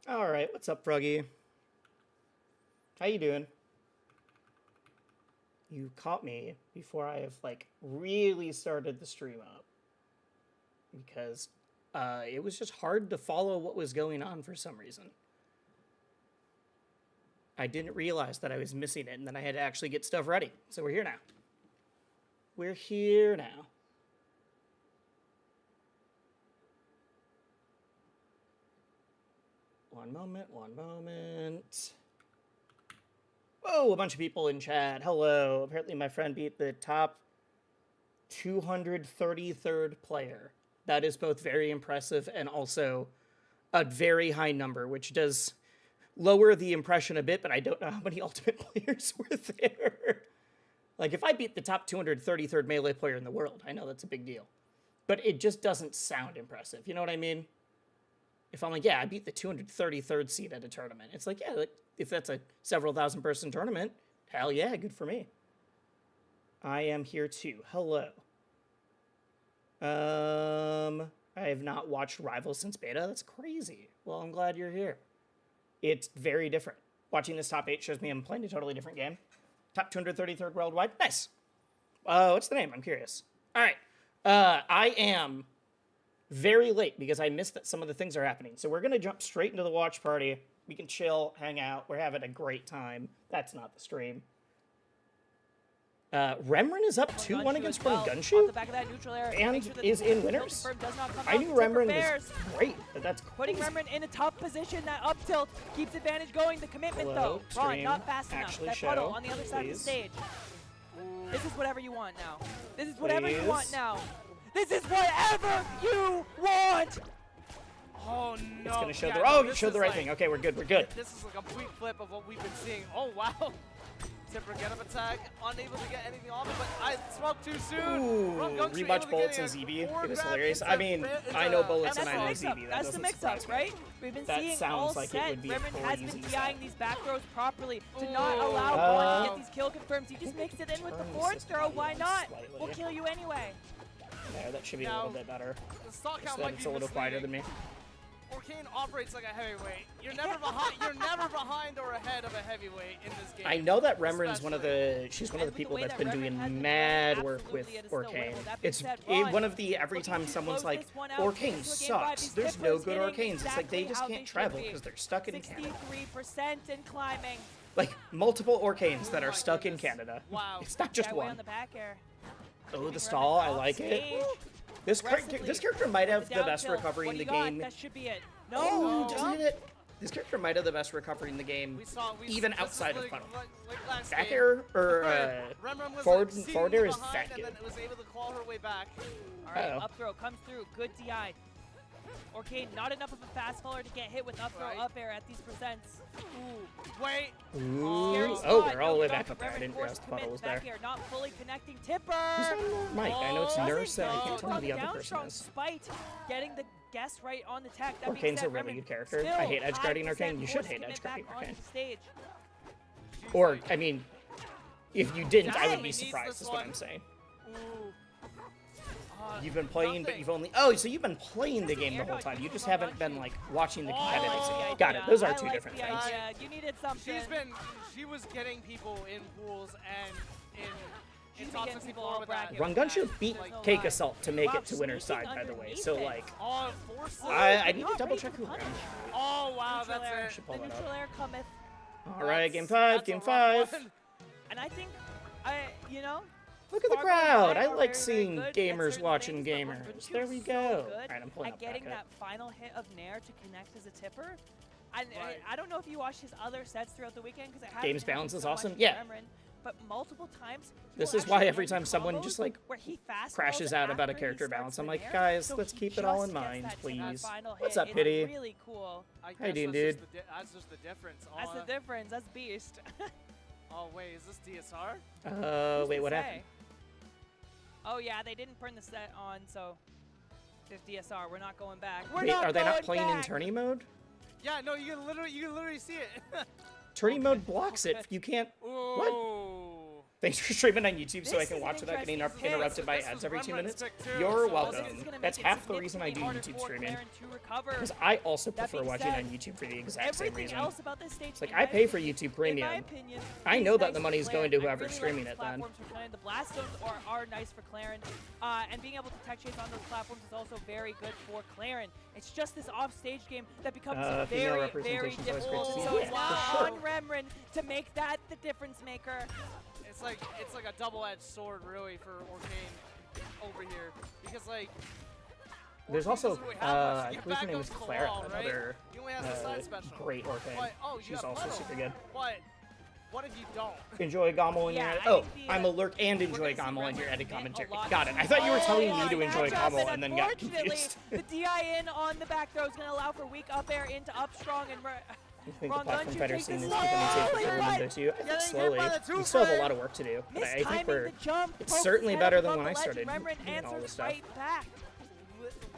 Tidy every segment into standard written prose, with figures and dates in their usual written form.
All right, what's up, Froggy? How you doing? You caught me before I have like really started the stream up because it was just hard to follow what was going on for some reason. I didn't realize that I was missing it, and then I had to actually get stuff ready. So we're here now. We're here now. One moment. Whoa, a bunch of people in chat. Hello. Apparently my friend beat the top 233rd player. That is both very impressive and also a very high number, which does lower the impression a bit, but I don't know how many Ultimate players were there. Like, if I beat the top 233rd Melee player in the world, I know that's a big deal. But it just doesn't sound impressive. You know what I mean? If I'm like, yeah, I beat the 233rd seed at a tournament. It's like, yeah, like, if that's a several thousand person tournament, hell yeah, good for me. I am here too. Hello. I have not watched Rivals since beta. That's crazy. Well, I'm glad you're here. It's very different. Watching this top 8 shows me I'm playing a totally different game. Top 233rd worldwide. Nice. What's the name? I'm curious. All right. I am very late because I missed that some of the things are happening. So we're going to jump straight into the watch party. We can chill, hang out. We're having a great time. That's not the stream. Remrin is up 2-1 against Gunshoe and is in winners. I knew Remrin was great, but that's crazy. Putting Remrin in a tough position. That up tilt keeps advantage going. The commitment though, Ron, not fast enough. That puddle on the other side of the stage. This is whatever you want now. This is whatever you want now. This is whatever you want. Oh no! It's gonna show the. Oh, it showed the right thing. Okay, we're good. We're good. This is a complete flip of what we've been seeing. Oh wow! Tipper get up attack, unable to get anything off it, but I spoke too soon. Ooh, rematch bullets and ZB. It was hilarious. I mean, I know bullets and I know ZB. That's the mix-up, right? We've been seeing all set. Remrin has been DIing these back throws properly to not allow one to get these kill confirms. He just mixed it in with the forward throw. Why not? We'll kill you anyway. There, that should be a little bit better. The stock count might be it's a little quieter than me. Orkane operates like a heavyweight. You're never behind. You're never behind or ahead of a heavyweight in this game. I know that Remrin's one of the. She's one of the people that's been doing mad work with Orkane. It's one of the every time someone's like, Orkane sucks. There's no good Orkanes. It's like they just can't travel because they're stuck in Canada. 63% and climbing. Like multiple Orkanes that are stuck in Canada. Wow. It's not just one. On the back air. Oh, the stall. I like it. This character might have the best recovery in the game. That should be it. No, doesn't it? This character might have the best recovery in the game, even outside of funnel. Back air or forward air is fat good. Alright, up throw comes through. Good DI. Orkane, not enough of a fast faller to get hit with up throw, up air at these percents. Ooh, wait. Ooh. Oh, they're all the way back up there. I didn't realize the funnel was there. Not fully connecting Tipper. Mike, I know it's Nurse, and I can't tell who the other person is. Spite getting the guess right on the tech. Orkane's a really good character. I hate edge guarding Orkane. You should hate edge guarding Orkane. Or, I mean, if you didn't, I would be surprised, is what I'm saying. You've been playing, but you've only... Oh, so you've been playing the game the whole time. You just haven't been, like, watching the competitive scene. Got it. Those are two different things. Yeah, you needed something. She was getting people in pools and in toxic people all brackets. Gunshoe beat Cake Assault to make it to winner's side, by the way. So, like... I need to double check who ran. Oh, wow, that's it. The neutral air cometh. Alright, game 5, game 5. And I think, you know... Look at the crowd! I like seeing gamers watching gamers. There we go. Alright, I'm pulling up getting that final hit of Nair to connect as a tipper. I don't know if you watched his other sets throughout the weekend because Games Balance is awesome. Yeah. But multiple times. This is why every time someone just like crashes out about a character balance, I'm like, guys, let's keep it all in mind, please. What's up, Pity? Really cool. How you doing, dude? That's just the difference. That's the difference. That's Beast. Oh wait, is this DSR? Wait, what happened? Oh yeah, they didn't burn the set on, so there's DSR. We're not going back. Wait, are they not playing in tourney mode? Yeah, no, you can literally see it. Tourney mode blocks it. You can't. Ooh. What? Thanks for streaming on YouTube so I can watch without getting interrupted by ads every 2 minutes. You're welcome. That's half the reason I do YouTube streaming. Because I also prefer watching on YouTube for the exact same reason. It's like, I pay for YouTube Premium. I know that the money's going to whoever's streaming it then. The blast zones are nice for Claren, and being able to tech chase on those platforms is also very good for Claren. It's just this off-stage game that becomes very, very difficult. So it's now on Remren to make that the difference maker. It's like a double-edged sword, really, for Orcane over here, because like there's also I believe her name is is Clara, right? another great Orcane. But, She's also super good. But what if you don't? Enjoy GOML in your edit. Oh, I'm alert and enjoy GOML in your edit commentary. Got it. I thought you were telling me to enjoy GOML and then got confused. The DI in on the back throw is going to allow for weak up air into up strong and. I think the platform fighter scene is becoming safer for women though too. I think slowly. We still have a lot of work to do, but I think it's certainly better than when I started doing all this stuff.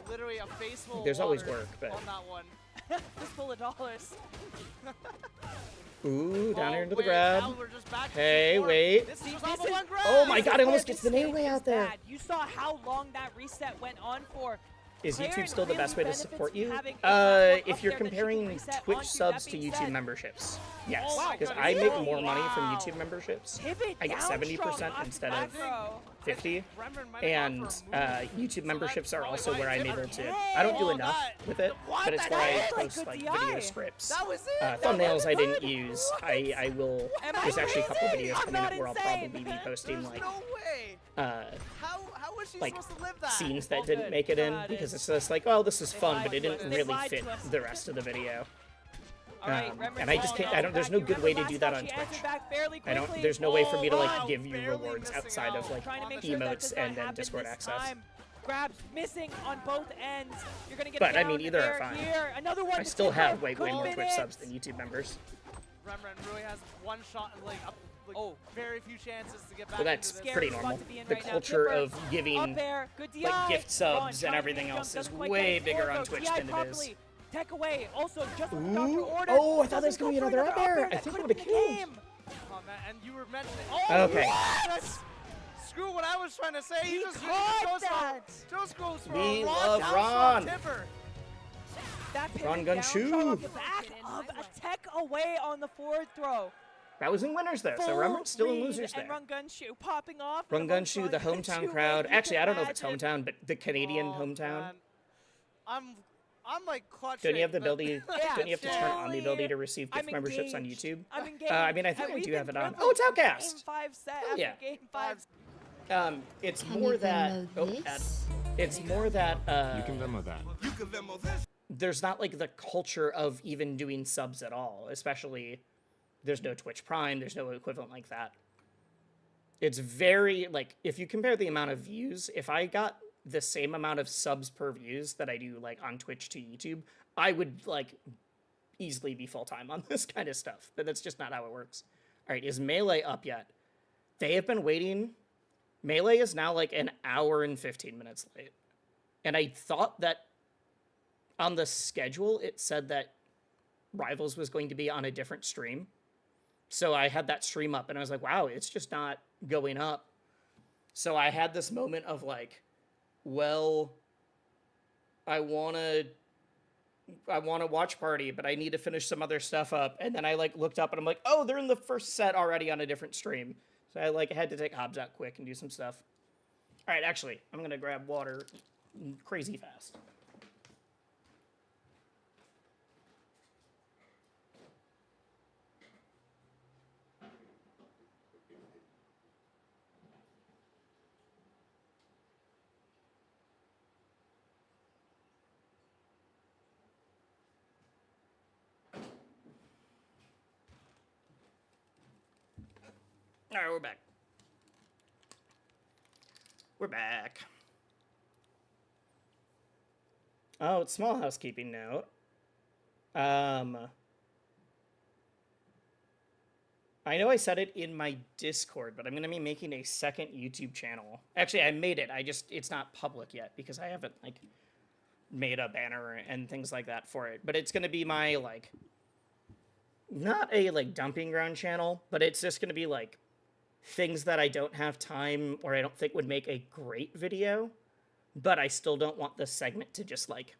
Literally a face full of There's always work, but on that one. Just full of dollars. Ooh, down here into the grab. Hey, before. wait. Oh my god, it almost gets the nail way out there. You saw how long that reset went on for. Is YouTube still the best way to support you? If you're comparing Twitch subs to YouTube memberships, yes. Because I make more money from YouTube memberships. I get 70% instead of 50. And YouTube memberships are also where I'm able to. I don't do enough with it, but it's where I post like video scripts. Thumbnails I didn't use. I will. There's actually a couple videos coming up where I'll probably be posting like scenes that didn't make it in because it's just like, oh, this is fun, but it didn't really fit the rest of the video. And I just can't. There's no good way to do that on Twitch. There's no way for me to like give you rewards outside of like emotes and then Discord access. Grabs missing on both ends. You're gonna get. But I mean, either are fine. Another one. I still have way more Twitch subs than YouTube members. Remren really has one shot and like very few chances to get back. But that's pretty normal. The culture of giving like gift subs and everything else is way bigger on Twitch than it is. Tech away. Also, just oh, I thought there was going to be another up air. I think it would have killed. Oh, man, and you were mentioning. Okay. Screw what I was trying to say. He just goes for we love Ron. Ron gun shoe. Back of a tech away on the forward throw. That was in winners there, so Remren's still in losers there. Run Gun Shoe popping off. Run Gun Shoe, the hometown crowd. Actually, I don't know if it's hometown, but the Canadian hometown. Man. I'm like clutching. Don't you have the ability? Don't you have to turn on the ability to receive gift memberships on YouTube? I mean, I think I do have it on. Oh, it's Outcast. Yeah. It's more that. It's more that. You can demo that. You can demo this. There's not like the culture of even doing subs at all, especially. There's no Twitch Prime. There's no equivalent like that. It's very, like, if you compare the amount of views, if I got the same amount of subs per views that I do, like, on Twitch to YouTube, I would, like, easily be full-time on this kind of stuff. But that's just not how it works. All right, is Melee up yet? They have been waiting. Melee is now, like, an hour and 15 minutes late. And I thought that on the schedule, it said that Rivals was going to be on a different stream. So I had that stream up and I was like, wow, it's just not going up. So I had this moment of like, well, I want to watch party, but I need to finish some other stuff up. And then I like looked up and I'm like, oh, they're in the first set already on a different stream. So I like had to take Hobbs out quick and do some stuff. All right, actually, I'm going to grab water crazy fast. All right, we're back. We're back. Oh, it's small housekeeping note. I know I said it in my Discord, but I'm going to be making a second YouTube channel. Actually, I made it. It's not public yet because I haven't like made a banner and things like that for it. But it's going to be my like not a like dumping ground channel, but it's just going to be like things that I don't have time or I don't think would make a great video, but I still don't want this segment to just like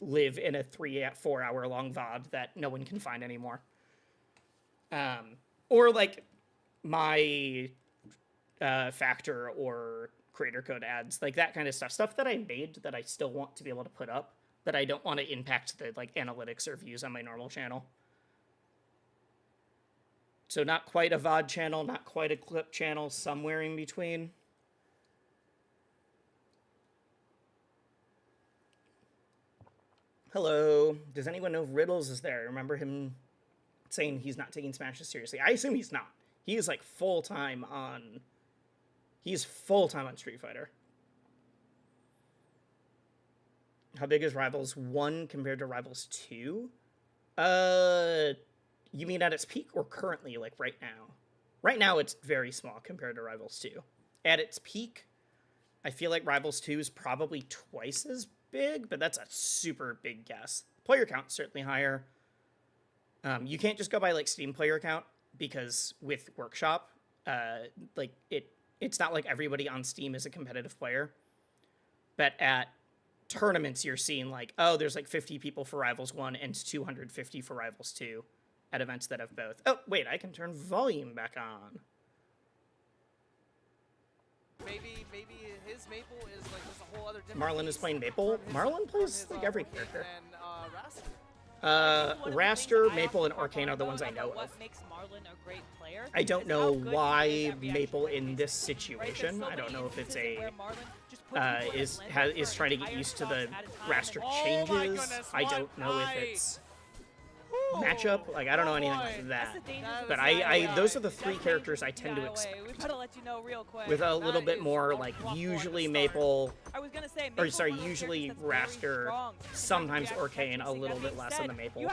live in a 3-4 hour long VOD that no one can find anymore. Or like my factor or creator code ads, like that kind of stuff that I made that I still want to be able to put up, that I don't want to impact the like analytics or views on my normal channel. So not quite a VOD channel, not quite a clip channel, somewhere in between. Hello. Does anyone know if Riddles is there? Remember him saying he's not taking Smashes seriously. I assume he's not. He is like full-time on... He's full-time on Street Fighter. How big is Rivals 1 compared to Rivals 2? You mean at its peak or currently, like right now? Right now, it's very small compared to Rivals 2. At its peak, I feel like Rivals 2 is probably twice as big, but that's a super big guess. Player count's certainly higher. You can't just go by like Steam player count, because with Workshop, like it's not like everybody on Steam is a competitive player. But at tournaments, you're seeing like, oh, there's like 50 people for Rivals 1 and 250 for Rivals 2 at events that have both. Oh, wait, I can turn volume back on. Maybe his Maple is like just a whole other different Marlon is playing Maple. Marlon plays like every character. And, Raster, Maple, and Arcane are the ones I know of. I don't know why Maple in this situation. I don't know if it's is trying to get used to the Raster changes. I don't know if it's matchup. Like, I don't know anything like that. But those are the three characters I tend to expect. With a little bit more, like, usually Maple, or sorry, usually Raster, sometimes Arcane, a little bit less than the Maple.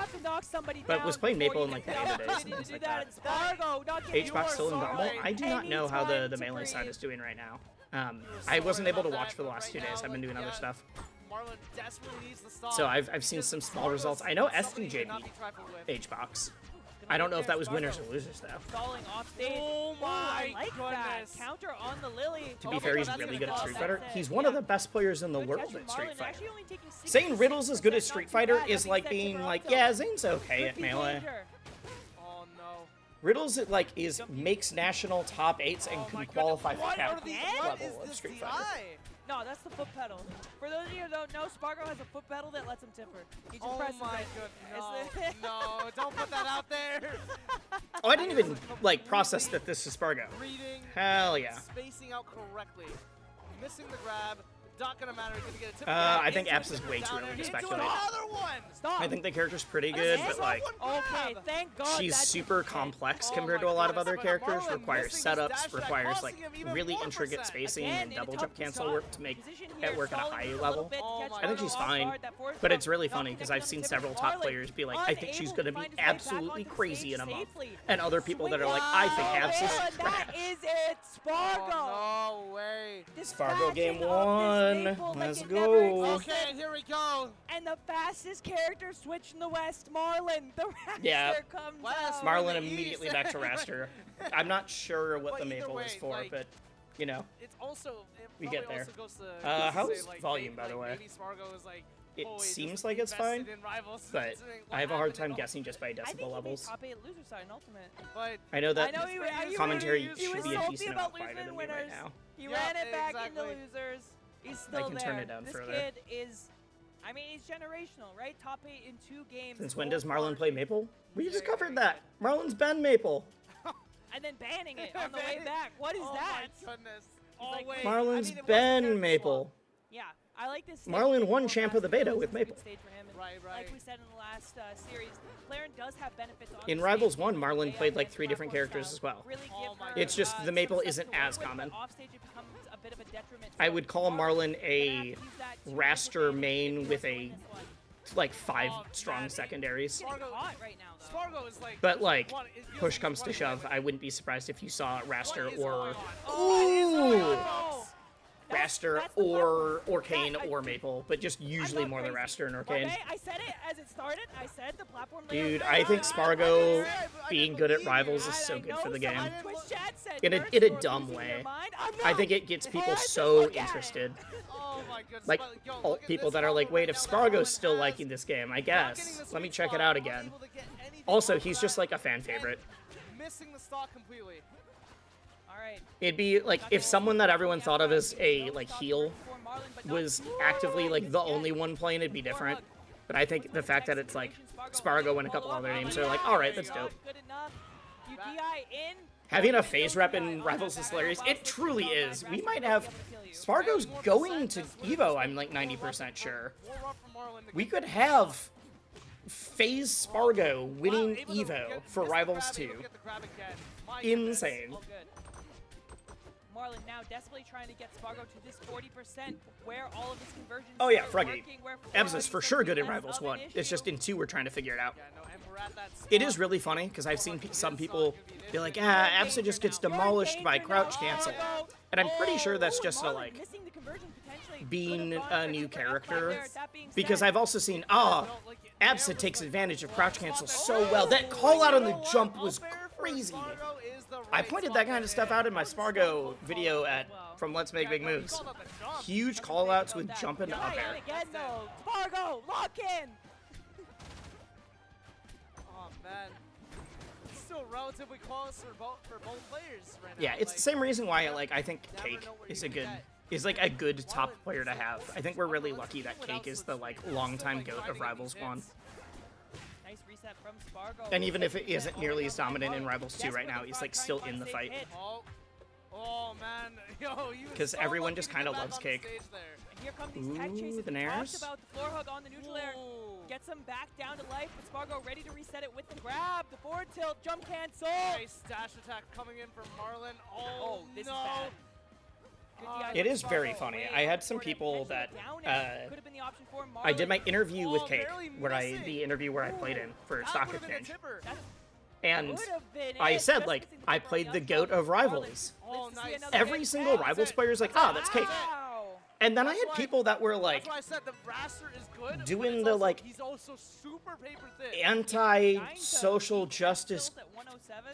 But was playing Maple in, like, the beta days and things like that. HBox still in GOML? I do not know how the Melee side is doing right now. I wasn't able to watch for the last 2 days. I've been doing other stuff. So I've seen some small results. I know SDJ beat HBox. I don't know if that was winners or losers, though. Oh my goodness. Counter on the Lily. To be fair, he's really good at Street Fighter. He's one of the best players in the world at Street Fighter. Saying Riddles is good at Street Fighter is like being like, yeah, Zane's okay at Melee. Oh no. Riddles makes national top 8s and can qualify for cap level of Street Fighter. No, that's the foot pedal. For those of you who don't know, Spargo has a foot pedal that lets him temper. He just presses goodness. No, don't put that out there. Oh, I didn't even, like, process that this is Spargo. Reading, hell yeah. Spacing out correctly. Missing the grab. Not gonna matter. Gonna get a tip I think Apps is way too early to speculate. Stop. I think the character's pretty good, but like, okay, thank God. She's super complex compared to a lot of other characters. Requires setups, requires like really intricate spacing and double jump cancel work to make it work at a high level. I think she's fine, but it's really funny because I've seen several top players be like, I think she's gonna be absolutely crazy in a month, and other people that are like, I think Apps is trash. That is it, Spargo. No way. Spargo game 1. Let's go. Okay, here we go. And the fastest character switched in the West, Marlon. The Raster comes out. Marlon immediately back to Raster. I'm not sure what the Maple is for, but, you know, it's also, we get there. How's volume, by the way? Maybe Spargo is like, it seems like it's fine, but I have a hard time guessing just by decibel levels. I know that commentary should be a decent amount quieter than me right now. He ran it back into losers. He's still I can turn it down this further. Kid is, I mean, he's generational, right? Top 8 in 2 games. Since when does Marlon play Maple? We just covered that. Marlon's been Maple. And then banning it on the way back. What is that? Oh my goodness. Like, Marlon's been Maple. Yeah, I like this. Marlon won champ of the beta with Maple. Right. Like we said in the last series, Claren does have benefits on in Rivals 1, Marlon played like 3 different characters as well. It's just the Maple isn't as common. I would call Marlon a Raster main with a like 5 strong secondaries. But like, push comes to shove, I wouldn't be surprised if you saw Raster or... Ooh! Raster or Orcane or Maple, but just usually more the Raster and Orcane. Okay, I said it as it started. I said the platform. Dude, I think Spargo being good at Rivals is so good for the game. In a dumb way. I think it gets people so interested. Like, people that are like, wait, if Spargo's still liking this game, I guess. Let me check it out again. Also, he's just like a fan favorite. Missing the stock completely. It'd be like if someone that everyone thought of as a like heel was actively like the only one playing, it'd be different. But I think the fact that it's like Spargo and a couple other names are like, all right, that's dope. Having a phase rep in Rivals is hilarious. It truly is. We might have Spargo's going to Evo. I'm like 90% sure. We could have phase Spargo winning Evo for Rivals 2. Insane. Marlon now desperately trying to get Spargo to this 40% where all of his conversions. Oh yeah, Froggy. Ebs is for sure good in Rivals 1. It's just in 2 we're trying to figure it out. It is really funny because I've seen some people be like, Absa just gets demolished by crouch cancel. And I'm pretty sure that's just a like being a new character. Because I've also seen, Absa takes advantage of crouch cancel so well. That call out on the jump was crazy. I pointed that kind of stuff out in my Spargo video from Let's Make Big Moves. Huge call outs with jumping up air. Spargo, lock in! Oh man. It's still relatively close for both players right now. Yeah, it's the same reason why I think Cake is like a good top player to have. I think we're really lucky that Cake is the like longtime GOAT of Rivals 1. Nice reset from Spargo. And even if it isn't nearly as dominant in Rivals 2 right now, he's like still in the fight. Oh man, yo, because everyone just kind of loves Cake. Here come these tech chases. The nairs. About the floor hug on the neutral air. Gets him back down to life, but Spargo ready to reset it with the grab. The forward tilt, jump cancel. Nice dash attack coming in from Marlon. Oh, this no. is bad. It is very funny. I had some people that I did my interview with Cake, the interview where I played in for Stock Exchange, and I said like I played the GOAT of Rivals. Every single Rivals player is like, that's Cake. And then I had people that were like doing the like anti-social justice,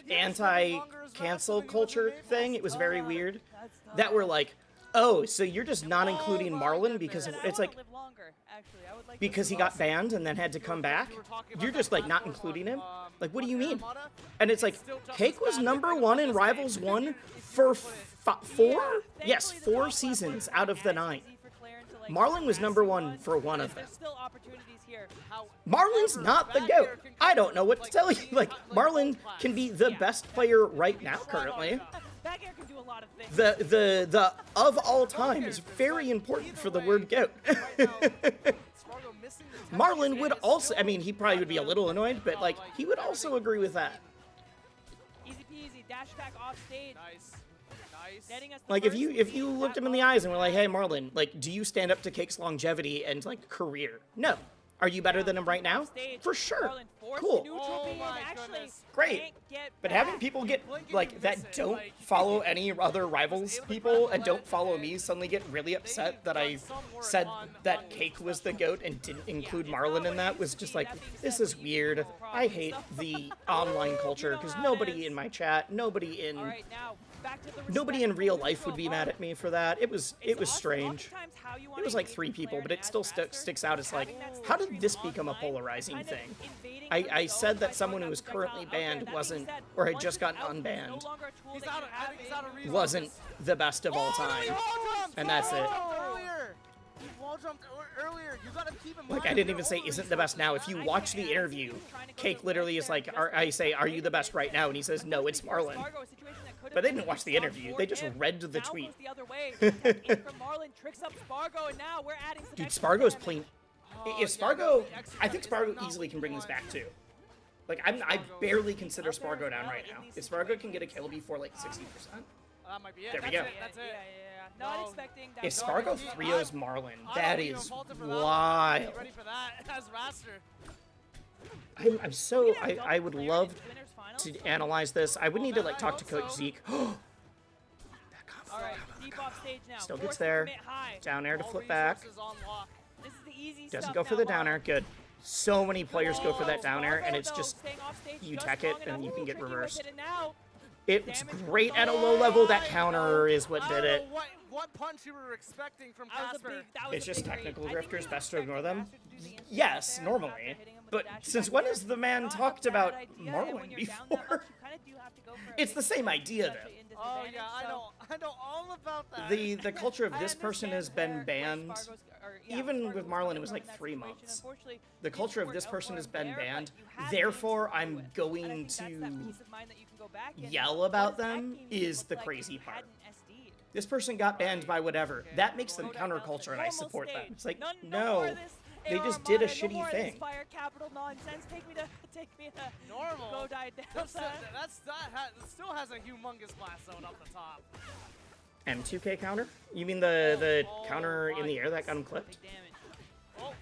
anti-cancel culture thing. It was very weird. That were like, oh, so you're just not including Marlon because it's like because he got banned and then had to come back. You're just like not including him. Like, what do you mean? And it's like, Cake was #1 in Rivals 1 for 4 seasons out of the 9. Marlon was #1 for 1 of them. Marlon's not the GOAT. I don't know what to tell you. Like, Marlon can be the best player right now currently. The of all time is very important for the word GOAT. Marlon would also, I mean, he probably would be a little annoyed, but like, he would also agree with that. Easy peasy, dash attack off stage. Like, if you looked him in the eyes and were like, hey, Marlon, like, do you stand up to Cake's longevity and, like, career? No. Are you better than him right now? For sure. Cool. Great. But having people get, like, that don't follow any other Rivals people and don't follow me suddenly get really upset that I said that Cake was the GOAT and didn't include Marlon in that was just like, this is weird. I hate the online culture because nobody in my chat, nobody in real life would be mad at me for that. It was strange. It was like 3 people, but it still sticks out as like, how did this become a polarizing thing? I said that someone who was currently banned wasn't, or had just gotten unbanned, wasn't the best of all time. And that's it. Like, I didn't even say isn't the best now. If you watch the interview, Cake literally is like, I say, are you the best right now? And he says, no, it's Marlon. But they didn't watch the interview. They just read the tweet. Dude, Spargo's playing. If Spargo, I think Spargo easily can bring this back too. Like, I barely consider Spargo down right now. If Spargo can get a kill before like 60%, there we go. Not expecting that. If Spargo 3-0s Marlon, that is wild. I'm so, I would love to analyze this. I would need to like talk to Coach Zeke. That combo. Deep off stage now. Still Force gets to there. commit high. Down air to All flip back. resources on lock. This is the easy Doesn't stuff go for now, the down Marlon. air. Good. So many players go for that down air, Spargo, and it's though, just staying off stage you just tech it long and you enough. can get Tricky with reversed. it, and now It's damage great from at a Spargo. low level. That I counter is what I did don't it. know what punch you were expecting from That was a Casper. big- that was It's a just big read. technical I think drifters, we best to ignore expected them. Bastard to do the instant Yes, there after normally. hitting him with the But dash since attack when there. has the man Not a talked bad about idea, and when Marlon you're down that before? much, you kinda do have to go for a It's the big same swing, idea, especially though. in Oh disadvantage, yeah, so- I know all about that. The culture of I this person has understand been where banned. Spargo's- or, yeah, Even Spargo with was Marlon, coming it was from like in that 3 situation. months. Unfortunately, The didn't culture of work this out person for has him been there, but banned. you have Therefore, games to I'm do it. And I going think that's that to peace of mind that you can go back in. yell What about does that them game is look the like if crazy you part. hadn't SD'd? This person got banned by whatever. Okay, That makes them Go down counterculture, and I normal support that. stage. It's like, no no, more of this they AR just did a Armada, shitty no more of thing. This fire capital nonsense. Take me to Normal. go die down. That still has a humongous blast zone up the top. M2K counter? You mean the Oh counter in my the air that got him clipped? Big damage. Oh.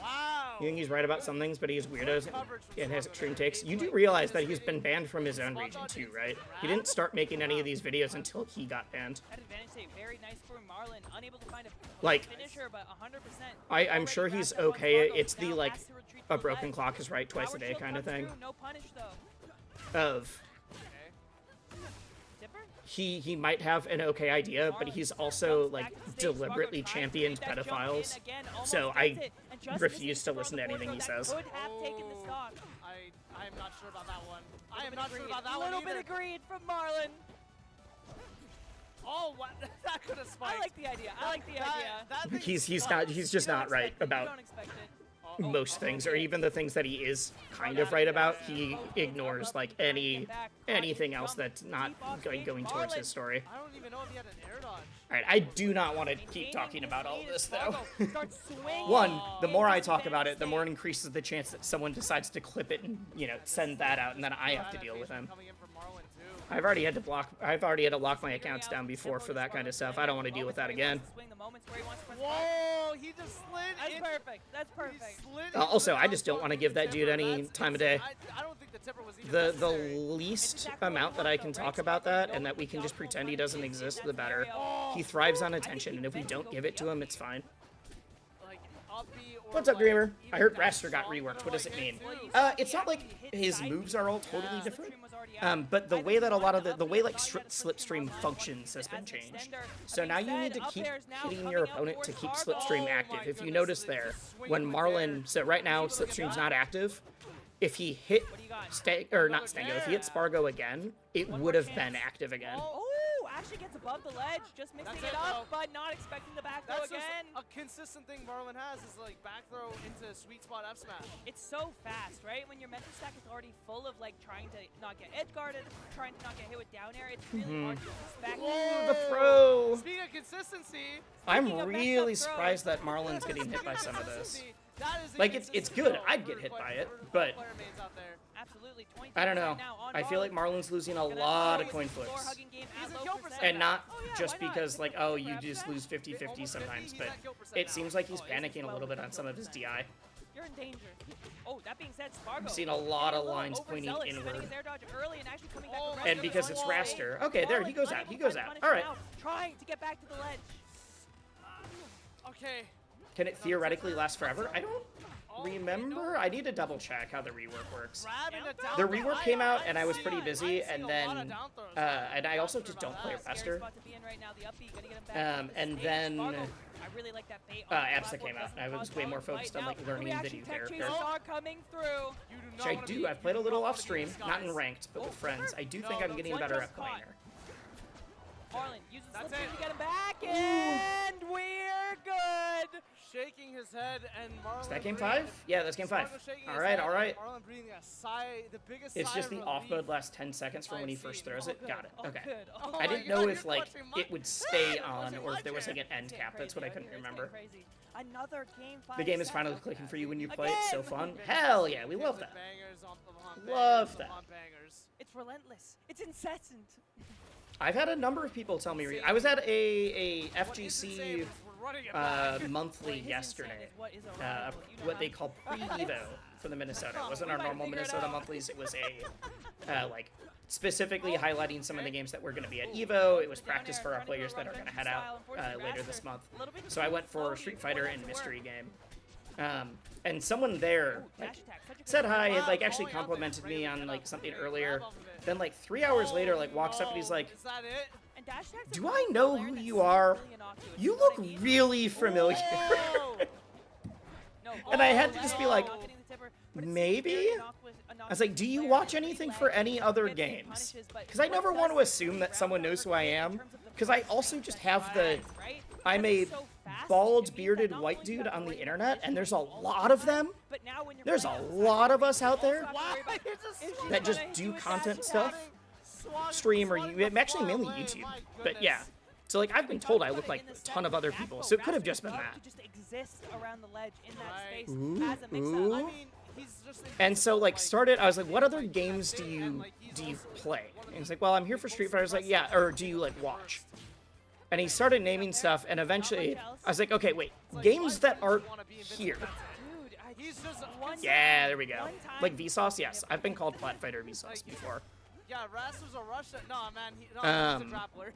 Wow. You think he's right about some things, but he's weirdos Coverage from and has Spargo extreme there. takes. You It's do like- realize that it's he's been like- banned from his own Spot region on too, instant right? grab. He didn't start making any of these videos until he got banned. That advantage save very nice for Marlon. Unable to find a Like, finisher, but 100%. I'm Already sure he's grabbed that one okay. Spargo. It's the, Now like, has to retreat to a the broken ledge. clock is right twice a Power day shield kind of comes thing. through, no punish though. Of Okay. Tipper? he might have an okay idea, but he's also like deliberately championed pedophiles. So I refuse to listen to anything he says. Could have taken the stock. I am not sure about that one. I am not sure about that A one little bit either. of greed from Marlon. Oh, what? That could have spiked. I like the idea. I like the idea. That thing He's spiked. not he's just You don't not right expect it. You about don't expect it. most things, or even the things that he is kind of right about. He ignores like anything else that's not going towards his story. I don't even know if he had an air dodge. All right, I do not want to keep talking about all this though. Starts swinging. One, the more I talk about it, the more it increases the chance that someone decides to clip it and, you know, send that out, and then I have to deal with him. Coming in from Marlon too. I've already had to lock my accounts down before for that kind of stuff. I don't want to deal with that again. Whoa, he just slid That's in. perfect. That's He perfect. slid Also, into I the just don't top want to of give the that dude Tipper. any That's time of insane. day. I don't think the Tipper was even The necessary. least amount that I can talk about that and that we can just pretend he doesn't exist, the better. He thrives on attention, and if we don't give it to him, it's fine. Like, up B or What's up, like, Dreamer? I heard even Raster got stronger, reworked. What does it like, mean? too. It's not like his moves are all totally Yeah. different. But the way that a lot of the way like Slipstream functions has been changed. So now you need to keep hitting your opponent to keep Slipstream active. If you notice there, when Marlon, so right now Slipstream's not active. If he hit if he hit Spargo again, it would have been active again. Oh, actually gets above the ledge, just mixing That's it it, up, though. but not expecting the back throw That's just again. a consistent thing Marlon has is like back throw into sweet spot F smash. It's so fast, right? When your mental stack is already full of like trying to not get edge guarded, trying to not get hit with down air, it's really hard to just back. Ooh, the throw! Speaking of consistency, I'm Speaking of messed really up throws. surprised that Marlon's getting hit by some of this. consistency, that is a Like, it's consistent good. throw I'd for get hit quite- by it, for but player mains out there. Absolutely, 20 I don't know. right now on I feel like Marlon. Marlon's losing a Gonna lot throw of coin his floor flips. hugging game He's at a low kill percent. And not Oh, yeah, just why not? because, like, Take a oh, couple you grabs just there. lose 50-50 Almost sometimes, 50, but he's at kill percent it now. seems like he's Oh, this is panicking a well little bit within on some of his kill DI. You're in danger. Oh, that being said, Spargo. I've seen a lot of getting little lines pointing overzealous, inward. spinning his air dodge early and actually coming back Oh, aggressive And because with it's the wall. Raster. Okay, there, he Marlon goes out, unable he to goes find out. punishment All right. now, trying to get back to the ledge. Okay. Can it theoretically last forever? I don't remember. I need to double check how the rework works. Grabbing a down The throw. rework came out, I'm and I was seeing- pretty busy, I'm seeing and a lot of then, down throws. and I also Not just sure don't about play that. Scary Raster. spot to be in right now, the upbeat, gotta get him back And to the stage. then, Spargo, I really like that bait on the Absa platform, came out. doesn't I was cause way more problems focused right on, like, now. learning the Reaction new tech chase character. are coming through. You do Which not I wanna do. be- I've played a you little don't wanna off be stream, these not in guys. ranked, but with friends. I do No, think I'm no, getting one better just at caught. playing her. Marlon uses That's slip it. to get him back, and we're good. Shaking his head and Marlon. Is that game breathing- 5? Yeah, that's game 5. Spargo shaking All his right, head all and right. Marlon breathing a sigh, the biggest It's sigh just of the off relief. mode lasts 10 seconds from when he I've first seen. throws Oh, it. Got it. Oh, Okay. good. Oh, Oh I my didn't God, know you're if like clutching my- it would stay on Clutching or my if there was like an chair. end cap. That's what I couldn't remember. Another game 5. The game is finally clicking for you when you play. It's so Again! fun. Hell yeah, we Games love with that. bangers upon Love bangers that. upon bangers. It's relentless. It's incessant. I've had a number of people tell me. I was at a What is FGC insane is we're running it back. monthly What is insane yesterday. is what is a rival. You know What how they to- call pre-evo for the Minnesota. It wasn't We our might normal figure it Minnesota out. monthlies. It was a like specifically highlighting some of the games that were going to be at EVO. It was practice for our players that are going to head out later this month. So I went for Street Fighter and Mystery Game. And someone there like, said hi, and like actually complimented me on like something earlier. Then like 3 hours later, like walks up and he's like, "Do I know who you are? You look really familiar." And I had to just be like, maybe? I was like, do you watch anything for any other games? Because I never want to assume that someone knows who I am. Because I also just have the... I'm a bald, bearded white dude on the internet, and there's a lot of them. There's a lot of us out there that just do content stuff. Stream or actually mainly YouTube. But yeah. So like I've been told I look like a ton of other people, so it could have just been that. Ooh. And so like started, I was like, what other games do you play? And he's like, well, I'm here for Street Fighter. I was like, yeah, or do you like watch? And he started naming stuff, and eventually I was like, okay, wait, games that aren't here. Yeah, there we go. Like Vsauce, yes, I've been called Plat Fighter Vsauce before. Yeah, Ras was a Russian. No, man, he's a grappler.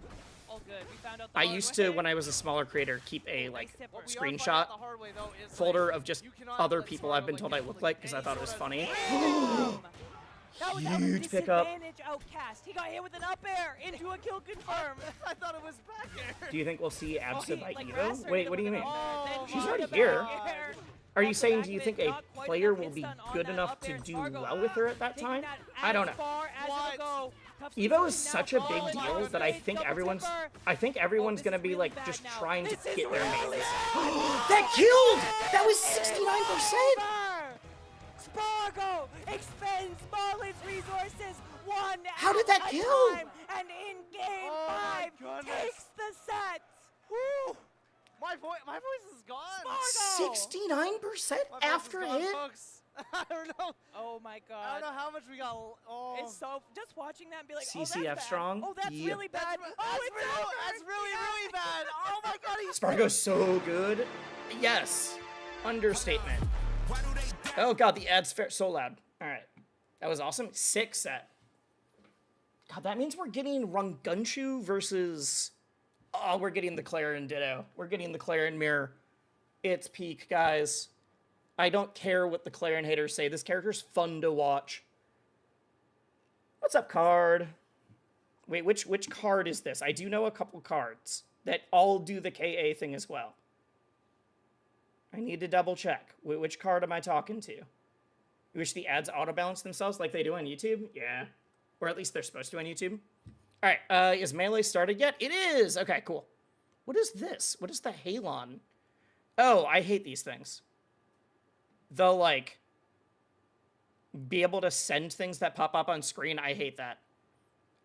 All good. We found out I used to, when I was a smaller creator, keep a like screenshot folder of just other people I've been told I look like because I thought it was funny. Huge pickup. He got hit with an up air into a kill confirm. I thought it was back air. Do you think we'll see Absa by Evo? Wait, what do you mean? She's already here. Are you saying, do you think a player will be good enough to do well with her at that time? I don't know. Evo is such a big deal that I think everyone's gonna be like just trying to get their melees. That killed! That was 69%! Spargo expends Marlin's resources one How did that kill? And in game 5 takes the set. Woo! My voice is gone. 69% after hit? I don't know. Oh my god. I don't know how much we got. Oh. It's so just watching that and be like, CCF oh, that's strong. Bad. Oh, that's really bad. That's really bad. Oh my god. Spargo's so good. Yes. Understatement. Oh god, the ad's so loud. All right. That was awesome. 6 set. God, that means we're getting Rungunshu versus... Oh, we're getting the Clarion Ditto. We're getting the Clarion Mirror. It's peak, guys. I don't care what the Clarion haters say. This character's fun to watch. What's up, card? Wait, which card is this? I do know a couple cards that all do the KA thing as well. I need to double check. Which card am I talking to? You wish the ads auto-balance themselves like they do on YouTube? Yeah. Or at least they're supposed to on YouTube. All right, is Melee started yet? It is! Okay, cool. What is this? What is the Halon? Oh, I hate these things. They'll, like, be able to send things that pop up on screen. I hate that.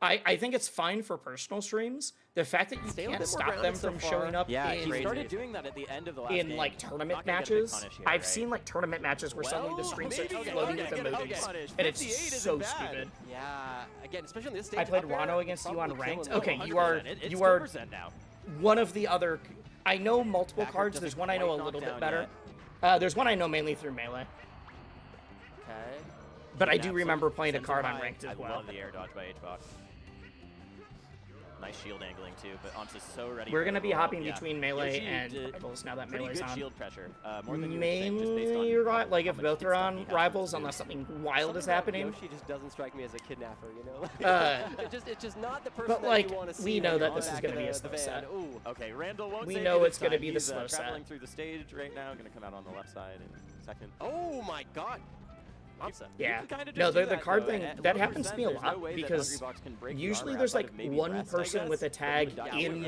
I think it's fine for personal streams. The fact that you can't stop them from showing up he started doing that at the end of the last game. Like, tournament matches. I've seen, like, tournament matches where suddenly the screen starts floating with emojis, and it's so stupid. Yeah, again, especially on this stage. I played Wano against you on ranked. Okay, you are one of the other... I know multiple cards. There's one I know a little bit better. There's one I know mainly through Melee. Okay. But I do remember playing a card on ranked as well. I love the air dodge by H-Box. Nice shield angling too, but On's so ready. We're gonna be hopping between Melee and Rivals now that Melee's on. Shield pressure. More than mainly, you're right. Like if both are on Rivals, unless something wild is happening. Yoshi just doesn't strike me as a kidnapper, you know. It's just not the person but like, that you want to see. We know that this is gonna be a slow set. Ooh, okay, Randall won't. We know it's gonna be the slow set. Traveling through the stage right now, gonna come out on the left side in a second. Oh my god. Yeah, no, the card thing, that happens to me a lot, because usually there's like one person with a tag in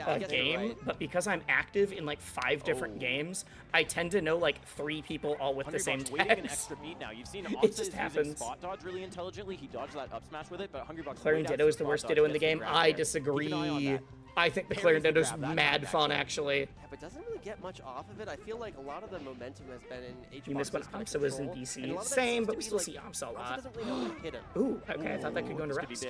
a game, but because I'm active in like 5 different games, I tend to know like 3 people all with the same tags. It just happens. Spot dodge really intelligently. He dodged that up smash with it, but Hungrybox Clarion Ditto is the worst Ditto in the game. I disagree. I think the Clarion Ditto's mad fun, actually. Yeah, but doesn't really get much off of it. I feel like a lot of the momentum has been in H-Box. You missed when Amsa was in BC. Same, but we still see Amsa a lot. Ooh, okay, I thought that could go into reps.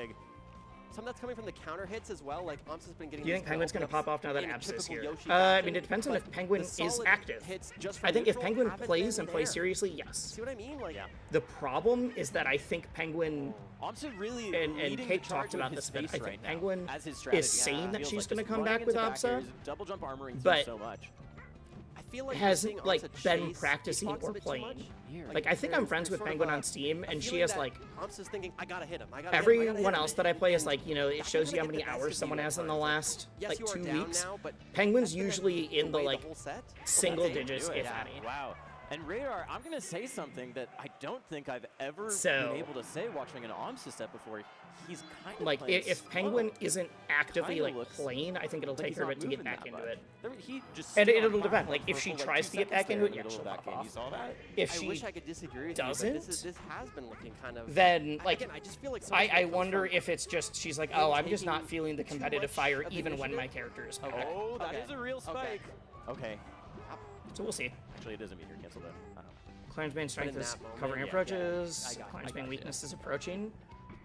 some that's coming from the counter hits as well. Like Amps has been getting. Do you think Penguin's going to pop off now that in Abs is typical here? Yoshi I fashion, mean, it depends on but if Penguin the is solid active. hits just from I think if neutral Penguin haven't plays been and plays there. seriously, yes. See what I mean? Like, The problem is that I think Penguin really and Kate talked about this a bit. I think Penguin is saying that she's going to come back with Absa, double jump armoring but so much. I feel like hasn't like Amps been chase practicing hitbox a or bit too playing. much. Like I think I'm friends with Sort of Penguin a on Steam, and she feeling has that like Amps is thinking, I gotta hit him. I gotta hit him, I gotta everyone hit else him. that I play is like, you know, it shows you how Back many into the hours best someone of has in you the at last Yes, like you are 2 down weeks. now, but Penguin's that's been usually in the way like whole set. single Okay. digits, if any. Wow. And Radar, I'm going to say something that I don't think I've ever So- been able to say watching an Amsa step before. He's kind of Like playing if Penguin slow. isn't actively Kinda like looks playing, I think it'll like take he's her a not bit to get moving back that into much. it. He just And stood it'll on depend, top like, if for she like tries 2 to get seconds back into there it, in yeah, the middle she'll of that pop game. off. You saw that? If I she wish I could disagree with you, doesn't, but this has been looking kind of. then like Again, I just feel like so much of it I comes wonder from if it's just she's like, oh, I'm just not taking feeling the too competitive much fire of the even when my initiative. character is back. Oh, that is Okay. a real Okay. spike. Okay. So we'll see. Actually, it doesn't mean you're canceled then. Clarence main strength in is that moment, covering yeah, approaches. yeah. I Clarence got main you. weakness is approaching.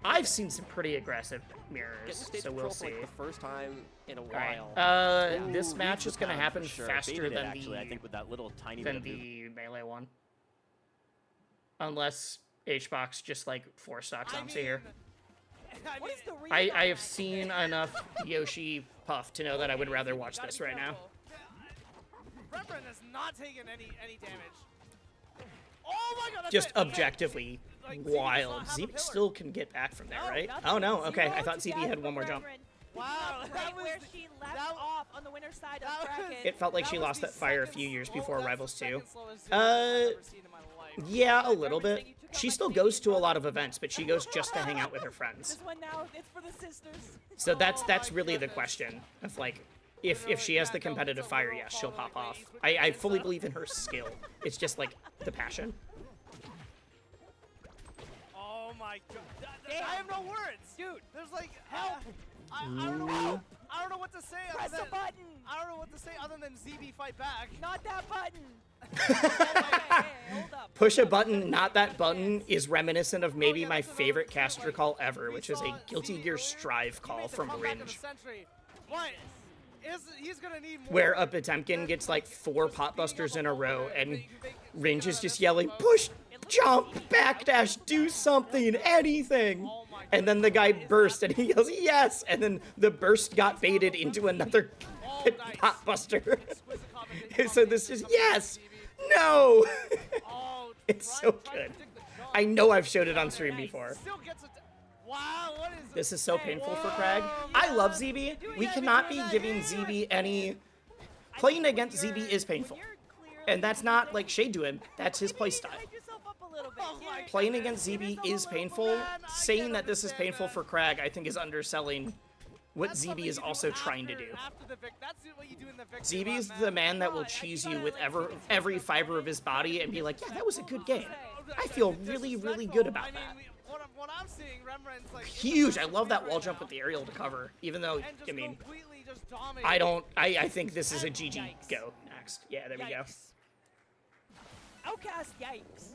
I've seen some pretty aggressive Getting mirrors, stage so control we'll for see. like the first time in a All right. while. This Ooh, match leads is the going to pound happen for sure. faster Baited it, than actually, I think with that little tiny bit of move. the melee one. Unless HBox just like four stocks on here. What is the read I on have that? seen enough Yoshi Puff to know that I would rather watch Gotta this be right now. careful. Rembrandt has not taken any damage. Oh my god, that's Just it, that's it. objectively Like, ZB does wild. not have a ZB pillar. still can get back from there, No, right? nothing. Oh no, okay. I Zero thought to ZB death had one more from jump. Reverend. Wow, Right that was where the- she left that- off on the winner side of that was- Kraken. It felt like That she was lost the that fire a second few years slow- before that's the Rivals 2. second slowest zero I've ever seen in my life. Yeah, a little bit. She still goes to a lot of events, but she goes just to hang out with her friends. This one now, it's for the sisters. So that's Oh that's my really the goodness. question of like, if she has the competitive fire, yes, she'll pop off. I fully believe in her skill. It's just like the passion. Oh my god. Damn. I have no words. Dude, There's like help. I don't know. I don't know what to say Press other the than button. I don't know what to say other than ZB fight back. Not that button. Hey, hold up. Push a button, not that button, is reminiscent of maybe my favorite caster call ever, which is a Guilty Gear Strive call from Ringe, What? He's gonna need more. where a Potemkin gets like 4 potbusters in a row, and Ringe is just yelling, push, jump, backdash, do something, anything. And then the guy burst, and he yells, yes! And then the burst got baited into another potbuster. So this is, yes! No! It's so good. I know I've showed it on stream before. Wow, what is This is so painful for Crag. I love ZB. We cannot be giving ZB any... Playing against ZB is painful. And that's not like shade to him. That's his playstyle. Hype yourself up a little bit. Here, Playing against ZB is painful. Saying that this is painful for Crag, I think, is underselling what ZB is also trying to do. ZB's the man that will cheese you with every fiber of his body and be like, yeah, that was a good game. I feel really, really good about that. What I'm seeing, Rembrandt's like Huge. I love that wall jump with the aerial to cover, even though, I mean, I think this is a GG go next. Yeah, there we go. Yikes. Outcast, yikes.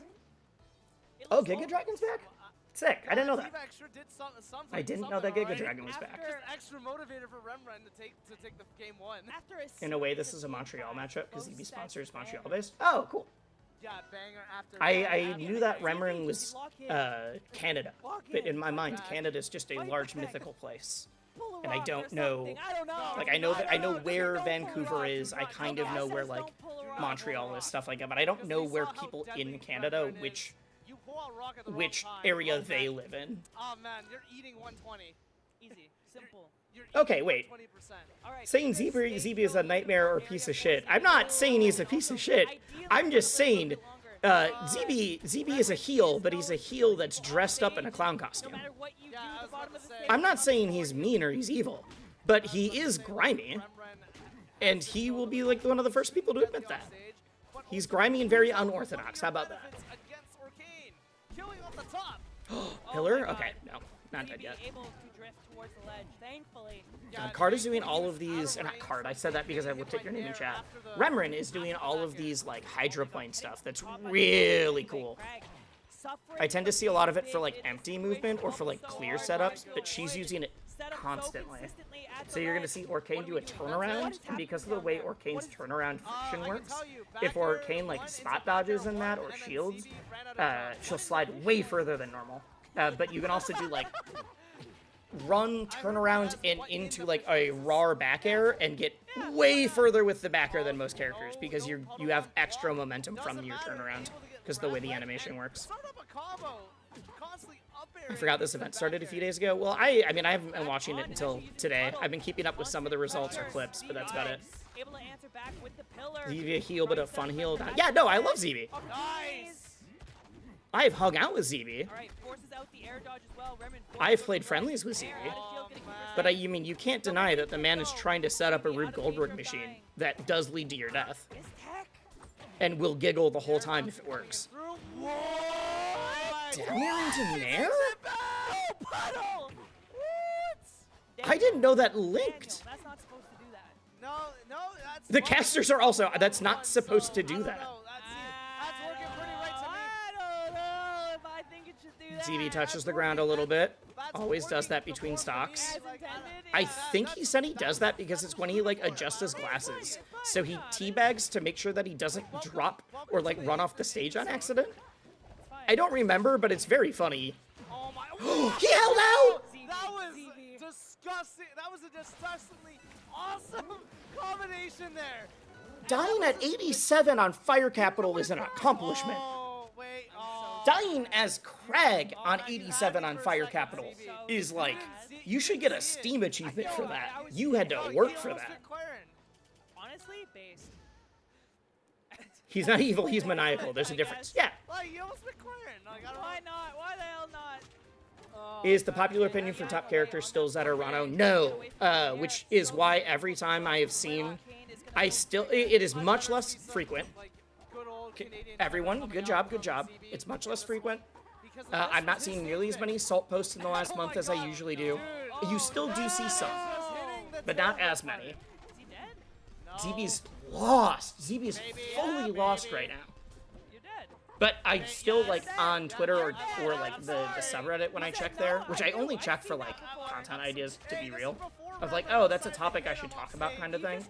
It Oh, looks Giga over- Dragon's back? Sick. I didn't know that. I I didn't know that Giga Dragon was back. After- Extra motivator for Rembrandt to take the game 1. After a In a way, series this of is a Montreal team matchup because fights, EB both sponsors sets Montreal banned. based. Oh, cool. Yeah, banger after I knew that Remeron was Canada, but in my mind, Back. Canada's just a Right large back. mythical place. Pull a And I rock don't or know- something. I don't know. Like I know that I know where Don't pull a Vancouver rock. is. I kind of Okay, know says where like don't pull a rock. Montreal is, stuff like that, but I don't know where people in Canada which area they live in. Oh man, you're eating 120. Easy, simple. You're Okay, eating wait. 20%. All right. Saying ZB is a nightmare or a piece of shit. I'm not saying he's a piece of shit. I'm just saying ZB is a heel, but he's a heel that's dressed up in a clown No costume. matter what you do, Yeah, I the was bottom about of to the say- stage. I'm not saying he's mean or he's evil, but he is grimy, Rembrandt and he will be like one of the first people to admit that. stage, but He's grimy and very unorthodox. How about that? benefits against Arcane. Killing off the top. Pillar? my Okay, God. no, not dead ZB yet. able to drift towards the ledge, thankfully. God, Card is doing all of these, not Card, I said that because I looked at your name in chat. Remeron is doing all of these, like, hydroplane stuff that's really cool. I tend to see a lot of it for, like, empty movement or for, like, clear setups, but she's using it set up constantly. so consistently at So the you're going to ledge. see What Orcane do a What turnaround, is and because of happening the way down there? Orcane's turnaround function I can works, tell you, if back Orcane air like one spot into back dodges air in that one, or and then shields, CB ran out of time. she'll slide way further than normal. But you can also do like run, turn around, and into like a raw back air and get way further with the back air than most characters because you have extra momentum from your turnaround because the way the animation works. Start up a combo, constantly up air. I forgot this event started a few days ago. Well, I mean, I haven't been watching it until today. I've been keeping up with some of the results or clips, but that's about it. Able to answer back with the pillar. ZB a heal, but a fun heal. Yeah, no, I love ZB. Nice. I've hung out with ZB. All right, forces out the air dodge as well. Remen I've played friendlies with ZB. But you mean, you can't deny that the man is trying to set up a Rube Goldberg machine that does lead to your death. And will giggle the whole time if it works. Down air into Nair? I didn't know that linked. That's not supposed to do that. No, that's The casters are also, that's not supposed to do that. That's working pretty right to me. I don't know if I think it should do that. ZB touches the ground a little bit. Always does that between stocks. I think he said he does that because it's when he like adjusts his glasses. So he teabags to make sure that he doesn't drop or like run off the stage on accident. I don't remember, but it's very funny. Oh my! He held out! That was disgusting. That was a disgustingly awesome combination there. Dying at 87 on Fire Capital is an accomplishment. Oh wait. Oh. Dying as Craig on 87 on Fire Capital is like, you should get a Steam achievement for that. You had to work for that. Honestly, based. He's not evil, he's maniacal. There's a difference. Yeah. Like, you almost been clearing. Like, I don't Why not? Why the hell not? Is the popular opinion for top character still Zeta Rano? No. Which is why every time I have seen, it is much less frequent. Everyone, good job, good job. It's much less frequent. I'm not seeing nearly as many Salt posts in the last month as I usually do. You still do see some, but not as many. Is he dead? ZB's lost. ZB is fully lost right now. You're dead. But I still, like, on Twitter or like the subreddit when I check there, which I only check for, like, content ideas, to be real, of like, oh, that's a topic I should talk about kind of thing.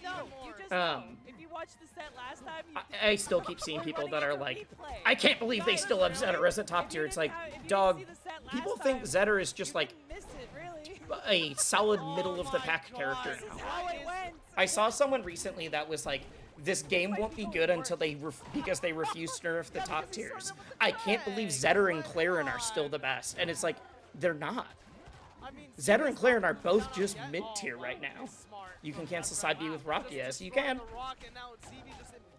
If you watched the set last time, I still keep seeing people that are like, I can't believe they still have Zetter as a top tier. It's like, dog, people think Zetter is just, like, a solid middle of the pack character now. I saw someone recently that was like, this game won't be good until because they refuse to nerf the top tiers. I can't believe Zetter and Claren are still the best. And it's like, they're not. Zetter and Claren are both just mid-tier right now. You can cancel side B with Rocky, yes, you can.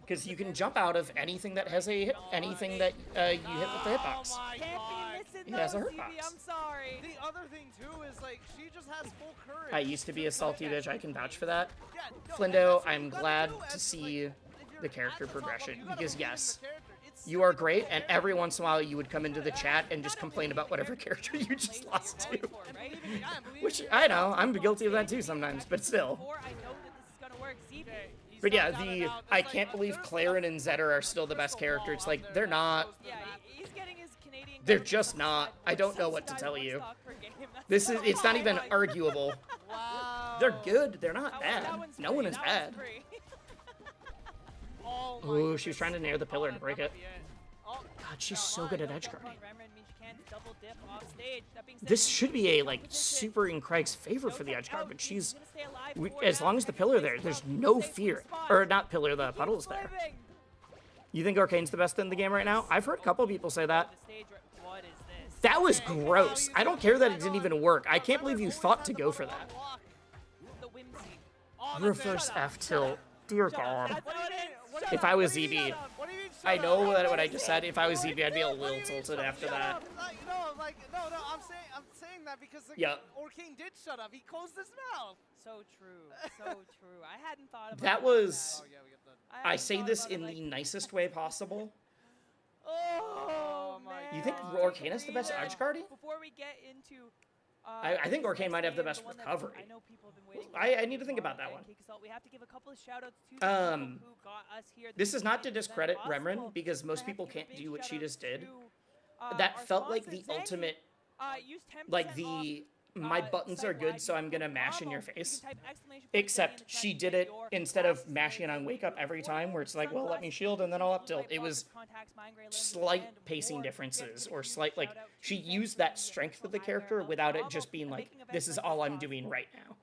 Because you can jump out of anything that has anything that you hit with the hitbox. It has a hurt box. I'm sorry. The other thing too is like she just has full courage. I used to be a salty bitch, I can vouch for that. Flindo, I'm glad to see the character progression, because yes, you are great, and every once in a while you would come into the chat and just complain about whatever character you just lost to. Which, I know, I'm guilty of that too sometimes, but still. But yeah, I can't believe Claren and Zetter are still the best character. It's like, they're not. They're just not. I don't know what to tell you. It's not even arguable. They're good, they're not bad. No one is bad. Oh, she was trying to nair the pillar to break it. God, she's so good at edge guarding. This should be a, like, super in Craig's favor for the edge guard, but she's, as long as the pillar there's no fear. Or not pillar, the puddle's there. You think Arcane's the best in the game right now? I've heard a couple people say that. That was gross. I don't care that it didn't even work. I can't believe you thought to go for that. Reverse F tilt. Dear God. If I was ZB, I know that what I just said. If I was ZB, I'd be a little tilted after that. No, I'm saying that because Orcane did shut up. He closed his mouth. So true, so true. I hadn't thought about that. Was, that. I say this in the nicest way possible. Oh, man. You think Orcane is the best edge guarding? Before we get into, I think Orcane might have the best recovery. I know people have been waiting. I need to think about that one. We have to give a couple of shout-outs to people who got us here. This is not to discredit Remren, because most people can't do what she just did. That felt like the ultimate, like the my buttons are good, so I'm gonna mash in your You can face. type exclamation point Except in the chat she to did say it your instead of fast mashing on wake up every time, where it's like, well, let me shield and then I'll up tilt. It was slight pacing differences or slight, like, she used that strength of the character without it just being like, this is all I'm doing right now.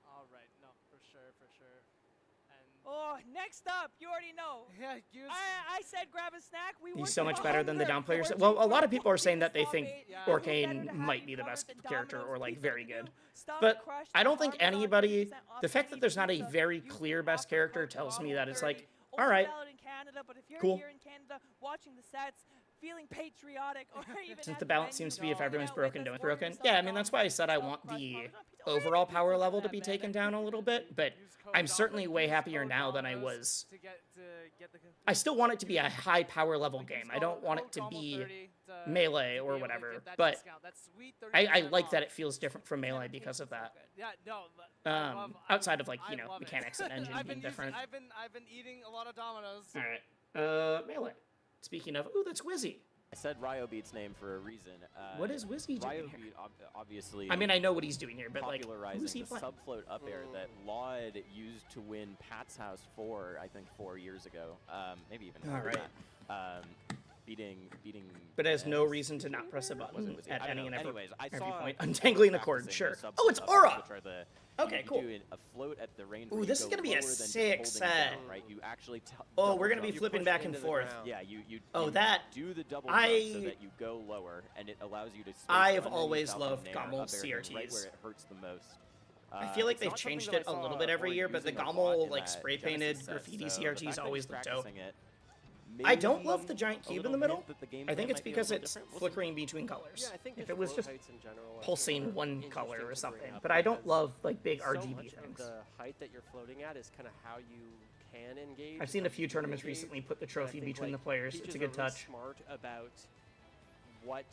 All right, no, for sure, for sure. And Oh, next up, you already know. yeah, use. I said grab a snack. We He's worked so with much better than the down players. hunger. Well, a lot of people are saying that they think Yeah. Orkane might be the best character or like very good. But I don't think anybody, the fact that there's not a very clear best character tells me that it's like, all right, cool. Here in Canada, watching the sets, feeling patriotic, or even Since at the balance venue, seems to be if everyone's with broken, us, don't order broken. yourself Yeah, I a mean, that's dog, why I said I yourself want crushed the coffee. overall power level to be taken down a little bit, but I'm certainly way happier now than I was. To get the. I still want it to be a high power level game. I don't want it to be melee or whatever, but I like that it feels different from melee because of that. Yeah, no. but I love- Outside of like, I you know, love it. mechanics and engine I've being been different. I've been eating a lot of Dominoes. All right, melee. Speaking of, ooh, that's Wizzy. I said Ryo Beat's name for a reason. What is Wizzy Ryo doing here? Beat obviously. I mean, I know what he's doing here, but like, popularizing who's he the playing? subfloat up air that Laud used to win Pat's House 4, I think 4 years ago. Maybe even. All after right. that. Beating. But has no Ness. reason to not press a button Was it? at I don't any and know. every, Anyways, I every saw point. people Untangling the cord, practicing sure. the Oh, it's subfloat up Aura! airs, which are the- Okay, you cool. do a float at the range. Ooh, where you this is go gonna be a lower than just sick holding set. down, right? You actually Oh, double we're gonna be jump. You flipping push back it and into the forth. ground. Yeah, you Oh, that- do the double jump so I- that you go lower, and it allows you to. space I've underneath always Falcon loved Nair GOML up air here, right CRTs. where it hurts the most. I feel like It's they've not something changed that it I a little saw bit every Ori year, but the using a lot GOML in like that spray Genesis painted set, graffiti so the CRTs fact that always he's look dope. practicing it I don't maybe love the giant a cube in little the middle. hint that the I gameplay think it's might be a because little it's different. We'll see. flickering between colors. Yeah, I think If the it was float just heights in general, I think, pulsing are one interesting color to or bring something, up but I don't because love like big so RGB much of things. the height that you're floating at is kind of how you can engage. I've seen a and few do tournaments engage. recently put the And I trophy think, between like, the players. Peach It's a is good really touch. smart about what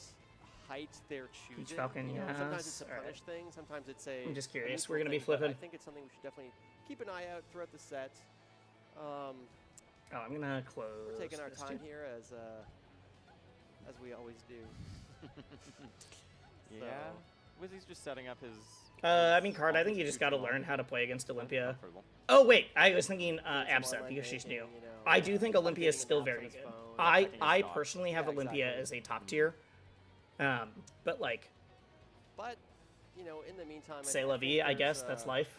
height they're choosing. Falcon, you know, sometimes it's yes. a punish thing. Sometimes it's a. I'm just a curious. neutral We're gonna be thing, but flipping. I think it's something we should definitely keep an eye out throughout the set. Oh, I'm gonna close. We're taking our this time too. here as we always do. Yeah. Wizzy's just setting up his. I mean, Card, I think you just gotta learn how to play against Olympia. Comfortable. Oh, wait, I was thinking Doing some Absent online because she's banking, new. you know, I do think Olympia is updating still maps on very his good. phone. Checking his I stock. personally have Yeah, Olympia exactly. as a top tier. But like, But you know, in the meantime, c'est I la think vie, I there's, guess. That's life.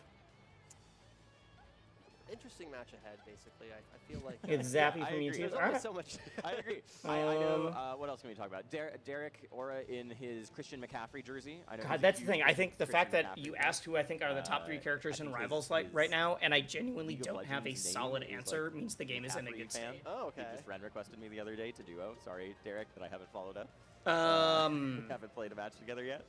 Interesting match ahead, basically. I feel like It's Yeah, zappy I from agree. YouTube. there's All only right. so much. I agree. I know. What else can we talk about? Derek Aura in his Christian McCaffrey jersey. I know he's God, a that's the huge thing. I think the Christian fact that McCaffrey you fan. asked who I think are the top three I characters in think Rivals his- like right his now, and I genuinely League of don't have a Legends name solid is, answer, like, means the game is in a McCaffrey good fan. state. Oh, He okay. just friend requested me the other day to duo. Sorry, Derek, that I haven't followed up. We haven't played a match together yet.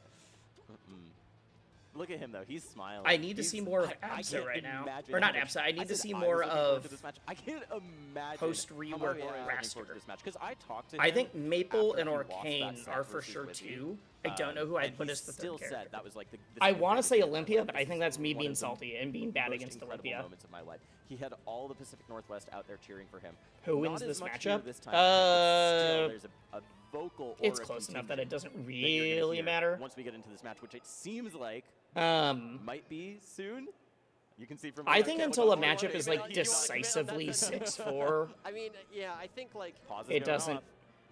Look at him though; he's smiling. I need to He's- see more of I Absa can't right now. imagine Or not how much- Absa, I need to said see was more looking forward of to this match. I can't imagine post-rework how much Aura is looking Raster. forward to this match because I talked to I him think Maple after and he lost that Arcane set are for versus sure Wizzy. two. I don't know who I'd and put he as the third still character. said that was like the I single want to say biggest Olympia, moment. but I This think is that's me one being of the salty and being bad most against incredible Olympia. moments of my life. He had all the Pacific Northwest out there cheering for him. Who Not wins as this much here matchup? this time, but still, there's a vocal It's Aura close enough that it contingent doesn't that you're gonna really hear matter. once we get into this match, which it seems like might be soon. You can see from I my think webcam until what a the matchup Aura is is. like He's not- decisively 6-4, I mean, yeah, I think like Pause is it going doesn't. off.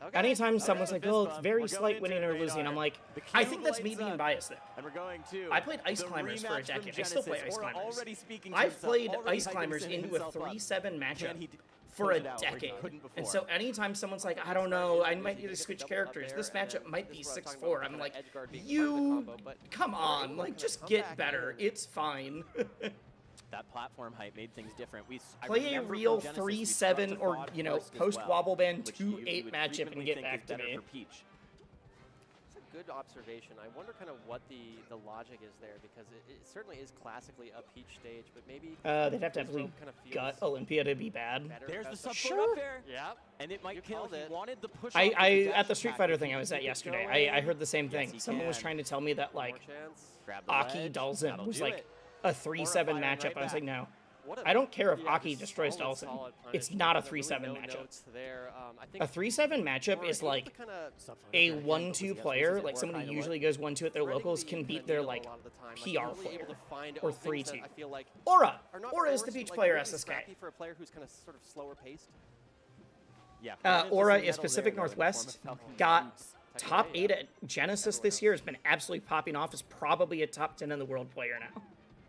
okay. Anytime someone's the like, fist "Oh, it's bump. very We're going slight into winning it, or radar. losing," I'm like, The I cube think that's me lights being up. biased there. And we're going to I played Ice the Climbers for a rematch from decade. I still play Genesis. Ice Aura Climbers. already speaking to I've himself, played already Ice Climbers hyping into a himself up. 3-7 matchup Can he for a push it out where he decade. couldn't before? And so anytime someone's like, I don't know, I might need to switch characters. This matchup might be 6-4. I'm like, you, come on, like, just get better. It's fine. That platform height made things different. I Play a remember from real Genesis, we struck 3-7 to or, Thought you know, first as post well, wobble band which you 2-8 would matchup and frequently get think back is to better me. for Peach. It's a good observation. I wonder kind of what the logic is there because it certainly is classically a Peach stage, but maybe They'd have to have Briscoe kind of gut feels Olympia to be bad. better There's the about sub that. Sure. up there. Yep. And it might You kill. called He it. wanted the push I off with the at the dash Street attack. Fighter If thing he I was at keep it yesterday, I going, heard the same yes, thing. he Someone was can. trying to tell me that, More like, chance. Grab the Aki ledge, Dalzin that'll was do like it. a 3-7 firing matchup. right I was like, back. no. I don't care if Aki destroys Dawson. It's not a 3-7 matchup. A 3-7 matchup is like a 1-2 player, like someone who usually goes 1-2 at their locals, can beat their like PR player or 3-2. Aura is the Peach player SSK. For a player who's kind of sort of slower paced. Yeah. Aura is Pacific Northwest. Got top 8 at Genesis this year. Has been absolutely popping off. Is probably a top 10 in the world player now.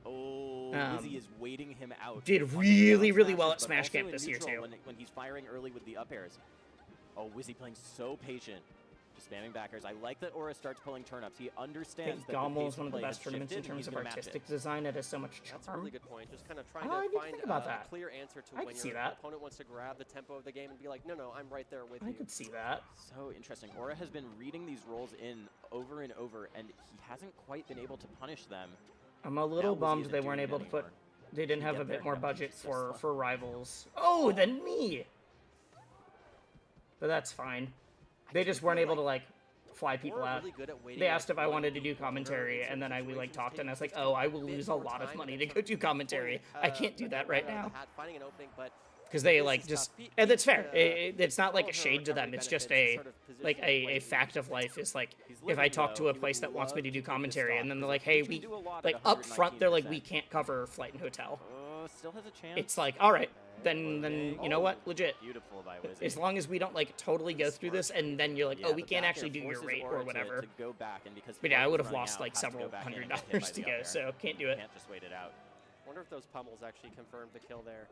Oh, Wizzy is waiting him out. Did really, really well at Smash Camp this year, too. When he's firing early with the up airs. Oh, Wizzy playing so patient. Just spamming backers. I like that Aura starts pulling turnips. He understands that GOML is one of the best tournaments in terms of artistic design. It has so much charm. That's a really good point. Just kind of trying to find a clear answer to when your opponent wants to grab the tempo of the game and be like, no, I'm right there with you. I could see that. So interesting. Aura has been reading these rolls in over and over, and he hasn't quite been able to punish them. I'm a little bummed they weren't able to put... They didn't have a bit more budget for rivals. Oh, than me! But that's fine. They just weren't able to, like, fly people out. They asked if I wanted to do commentary, and then we like talked, and I was like, oh, I will lose a lot of money to go do commentary. I can't do that right now. Because they, like, just... And that's fair. It's not, like, a shade to them. It's just a fact of life is, like, if I talk to a place that wants me to do commentary, and then they're like, hey, we... Like, up front, they're like, we can't cover flight and hotel. Still has a chance. It's like, all right, then you know what? Legit. Beautiful by Wizzy. As long as we don't, like, totally go through this, and then you're like, oh, we can't actually do your rate or whatever. But yeah, I would have lost, like, several $100s to go, so can't do it. Can't just wait it out. Wonder if those pummels actually confirmed the kill there.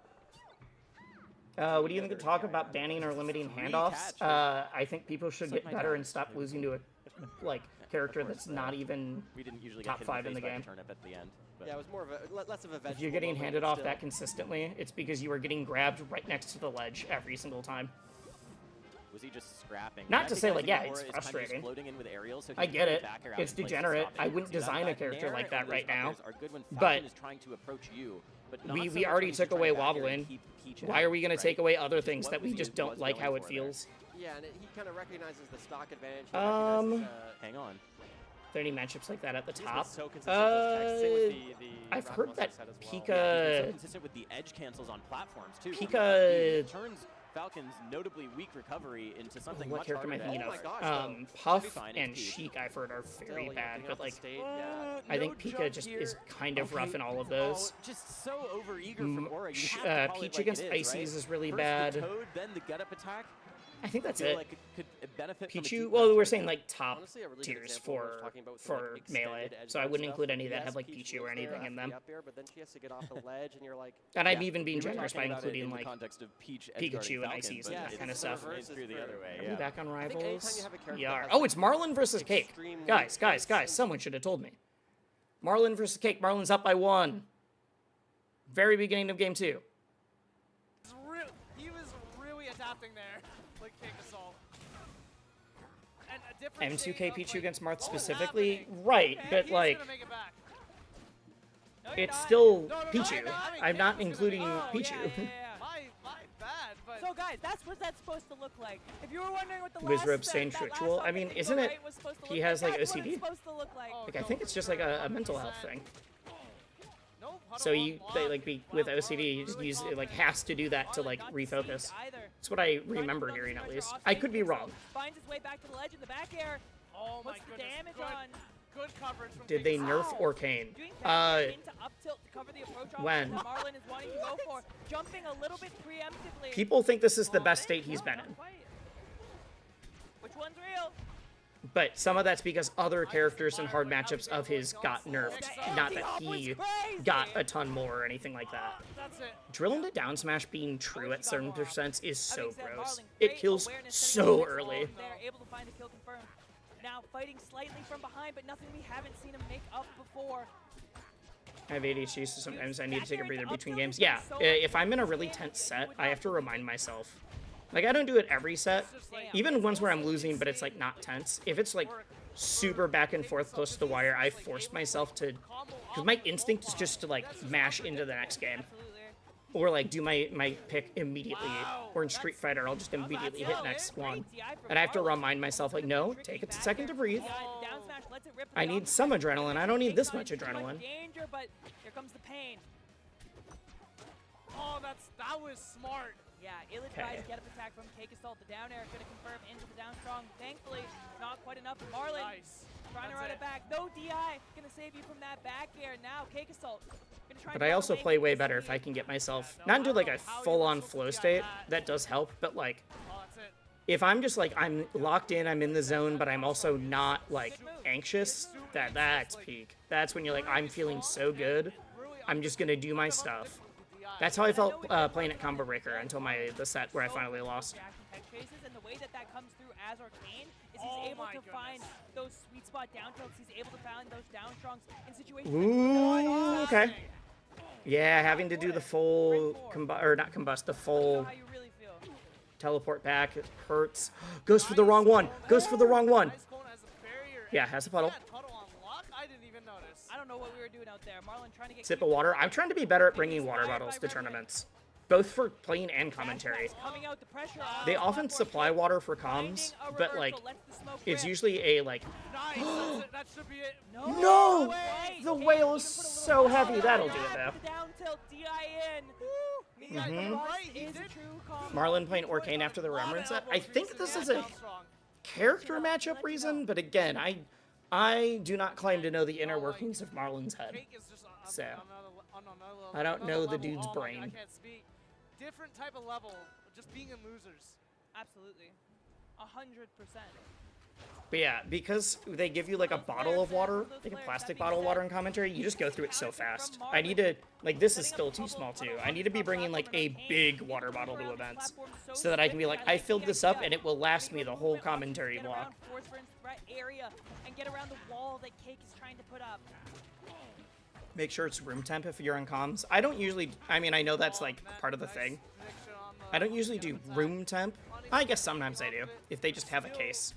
What do you think of talk about banning or limiting handoffs? I think people should get better and stop losing to a, like, character that's not even top 5 in the game. Yeah, it was more of a less of a vegetable. If you're getting handed off that consistently, it's because you are getting grabbed right next to the ledge every single time. Was he just scrapping? Not to say, like, yeah, it's frustrating. I get it. It's degenerate. I wouldn't design a character like that right now. But we already took away wobbling. Why are we going to take away other things that we just don't like how it feels? Yeah, and he kind of recognizes the stock advantage. Hang on. 30 matchups like that at the top. I've heard that Pika... So consistent with the edge cancels on platforms, too. Pika... turns Falcon's notably weak recovery into something what much character am I harder. thinking of? Puff and Sheik I've heard are very bad, but like, I think Pika just is kind of rough in all of those. Just so overeager from Aura. Peach against Ices is really bad. The Toad, then the get-up attack. I think that's it. Like it could benefit Pichu, well, we're saying like top tiers for Melee, so I wouldn't include any that have like Pichu or anything in them. And I'm even being generous by including like Pikachu and Ices and that kind of stuff. Are we back on Rivals? We are. Oh, it's Marlon versus Cake. Guys, someone should have told me. Marlon versus Cake. Marlon's up by 1. Very beginning of game 2. He was really adapting there. M2K Pichu against Marth specifically? Right, but like... It's still Pichu. I'm not including Pichu. My bad, but... So guys, that's what that's supposed to look like. If you were wondering what the Wizrobe saying ritual, I mean, isn't it... He has like OCD? Like, I think it's just like a mental health thing. So you, with OCD, you just use, it like, has to do that to, like, refocus. That's what I remember hearing, at least. I could be wrong. Finds his way back to the ledge in the back air. Oh my goodness. Good coverage from Did they nerf Orcane? When? Marlon is wanting to go for, jumping a little bit preemptively. People think this is the best state he's been in. Which one's real? But some of that's because other characters in hard matchups of his got nerfed. Not that he got a ton more or anything like that. Drill into down smash being true at certain percents is so gross. It kills so early. Able to find the kill confirmed. Now fighting slightly from behind, but nothing we haven't seen him make up before. I have ADHD, so sometimes I need to take a breather between games. Yeah, if I'm in a really tense set, I have to remind myself. Like, I don't do it every set, even ones where I'm losing, but it's, like, not tense. If it's, like, super back and forth close to the wire, I force myself to... Because my instinct is just to, like, mash into the next game. Or, like, do my pick immediately. Or in Street Fighter, I'll just immediately hit next one. And I have to remind myself, like, no, take a second to breathe. I need some adrenaline. I don't need this much adrenaline. Oh, that was smart. Yeah, ill-advised get-up attack from Cake Assault. The down air going to confirm into the down strong. Thankfully, not quite enough for Marlon. Nice. Trying to run it back. No DI. Going to save you from that back air. Now, Cake Assault. But I also play way better if I can get myself, not into like a full-on flow state. That does help, but like, Oh, that's it. if I'm just like, I'm locked in, I'm in the zone, but I'm also not like anxious, that's peak. That's when you're like, I'm feeling so good, I'm just gonna do my stuff. That's how I felt playing at Combo Breaker until the set where I finally lost. Tech chases, and the way that comes through as Arcane is he's able to find those sweet spot down tilts. He's able to find those down strongs in situations. Ooh, okay. Yeah, having to do the full the full How you really feel. teleport back, it hurts. Goes for the wrong one. Goes for the wrong one. Ice Cone has a barrier. Yeah, has a puddle. That puddle on lock? I didn't even notice. I don't know what we were doing out there. Marlon trying to get Sip of water. I'm trying to be better at bringing water bottles to tournaments, both for playing and commentary. coming out, the pressure on They the often platform. supply water for comms, but like, it's usually a like, Nice. That should be it. no! way. The Cake, whale you is can put a so little heavy. pressure That'll on do it that. though. The down tilt, DI in. Yeah, Mhm. you're right. He Is did. true combo. Marlon playing Orcane after the Remnant set. I think this is a character matchup reason, but again, I do not claim to know the inner workings of Marlon's head. Cake is just So, on another I don't another know the level. dude's Oh my God, brain. I can't speak. Different type of level, just being in losers. Absolutely. 100%. But yeah, because they give you like a bottle of water, like a plastic bottle of water in commentary, you just go through it so fast. I need to, like, this is still too small too. I need to be bringing like a big water bottle to events so that I can be like, I filled this up and it will last me the whole commentary Get block. around Forsberg's threat area and get around the wall that Cake is trying to put up. Make sure it's room temp if you're on comms. I don't usually, I mean, I know that's like part of the thing. I don't usually do room temp. I guess sometimes I do. If they just have a case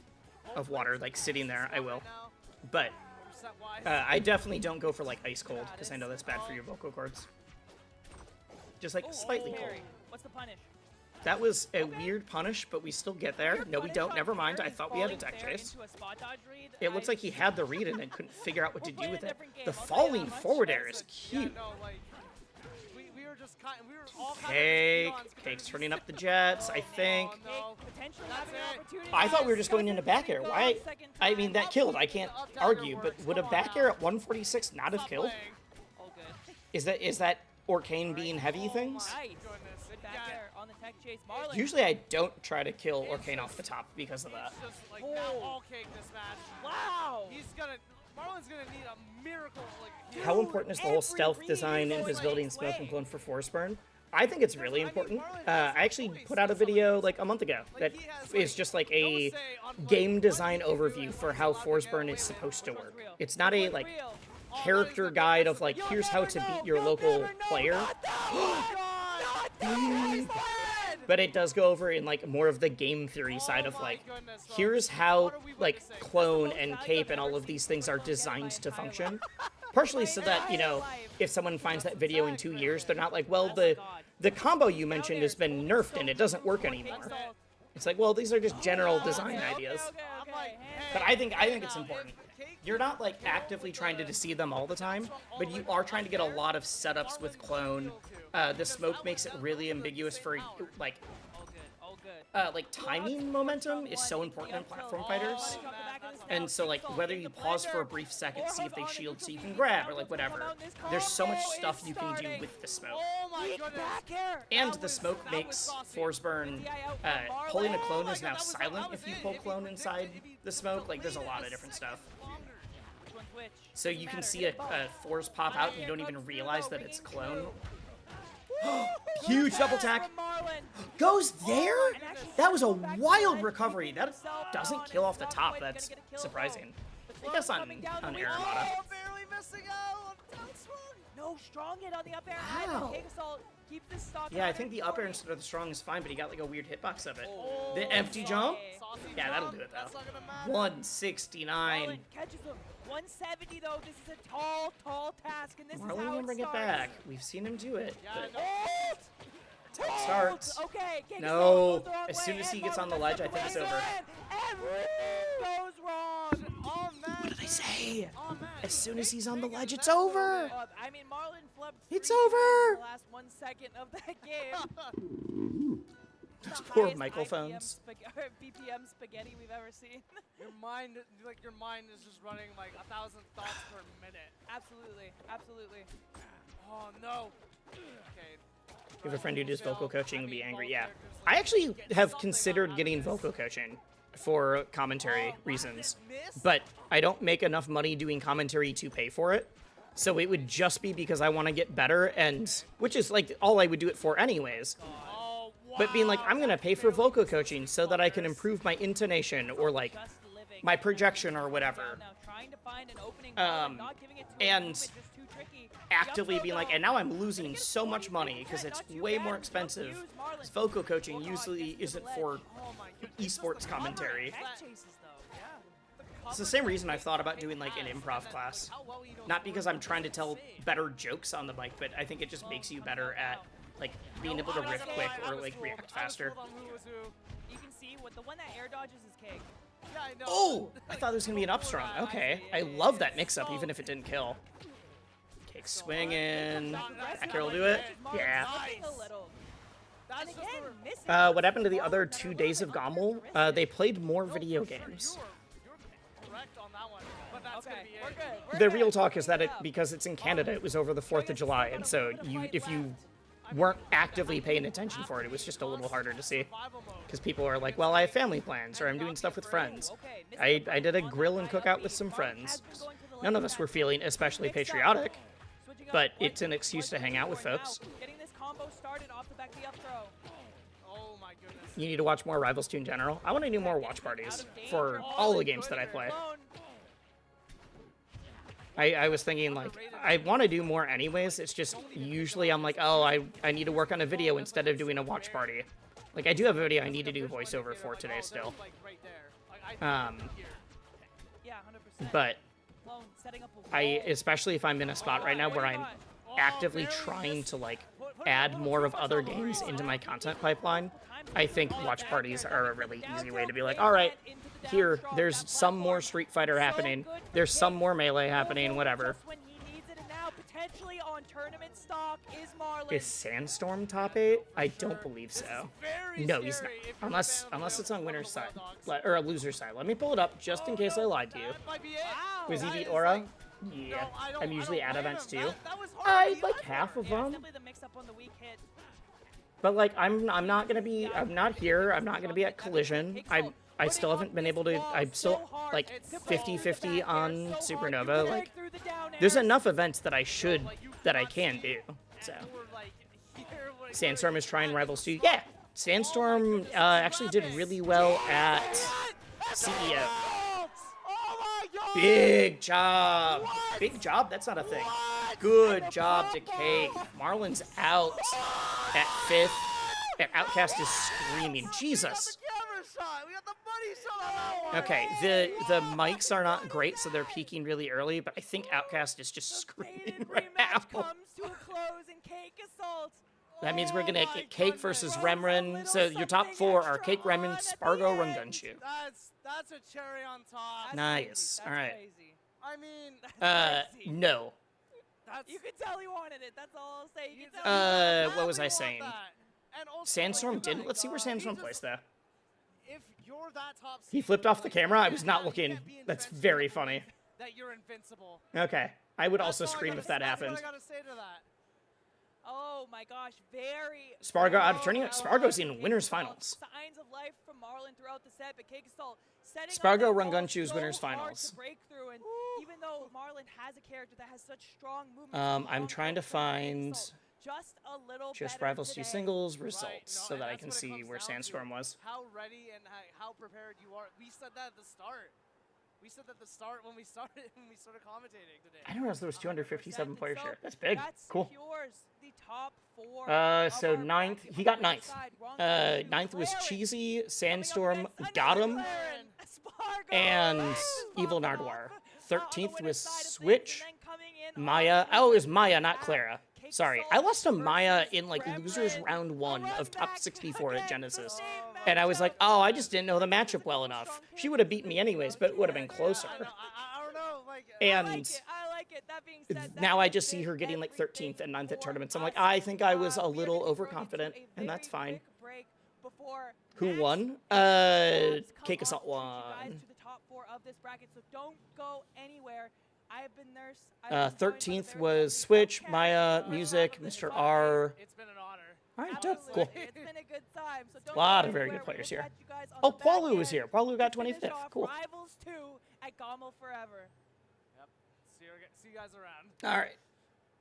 of water like sitting there, I will. But I definitely don't go for like ice cold because I know that's bad for your vocal cords. Just like slightly cold. What's the punish? That was a weird punish, but we still get there. No, we don't. Never mind. I thought we had a tech chase. It looks like he had the read and then couldn't figure out what to do with it. The falling forward air is cute. We were just kind, we were all kind Cake. of just Cake's turning up the jets, I think. no. Potentially having an opportunity. I thought we were just going into back air. Why? I mean, that killed. I can't argue. But would a back air at 146 not have killed? All good. Is that Orcane being heavy things? Nice. Good back air on the tech chase. Marlon. Usually I don't try to kill Orcane off the top because of that. It's just like now all Cake this match. Wow. Marlon's gonna need a miracle. Like, How important is the whole stealth design, invisibility, and smoke and clone for Forceburn? I think it's really important. I actually put out a video like a month ago that is just like a game design overview for how Forceburn is supposed to work. It's not a like character guide of like, here's how to beat your local player. But it does go over in like more of the game theory side of like, here's how like clone and cape and all of these things are designed to function. Partially so that, you know, if someone finds that video in 2 years, they're not like, well, the combo you mentioned has been nerfed and it doesn't work anymore. It's like, well, these are just general design ideas. But I think it's important. You're not like actively trying to deceive them all the time, but you are trying to get a lot of setups with clone. The smoke makes it really ambiguous for like timing momentum is so important in platform fighters. And so like whether you pause for a brief second, see if they shield so you can grab or like whatever. There's so much stuff you can do with the smoke. And the smoke makes Forceburn, pulling a clone is now silent if you pull clone inside the smoke. Like there's a lot of different stuff. So you can see a Force pop out and you don't even realize that it's a clone. Huge double attack. Goes there? That was a wild recovery. That doesn't kill off the top. That's surprising. I guess on Air Armada. barely missing out. No strong hit on the up air. Wow. Cake Assault keeps this stock. Yeah, I think the up air instead of the strong is fine, but he got like a weird hitbox of it. The empty jump? Yeah, that'll do it though. 169. Marlon catches him. 170 though. This is a tall task, and this is Marlon how can it bring it starts. back. We've seen him do it. But Oh! starts. Okay. Cake No. Assault goes the wrong As way, soon as he and gets on the Marlon ledge, gets I think it's away over. again. Everything goes wrong. Oh man. What did I say? Oh man. As soon as he's on the ledge, it's over. I mean, Marlon fled up It's 3 times over! in the last 1 second of that game. Those The poor highest microphones. BPM spaghetti we've ever seen. Your mind is just running like 1,000 thoughts per minute. Absolutely, absolutely. Oh no. Okay. If you have a friend who does vocal coaching, would be angry. Yeah. I actually have considered getting vocal coaching for commentary reasons, but I don't make enough money doing commentary to pay for it. So it would just be because I want to get better, and which is like all I would do it for anyways. But being like, I'm going to pay for vocal coaching so that I can improve my intonation or like my projection or whatever. And actively being like, and now I'm losing so much money because it's way more expensive. This vocal coaching usually isn't for esports commentary. It's the same reason I've thought about doing like an improv class. Not because I'm trying to tell better jokes on the mic, but I think it just makes you better at like being able to riff quick or like react faster. You can see what the one that air dodges is Cake. Yeah, I know. Oh, I thought there was gonna be an up strong. Okay, I love that mix-up, even if it didn't kill. Cake swinging. Back here will do it. Yeah. What happened to the other 2 days of GOML? They played more video games. You're correct on that one, but that's gonna be We're it. good. The real talk is that because it's in Canada, it was over the 4th of July, and so if you weren't actively paying attention for it, it was just a little harder to see. Because people are like, well, I have family plans, or I'm doing stuff with friends. I did a grill and cookout with some friends. None of us were feeling especially patriotic, but it's an excuse to hang out with folks. Getting this combo started off the back of the up throw. Oh my goodness. You need to watch more Rivals 2 in general. I want to do more watch parties for all the games that I play. I was thinking, like, I want to do more anyways. It's just usually I'm like, oh, I need to work on a video instead of doing a watch party. Like, I do have a video I need to do voiceover for today still. Yeah, 100%. But Lone setting up a I, wall. especially if I'm in a spot right now where I'm actively trying to, like, add more of other games into my content pipeline, I think watch parties are a really easy way to be like, all right, here, there's some more Street Fighter happening, there's some more Melee happening, whatever. Just when he needs it, and now potentially on tournament stock is Marlon. Is Sandstorm top 8? I don't believe so. No, he's not. Unless it's on winner's side. Or a loser's side. Let me pull it up just in case I lied to you. Was he beat Aura? Yeah. I'm usually at events too. I like half of them. Simply the mix-up on the weak hit. But like I'm not gonna be, I'm not here, I'm not gonna be at Collision. I still haven't been able to, I'm still like 50-50 on Supernova. Like there's enough events that I can do. So Sandstorm is trying Rivals 2. Yeah, Sandstorm actually did really well at CEO. Big job. Big job? That's not a thing. Good job to Cake. Marlon's out at 5th. And Outcast is screaming. Jesus. Okay, the mics are not great, so they're peaking really early, but I think Outcast is just screaming right now. Comes to a close and Cake assault. That means we're gonna get Cake versus Remren. So your top 4 are Cake, Remren, Spargo, Rungunshu. That's a cherry on top. Nice. All right. Crazy. I mean, No. You can tell he wanted it. That's all I'll say. You can tell What was I saying? Sandstorm didn't. Let's see where Sandstorm plays though. If you're that top He flipped off the camera. I was not looking. That's very funny. That you're invincible. Okay. I would also scream if that happened. That's what I gotta say to that. Oh my gosh, very. Spargo out of turning. Spargo's in winners finals. Signs of life from Marlon throughout the set, but Cake assault setting Spargo up that Rungunshu's wall winners so hard finals. to break through, and even though Marlon has a character that has such strong movement, I'm trying to find just a little just better Rivals 2 today. singles results Right, no, so and that I that's can what it see comes where down to. Sandstorm was. How ready and how prepared you are. We said that at the start. We said at the start when we started commentating today. I didn't realize there was 257 player share. That's big. That Cool. secures the top 4 So of our 9th, bracket. he got On the 9th. side, Rungunshu 9th was Claren Cheesy, coming up Sandstorm against got another him, Claren, Spargo and versus Evil Popov. Nardwar. On the 13th winner's was side of things, Switch, and then coming in Maya. on Oh, it was the Maya, not back, Clara. Cake Sorry, Assault I lost to Maya versus in like Remren. losers round 1 A of run top back 64 at against the Genesis. same And I was like, matchup. oh, I just didn't know the matchup well enough. She would have beaten me anyways, but it would have been closer. I don't know. Like, And I like it. That being said, now I just see her getting like 13th and 9th at tournaments. I'm like, I think I was a little overconfident, and that's fine. Who won? Cake Assault won. To the top 4 of this bracket, so don't go anywhere. I have been nurse. 13th was Switch, Maya, Music, Mr. R. It's been an honor. All right, dope, cool. It's been a good time. So don't A lot go of very anywhere. good players We'll here. catch you guys on Oh, the back Paulu end was here. Paulu got to finish 25th. off Cool. Rivals 2 at GOML Forever. Yep. See you guys around. All right.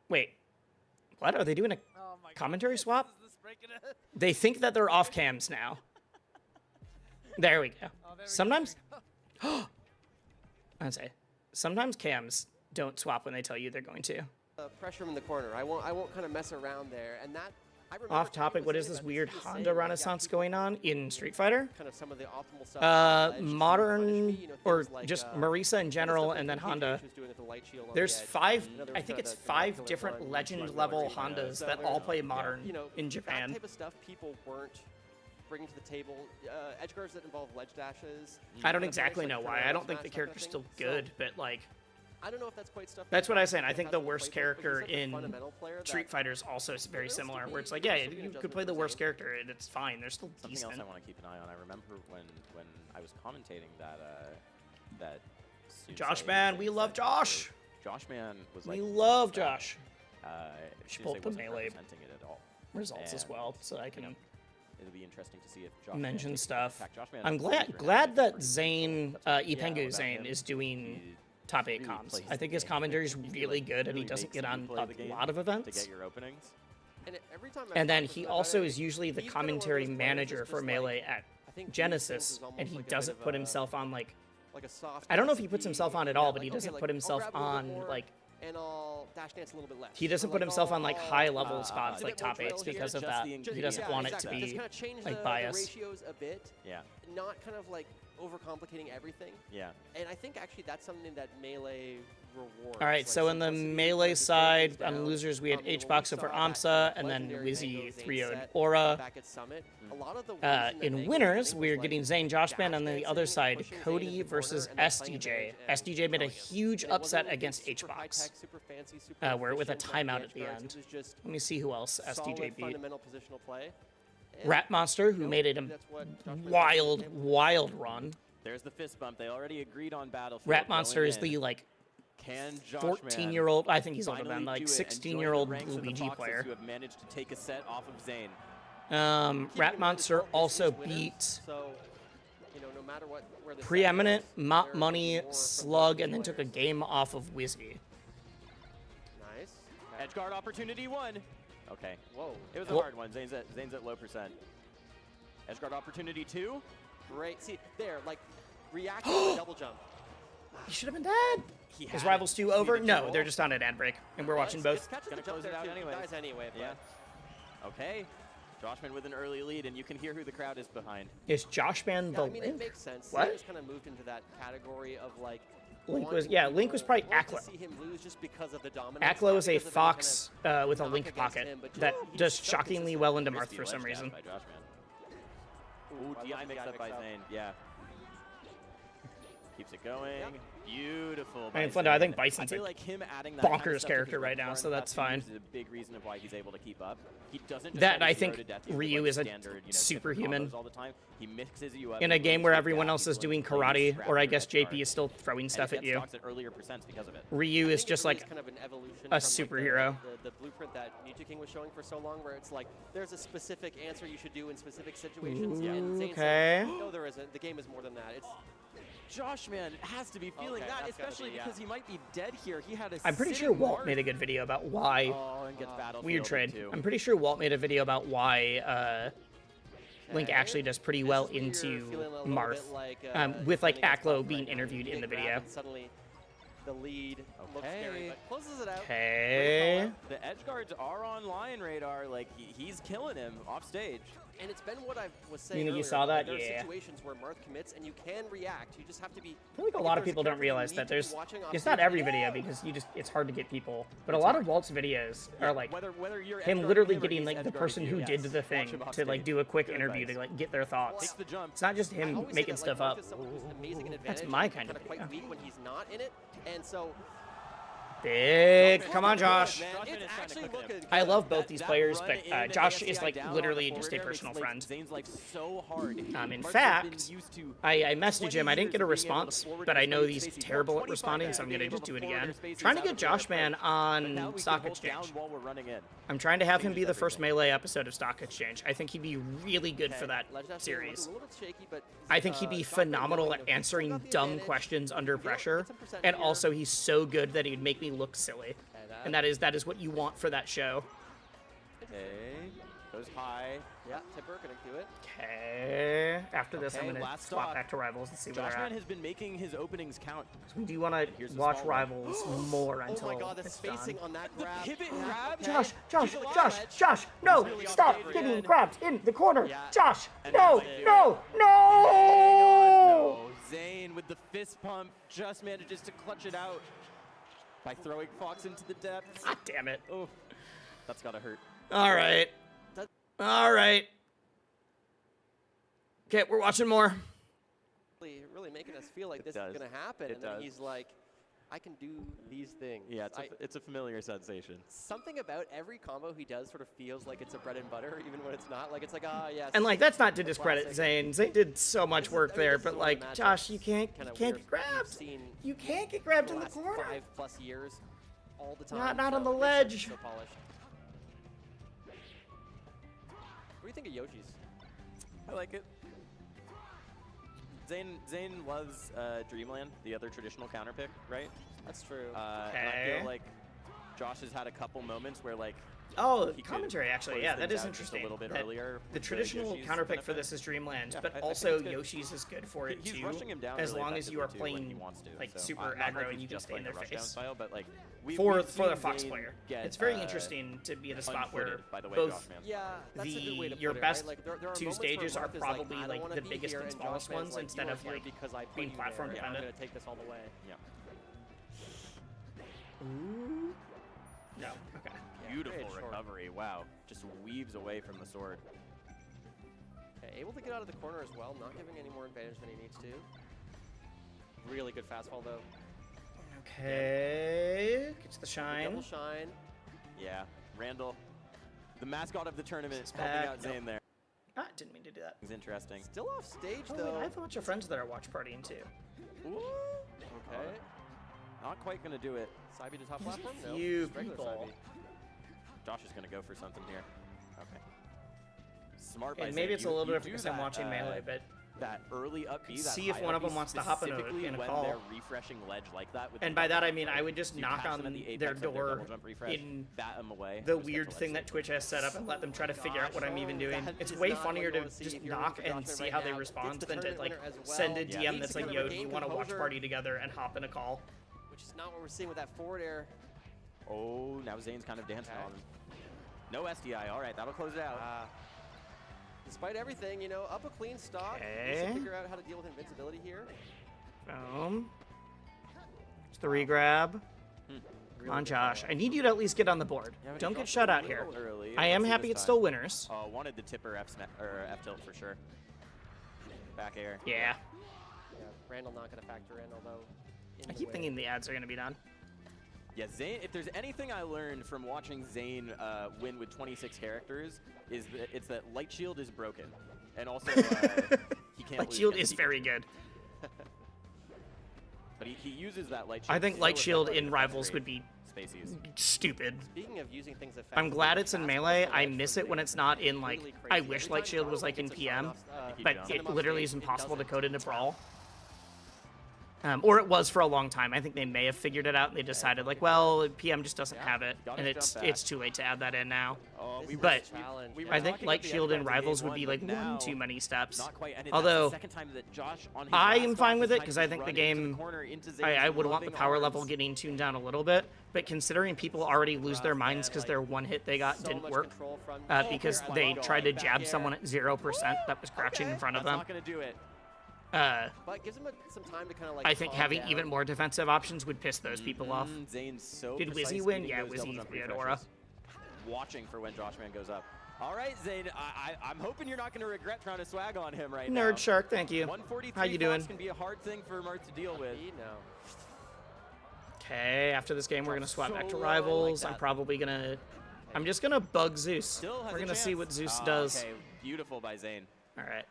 Wait. What? Are they doing a Oh my commentary goodness, swap? is this breaking it? They think that they're off cams now. There we go. Oh, there we go, Sometimes, there we go. I'd say, sometimes cams don't swap when they tell you they're going to. Pressure him in the corner. I won't kind of mess around there. And that I remember Off Tony topic, was what is saying this about weird he was Honda saying, like, renaissance people going on in Street Fighter? kind of some of the optimal stuff on the ledge to Modern, punish me, you know, or things like, just kind Marisa in of general, stuff and like then PJ Honda. was doing with the light shield on There's the edge. 5, You know, there I was think the- it's the 5 killer different guard, legend like, level like, Hondas so that there's- all play modern you know, in Japan. That type of stuff people weren't bringing to the table. Edge guards that involve ledge dashes. I don't kind of exactly like know kinda why. I ledge don't think the smash, that kind of character's thing. still So, good, but like, I don't know if that's quite stuff. that's what I was saying. I that think has the in worst playbook, but he's character such a in fundamental player that Street Fighter is also very There similar, used to where it's be- like, yeah, there used to be an you could adjustment play the for worst Zane. character and it's fine. They're still Something decent. else I want to keep an eye on. I remember when I was commentating that Josh Sensei Man, we said love that Josh. Josh Man was like We love that, Josh. Sensei Should pull up the wasn't melee representing it at all. Results as And, well, so I you can know, it'll be interesting to see if Josh mention Man takes stuff. attack. Josh Man I'm is glad super glad active that for Zane, yeah, Ipengu about Zane, him. is doing He top 8 really comms. plays I the think his game. commentary is He, really good, and he really doesn't makes get you on play a the game lot of to events. get your openings. And every time And then he also is usually the commentary manager for Melee at Genesis, and he doesn't put himself on like, a soft I don't know if he puts SE, himself on at yeah, all, but like, he okay, doesn't like, put I'll himself grab a little bit on more like, and I'll dash dance a little bit less. he doesn't Or put himself on I'll- like high level I'll spots do a like bit more top 8s trail here, because of just that. the He engine- doesn't yeah, want it to exactly. Just be kind of change like the bias. ratios a bit, Yeah, not kind of like overcomplicating everything. yeah. And I think actually that's something that Melee rewards. All right, Like, so in the sometimes you Melee just side, things on down. losers, we had You know, when H-Box we over saw that AMSA, and then legendary Wizzy Mango Zane 3-0'd set Aura. back at Summit, a lot of the reason that In Mango winners, winning we're was, getting like, Zane Joshman, and then dash the other dancing, side, pushing Zane Cody into the versus corner, and then playing SDJ. advantage and SDJ made a killing him. huge And it wasn't upset anything against super H-Box. high-tech, super fancy, super Where with a efficient like timeout the at the edge guards. end. It was just Let me see who else SDJ solid beat. fundamental positional play. And, Rat Monster, who you know, made it a that's what Josh Mann wild, did. wild run. There's the fist bump. They already agreed on Battlefield. Rat Monster going is in. the like Can Josh 14-year-old, I think he's older finally than like do it and join the 16-year-old ranks of the Luigi Foxes player. who have managed to take a set off of Zane. Rat Monster also beat So, you know, no matter what, where the set Preeminent, goes, Mop there's Money, more from Slug, those and then took a players. game off of Wizzy. Nice. Edge guard opportunity 1. Okay. Whoa. It was a Whoa. hard one. Zane's at low percent. Edge guard opportunity 2. Great. See, there, like, react to the double jump. He should have been dead. He Is had Rivals it. 2 See over? the No, control? they're just on an ad break, and we're watching It's both. catches Gonna the jump close it there, out too. He anyways. dies anyway, but Yeah. Okay. Joshman with an early lead, and you can hear who the crowd is behind. Is Joshman yeah, the I mean, it Link? makes sense. What? He just kind of moved into that category of, like, Link was, wanting yeah, Link was people probably want to Aklo. see him lose just because of the dominance, Aklo not is a because of any fox kind of with a knock Link against pocket him, but just that he's does so shockingly consistent. well into Marth Crispy for some ledge dash reason. by Joshman. Ooh, I DI love the mix up by mix-up. Zane. Yeah. Keeps it going. Yep. Beautiful. I mean, by Flindo, I Zane. think Bison's I feel a like him adding that kind of bonkers stuff to character his right now, repertoire so in the that's past few fine. years is a big reason of why he's able to keep up. He doesn't just That, have I a zero think to death, you know, Ryu like is a standard, you know, superhuman. different combos all the time. He mixes you up In a and game moves where like everyone that. else is He's doing willing to karate, scrap or I your guess edge guard. JP is still throwing And stuff he at gets you. stocks at earlier percents because of it. Ryu I is think just it really like is kind of an evolution a from, like, superhero. the blueprint that Ninja King was showing for so long, where it's like there's a specific answer you should do in specific situations. Ooh, and Zane okay. said, no, there isn't. The game is more than that. It's Joshman has to be feeling Okay, that, that's gotta especially be, yeah. because he might be dead here. He had a I'm pretty sure sitting Walt mark. made a good video about why. Oh, and gets Battlefield Weird trade. too. I'm pretty sure Walt made a video about why Link Okay. actually does pretty This well is where you're into feeling a little Marth, bit like, with like defending Aklo yourself being right now. interviewed You in the get video. grabbed and suddenly the lead looks scary, Okay. but closes it out. Okay. The edge guards are on lion radar. Like he's killing him off stage. And it's been what I was saying You think you earlier, saw like, that? There Yeah. are situations where Marth commits and you can react. You just have to be. I feel like a if lot of there's people don't character you realize need that to be there's. watching off It's not stage, every video because it's hard to get people, but a lot of Walt's videos are like whether you're him edge literally guarding him or getting he's like the edge person guarding who you, did yes. the Watch thing him off to like stage. do a quick Good interview advice. to like get their thoughts. Takes the jump. It's not just I him always say making that, stuff like, up. Marth is someone who's amazing in That's advantage, my and kind of kinda quite video. weak when he's not in it, and so Big. Come on, Josh. Man, It's it's actually looking good. I love both these players, run but in Josh against is the like guy down literally on the just a corner personal makes, like, friend. Zane's like so hard. In Mark's been fact, used to I messaged 20 him. I didn't years get a of being able to response, forward but I their know spaces. he's Well, terrible at 25 responding, so I'm being gonna able just to do it forward again. their spaces Trying to out get of their Josh Man approach. But now on we Stock can hold down Exchange. while we're running in. I'm trying to have him be the Changes first everything. Melee episode of Stock Exchange. I think he'd be really good for that Legend has been series. A little bit shaky, but I think he'd be Josh Mann phenomenal knowing at that he's still answering got the dumb advantage. questions under If you don't pressure, get some percent and here, also he's so good that he'd make me look silly. And that is what you want for that show. Okay. Goes high. Yeah, Tipper gonna do it. Okay. After this, Okay, I'm gonna last swap stop. back to Rivals and see where Josh they're Man at. has been making his openings count. We do want to Here's the watch small one. Rivals more Oh until my god, the it's spacing done. on that grab. Pivot grab. Josh, Josh, He's a Josh, ledge. Josh, no! really off Stop stage getting again. grabbed in the corner! Yeah. Josh, And no, now they do no, no! No, Zane with the fist pump just manages to clutch it out by throwing Fox into the depths. God damn it. Oh, that's gotta hurt. All right. All right. Okay, we're watching more. Really making us feel like It this does. is gonna happen, It and then does. he's like, I can do these things. Yeah, it's a familiar sensation. Something about every combo he does sort of feels like it's a bread and butter, even when it's not. Like it's like, ah, yes. And like that's not to discredit Classic. Zane. Zane did so much This is- work I mean, there, this is but one of the like Josh, you matchups can't kinda get we've grabbed. seen You can't get grabbed the in the last corner. 5+ years, all the time. Not on so the it makes sense ledge. he's So polished. What do you think of Yoshi's? I like it. Zane loves Dreamland, the other traditional counter pick, right? That's true. And I Okay. feel like Josh has had a couple moments where like Oh, he could commentary actually. close Yeah, that things is out just interesting. a little bit that earlier. the with traditional Yoshi's counterpick for benefit. this is Dreamland, Yeah, but I think also it's good. Yoshi's is good for it He's too. rushing him down as really long as you are effectively, too, when he playing wants to, like so super not like aggro he's and you can just stay in playing their a rushdown face. style, but like For we've the seen Fox Zane player, get, it's very interesting to be at a spot where unfooted by the way both Josh Man. yeah, that's a good way to your put best it, right? Like, there are two moments where stages are Marth is like, probably I don't like wanna the be biggest here, and and smallest Josh Man's ones like, instead you are of here like because I put being you platform there, and I'm dependent. gonna take this all the way. Yeah. Ooh. No. Okay. Beautiful great short. recovery. Wow. Just weaves away from the sword. Okay, able to get out of the corner as well, not giving any more advantage than he needs to. Really good fastfall though. Okay. Gets the Double shine. shine. Yeah. Randall, the mascot of the tournament, It's helping back. out Zane there. Ah, didn't mean to do that. It's interesting. Still off stage Oh, though. wait, I have a bunch of friends that are watch partying too. Ooh. Okay. Not quite gonna do it. Side to top There's a platform? No. few just regular people. side B. Josh is gonna go for something here. Okay. Smart by And maybe Zane. it's a little You different do because I'm that, watching Melee, but that early up B, that see if high one up of them B, wants to hop in a specifically when call. they're refreshing ledge like that. With and the by that double I mean jump, I would just you knock catch them on at the their apex of door double jump refresh, in bat them away, the just get weird to thing ledge that Twitch has set up and let them try to figure out what I'm even doing. That It's is way not what funnier you to wanna see just if you're knock rooting for and Josh see right how they now. respond It's the than to tournament like winner as well. send a Yeah, DM he's that's like, gonna yo, do regain you want to watch composure. party together and hop in a call? Which is not what we're seeing with that forward air. Oh, now Zane's kind of dancing Okay. on him. No SDI. All right, that'll close it out. Despite everything, you know, up a clean stock. Needs Okay. to figure out how to deal with invincibility here. Boom. It's the regrab. Really On good Josh. follow-up. I need you to at least get on the board. Yeah, but he Don't get dropped shut it a out here. little early. I am Let's see happy this it's time. still winners. Wanted the tipper F tilt for sure. Back air. Yeah. Yeah, Randall not going to factor in, although. I keep thinking the ads are going to be done. Yeah, Zane. If there's anything I learned from watching Zane win with 26 characters, it's that Light Shield is broken, and also he can't. Light lose Shield against is very good. But he uses that Light Shield. I think so Light Shield effectively in to Rivals frustrate would be Spacies. stupid. Speaking of using things I'm glad it's in Melee. I miss it when it's not in like. I wish Light Shield was like in PM, but it literally is impossible to code into Brawl. Or it was for a long time. I think they may have figured it out and they decided like, well, PM just doesn't have it, Gotta and jump back. it's too late to add that in now. Oh, But we were I think talking Light at the Shield end in about Rivals game would be one, like but now one too many steps. Not quite. And Although that's the second time that Josh on his I last am stop fine with has it because tried I to think the run into game. corner into Zane's I would want the loving power arms. level getting tuned down a little bit, but considering people already lose their minds because their one hit they got didn't work because they tried to jab someone at 0% that was crouching in front of That's them. not gonna do it. But gives him some time to kind of like. I think calm having down. even more defensive options would piss those people off. Zane's so Did precise Wizzy win? getting Yeah, those double Wizzy jump did, refreshes. Aura. Watching for when Josh Man goes up. All right, Zane. I'm hoping you're not going to regret trying to swag on him right now. Nerd Shark, thank you. 143 How you doing? Fox can be a hard thing for Marth to deal with. No. Okay, after this game, we're gonna swap back to Rivals. I'm probably gonna... I'm just gonna bug Zeus. We're gonna see what Zeus does. Okay, beautiful by Zane. All right.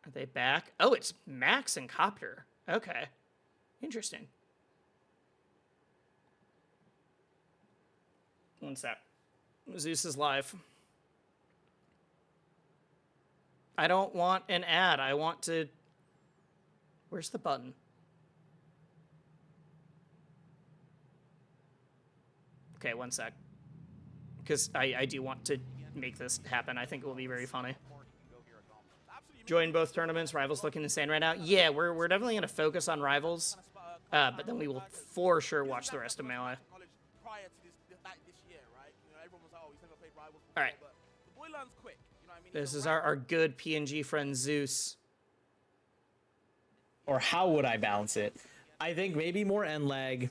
Are they back? Oh, it's Max and Copter. Okay. Interesting. One sec. Zeus is live. I don't want an ad. I want to... Where's the button? Okay, one sec. Because I do want to make this happen. I think it will be very funny. Join both tournaments. Rivals looking insane right now. Yeah, we're definitely going to focus on Rivals. But then we will for sure watch the rest of Melee. All right. This is our good PNG friend Zeus. Or how would I balance it? I think maybe more end lag.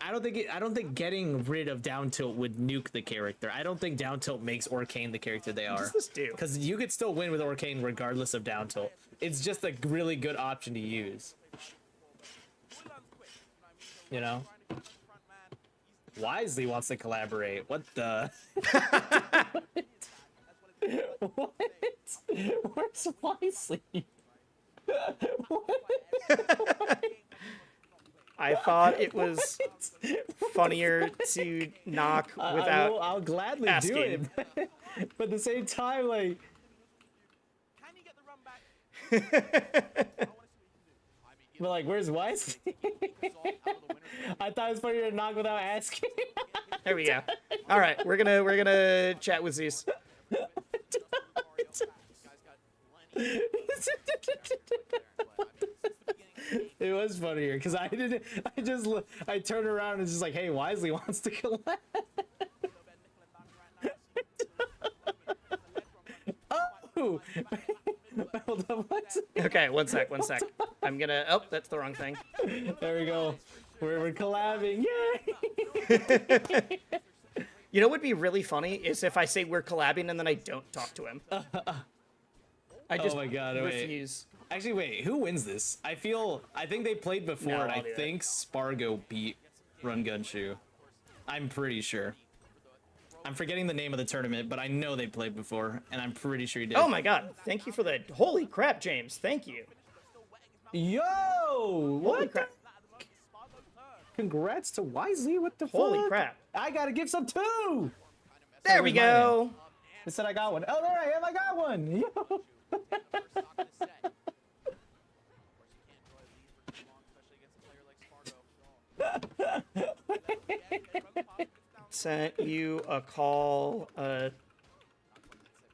I don't think getting rid of down tilt would nuke the character. I don't think down tilt makes Orcane the character they are. What does this do? Because you could still win with Orcane regardless of down tilt. It's just a really good option to use. You know? Wisely wants to collaborate. What the? What? Where's Wisely? What? I thought it was funnier to knock without I'll gladly asking. do it, but at the same time, like... But like, where's Wisely? I thought it was funnier to knock without asking. There we go. All right, we're gonna chat with Zeus. It was funnier because I turned around and just like, hey, Wisely wants to collab. Oh, hold on, what? Okay, one sec. I'm gonna. Oh, that's the wrong thing. There we go. We're collabing. Yay! You know what would be really funny is if I say we're collabing and then I don't talk to him. I just oh my God! refuse. Wait. Actually, wait. Who wins this? I think they played before, No, and I I'll do think Spargo beat Run Gun Shoe. I'm pretty sure. I'm forgetting the name of the tournament, but I know they played before, and I'm pretty sure he did. Oh my God! Thank you for the. Holy crap, James! Thank you. Yo! Holy What? crap! Congrats to Wisely. What the fuck? Holy crap! I gotta give some too. There we go. It said I got one. Oh, there I am. I got one. Yo. Sent you a call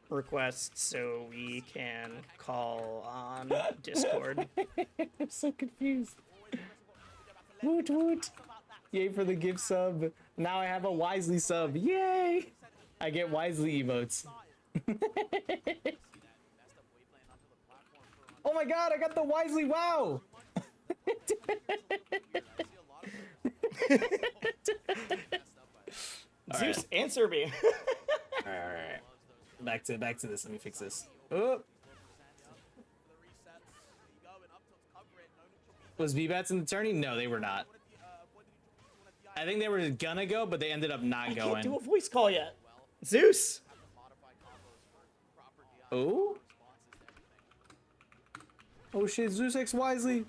request so we can call on Discord. I'm so confused. Woot woot. Yay for the gift sub. Now I have a Wisely sub. Yay! I get Wisely emotes. Oh my God, I got the Wisely wow! Zeus, answer me. Alright. Back to this. Let me fix this. Oh. Was B-Bats in the tourney? No, they were not. I think they were gonna go, but they ended up not I going. can't do a voice call yet. Zeus. Oh? Oh shit, Zeus X Wisely.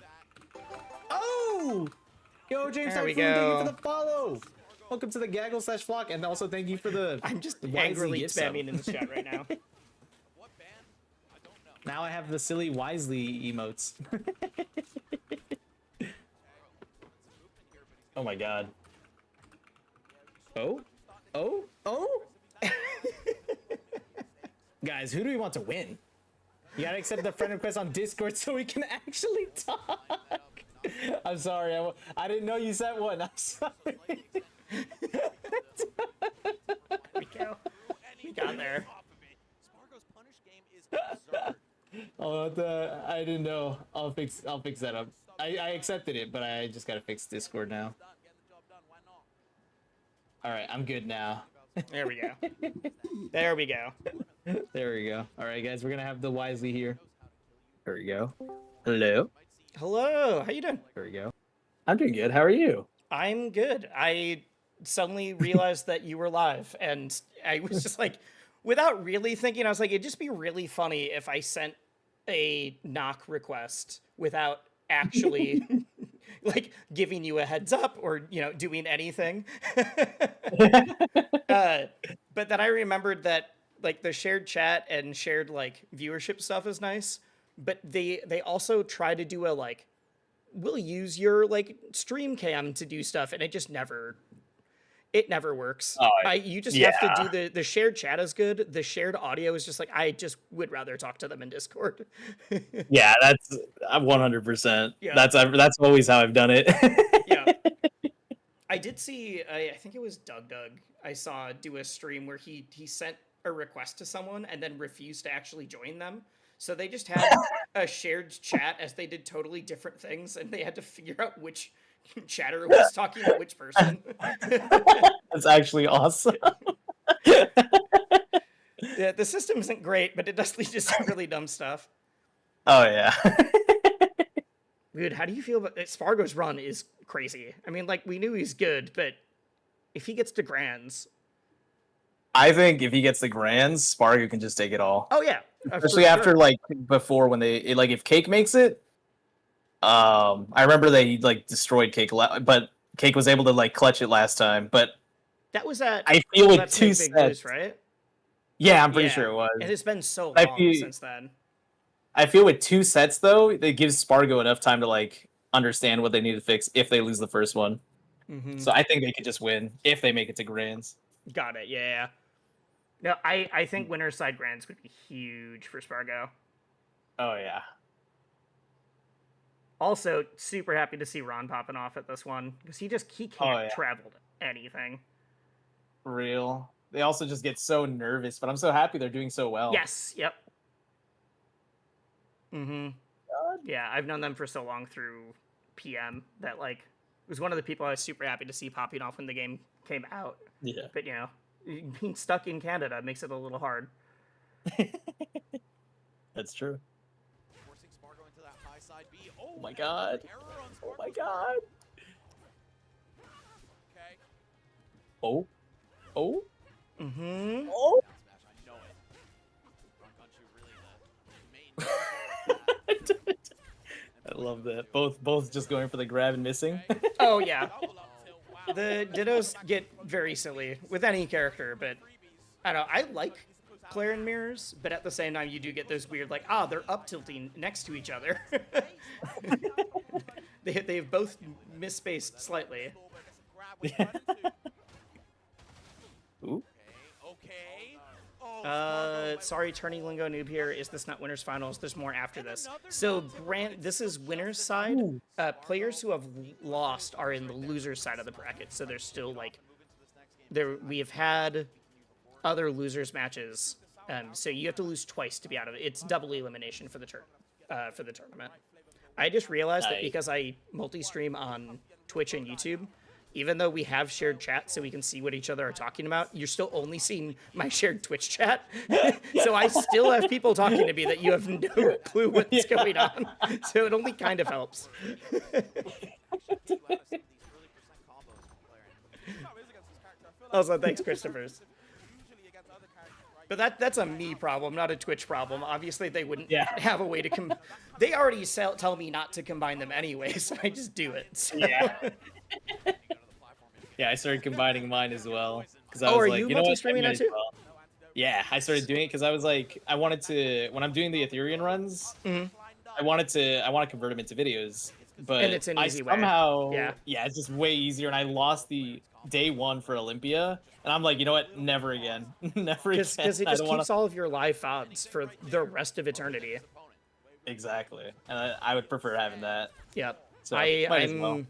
Oh! Yo, James, There we thank you go. for the follow. Welcome to the Gaggle/Flock, and also thank you for the. I'm just Wisely angrily gift sub. spamming in the chat right now. Now I have the silly Wisely emotes. Oh my God. Oh? Oh? Oh? Guys, who do we want to win? You gotta accept the friend request on Discord so we can actually talk. I'm sorry, I didn't know you sent one. I'm sorry. We go. We got there. Oh, I didn't know. I'll fix that up. I accepted it, but I just gotta fix Discord now. All right, I'm good now. There we go. There we go. There we go. All right, guys, we're gonna have the Wisely here. There we go. Hello. Hello. How you doing? There we go. I'm doing good. How are you? I'm good. I suddenly realized that you were live, and I was just like, without really thinking, I was like, it'd just be really funny if I sent a knock request without actually like giving you a heads up or doing anything. But then I remembered that like the shared chat and shared like viewership stuff is nice, but they also try to do a like, we'll use your like stream cam to do stuff, and it never works. You just have to do the shared chat is good. The shared audio is just like, I just would rather talk to them in Discord. Yeah, that's 100%. Yeah. That's always how I've done it. Yeah. I did see, I think it was Doug, I saw do a stream where he sent a request to someone and then refused to actually join them. So they just had a shared chat as they did totally different things, and they had to figure out which chatter was talking to which person. That's actually awesome. Yeah, the system isn't great, but it does lead to some really dumb stuff. Oh, yeah. Dude, how do you feel about Spargo's run is crazy. I mean, like, we knew he's good, but if he gets to Grands... I think if he gets the Grands, Spargo can just take it all. Oh, yeah. Especially after, like, before when like, if Cake makes it, I remember they, like, destroyed Cake, but Cake was able to, like, clutch it last time, but... That was at... I feel with 2 sets... Boost, right? Yeah, I'm pretty sure it was. And it's been so long since then. I feel with 2 sets, though, it gives Spargo enough time to, like, understand what they need to fix if they lose the first one. Mm-hmm. So I think they could just win if they make it to Grands. Got it, yeah. No, I think winner's side Grands would be huge for Spargo. Oh, yeah. Also, super happy to see Ron popping off at this one, because he can't travel to anything. Real. They also just get so nervous, but I'm so happy they're doing so well. Yes, yep. Mm-hmm. Yeah, I've known them for so long through PM that, like, it was one of the people I was super happy to see popping off when the game came out. Yeah. But, being stuck in Canada makes it a little hard. That's true. Oh my god. Oh my god. Oh. Oh. Mm-hmm. Oh. I love that. Both just going for the grab and missing. Oh yeah. The Dittos get very silly with any character, but I don't know. I like Claire and Mirrors, but at the same time, you do get those weird, like, they're up tilting next to each other. They've both misspaced slightly. Ooh. Sorry, Turning Lingo noob here. Is this not winners finals? There's more after this. So, this is winners side. Players who have lost are in the losers side of the bracket. So there's still like, we have had other losers matches. So you have to lose twice to be out of it. It's double elimination for the tournament. I just realized that because I multi-stream on Twitch and YouTube, even though we have shared chat so we can see what each other are talking about, you're still only seeing my shared Twitch chat. So I still have people talking to me that you have no clue what's going on. So it only kind of helps. Also, thanks, Christopher's. But that's a me problem, not a Twitch problem. Obviously, they wouldn't have a way to They already tell me not to combine them anyway, so I just do it. So. Yeah. Yeah, I started combining mine as well. I was are like, you multi-streaming now too? Well. Yeah, I started doing it because I was like, I wanted to, when I'm doing the Ethereum runs, I want to convert them into videos. But and it's an easy way. Somehow, yeah, it's just way easier. And I lost the day 1 for Olympia. And I'm like, you know what? Never again. Never again. Because it just keeps all of your live VODs for the rest of eternity. Exactly. And I would prefer having that. Yep. So I'm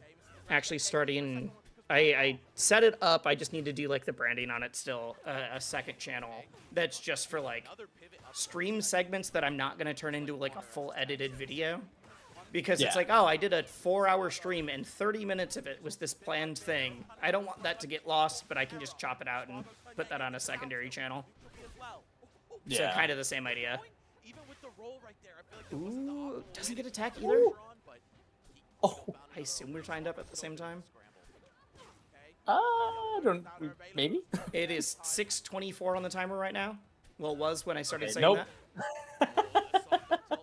actually starting... I set it up. I just need to do like the branding on it still. A second channel that's just for like stream segments that I'm not going to turn into like a full edited video. Because it's like, I did a 4-hour stream and 30 minutes of it was this planned thing. I don't want that to get lost, but I can just chop it out and put that on a secondary channel. Yeah. So kind of the same idea. Ooh, doesn't get attack either? Oh, I assume we're timed up at the same time. I don't. Maybe. It is 6:24 on the timer right now. Well, it was when I started Okay, saying nope. that.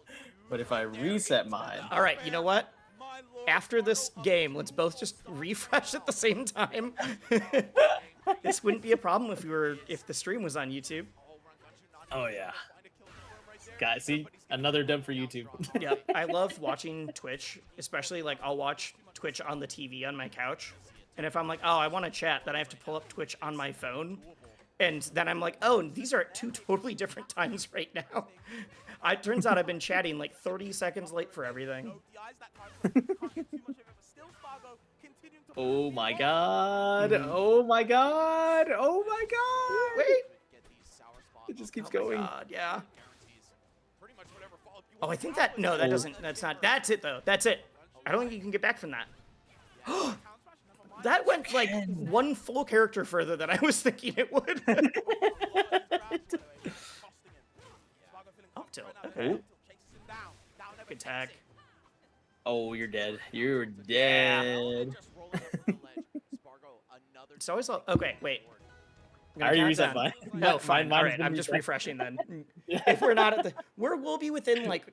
But if I reset mine, All right, you know what? After this game, let's both just refresh at the same time. This wouldn't be a problem if the stream was on YouTube. oh yeah. Guys, see, another dub for YouTube. Yep, I love watching Twitch, especially like I'll watch Twitch on the TV on my couch. And if I'm like, oh, I want to chat, then I have to pull up Twitch on my phone. And then I'm like, oh, these are at 2 totally different times right now. It turns out I've been chatting like 30 seconds late for everything. Oh my god! Oh my god! Oh my god! Wait. It just keeps Oh going. my God, yeah. Oh, I think that, no, that doesn't, that's not, that's it though. That's it. I don't think you can get back from that. That went like 1 full character further than I was thinking it would. Up tilt. Okay. Good tag. Oh, you're dead. You're dead. It's always, okay, wait. I already reset mine. No, fine. Mine All has right, been I'm just reset. refreshing then. If we're not at the, we'll be within like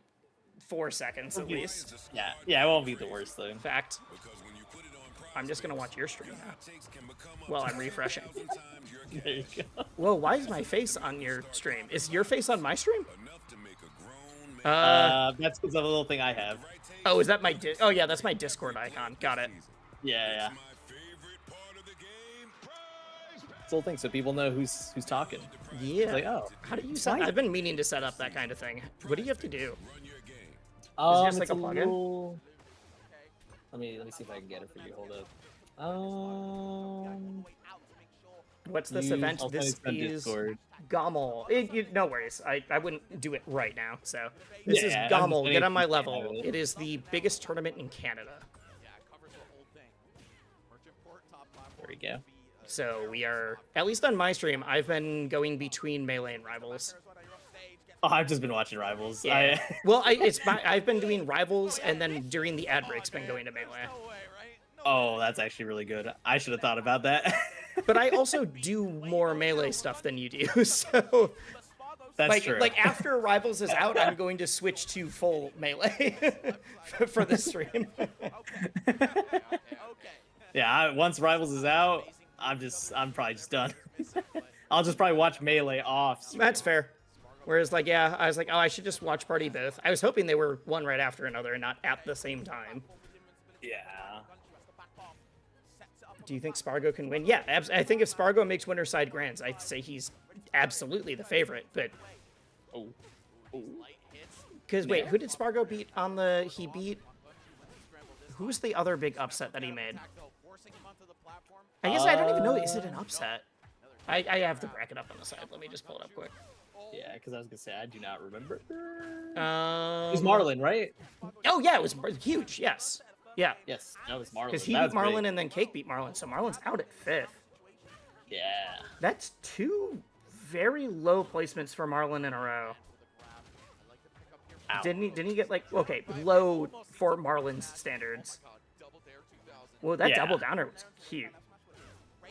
4 seconds at least. Yeah, it won't be the worst though. In fact, I'm just gonna watch your stream now while I'm refreshing. There you go. Whoa, why is my face on your stream? Is your face on my stream? That's because of a little thing I have. Oh, is that my oh yeah, that's my Discord icon. Got it. Yeah. It's a little thing so people know who's talking. Yeah. It's like, oh, How do you set? nice. I've been meaning to set up that kind of thing. What do you have to do? It's just like a plugin? little... Let me see if I can get it for you. Hold up. What's this Use- event? I'll tell you This it's on is Discord. GOML. No worries. I wouldn't do it right now. So this is Yeah, I'm just GOML. waiting Get on my for you to level. have it. It is the biggest tournament in Canada. There we go. So we are, at least on my stream, I've been going between Melee and Rivals. Oh, I've just been watching Rivals. Yeah. Well, I've been doing Rivals, and then during the ad breaks, been going to Melee. Oh, that's actually really good. I should have thought about that. But I also do more Melee stuff than you do, so That's true. like after Rivals is out, I'm going to switch to full Melee for this stream. Yeah, once Rivals is out, I'm probably just done. I'll just probably watch Melee off. That's fair. Whereas, like, yeah, I was like, oh, I should just watch Party both. I was hoping they were one right after another and not at the same time. Yeah. Do you think Spargo can win? Yeah, I think if Spargo makes winner side grands, I'd say he's absolutely the favorite. But Oh. because wait, who did Spargo beat on the? He beat. Who's the other big upset that he made? I guess I don't even know. Is it an upset? I have the bracket up on the side. Let me just pull it up quick. Yeah, because I was gonna say I do not remember. It It was Marlin, right? Oh yeah, it was huge. Yes. Yeah. Yes, that was Marlin. Because he That beat was Marlin big. and then Cake beat Marlin, so Marlin's out at 5th. Yeah. That's 2 very low placements for Marlin in a row. Ow. Didn't he get like okay, low for Marlin's standards? Well, that Yeah. double downer was cute.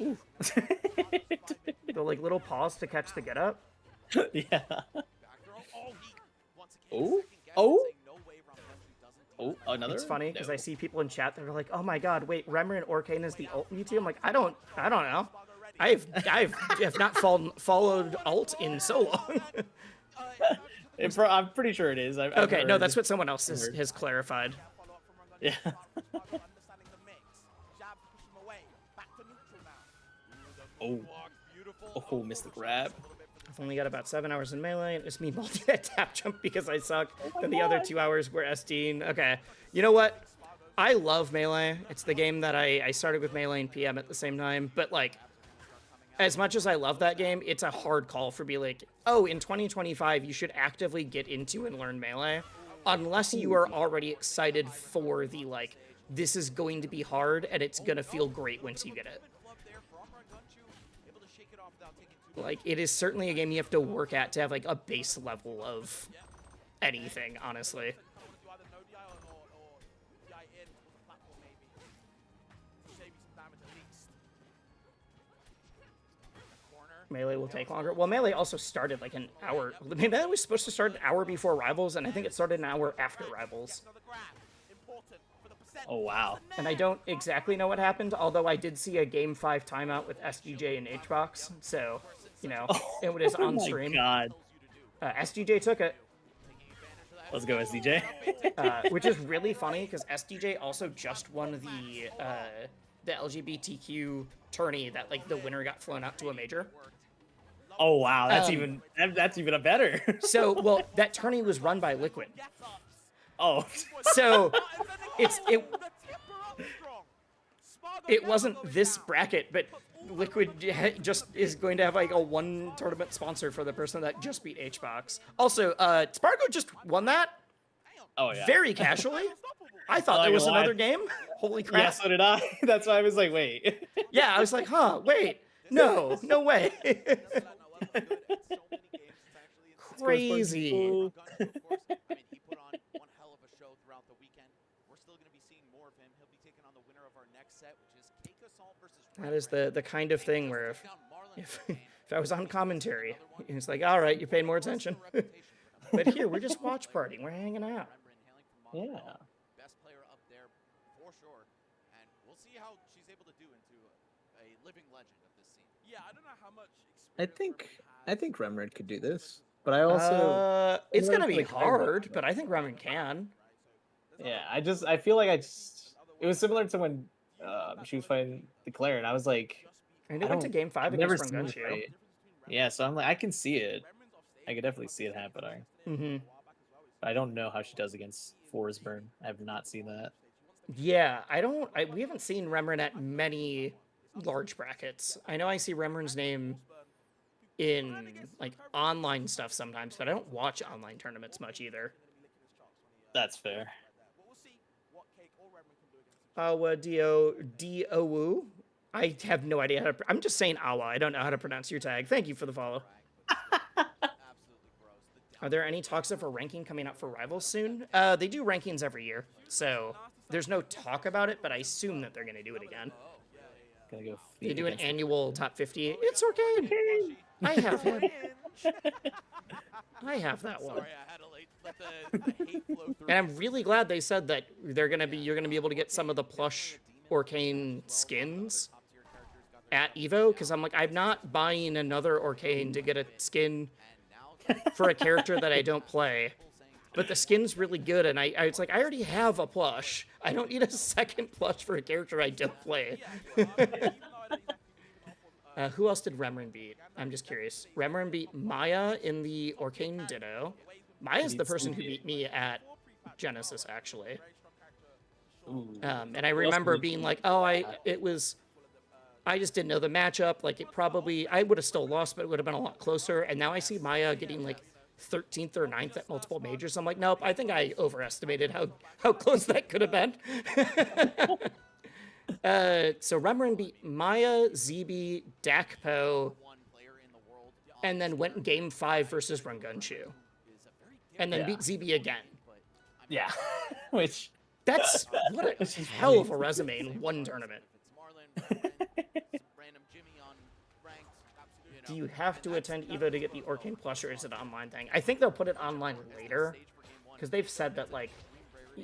Ooh. The like little pause to catch the get up. Yeah. Oh. Oh. Oh, another. It's funny because No. I see people in chat that are like, "Oh my god, wait, Remmer and Orkane is the ult Mewtwo." I'm like, I don't know. I have not followed alt in so long. I'm pretty sure it is. I've Okay, no, heard. that's what someone else has clarified. Yeah. Oh. Oh, missed the grab. I've only got about 7 hours in Melee, and it's me multi that tap jump because I suck. Then the other 2 hours were SDing. Okay, you know what? I love Melee. It's the game that I started with Melee and PM at the same time. But like, as much as I love that game, it's a hard call for me. Like, oh, in 2025, you should actively get into and learn Melee, unless you are already excited for the like, this is going to be hard and it's gonna feel great once you get it. Like, it is certainly a game you have to work at to have, like, a base level of anything, honestly. Melee will take longer. Well, Melee also started like an hour. Melee was supposed to start an hour before Rivals, and I think it started an hour after Rivals. Oh, wow. And I don't exactly know what happened, although I did see a Game 5 timeout with SGJ and HBox, so, you know, it was on stream. Oh my god. SGJ took it. Let's go, SDJ. Which is really funny, because SDJ also just won the LGBTQ tourney that, like, the winner got flown out to a major. Oh, wow. That's even a better. So, well, that tourney was run by Liquid. Oh. So, it wasn't this bracket, but Liquid just is going to have like a one tournament sponsor for the person that just beat HBox. Also, Spargo just won that. Oh yeah. Very casually. I thought there was another game. Holy crap. Yeah, so did I. That's why I was like, wait. Yeah, I was like, huh, wait. No way. Crazy. That is the kind of thing where if I was on commentary, it's like, all right, you're paying more attention. But here, we're just watch partying. We're hanging out. Yeah. Best player up there for sure, and we'll see how she's able to do into a living legend of this scene. Yeah, I don't know how much. I think Remred could do this, but I also it's gonna be hard, but I think Ramen can. Yeah, I feel like it was similar to when she was fighting the Claire, and I was like, And it went to Game 5 against Rangunchu. Yeah, so I'm like, I can see it. I could definitely see it happening. Mm-hmm. But I don't know how she does against Forsburn. I have not seen that. Yeah, we haven't seen Remren at many large brackets. I know I see Remren's name in like online stuff sometimes, but I don't watch online tournaments much either. That's fair. Awa D-O-W. I have no idea how to... I'm just saying Awa. I don't know how to pronounce your tag. Thank you for the follow. Are there any talks of a ranking coming up for Rivals soon? They do rankings every year, so there's no talk about it, but I assume that they're going to do it again. Gonna go They do an annual top 50. It's Arcane! I have him. I have that one. And I'm really glad they said that you're gonna be able to get some of the plush Arcane skins at Evo, because I'm like, I'm not buying another Arcane to get a skin for a character that I don't play. But the skin's really good, and it's like, I already have a plush. I don't need a second plush for a character I don't play. Who else did Remren beat? I'm just curious. Remren beat Maya in the Arcane Ditto. Maya's the person who beat me at Genesis, actually. And I remember being like, oh, I just didn't know the matchup. Like, I would have still lost, but it would have been a lot closer. And now I see Maya getting like 13th or 9th at multiple majors. I'm like, nope, I think I overestimated how close that could have been. So Remren beat Maya, ZB, Dakpo, and then went in Game 5 versus Rangunchu. And then beat ZB again. Yeah. Which... That's what a hell of a resume in one tournament. Do you have to attend Evo to get the Arcane plush, or is it an online thing? I think they'll put it online later, because they've said that, like,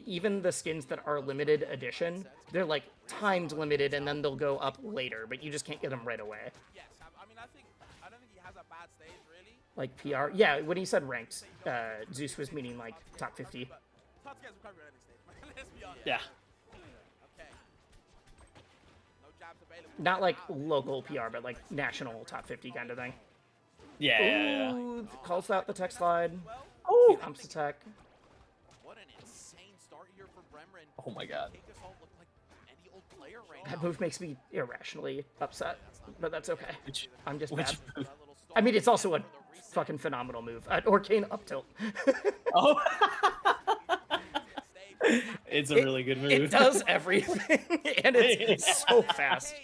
even the skins that are limited edition, they're, like, timed limited, and then they'll go up later, but you just can't get them right away. Like, PR? Yeah, when he said ranked, Zeus was meaning, like, top 50. Yeah. Not like local PR, but like national top 50 kind of thing. Yeah. Ooh, calls out the tech slide. Oh, Umps attack. What an insane start here for Remren. Oh my god. That move makes me irrationally upset, but that's okay. I'm just which bad. move? I mean, it's also a fucking phenomenal move. Arcane up tilt. Oh. It's a really good move. It does everything, and it's so fast.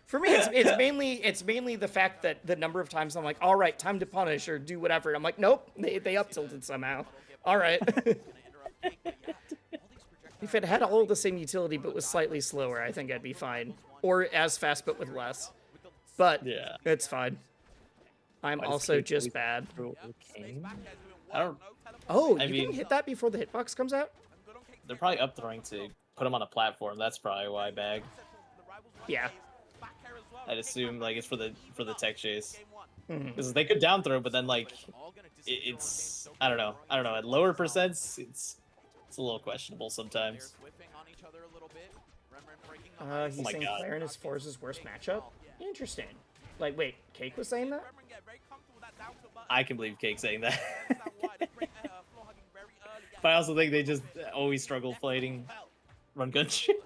For me, it's mainly the fact that the number of times I'm like, all right, time to punish or do whatever. I'm like, nope, they up tilted somehow. All right. If it had all the same utility but was slightly slower, I think I'd be fine, or as fast but with less. But yeah, it's fine. I'm Why does also Cake just always bad. throw Arcane? I don't. Oh, I you mean- can hit that before the hitbox comes out? They're probably up throwing to put him on a platform. That's probably why bag. Yeah. I'd assume like it's for the tech chase. Mhm. Because they could down throw, but then like it's I don't know. At lower percents, it's a little questionable sometimes. He's my saying God. Claren is Forza's worst matchup? Interesting. Like, wait, Cake was saying that? I can believe Cake saying that. But I also think they just always struggle fighting run gun shit.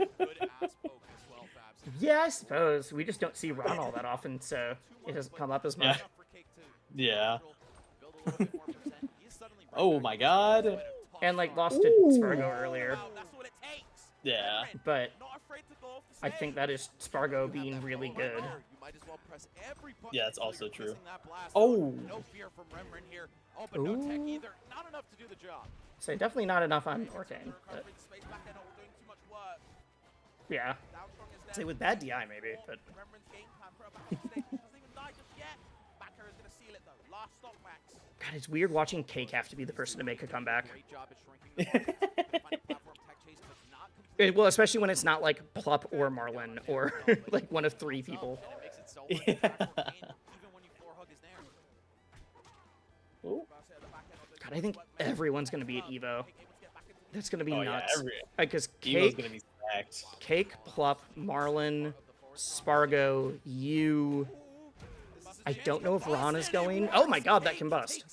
Yeah, I suppose. We just don't see Ron all that often, so it doesn't come up as much. Yeah. Oh my god. And, like, lost to Spargo earlier. Yeah. But I think that is Spargo being really good. Yeah, that's also true. Oh. Ooh. So definitely not enough on Orcane. But... Yeah. Say with bad DI maybe, but... God, it's weird watching Cake have to be the person to make a comeback. Well, especially when it's not like Plup or Marlin or like one of 3 people. Yeah. Ooh. God, I think everyone's gonna be at Evo. That's gonna be Oh, nuts. yeah, Because Evo's gonna be stacked. Cake, Plup, Marlin, Spargo, you. I don't know if Ron is going. Oh my god, that can bust.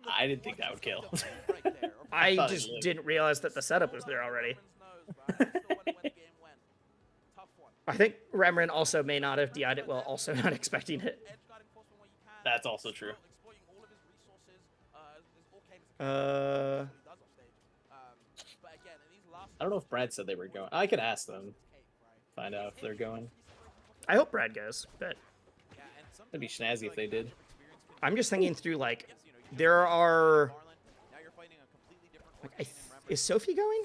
I didn't think that would kill. I thought it just would. didn't realize that the setup was there already. I think Remren also may not have DI'd it well, also not expecting it. That's also true. Uh, I don't know if Brad said they were going. I could ask them. Find out if they're going. I hope Brad goes, but That'd be snazzy if they did. I'm just thinking through, like, there are... Like, is Sophie going?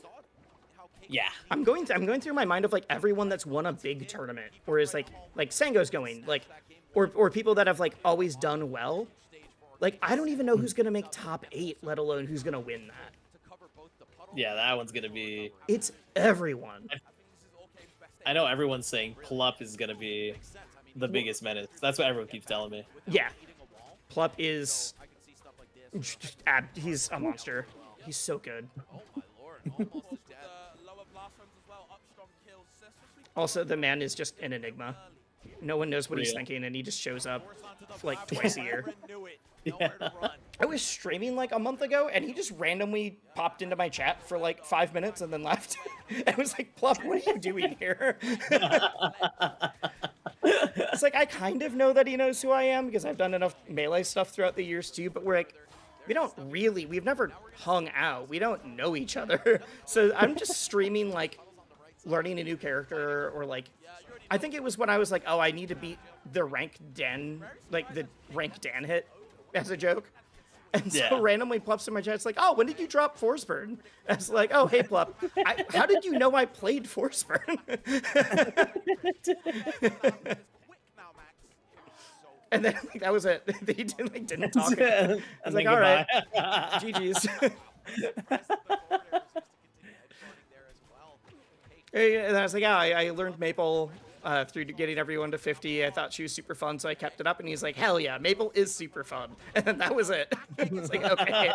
Yeah. I'm going through my mind of, like, everyone that's won a big tournament, or is like Sango's going, like, or people that have, like, always done well. Like, I don't even know who's gonna make top 8, let alone who's gonna win that. Yeah, that one's gonna be... It's everyone. I know everyone's saying Plup is gonna be the biggest menace. That's what everyone keeps telling me. Yeah. Plup is... He's a monster. He's so good. Also, the man is just an enigma. No one knows what he's thinking, and he just shows up like twice a year. Yeah. I was streaming like a month ago, and he just randomly popped into my chat for like 5 minutes and then left. I was like, Plup, what are you doing here? It's like, I kind of know that he knows who I am because I've done enough Melee stuff throughout the years too, but we've never hung out. We don't know each other. So I'm just streaming like learning a new character, or like, I think it was when I was like, oh, I need to beat the rank Dan, like the rank Dan hit as a joke. And so randomly Plup's in my chat. It's like, oh, when did you drop Forceburn? I was like, oh, hey, Plup. How did you know I played Forceburn? And then like, that was it. They didn't talk. I was like, all right, GG's. And I was like, yeah, I learned Maple through getting everyone to 50. I thought she was super fun, so I kept it up. And he's like, hell yeah, Maple is super fun. And then that was it. It's like, okay.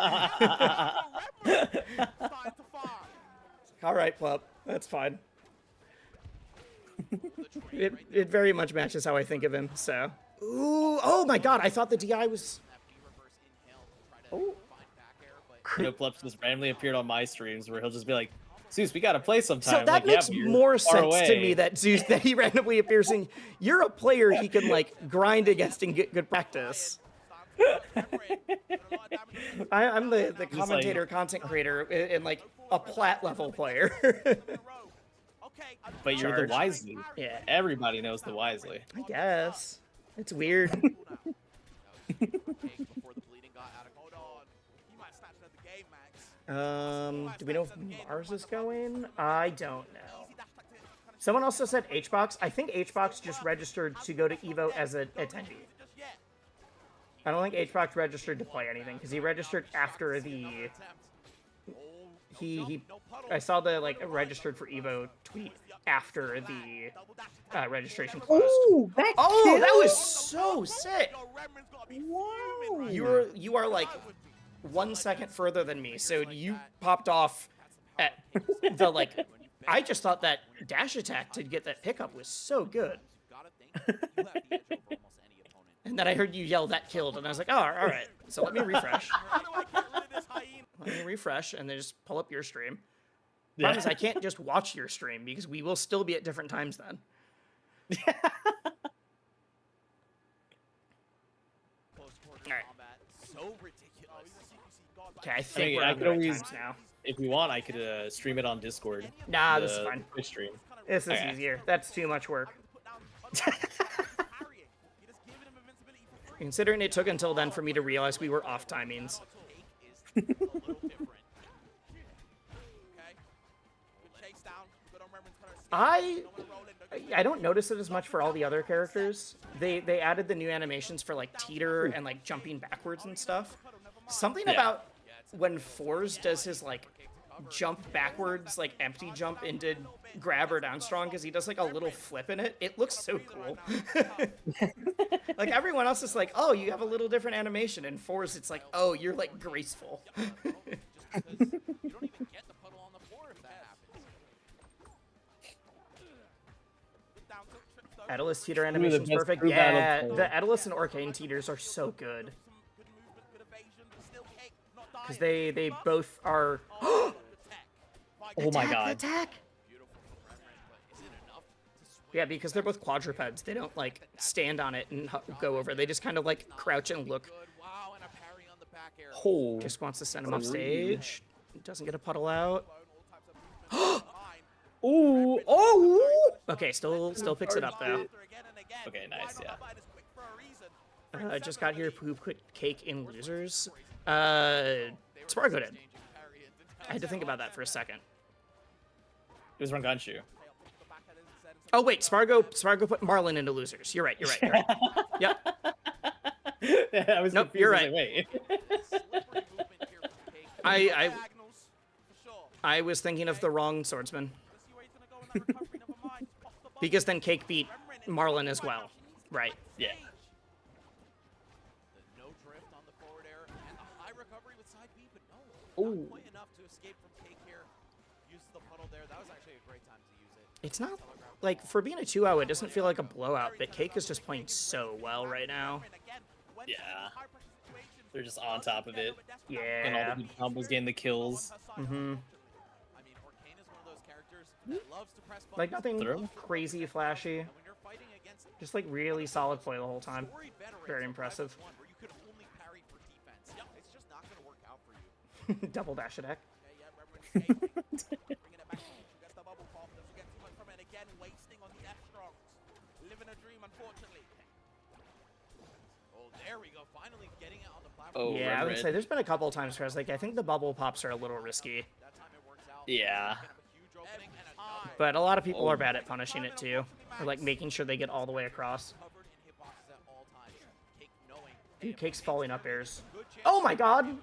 All right, Plup, that's fine. It very much matches how I think of him, so. Ooh, oh my god, I thought the DI was... Oh. Plup just randomly appeared on my streams where he'll just be like, Zeus, we gotta play sometime. So that makes more sense to me that Zeus, that he randomly appears in. You're a player he can like grind against and get good practice. I'm the commentator, content creator, and like a plat level player. But you're the Wisely. Yeah. Everybody knows the Wisely. I guess. It's weird. Do we know if Mars is going? I don't know. Someone also said HBox. I think HBox just registered to go to Evo as an attendee. I don't think HBox registered to play anything because he registered after the. I saw the registered for Evo tweet after the registration closed. Oh, that that was so sick. Wow. You are like 1 second further than me, so you popped off at the I just thought that dash attack to get that pickup was so good. And then I heard you yell that killed, and I was like, oh, all right. So let me refresh. Let me refresh, and then just pull up your stream. Problem is I can't just watch your stream because we will still be at different times then. Alright. Okay, I think we're on the right times now. If we want, I could stream it on Discord. Nah, this is fine. Twitch stream. This is easier. That's too much work. Considering it took until then for me to realize we were off timings. I don't notice it as much for all the other characters. They added the new animations for teeter and jumping backwards and stuff. Something about when Fours does his jump backwards, empty jump into grab or down strong, because he does a little flip in it. It looks so cool. Everyone else is oh, you have a little different animation, and Fours it's oh, you're graceful. Edalus teeter animation's perfect. Yeah, the Edalus and Arcane teeters are so good. Because they both are... Oh my god. Attack! Yeah, because they're both quadrupeds. They don't, stand on it and go over. They just kind of, crouch and look. Oh. Just wants to send him off stage. Doesn't get a puddle out. Ooh! Oh! Okay, still picks it up, though. Okay, nice, yeah. I just got here, poop cake in losers. Spargo did. I had to think about that for a second. It was Ranganshu. Oh wait, Spargo put Marlin into losers. You're right. Yep. I was nope, confused. you're right. Wait. I was thinking of the wrong swordsman. Because then Cake beat Marlin as well. Right. Yeah. Ooh. Enough to escape from Cake here. Uses the puddle there. That was actually a great time to use it. It's not for being a 2-0, it doesn't feel like a blowout, but Cake is just playing so well right now. Yeah. They're just on top of it. Yeah. And all the good combos getting the kills. Mm-hmm. Nothing crazy flashy. Just really solid play the whole time. Very impressive. Double dash attack. Oh, yeah, I would say there's been a couple of times where I was I think the bubble pops are a little risky. Yeah. But a lot of people are bad at punishing it too. Or making sure they get all the way across. Dude, Cake's falling up airs. Oh my god!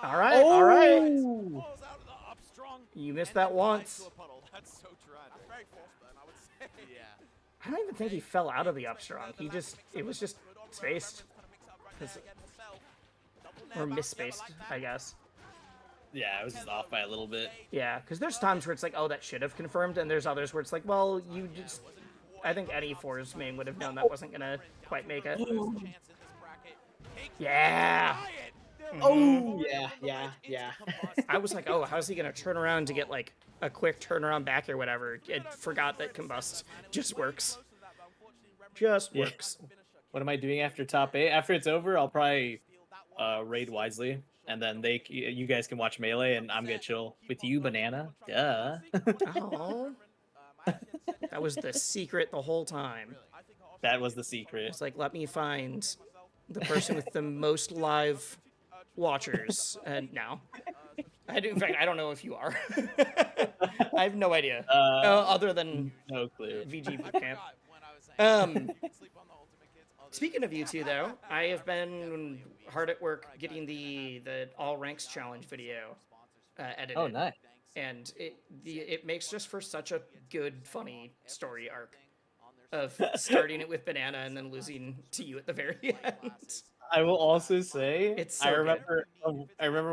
Alright, alright. You missed that once. I don't even think he fell out of the up strong. It was just spaced. Or misspaced, I guess. Yeah, it was just off by a little bit. Yeah, because there's times where it's oh, that should have confirmed, and there's others where it's well, you just... I think any Fours main would have known that wasn't going to quite make it. Yeah! Oh, yeah. I was oh, how's he going to turn around to get, a quick turnaround back or whatever? It forgot that Combust just works. Just works. What am I doing after top 8? After it's over, I'll probably raid Wisely. And then you guys can watch Melee, and I'm gonna chill with you, Banana. Duh. Oh. That was the secret the whole time. That was the secret. It's let me find the person with the most live watchers. And now, in fact, I don't know if you are. I have no idea. Other than no clue. VG Bootcamp. Speaking of you two, though, I have been hard at work getting the All Ranks Challenge video edited. Oh, nice. And it makes just for such a good, funny story arc of starting it with Banana and then losing to you at the very end. I will also say, It's so I remember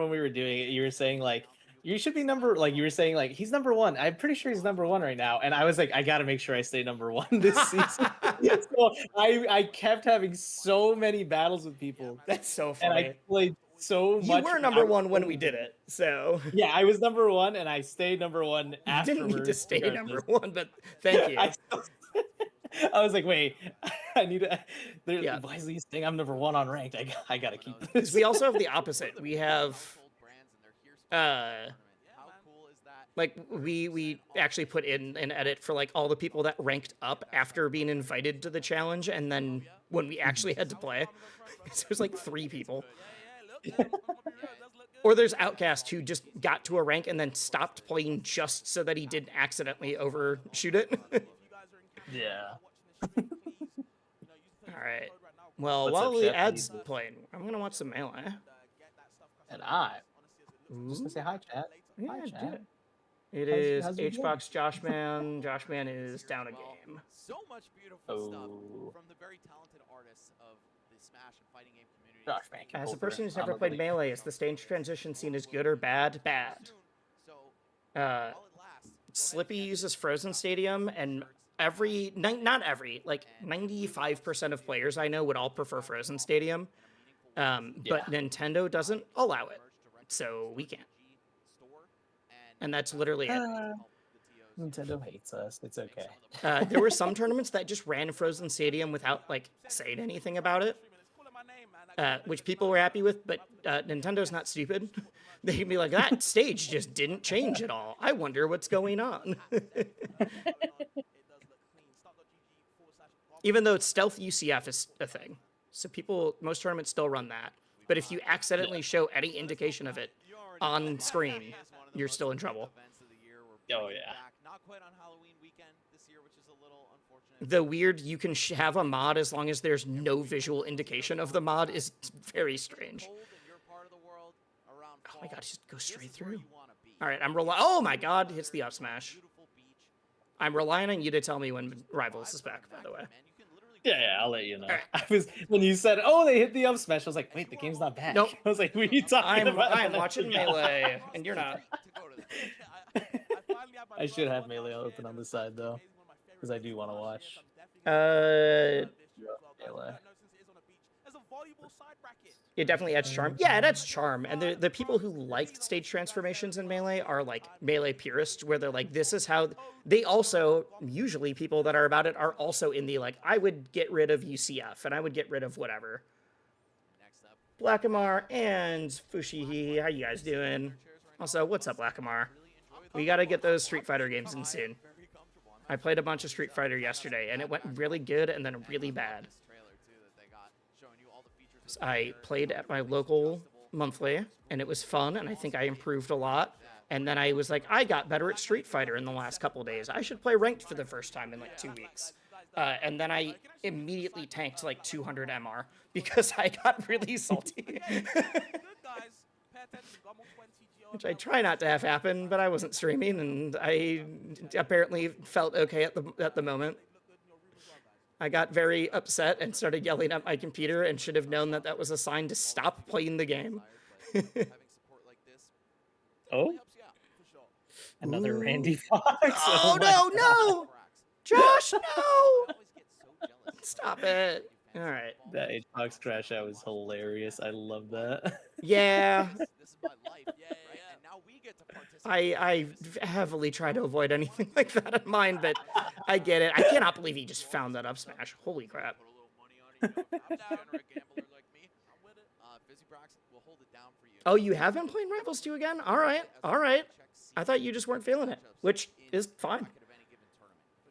when we were doing it, you were saying like, you should be you were saying like, he's number 1. I'm pretty sure he's number 1 right now. And I was like, I got to make sure I stay number 1 this season. So I kept having so many battles with people. That's so funny. And I played so much. You were number 1 when we did it, so. Yeah, I was number 1 and I stayed number 1 afterwards. You didn't need to stay number 1, but thank you. I was like, wait, I need to. Why is he saying I'm number 1 on ranked? I gotta keep this. We also have the opposite. We have, like we actually put in an edit for like all the people that ranked up after being invited to the challenge, and then when we actually had to play, there's like 3 people. Or there's Outcast who just got to a rank and then stopped playing just so that he didn't accidentally overshoot it. Yeah. All right. Well, What's while up, the Chef? ad's playing, I'm gonna watch some Melee. And I'm just gonna say hi, chat. Yeah, Hi, do chat. it. It is Hbox Joshman. Joshman is down a game. So much beautiful stuff Oh. from the very talented artists of the Smash and fighting game community. Josh, man, As a person who's never played Melee, is the stage transition scene is good or bad? Bad. Slippy uses Frozen Stadium, and not every, like 95% of players I know would all prefer Frozen Stadium, but Nintendo doesn't allow it, so we can't. And that's literally it. Nintendo hates us. It's okay. There were some tournaments that just ran Frozen Stadium without like saying anything about it, which people were happy with, but Nintendo's not stupid. They can be like, that stage just didn't change at all. I wonder what's going on. Even though stealth UCF is a thing. So most tournaments still run that. But if you accidentally show any indication of it on screen, you're still in trouble. Oh, yeah. The weird, you can have a mod as long as there's no visual indication of the mod is very strange. Oh my god, just go straight through. All right, oh my god, hits the up smash. I'm relying on you to tell me when Rivals is back, by the way. Yeah, I'll let you know. Right. When you said, "Oh, they hit the up smash," I was like, "Wait, the game's not back." Nope. I was like, "What are you talking about?" I'm watching Melee, and you're not. I should have Melee open on the side though, because I do want to watch. Melee. It definitely adds charm. Yeah, it adds charm. And the people who like stage transformations in Melee are like Melee purists, where they're like, this is how they also, usually people that are about it are also in the like, I would get rid of UCF and I would get rid of whatever. Blackamar and Fushihi, how you guys doing? Also, what's up, Blackamar? We got to get those Street Fighter games in soon. I played a bunch of Street Fighter yesterday, and it went really good and then really bad. I played at my local monthly, and it was fun, and I think I improved a lot. And then I was like, I got better at Street Fighter in the last couple of days. I should play ranked for the first time in like 2 weeks. And then I immediately tanked like 200 MR because I got really salty. Which I try not to have happen, but I wasn't streaming, and I apparently felt okay at the moment. I got very upset and started yelling at my computer and should have known that that was a sign to stop playing the game. Oh? Another Randy Fox? Oh, no! Josh, no! Stop it. All right. That H-Box crash out was hilarious. I love that. Yeah. I heavily try to avoid anything like that in mine, but I get it. I cannot believe he just found that up smash. Holy crap. Oh, you have been playing Rivals 2 again? All right. I thought you just weren't feeling it, which is fine.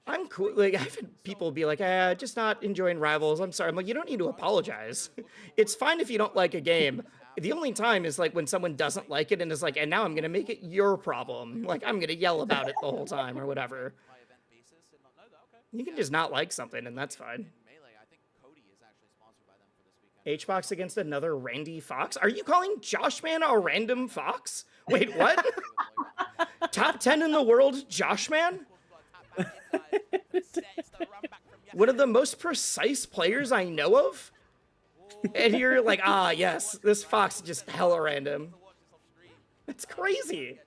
I'm cool. Like, I've had people be like, just not enjoying Rivals. I'm sorry. I'm like, you don't need to apologize. It's fine if you don't like a game. The only time is like when someone doesn't like it and is like, and now I'm going to make it your problem. Like, I'm going to yell about it the whole time or whatever. You can just not like something and that's fine. H-Fox against another Randy Fox? Are you calling Josh Man a random fox? Wait, what? Top 10 in the world, Josh Man? One of the most precise players I know of? And you're like, ah, yes, this Fox is just hella random. It's crazy.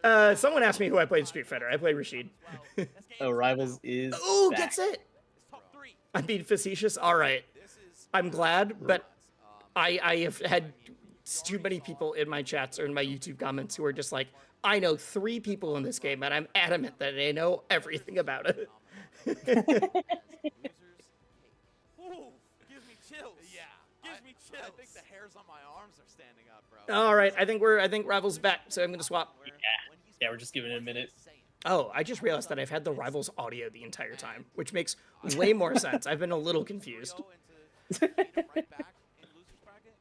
Someone asked me who I played Street Fighter. I played Rashid. Oh, Rivals is Oh, back. gets it. I'm being facetious. All right. I'm glad, but I have had too many people in my chats or in my YouTube comments who are just like, I know 3 people in this game, and I'm adamant that they know everything about it. Ooh, gives me chills. Yeah, gives me chills. I think the hairs on my arms are standing up, bro. All right, I think Rivals back, so I'm gonna swap. Yeah, we're just giving it a minute. Oh, I just realized that I've had the Rivals audio the entire time, which makes way more sense. I've been a little confused.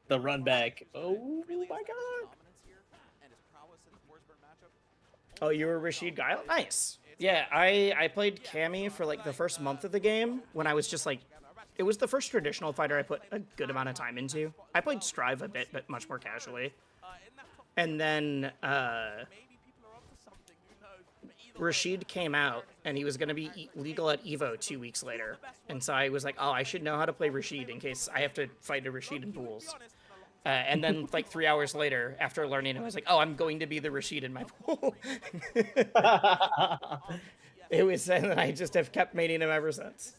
The run back. Oh my god. Oh, you were Rashid Guile? Nice. Yeah, I played Cammy for like the first month of the game when I was just like, it was the first traditional fighter I put a good amount of time into. I played Strive a bit, but much more casually. And then Rashid came out, and he was going to be legal at EVO 2 weeks later. And so I was like, oh, I should know how to play Rashid in case I have to fight a Rashid in duels. And then, like, 3 hours later, after learning, I was like, oh, I'm going to be the Rashid in my pool. It was, and I just have kept mating him ever since.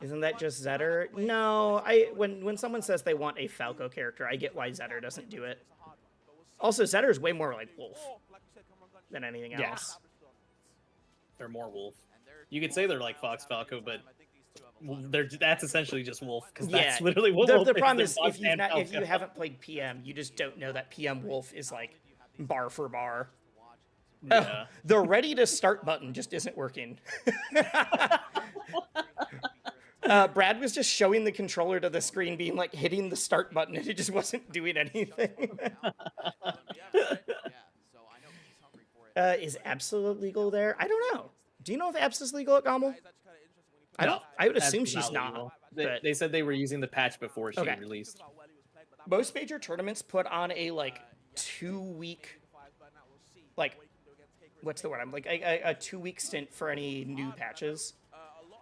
Isn't that just Zetter? No, when someone says they want a Falco character, I get why Zetter doesn't do it. Also, Zetter is way more like Wolf than anything else. They're more Wolf. You could say they're like Fox Falco, but that's essentially just Wolf, because that's literally what Wolf the problem is Fox if you haven't played PM, you just don't know that PM Wolf is like bar for bar. Yeah. The ready to start button just isn't working. Brad was just showing the controller to the screen, being like hitting the start button, and it just wasn't doing anything. Is Absolute legal there? I don't know. Do you know if Abs is legal at GOML? I would assume she's not. They said they were using the patch before she released. Most major tournaments put on a like 2-week, like, what's the word? I'm like a 2-week stint for any new patches,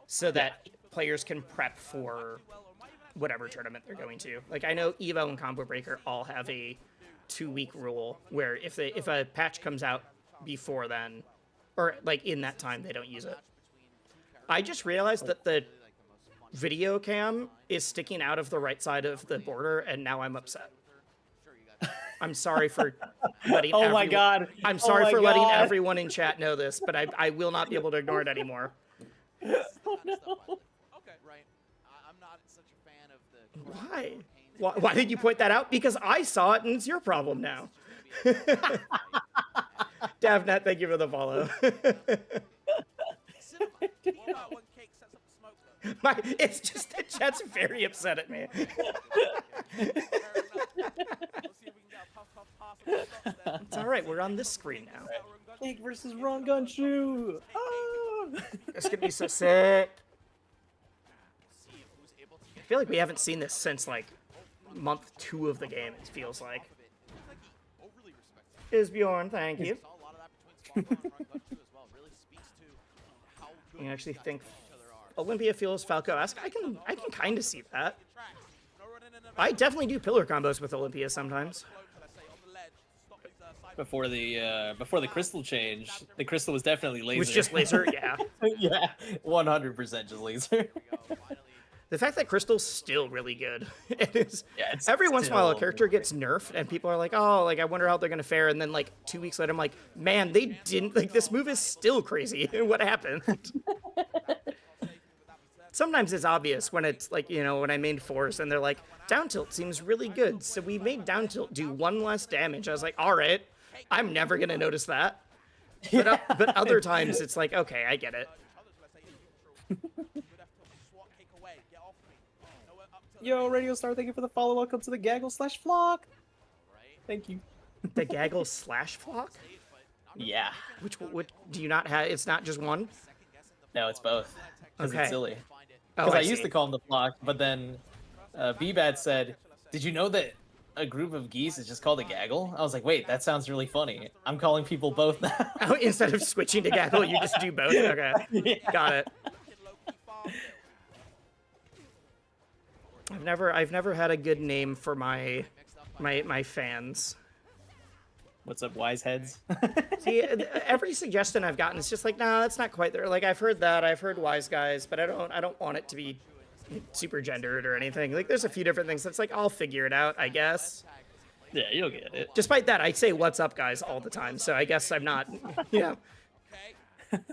so that players can prep for whatever tournament they're going to. Like, I know Evo and Combo Breaker all have a 2-week rule where if a patch comes out before then, or like in that time, they don't use it. I just realized that the video cam is sticking out of the right side of the border, and now I'm upset. I'm sorry for letting my god. I'm sorry for letting everyone in chat know this, but I will not be able to ignore it anymore. Oh, no. Okay, right. I'm not such a fan of the. Why? Why did you point that out? Because I saw it, and it's your problem now. Davnet, thank you for the follow. It's just that chat's very upset at me. It's all right. We're on this screen now. Cake versus Wrong Gun Shoe. Oh! It's gonna be so sick. I feel like we haven't seen this since like month 2 of the game. It feels like. Is Bjorn? Thank you. You actually think Olympia feels Falco-esque? I can kind of see that. I definitely do pillar combos with Olympia sometimes. Before the crystal change, the crystal was definitely laser. It was just laser, yeah. Yeah, 100% just laser. The fact that Crystal's still really good. It is. Yeah, it's every once in a while a still character gets nerfed and people are like, oh, like I wonder how they're gonna fare, and then like 2 weeks later I'm like, man, they didn't, like, this move is still crazy. What happened? Sometimes it's obvious when it's like, you know, when I made force and they're like, down tilt seems really good, so we made down tilt do 1 less damage. I was like, all right, I'm never gonna notice that. But other times it's like, okay, I get it. Yo, Radio Star, thank you for the follow. Welcome to the Gaggle/Flock. Thank you. The Gaggle/Flock? Yeah. Which do you not have? It's not just one? No, it's both. Okay. It's silly. Because I used to call him the flock, but then B-Bat said, "Did you know that a group of geese is just called a gaggle?" I was like, "Wait, that sounds really funny. I'm calling people both now." Oh, instead of switching to gaggle, you just do both. Okay, Yeah. got it. I've never had a good name for my fans. What's up, wise heads? See, every suggestion I've gotten is just like, nah, that's not quite there. Like, I've heard that, I've heard wise guys, but I don't want it to be super gendered or anything. Like, there's a few different things that's like, I'll figure it out, I guess. Yeah, you'll get it. Despite that, I say what's up, guys, all the time, so I guess I'm not, you know.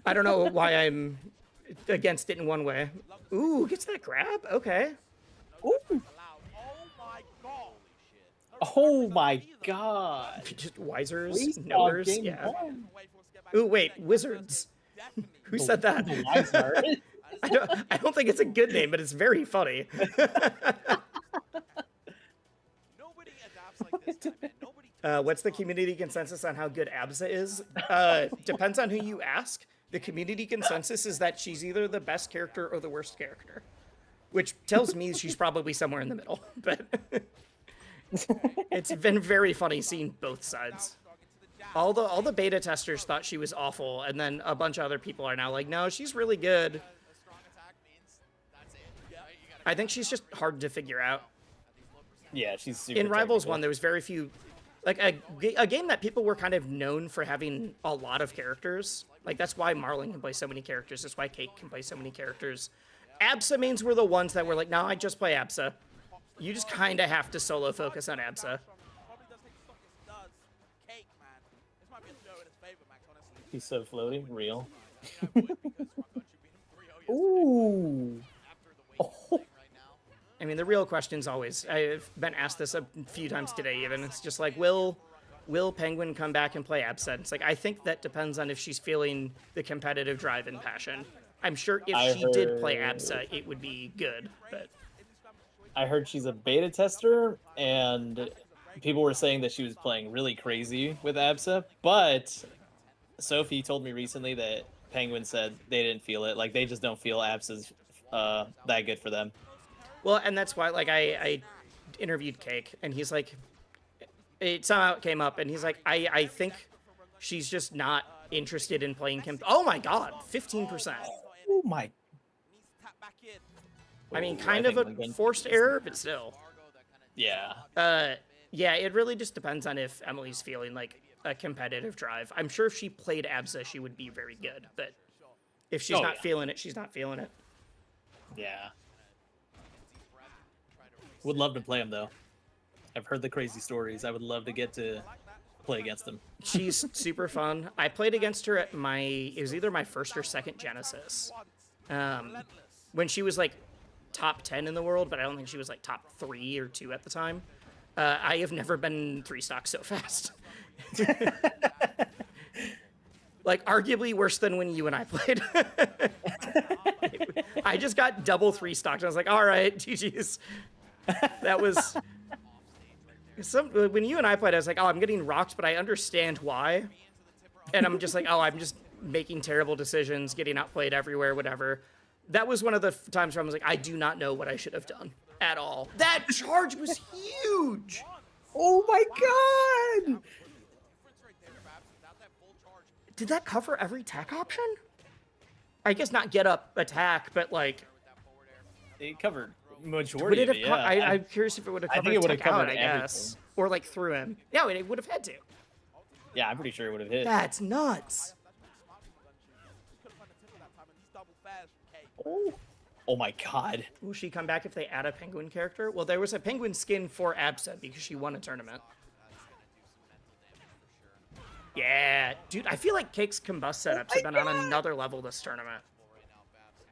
I don't know why I'm against it in one way. Ooh, gets that grab? Okay. Ooh. Oh my god. Just wisers, knowers, yeah. Ooh, wait, wizards. Who said that? I don't think it's a good name, but it's very funny. What's the community consensus on how good Abza is? Depends on who you ask. The community consensus is that she's either the best character or the worst character, which tells me she's probably somewhere in the middle. But it's been very funny seeing both sides. All the beta testers thought she was awful, and then a bunch of other people are now like, no, she's really good. I think she's just hard to figure out. Yeah, she's super in Rivals technical. 1, there was very few, like a game that people were kind of known for having a lot of characters. Like that's why Marlin can play so many characters. That's why Cake can play so many characters. Absa mains were the ones that were like, no, I just play Absa. You just kind of have to solo focus on Absa. He's so floaty, real. Ooh. Oh. I mean, the real question's always, I've been asked this a few times today even, it's just like, will Penguin come back and play Absa? It's like, I think that depends on if she's feeling the competitive drive and passion. I'm sure if she did play Absa, it would be good, but... I heard she's a beta tester, and people were saying that she was playing really crazy with Absa, but Sophie told me recently that Penguin said they didn't feel it. Like, they just don't feel Absa's that good for them. Well, and that's why, like, I interviewed Cake, and he's like, it somehow came up, and he's like, I think she's just not interested in playing Kim. Oh my god, 15%. Oh my. I mean, kind of a forced error, but still. Yeah. Yeah, it really just depends on if Emily's feeling, like, a competitive drive. I'm sure if she played Absa, she would be very good, but if she's not feeling it, she's not feeling it. Yeah. Would love to play him, though. I've heard the crazy stories. I would love to get to play against him. She's super fun. I played against her at it was either my first or second Genesis. When she was, like, top 10 in the world, but I don't think she was, like, top 3 or 2 at the time. I have never been 3-stock so fast. Like, arguably worse than when you and I played. I just got double 3-stocked. I was like, all right, GG's. That was... when you and I played, I was like, oh, I'm getting rocked, but I understand why. And I'm just like, oh, I'm just making terrible decisions, getting outplayed everywhere, whatever. That was one of the times where I was like, I do not know what I should have done at all. That charge was huge! Oh my god! Did that cover every tech option? I guess not get up attack, but like... It covered majority of it, yeah. I'm curious if it would have covered tech out, I guess. everything. Or like through him. No, it would have had to. Yeah, I'm pretty sure it would have hit. That's nuts. Oh my god. Will she come back if they add a Penguin character? Well, there was a Penguin skin for Absa because she won a tournament. Yeah, dude, I feel like Cake's combust setups have been on another level this tournament.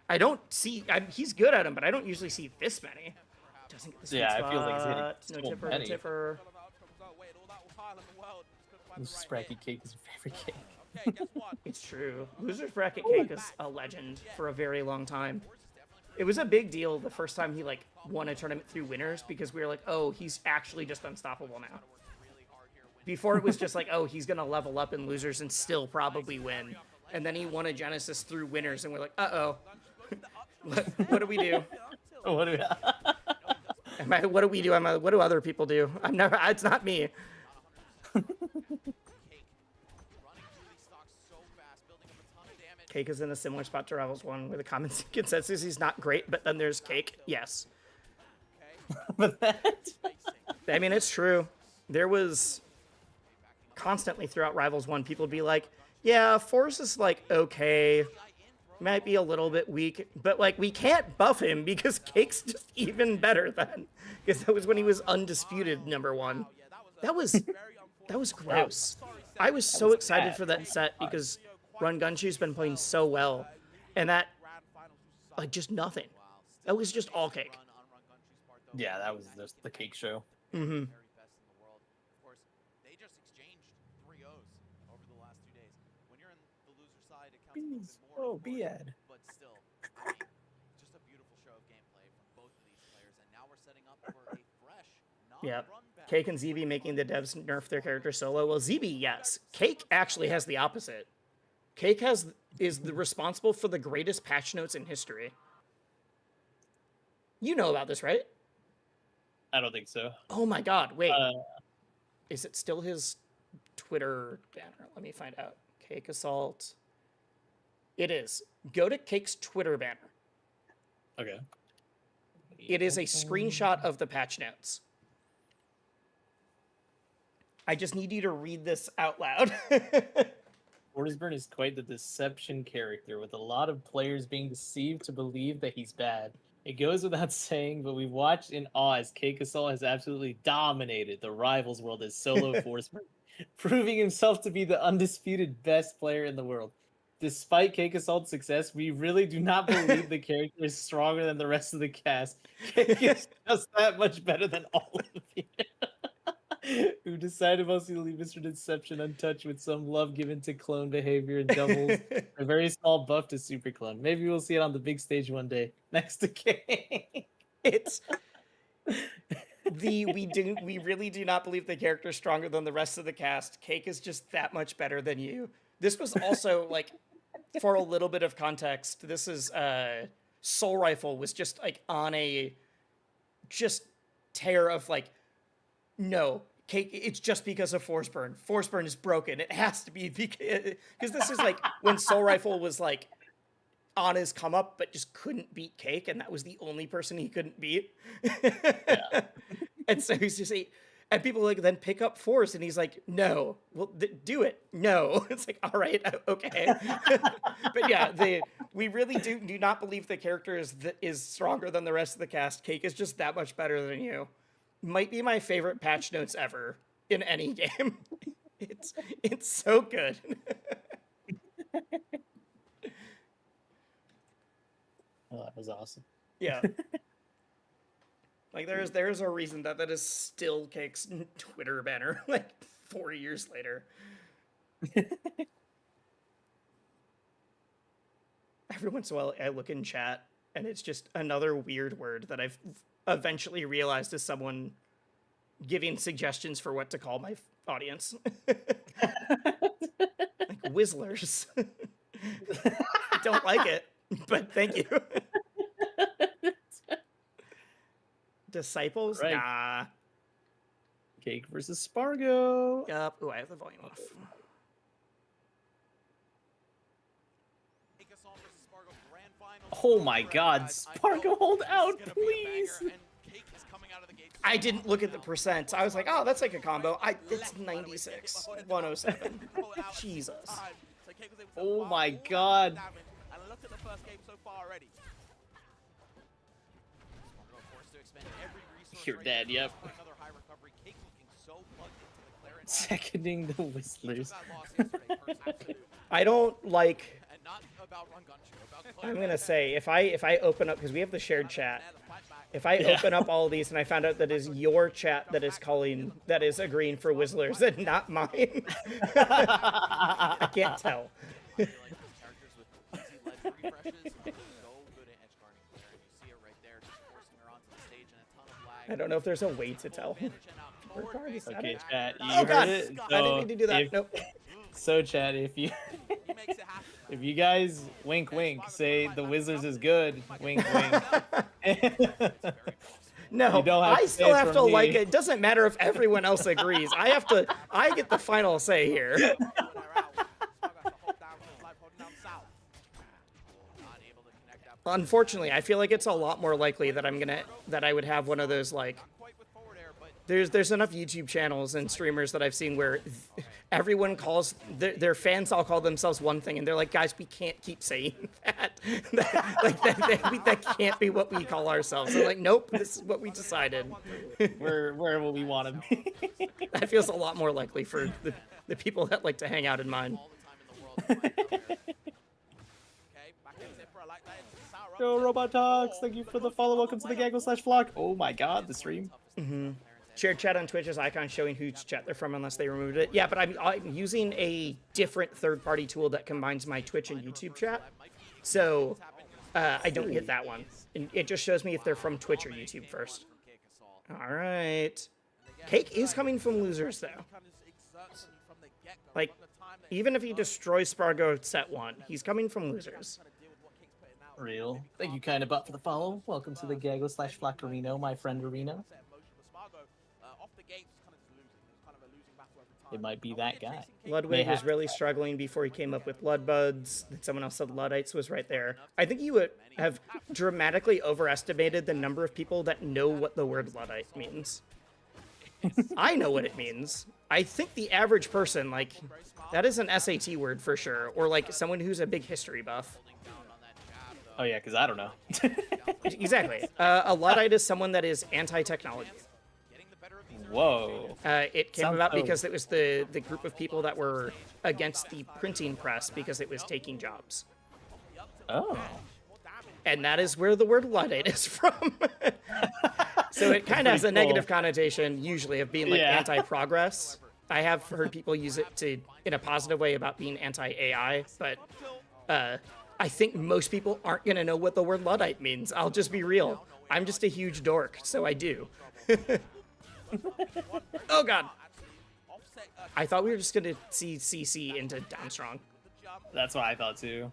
I don't see... he's good at them, but I don't usually see this many. Doesn't get the sweet spot. I feel like he's hitting No so tipper, many. no tipper. This Spracky Cake is my favorite cake. It's true. Loser's Bracket Cake is a legend for a very long time. It was a big deal the first time he, like, won a tournament through winners because we were like, oh, he's actually just unstoppable now. Before it was just like, oh, he's going to level up in losers and still probably win. And then he won a Genesis through winners and we're like, uh-oh. What do we do? What do we? What do we do? What do other people do? I'm never. It's not me. Cake is in a similar spot to Rivals 1, where the common consensus he's not great, but then there's Cake. Yes. But that... I mean, it's true. There was constantly throughout Rivals 1, people would be like, yeah, Force is like okay. Might be a little bit weak, but like we can't buff him because Cake's just even better then. Because that was when he was undisputed #1. That was gross. I was so excited for that set because Run Gunshoe's been playing so well, and that like just nothing. That was just all Cake. Yeah, that was just the Cake show. Mm-hmm. Oh, Biad. But still, I mean, just a beautiful show of gameplay from both of these players, and now we're setting up for a fresh, Yep. Cake and ZB making the devs nerf their character solo. Well, ZB, yes. Cake actually has the opposite. Cake is responsible for the greatest patch notes in history. You know about this, right? I don't think so. Oh my god, wait. Is it still his Twitter banner? Let me find out. Cake Assault. It is. Go to Cake's Twitter banner. Okay. It is a screenshot of the patch notes. I just need you to read this out loud. Fortisburn is quite the deception character, with a lot of players being deceived to believe that he's bad. It goes without saying, but we've watched in awe as Cake Assault has absolutely dominated the Rivals world as solo Fortisburn, proving himself to be the undisputed best player in the world. Despite Cake Assault's success, we really do not believe the character is stronger than the rest of the cast. Cake is just that much better than all of you. Who decided mostly to leave Mr. Deception untouched with some love given to clone behavior and doubles a very small buff to super clone. Maybe we'll see it on the big stage one day next to Cake. It's we really do not believe the character is stronger than the rest of the cast. Cake is just that much better than you. This was also like, for a little bit of context, this is Soul Rifle was just like on a just tear of like, no, Cake, it's just because of Forceburn. Forceburn is broken. It has to be because this is like when Soul Rifle was like on his come up, but just couldn't beat Cake, and that was the only person he couldn't beat. Yeah. And so he's just and people like then pick up Force, and he's like, no, well, do it. No, it's like, all right, okay. But yeah, we really do not believe the character is stronger than the rest of the cast. Cake is just that much better than you. Might be my favorite patch notes ever in any game. It's so good. Oh, that was awesome. Yeah. Like there's a reason that is still Cake's Twitter banner like 4 years later. Every once in a while I look in chat and it's just another weird word that I've eventually realized is someone giving suggestions for what to call my audience. Like Whizzlers. Don't like it, but thank you. Disciples? Right. Nah. Cake versus Spargo. Yup. Ooh, I have the volume off. Oh my god, Spargo, hold out, please. I didn't look at the percent. I was like, oh, that's like a combo. It's 96, 107. Jesus. Oh my god. You're dead, yep. Seconding the Whistlers. I don't like... I'm gonna say, if I open up, because we have the shared chat, if I open up all of these and I found out that is your chat that is agreeing for Whizzlers and not mine, I can't tell. I don't know if there's a way to tell. Okay, chat. You Oh heard god! it? I didn't mean to do that. If, Nope. So, chat, if you guys wink, say the Wizards is good, wink, wink. No, I still have to like it. It doesn't matter if everyone else agrees. I get the final say here. Unfortunately, I feel like it's a lot more likely that I would have one of those like there's enough YouTube channels and streamers that I've seen where everyone calls their fans all call themselves one thing and they're like, guys, we can't keep saying that. that can't be what we call ourselves. They're like, nope, this is what we decided. We're wherever we want to be. That feels a lot more likely for the people that like to hang out in mine. Yo, Robot Talks, thank you for the follow. Welcome to the Gaggle/Flock. Oh my god, the stream. Shared chat on Twitch is icon showing whose chat they're from unless they removed it. Yeah, but I'm using a different third-party tool that combines my Twitch and YouTube chat. So I don't get that one. And it just shows me if they're from Twitch or YouTube first. All right. Cake is coming from losers, though. Like, even if he destroys Spargo set 1, he's coming from losers. Real. Thank you, kind of bot, for the follow. Welcome to the Gaggle/Flock Areno, my friend Arena. It might be that guy. Ludwig was really struggling before he came up with Ludbuds. Someone else said Luddites was right there. I think you would have dramatically overestimated the number of people that know what the word Luddite means. I know what it means. I think the average person, like, that is an SAT word for sure, or like someone who's a big history buff. Oh yeah, because I don't know. Exactly. A Luddite is someone that is anti-technology. Whoa. It came about because it was the group of people that were against the printing press because it was taking jobs. Oh. And that is where the word Luddite is from. So it kind of has a negative connotation, usually, of being like anti-progress. I have heard people use it in a positive way about being anti-AI, but I think most people aren't going to know what the word Luddite means. I'll just be real. I'm just a huge dork, so I do. Oh god. I thought we were just gonna see CC into Downstrong. That's what I thought too.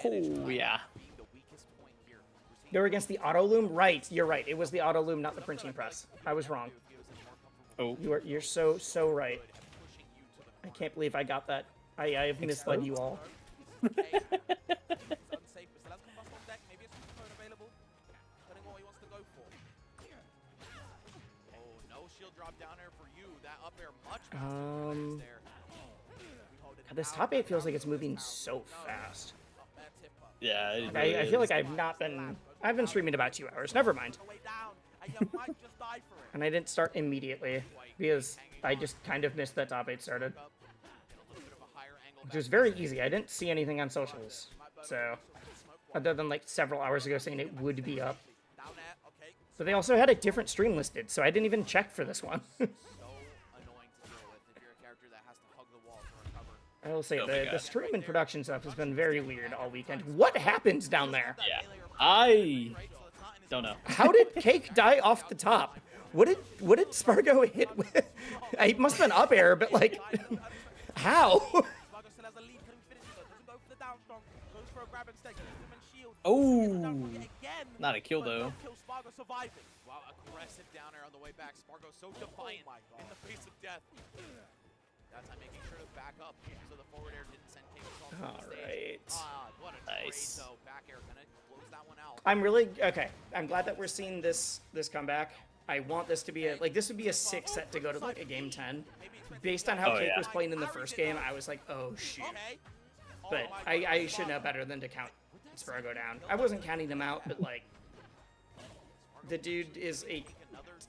Oh yeah. They were against the auto loom? Right, you're right. It was the auto loom, not the printing press. I was wrong. Oh. You're so right. I can't believe I got that. I have misled you all. This top 8 feels like it's moving so fast. Yeah, it really I feel like I've been streaming about 2 hours. Never mind. And I didn't start immediately because I just kind of missed that top 8 started. Which was very easy. I didn't see anything on socials. So, other than like several hours ago saying it would be up. But they also had a different stream listed, so I didn't even check for this one. I will say, the stream and production stuff has been very weird all weekend. What happens down there? Yeah, I don't know. How did Cake die off the top? What did Spargo hit with? He must have been up air, but like, how? Oh, not a kill though. Wow, aggressive down air on the way back. Spargo so defiant in the face of death. That time making sure to back up so the forward air didn't send Cake off the stage. What a Nice. trade, though. Back air kind of blows that one out. I'm really okay. I'm glad that we're seeing this comeback. I want this to be this would be a 6 set to go to like a game 10. Based on how Cake was playing in the first game, I was like, oh shoot. But I should know better than to count Spargo down. I wasn't counting him out, but like, the dude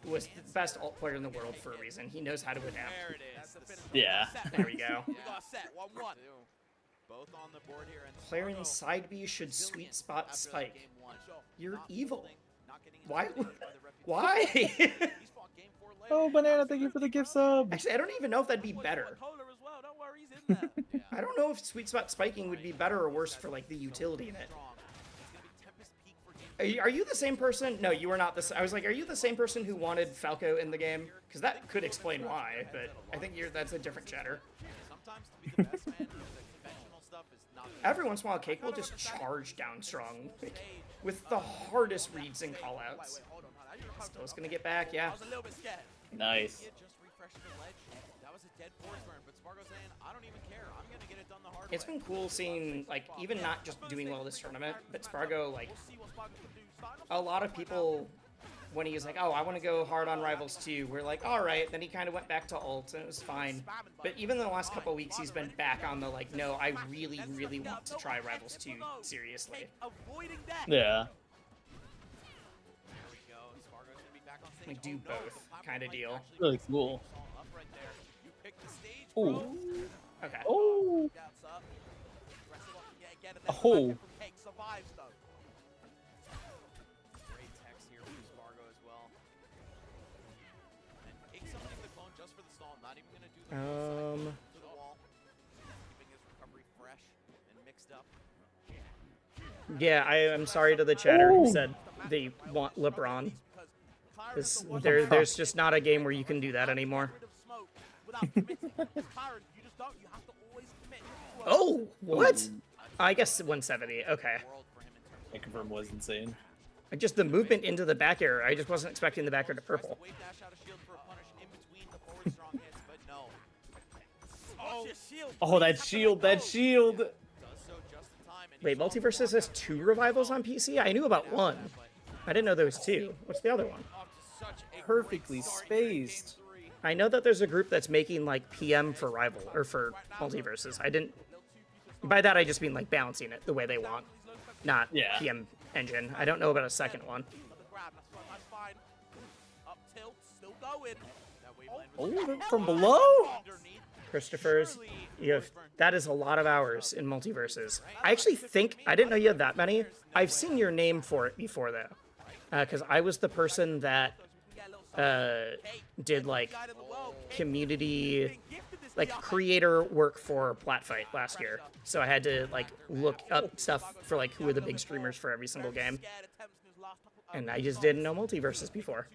was the best alt player in the world for a reason. He knows how to adapt. There it is. Yeah. There we go. We got set 1-1. Both on the board here. And Player in side B should sweet spot Spike. You're evil. Why? Why? Oh, Banana, thank you for the gift sub. Actually, I don't even know if that'd be better. I don't know if sweet spot spiking would be better or worse for like the utility in it. Are you the same person? No, you were not this. I was like, are you the same person who wanted Falco in the game? Because that could explain why, but I think that's a different chatter. Sometimes to be the best man, the conventional stuff is not. Every once in a while, Cake will just charge down strong with the hardest reads and callouts. Still is gonna get back, yeah. Nice. Just refreshed the ledge. That was a dead force burn, but Spargo's saying, I don't even care. I'm gonna get it done the hard way. It's been cool seeing, like, even not just doing well this tournament, but Spargo, like, a lot of people, when he was like, oh, I want to go hard on Rivals 2, we're like, all right. Then he kind of went back to ult, and it was fine. But even in the last couple weeks, he's been back on the, like, no, I really, really want to try Rivals 2 seriously. Yeah. Like, do both kind of deal. Really cool. Ooh. Okay. Oh. Oh. Great text here from Spargo as well. And take something to clone just for the stall. Not even going to do the to the wall. Keeping his recovery fresh and mixed up. Yeah, I'm sorry to the chatter who said they want LeBron. There's just not a game where you can do that anymore. Oh, what? I guess 170. Okay. I confirm was insane. Just the movement into the back air. I just wasn't expecting the back air to purple. Oh, that shield! That shield! Wait, Multiversus has 2 revivals on PC? I knew about 1. I didn't know there was 2. What's the other one? Perfectly spaced. I know that there's a group that's making like PM for Rival or for Multiverses. I didn't. By that I just mean like balancing it the way they want, not PM engine. I don't know about a second one. Oh, from below? Christopher's, that is a lot of hours in Multiverses. I actually think I didn't know you had that many. I've seen your name for it before though, because I was the person that did like community, like creator work for Platfight last year. So I had to like look up stuff for like who are the big streamers for every single game. And I just didn't know Multiverses before.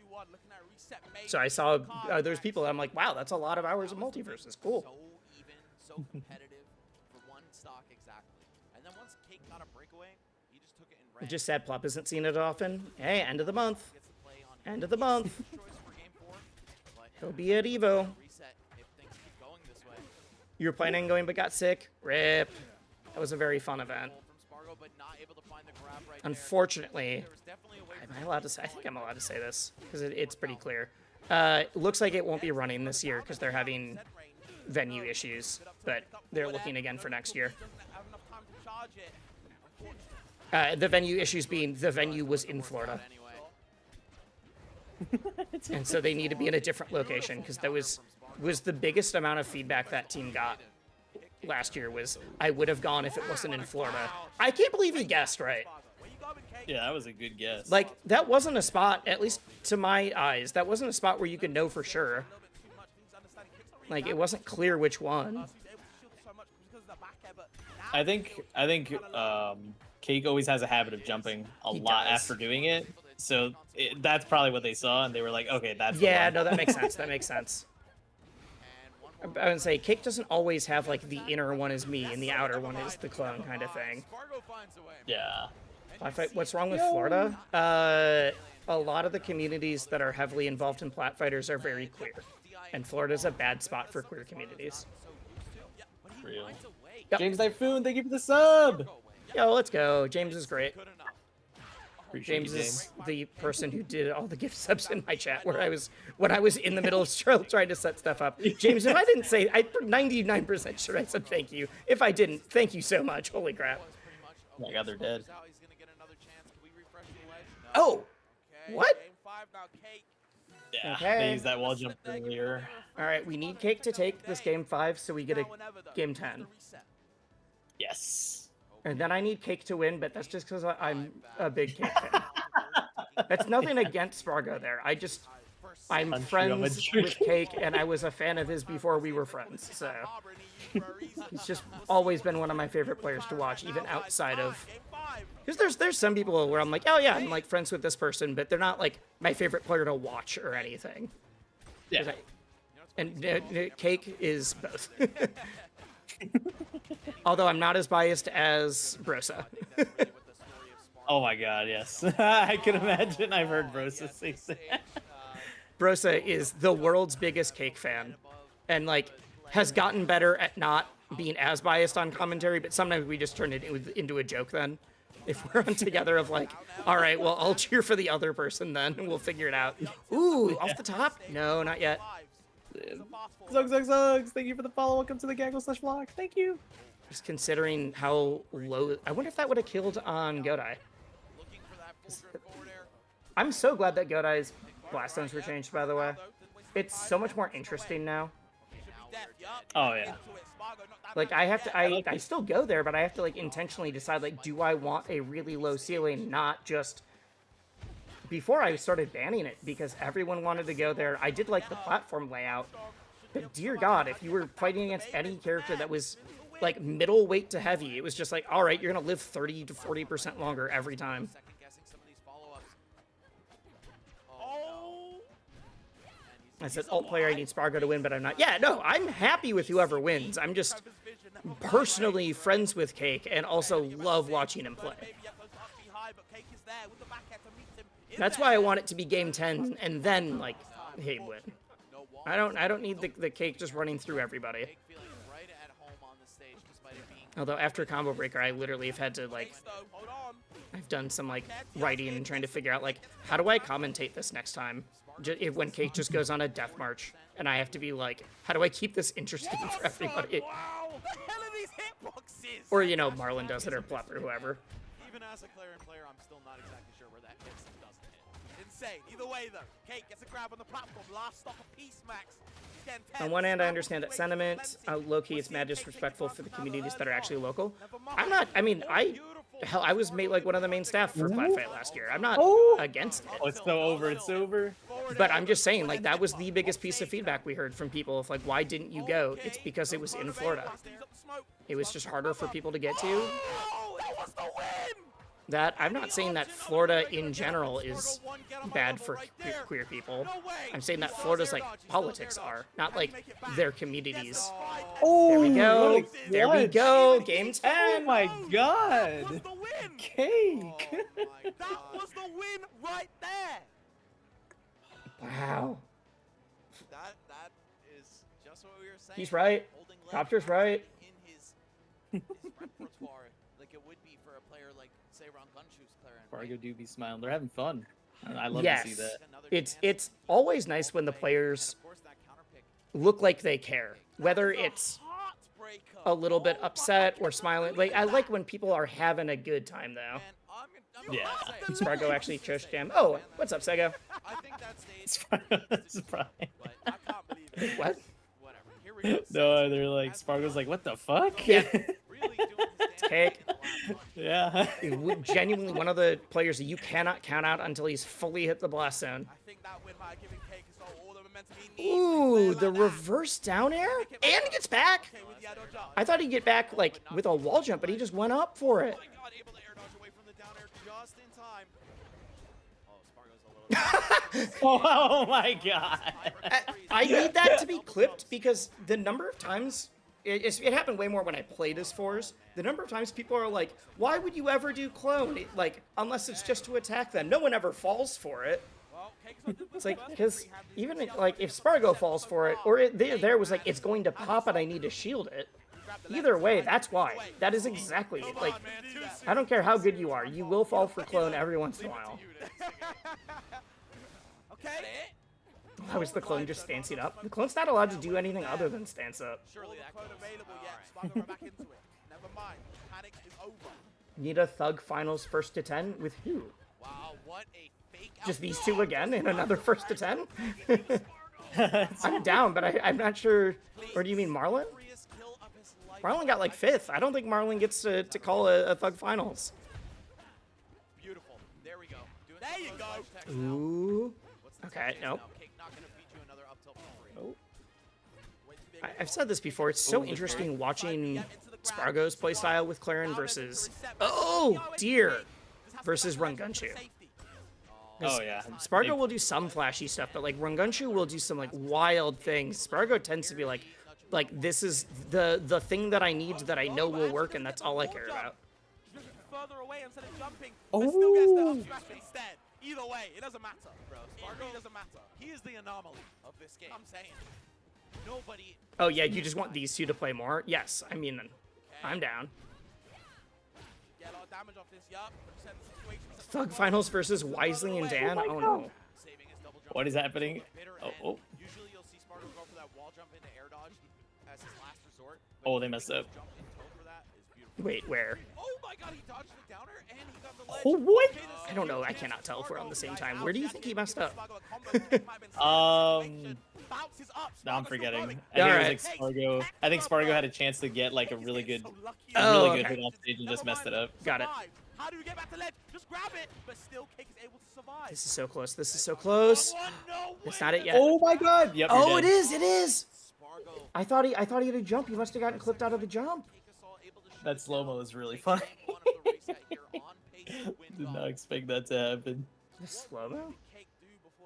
So I saw there's people that I'm like, wow, that's a lot of hours of Multiverses. Cool. So even, so competitive for one stock exactly. And then once Cake got a breakaway, he just took it in red. Just sad Plop isn't seen it often. Hey, end of the month. End of the month. He'll be at Evo. You were planning on going but got sick. RIP. That was a very fun event. Unfortunately, am I allowed to say? I think I'm allowed to say this because it's pretty clear. It looks like it won't be running this year because they're having venue issues, but they're looking again for next year. The venue issues being the venue was in Florida. And so they need to be in a different location because that was the biggest amount of feedback that team got last year was I would have gone if it wasn't in Florida. I can't believe he guessed right. Yeah, that was a good guess. Like, that wasn't a spot, at least to my eyes, that wasn't a spot where you could know for sure. Like, it wasn't clear which one. I think Cake always has a habit of jumping a lot after doing it. So that's probably what they saw, and they were like, okay, that's the one. No, that makes sense. That makes sense. I would say Cake doesn't always have, like, the inner one is me and the outer one is the clone kind of thing. Yeah. What's wrong with Florida? A lot of the communities that are heavily involved in Platfighters are very queer. And Florida's a bad spot for queer communities. Real. Yep. James Typhoon, thank you for the sub! Yo, let's go. James is great. Appreciate James you, is the person who did all the gift subs in my chat when I was in the middle of trying to set stuff up. James, if I didn't say, I'm 99% sure I said thank you. If I didn't, thank you so much. Holy crap. Oh my god, they're dead. Oh! What? Yeah, okay. They used that wall jump earlier. Alright, we need Cake to take this game 5 so we get a game 10. Yes. And then I need Cake to win, but that's just because I'm a big Cake fan. That's nothing against Spargo there. I'm friends with Cake, and I was a fan of his before we were friends, so... He's just always been one of my favorite players to watch, even outside of Because there's some people where I'm like, oh yeah, I'm like friends with this person, but they're not like my favorite player to watch or anything. Yeah. And Cake is both. Although I'm not as biased as Brosa. Oh my god, yes. I can imagine. I've heard Brosa say that. Brosa is the world's biggest Cake fan, and like has gotten better at not being as biased on commentary, but sometimes we just turn it into a joke then. If we're on together of like, all right, well, I'll cheer for the other person then, and we'll figure it out. Ooh, off the top? No, not yet. Zugs. Thank you for the follow. Welcome to the Gaggle/vlog. Thank you. Just considering how low... I wonder if that would have killed on Godai. I'm so glad that Godai's blast zones were changed, by the way. It's so much more interesting now. Oh, yeah. Like, I have to... I still go there, but I have to, like, intentionally decide, like, do I want a really low ceiling, not just... Before I started banning it, because everyone wanted to go there, I did like the platform layout. But dear God, if you were fighting against any character that was, like, middleweight to heavy, it was just like, all right, you're going to live 30 to 40% longer every time. I said, alt player, I need Spargo to win, but I'm not. Yeah, no, I'm happy with whoever wins. I'm just personally friends with Cake and also love watching him play. That's why I want it to be game 10 and then, like, hey, win. I don't need the Cake just running through everybody. Although after Combo Breaker, I literally have had to, like, I've done some, like, writing and trying to figure out, like, how do I commentate this next time? When Cake just goes on a death march, and I have to be like, how do I keep this interesting for everybody? Or, you know, Marlon does it, or Plep, or whoever. Even as a Clarion player, I'm still not exactly sure where that hits and doesn't hit. Insane. Either way, though, Cake gets a grab on the platform. Last stop of Peace Max. On one hand, I understand that sentiment. Low-key, it's mad disrespectful for the communities that are actually local. I'm not, I mean, hell, I was made like one of the main staff for Flatfight last year. I'm not against it. Oh, it's so over. It's over. But I'm just saying, like, that was the biggest piece of feedback we heard from people of, like, why didn't you go? It's because it was in Florida. It was just harder for people to get to. That, I'm not saying that Florida in general is bad for queer people. I'm saying that Florida's, like, politics are, not, like, their communities. Oh, there we go. There we go. Game 10. Oh my god. Cake. That was the win right there. Wow. That is just what we were saying. He's right. Copter's right. In his repertoire, like it would be for a player like, say, Ron Gunshoe's Clarion. Fargo do be smiling. They're having fun. I love Yes. to see that. It's always nice when the players look like they care. Whether it's a little bit upset or smiling. Like, I like when people are having a good time, though. Yeah. Spargo actually chose Jam. Oh, what's up, Sega? I think that stage. What? Whatever. Here we go. No, they're like, Spargo's like, what the fuck? Yeah. Really doing his Cake. Yeah. Genuinely one of the players that you cannot count out until he's fully hit the blast zone. I think that win might have given Cake as well all the momentum he needs. Ooh, the reverse down air? And he gets back? With the air dodge up. I thought he'd get back, like, with a wall jump, but he just went up for it. Oh my god, able to air dodge away from the down air just in time. Oh, Spargo's a little Oh my god. I need that to be clipped because the number of times it happened way more when I played as fours. The number of times people are like, "Why would you ever do clone?" Like, unless it's just to attack them. No one ever falls for it. It's like because even like if Spargo falls for it, or there was like it's going to pop and I need to shield it. Either way, that's why. That is exactly it. Like, I don't care how good you are, you will fall for clone every once in a while. Okay. How is the clone just stancing up? The clone's not allowed to do anything other than stance up. Surely that clone available yet. Spargo back into it. Never mind. Panic is over. Need a Thug Finals 1st to 10 with who? Wow, what a fake Just these two again in another 1st to 10? I'm down, but I'm not sure. Or do you mean Marlon? Marlon got like 5th. I don't think Marlon gets to call a Thug Finals. Beautiful. There we go. There you go. Ooh. Okay, nope. Oh. I've said this before. It's so interesting watching Spargo's playstyle with Clarion versus... Oh, dear. versus Rungunshu. Oh yeah. Spargo will do some flashy stuff, but like Rungunshu will do some like wild things. Spargo tends to be like this is the thing that I need that I know will work, and that's all I care about. Further away instead of jumping, but still gets the up smash instead. Either way, it doesn't matter, bro. Spargo doesn't matter. He is the anomaly of this game. I'm saying. Nobody. Oh yeah, you just want these two to play more? Yes, I mean, I'm down. Get a lot of damage off this, yup. Thug Finals versus Wisely and Dan? Oh no. What is happening? Oh. Usually you'll see Spargo go for that wall jump into air dodge as his last resort. Oh, they messed up. Wait, where? Oh my god, he dodged the downer and he got the ledge. Oh, what? I don't know. I cannot tell if we're on the same time. Where do you think he messed up? Now I'm forgetting. I think Spargo. I think Spargo had a chance to get like a really good hit on stage and just messed it up. Got it. How do you get back to ledge? Just grab it, but still Cake is able to survive. This is so close. This is so close. It's not it yet. Oh my god. Yep. Oh, it is. It is. I thought he had a jump. He must have gotten clipped out of the jump. That slow-mo is really funny. Did not expect that to happen. The slow-mo?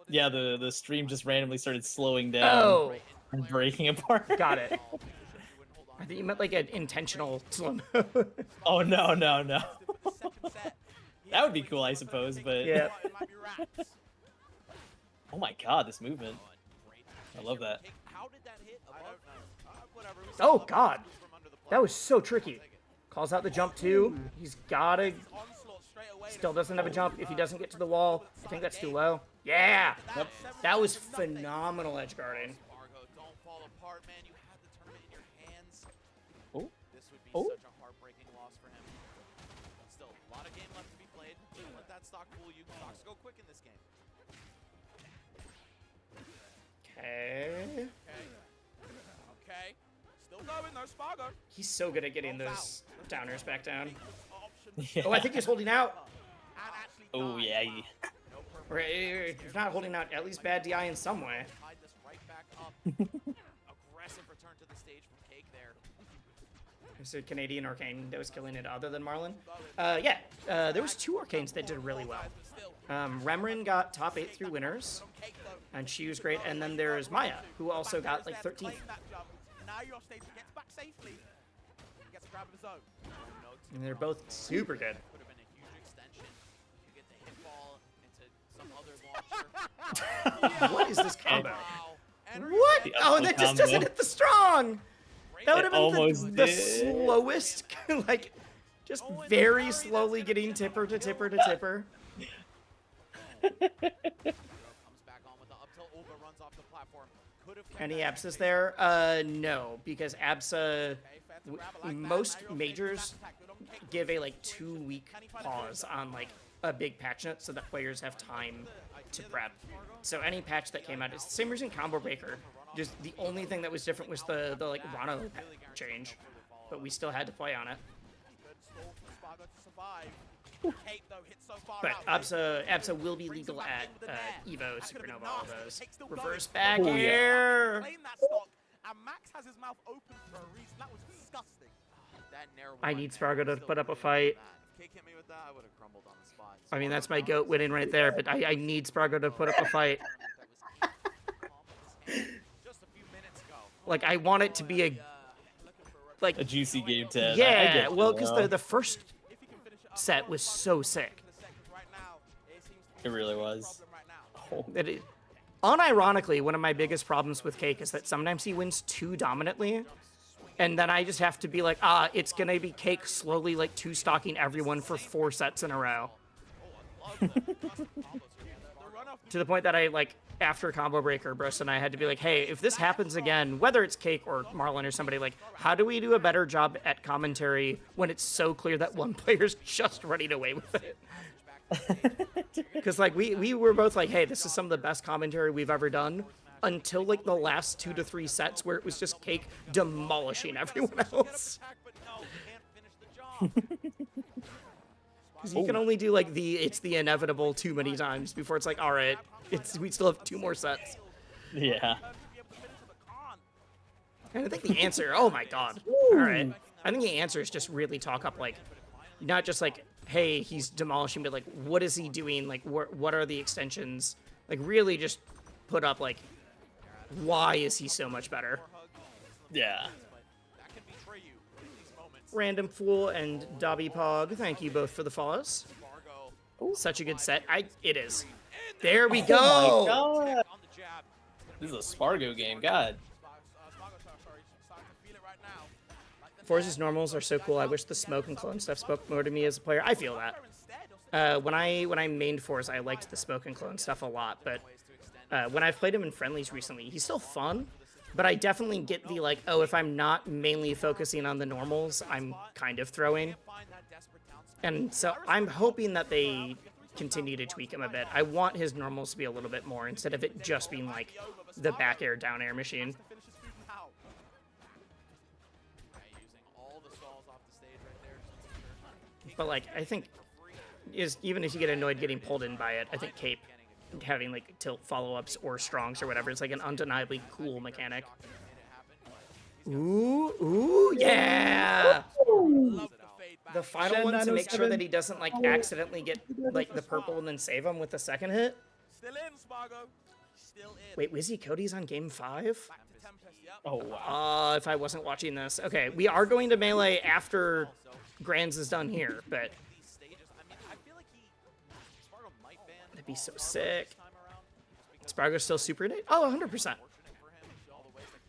Yeah, the stream just randomly started slowing down and breaking apart. Got it. I think you meant like an intentional slow-mo. Oh, no. That would be cool, I suppose, but... Yeah. Oh my god, this movement. I love that. Oh god. That was so tricky. Calls out the jump too. He's gotta... Still doesn't have a jump. If he doesn't get to the wall, I think that's too low. Yeah! Yep. That was phenomenal edge guarding. Oh. This would be such a heartbreaking loss for him. Still, a lot of game left to be played. Don't let that stock fool you. Stocks go quick in this game. Okay. Okay. Still going though, Spargo. He's so good at getting those downers back down. Yeah. Oh, I think he's holding out. Oh, yeah. Or if not holding out, at least bad DI in some way. Aggressive return to the stage from Cake there. So Canadian Arcane that was killing it other than Marlon. Yeah, there was 2 Arcanes that did really well. Remrin got top 8 through winners, and she was great. And then there's Maya, who also got like 13th. Now you're off stage, gets back safely. Gets a grab of his own. And they're both super good. Could have been a huge extension. You get the hit ball into some other launcher. What is this combo? What? Oh, that just doesn't hit the strong. That would have been the slowest, like, just very slowly getting tipper to tipper to tipper. Any Absas there? No, because Absa, most majors give a like 2-week pause on like a big patch note so that players have time to prep. So any patch that came out, it's the same reason Combo Breaker. Just the only thing that was different was the like Rano change, but we still had to play on it. But Absa will be legal at Evo, Supernova, all those. Reverse back air. I need Spargo to put up a fight. I mean, that's my GOAT winning right there, but I need Spargo to put up a fight. Like, I want it to be a juicy game 10. Yeah, well, because the first set was so sick. It really was. Unironically, one of my biggest problems with Cake is that sometimes he wins too dominantly, and then I just have to be like, it's gonna be Cake slowly like 2-stocking everyone for 4 sets in a row. To the point that I, like, after Combo Breaker, Bruce and I had to be like, hey, if this happens again, whether it's Cake or Marlon or somebody, like, how do we do a better job at commentary when it's so clear that one player's just running away with it? Because, like, we were both like, hey, this is some of the best commentary we've ever done, until, like, the last 2 to 3 sets where it was just Cake demolishing everyone else. Because you can only do, like, it's the inevitable too many times before it's like, all right, we still have 2 more sets. Yeah. And I think the answer, oh my god. All right. I think the answer is just really talk up, like, not just like, hey, he's demolishing, but like, what is he doing? Like, what are the extensions? Like, really just put up like, why is he so much better? Yeah. Random Fool and Dobby Pog, thank you both for the follows. Such a good set. It is. There we go. Oh my God. This is a Spargo game. God. Forza's normals are so cool. I wish the smoke and clone stuff spoke more to me as a player. I feel that. When I mained Forza, I liked the smoke and clone stuff a lot, but when I've played him in friendlies recently, he's still fun. But I definitely get the, like, oh, if I'm not mainly focusing on the normals, I'm kind of throwing. And so I'm hoping that they continue to tweak him a bit. I want his normals to be a little bit more, instead of it just being, like, the back air, down air machine. But, like, I think, even if you get annoyed getting pulled in by it, I think Cape having like tilt follow-ups or strongs or whatever, it's like an undeniably cool mechanic. Ooh, yeah! Ooh. The final one to make sure that he doesn't like accidentally get like the purple and then save him with the second hit. Wait, Wizzy Cody's on game 5? Oh wow. If I wasn't watching this. Okay, we are going to Melee after Grands is done here, but that'd be so sick. Spargo's still super innate? Oh, 100%.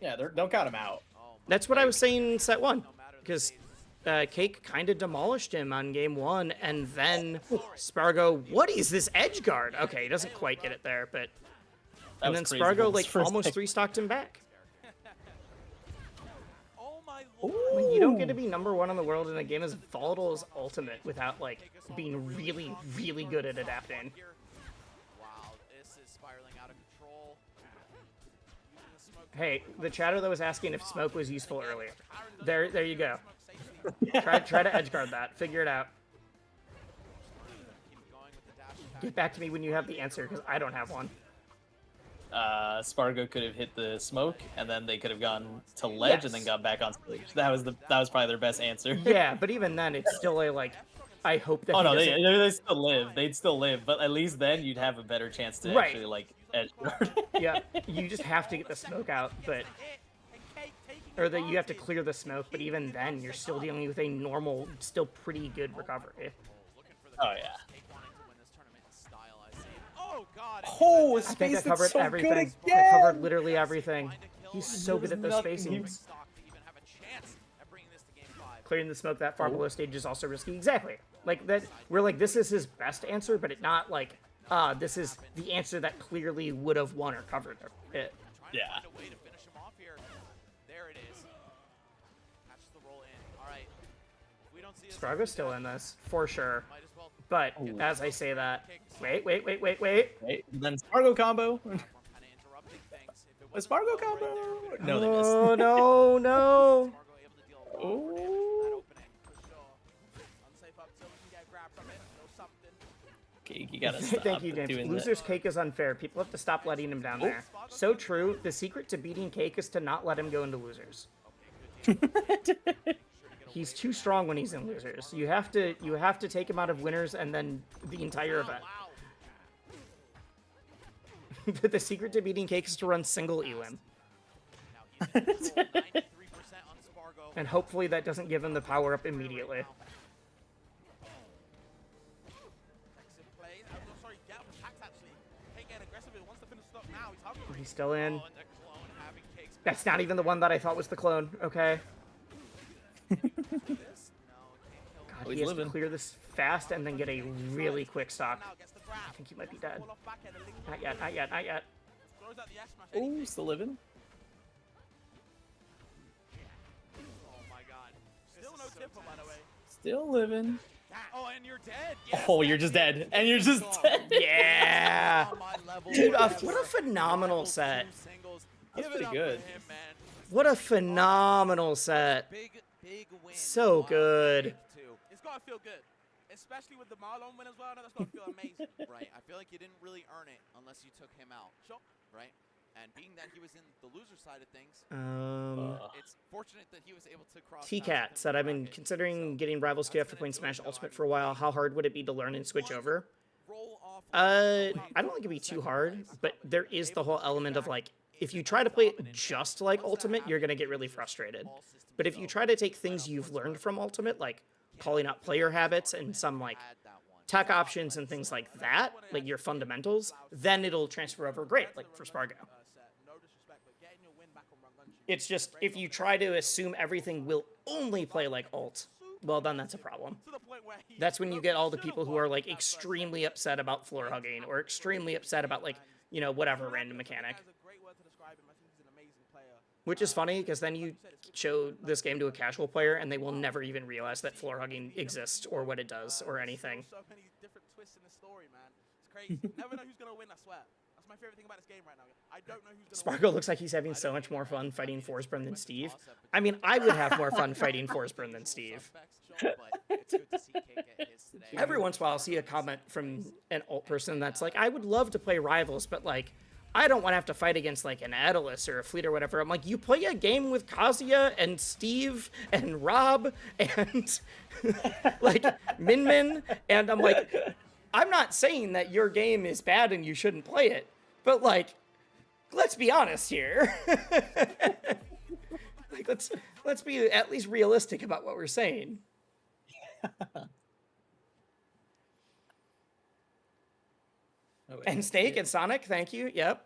Yeah, don't count him out. That's what I was saying in set 1, because Cake kind of demolished him on game 1, and then Spargo, what is this edge guard? Okay, he doesn't quite get it there, but... And then Spargo, like, almost 3-stocked him back. When you don't get to be #1 in the world in a game as volatile as Ultimate without, like, being really, really good at adapting. Hey, the chatter that was asking if smoke was useful earlier. There you go. Try to edgeguard that. Figure it out. Get back to me when you have the answer, because I don't have one. Spargo could have hit the smoke, and then they could have gone to ledge and then got back on stage. That was probably their best answer. Yeah, but even then, it's still a, like, I hope that. Oh no, they still live. They'd still live, but at least then you'd have a better chance to actually like edge guard. Yeah, you just have to get the smoke out, but that you have to clear the smoke. But even then, you're still dealing with a normal, still pretty good recovery. Oh yeah. Oh, I think I covered everything. I covered literally everything. He's so good at those spacings. Clearing the smoke that far below stage is also risky. Exactly. Like that. We're like, this is his best answer, but it's not like, this is the answer that clearly would have won or covered it. Yeah. Spargo's still in this for sure. But as I say that, wait. Then Spargo combo. A Spargo combo. No, they missed. Oh no. Oh. Okay, you gotta stop. Thank you, James. Loser's Cake is unfair. People have to stop letting him down there. So true. The secret to beating Cake is to not let him go into losers. He's too strong when he's in losers. You have to take him out of winners and then the entire event. The secret to beating Cake is to run single elim. And hopefully that doesn't give him the power up immediately. He's still in. That's not even the one that I thought was the clone. Okay. God, he has to clear this fast and then get a really quick stock. I think he might be dead. Not yet. Oh, still living. Still living. Oh, and you're dead. Oh, you're just dead. And you're just dead. Yeah. Dude, what a phenomenal set. That's pretty good. What a phenomenal set. So good. It's gotta feel good, especially with the Marlon win as well. That's gotta feel amazing. Right. I feel like you didn't really earn it unless you took him out. Sure. Right. And being that he was in the loser side of things, it's fortunate that he was able to cross. T-Cat said, I've been considering getting Rivals 2 after playing Smash Ultimate for a while. How hard would it be to learn and switch over? I don't think it'd be too hard, but there is the whole element of, like, if you try to play it just like Ultimate, you're going to get really frustrated. But if you try to take things you've learned from Ultimate, like calling out player habits and some, like, tech options and things like that, like your fundamentals, then it'll transfer over great, like for Spargo. It's just, if you try to assume everything will only play like ult, well, then that's a problem. That's when you get all the people who are, like, extremely upset about floor hugging or extremely upset about, like, you know, whatever random mechanic. Which is funny, because then you show this game to a casual player, and they will never even realize that floor hugging exists or what it does or anything. So many different twists in the story, man. It's crazy. Never know who's gonna win, I swear. That's my favorite thing about this game right now. I don't know who's gonna Spargo looks like he's having so much more fun fighting Forsburn than Steve. I mean, I would have more fun fighting Forsburn than Steve. Every once in a while, I'll see a comment from an ult person that's like, I would love to play Rivals, but, like, I don't want to have to fight against, like, an Atlas or a Fleet or whatever. I'm like, you play a game with Kazuya and Steve and Rob and, like, Min Min, and I'm like, I'm not saying that your game is bad and you shouldn't play it, but, like, let's be honest here. Like, let's be at least realistic about what we're saying. And Snake and Sonic, thank you. Yep.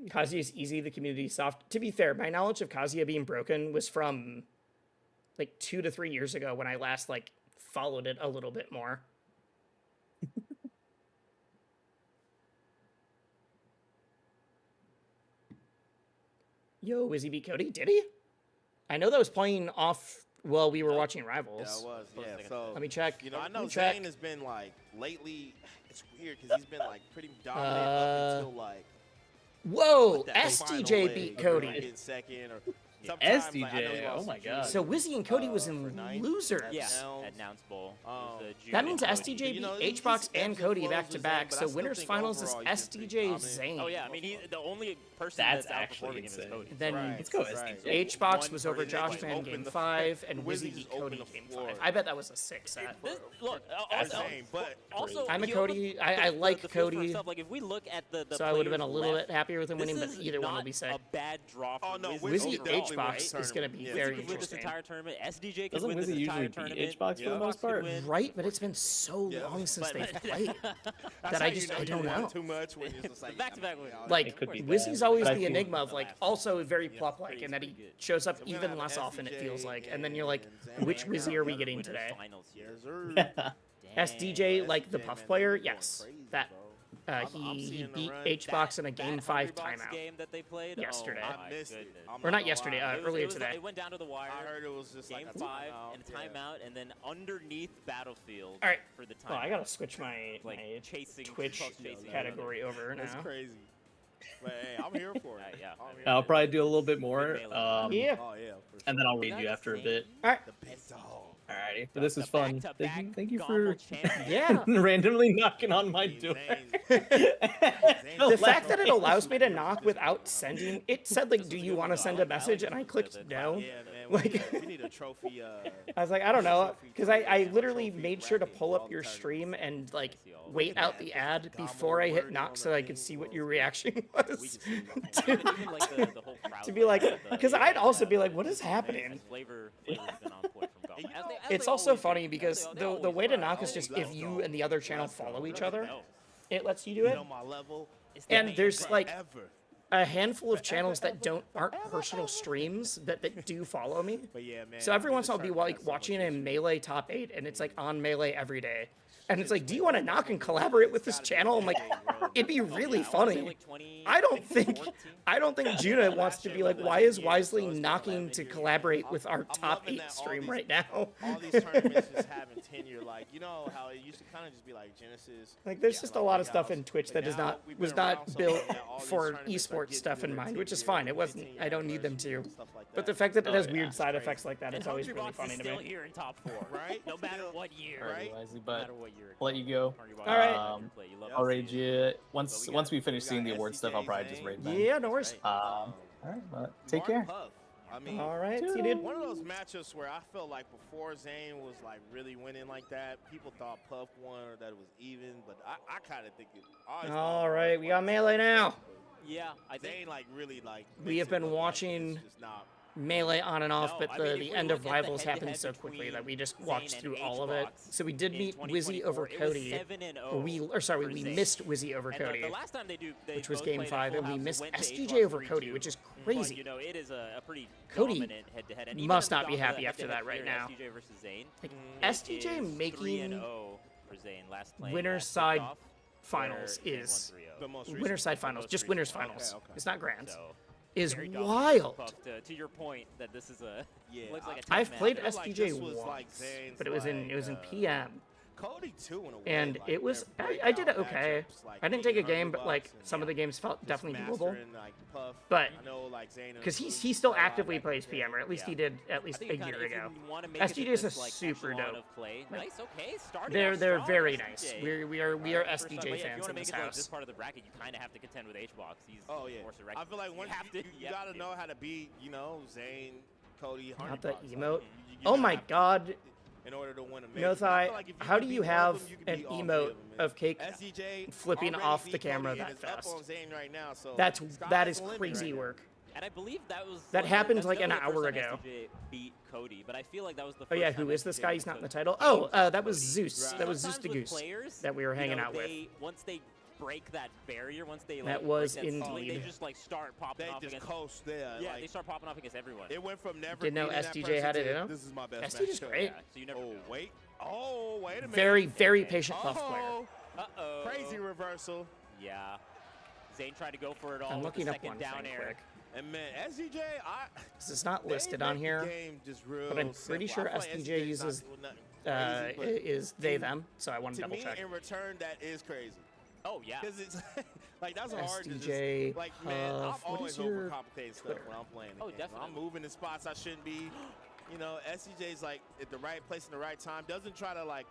Kazuya's easy, the community soft. To be fair, my knowledge of Kazuya being broken was from, like, 2 to 3 years ago when I last, like, followed it a little bit more. Yo, Wizzy beat Cody? Did he? I know that was playing off while we were watching Rivals. Yeah, it was. Yeah, so let me check. You know, I know Zane has been, like, lately. It's weird because he's been, like, pretty dominant up until, like. Whoa, SDJ beat Cody. Get second or SDJ, oh my god. So Wizzy and Cody was in losers. Yeah, at Nouns Bowl. That means SDJ beat HBox and Cody back to back. So winners finals is SDJ Zane. Oh yeah, I mean the only person that's outperforming him is Cody. Then let's go SDJ. HBox was over Josh Fan game 5, and Wizzy beat Cody game 5. I bet that was a 6 set. Look, also I'm a Cody. I like Cody. Like if we look at the so I would have been a little bit happier with him winning, but either one will be sick. A bad draw for Wizzy HBox is going to be very interesting. This entire tournament, SDJ doesn't Wizzy usually beat HBox for the most part? Right, but it's been so long since they've played that I don't know. Too much when you're just like, back-to-back like Wizzy's always the enigma of, like, also very plop-like, and that he shows up even less often, it feels like. And then you're like, which Wizzy are we getting today? SDJ, like the Puff player? Yes. That. He beat HBox in a game 5 timeout yesterday. Or not yesterday, earlier today. It went down to the wire. I heard it was just game like a 5 and a timeout, and then underneath Battlefield. All right. For the timeout. Well, I gotta switch my Twitch category over now. That's crazy. But hey, I'm here for it. Yeah. I'll probably do a little bit more. Yeah. Oh yeah. And then I'll read you after a bit. All right. Alrighty, but this is fun. Thank you for yeah randomly knocking on my door. The fact that it allows me to knock without sending, it said, like, do you want to send a message? And I clicked no. Yeah, man. Like, we need a trophy. I was like, I don't know, because I literally made sure to pull up your stream and, like, wait out the ad before I hit knock so I could see what your reaction was. To be like, because I'd also be like, what is happening? It's also funny because the way to knock is just if you and the other channel follow each other, it lets you do it. And there's, like, a handful of channels that aren't personal streams that do follow me. So every once in a while I'll be, like, watching a Melee top 8, and it's, like, on Melee every day. And it's like, do you want to knock and collaborate with this channel? I'm like, it'd be really funny. I don't think Juna wants to be like, why is Wisely knocking to collaborate with our top 8 stream right now? All these tournaments just having tenure, like, you know how it used to kind of just be like Genesis. Like, there's just a lot of stuff in Twitch that was not built for esports stuff in mind, which is fine. It wasn't. I don't need them to. But the fact that it has weird side effects like that is always really funny to me. Still here in top 4, right? No matter what year, right? But I'll let you go. All right. I'll raid you once we finish seeing the award stuff. I'll probably just raid them. Yeah, no worries. All right, take care. I mean, all right, see you, dude. One of those matchups where I felt like before Zane was like really winning like that, people thought Puff won or that it was even, but I kind of think it. All right, we got Melee now. Yeah, I think Zane like really like. We have been watching Melee on and off, but the end of Rivals happened so quickly that we just watched through all of it. So we did meet Wizzy over Cody. We missed Wizzy over Cody, which was Game 5, and we missed SGJ over Cody, which is crazy. You know, it is a pretty Cody head-to-head. must not be happy after that right now. SGJ versus Zane. Like, SGJ making 3-0 for Zane last play. winner's side finals is winner's side finals, just winners finals. It's not grands. Is wild. To your point that this is a looks like a I've played like SGJ this was once, like Zane's but it was in PM. Cody too in a way, And like, it was their I did it breakout okay. matchups, like I didn't take a 800 game, but like bucks and some of the games felt definitely just doable. mastering, like, Puff. But I know, like, Zane and because Cody he still play a lot actively back plays in the PM, or at least he did at least a year ago. SGJ SGJ is a super dope. Nice, okay. They're strong, very SGJ. nice. We are First SDJ time, yeah, if fans you want in to this make it like house. this part of the bracket, you kind of have to contend with HBox. He's Oh yeah, force of I feel like once you gotta know how to beat, you know, Zane, Cody, Not the Honeybox. emote. You Oh gotta my have to god. in order to win a major. No I thigh. feel like if you How can do beat you one of have them, you can an beat all three emote of them, man. of Cake SDJ flipping already off beat the camera Cody and that is up fast? on Zane right now, so That sky's is the limit crazy right now. work. And I believe that was That happened that's like an definitely the hour first time ago. SDJ beat Cody, but I feel like that was the Oh first yeah, time who is this SDJ guy? He's not in the took title. Cody. Oh, that was Zeus. Right. That was Zeus Sometimes the with Goose players, that we were you hanging know, out with. once they break that barrier, once they That like, was break that ceiling, they indeed. just like start popping They off just against. coast there. Yeah, like, they start popping off against everyone. it went from never Didn't know beating that SDJ person had it to, in him. This is my best SDJ's matchup. great. Yeah, so you never know. Wait. Oh, wait a minute. Very patient Puff player. Uh-oh. Crazy reversal. Yeah. Zane tried to go for it all I'm with the looking up second one down thing air. quick. And man, SDJ, This is not they listed make on the here, game just real but I'm pretty simple. sure I feel like SDJ SDJ 's uses not doing nothing crazy, but is they them. So I want to to double me, check. in return, that is crazy. Oh yeah. Because it's like that's hard to SDJ just like man. I'm Puff. What always is your overcomplicating stuff Twitter? when I'm playing. The Oh, game. definitely. I'm moving in spots I shouldn't be. You know, SDJ's like at the right place in the right time. Doesn't try to like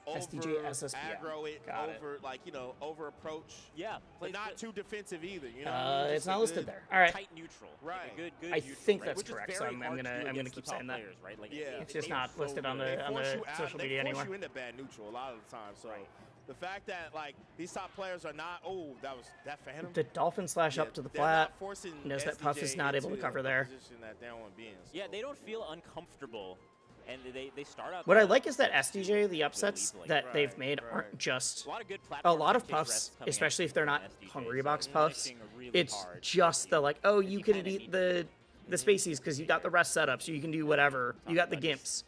SDJ over SSPM. aggro it, Got it. over like over approach. Yeah. But not too defensive either. You know, what I mean? It's Just not a listed good- there. All right. Tight neutral. Right. Like a good I neutral, think right? that's Which is correct, very so I'm hard to gonna do keep against the saying top that. players, right? Like, Yeah. It's just they are not so listed on good. the They force you out. social They media force anywhere. you into bad neutral a lot of the time. So Right. the fact that like these top players are not. Oh, that was that Phantom. The Dolphin slash Yeah, up to the they're flat. not forcing Knows that Puff is SDJ not able to into cover a there. position that they don't want to be in, Yeah, so. they don't feel uncomfortable, and they start out. What I there like is that SDJ, the upsets easily. that they've Right, made right. aren't just a lot of good a platform lot of rotation puffs, rests coming especially out if they're from not SDJ, Hungry so Box they're puffs. pushing really It's hard. just the like, oh, you you can kinda beat need the spacies because you got the rest set up, so you can do whatever. You got the Like, gimps.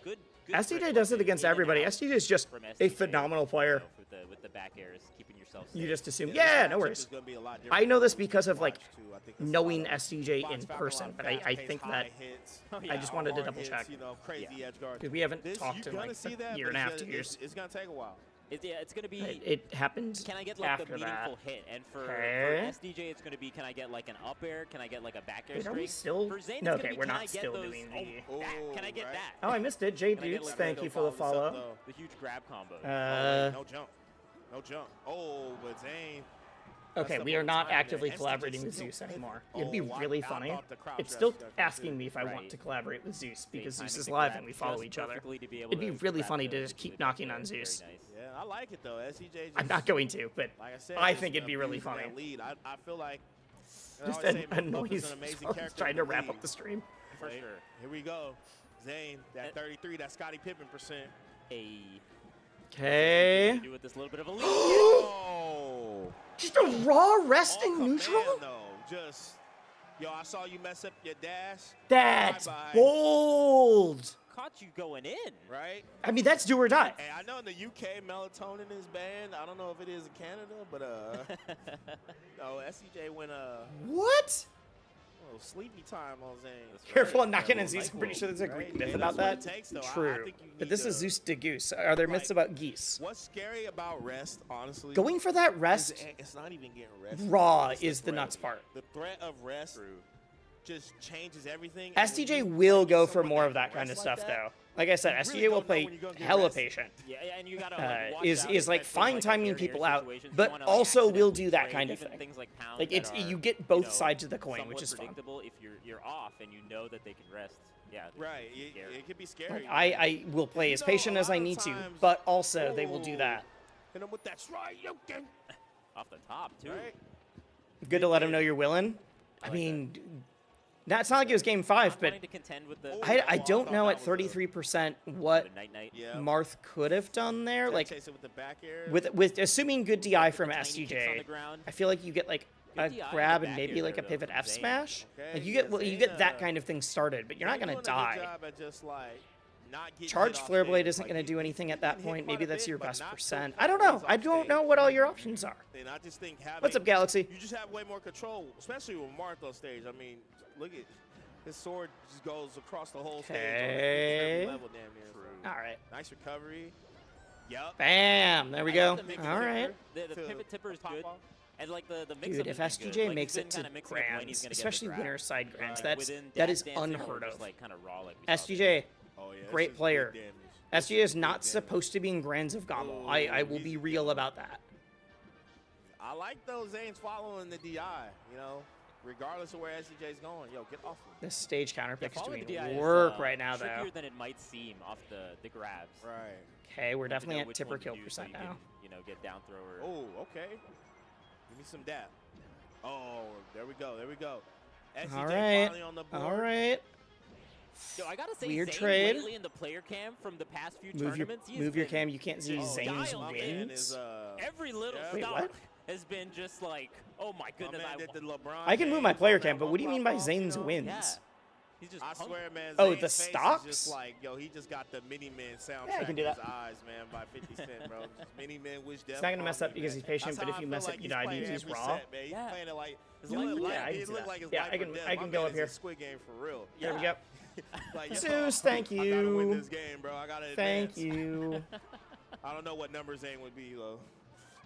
Good SDJ does it against everybody. SDJ is just from a SDJ, phenomenal player. with the back airs, keeping yourself You safe. just assume, this yeah, no matchup worries. is gonna be a lot I different know this than because of like watch, too. I think it's a knowing lot of SDJ box in back, a lot person, of but I fast-paced, think high that hits, I just wanted to hard double hits, check you know, crazy edge guard. because we haven't This, talked you're in gonna like see a that, year but and a half, it's- 2 years. It's gonna take a while. It's gonna be. It happened Can I get like after the meaningful that. hit? And for Okay. SDJ, it's gonna be can I get like an up air? Can I get like a back air Wait, are we string? still? For Zane, No, it's gonna okay, be, we're can I not get still those, doing the. that? Can I get right. that? Oh, I missed it. J Can I get, Dudes, like, thank Still you for the follows up, follow. though. The huge grab combo. No jump. No jump. Oh, but Zane. Okay, That's we the are whole not time, man. actively SDJ collaborating with still Zeus pivot. anymore. It'd be Oh, really I funny. thought the crouch It's still strategy got asking me if I want Right. to collaborate with Zeus because Great Zeus timing is to live grab and we follow just each other. perfectly to be able It'd be to really grab funny the- to just the keep back knocking air. on Very Zeus. nice. Yeah, I like it though. SDJ just, I'm not going to, but like I said, I just think it'd be really abusing that funny. Lead. I feel like I Just always say a Puff is noise an amazing someone's character trying in to the wrap league. up the stream. For Like, sure. Here we go. Zane, that 33, that Scottie Pippen percent. A Okay. do with this little bit of a lead. Oh. Just a raw rest On in command, neutral? though. Just, yo, I saw you mess up your dash. That's Bye-bye. bold. Caught you going in. Right? I mean, that's do or die. And I know in the UK, melatonin is banned. I don't know if it is in Canada, but no, SCJ went What? little sleepy time on Zane. Careful right. on knocking in Little Zeus. I'm pretty nyquil, sure there's a right? Greek Yeah, myth that's about what that. it takes, though. I True. think you But need this to- is Zeus de Goose. Are there myths Like, about geese? What's scary about rest, honestly? Going for that is rest it's not even getting rest. raw It's is the threat. nuts part. The threat of rest just changes everything. SDJ will go for more of that kind of stuff, though. Like I said, SDJ will play hella patient. Yeah, and you gotta Is like fine timing people out, but also will do that kind of thing. Like it's you get both sides of the coin, which is fun. If you're off and you know that they can rest. Yeah. Right. It could be scary. I will play as patient as I need to, but also they will do that. Hit him with that strike, Yoken. Off the top too. Right. Good to let him know you're willing. I mean, it's not like it was game 5, but I don't know at 33% what Marth could have done there. Like with assuming good DI from SDJ, I feel like you get like a grab and maybe like a pivot F smash. Like you get that kind of thing started, but you're not gonna die. Charge Flare Blade isn't going to do anything at that point. Maybe that's your best percent. I don't know. I don't know what all your options are. And I just think What's up, Galaxy? You just have way more control, especially with Marth on stage. I mean, look at his sword just goes across the whole stage. Every level damn near. All right. Nice recovery. Yep. Bam. There we go. All right. The pivot tipper is good. And like the mix Dude, if SDJ makes it to grands, especially winner side grands, that is unheard of. SDJ. Great player. SG is not supposed to be in grands of GOML. I will be real about that. I like those Zane's following the DI, you know, regardless of where SDJ's going. Yo, get off him. This stage counter pick is doing work right now, though. Trickier than it might seem off the grabs. Right. Okay, we're definitely at tipper kill percent now. You know, get down thrower. Oh, okay. Give me some dap. Oh, there we go. There we go. SDJ all right. finally on the board. All right. Yo, I gotta say, weird Zane trade. Lately in the player cam from the past few Move tournaments, your cam. You can't see Zane's wins. Every little Wait, stop what? has been just like, oh my goodness. I can move my player cam, but what do you mean by Zane's wins? Yeah. He's just I swear, man. Oh, Zane's the face is stocks? just like, yo, he just got the Mini Man soundtrack Yeah, I can do in that. his eyes, man, by 50 Cent, bro. Just Mini Man wish death. It's not gonna mess upon up me, because man. he's patient, That's but how if you I mess feel up, you like die. he's He's playing raw. every set, man. He's Yeah. playing it like Yeah, I can it see look that. like it's Yeah, life I or can- death. I can My go man up is here. in Squid Game for real. There we go. Like, yo, Zeus, thank I gotta win you. this game, bro. I gotta Thank advance. you. I don't know what number Zane would be, though.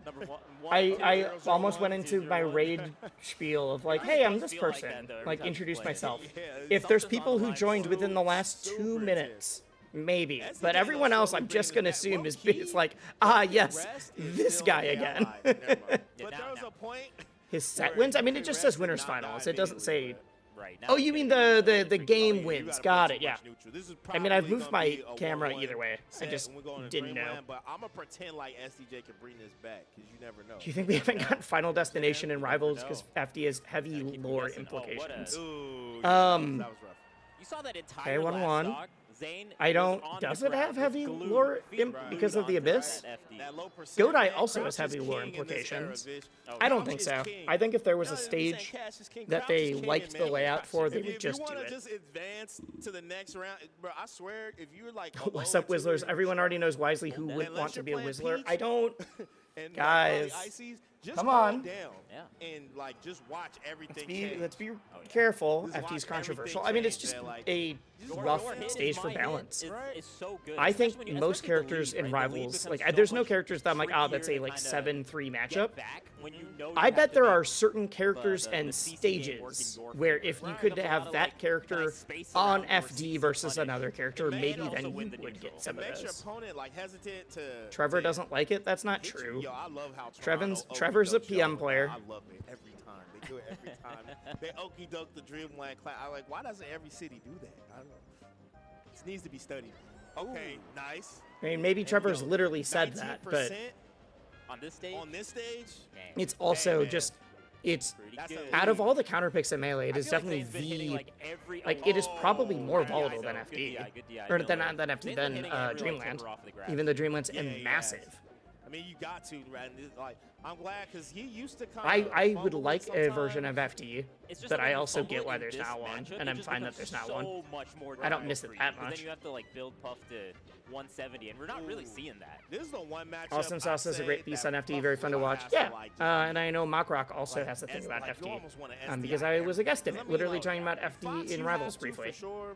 Number one. I almost went into my raid spiel of like, hey, I'm this person. Like, introduce myself. If there's people who joined within the last 2 minutes, maybe. But everyone else, I'm just gonna assume is it's like, yes, this guy again. But there was a point. His set wins? I mean, it just says winners finals. It doesn't say. Right now. Oh, you mean the game wins? Got it. Yeah. I mean, I've moved my camera either way. I just didn't know. But I'm gonna pretend like SDJ can bring this back because you never know. Do you think we haven't gotten Final Destination in Rivals because FD has heavy lore implications? Ooh, Um, that was rough. You saw that entire Okay, 1-1. last stock. Zane I don't. was on the Does it ground have heavy with glued lore feet because of the Abyss? That low percent, Godai man, also Crouch has heavy is lore king in this era, implications. bitch. I don't Crouch think is so. king. I think if there was No, a I'm saying stage Cash is king. that Crouch they is king, liked the man. layout for, they If would you just do wanna it. just advance to the next round, bro, I swear, if you're like What's up, Whizzlers? Everyone already knows wisely who wouldn't want to be a Whizzler. I don't. and Guys, just come calm on. down and like just watch everything change. Let's be careful. Just FD is watch controversial. everything I mean, it's change, just man, like, a just rough go ahead. stage for balance. Is so good. I think especially when most especially the characters lead, in right? The lead Rivals, becomes like, so there's no much characters that I'm like, oh, that's a trickier like to 7-3 get matchup. back when you know you I have bet to there make are certain characters the and CC game work in stages your where favor. if you Right. could Up a lot have of, that like, character nice space on around where FD CC versus punish. another character, It may maybe also then you win the would neutral. get some It of makes your those. opponent like hesitant to. Trevor to doesn't like it. That's not hit you. true. Yo, I love how Trevor's a okey-doke PM y'all, player. I love it every time. They do it every time. They okey doke the Dreamland class. I like, why doesn't every city do that? I don't know. This needs to be studied. Okay, nice. I mean, maybe Trevor's literally said that, but 19% on this stage. on this stage. it's also man. just, it's That's a out of lead. all the counter picks in Melee, it I is feel like definitely Zane's been hitting, the, like, every like, it is probably more good DI volatile than though. FD. Good DI, Or no than way. FD Zane's been than hitting every, like, Dreamland, tipper off the grab. even though Dreamland's Yeah, he massive. has. I mean, you got to, right? And like, I'm glad because he used to kind of. I would like a version of FD, It's just but that when I you also fumble get it why in there's this not one, matchup, and it I'm just fine that becomes there's not one. so much more I don't difficult miss it for you, that 'cause much. Then you have to like build Puff to 170, and we're not really seeing that. This is the one matchup. Austin Sauce I is a great say piece that on FD, Puff very fun to Boy watch. has Yeah, like, and I know Mockrock also like, has to think about like, you FD, almost want a because SDI I was a guest in Because, it, I mean, literally like, talking about Fox, FD in you Rivals have to, briefly. For sure.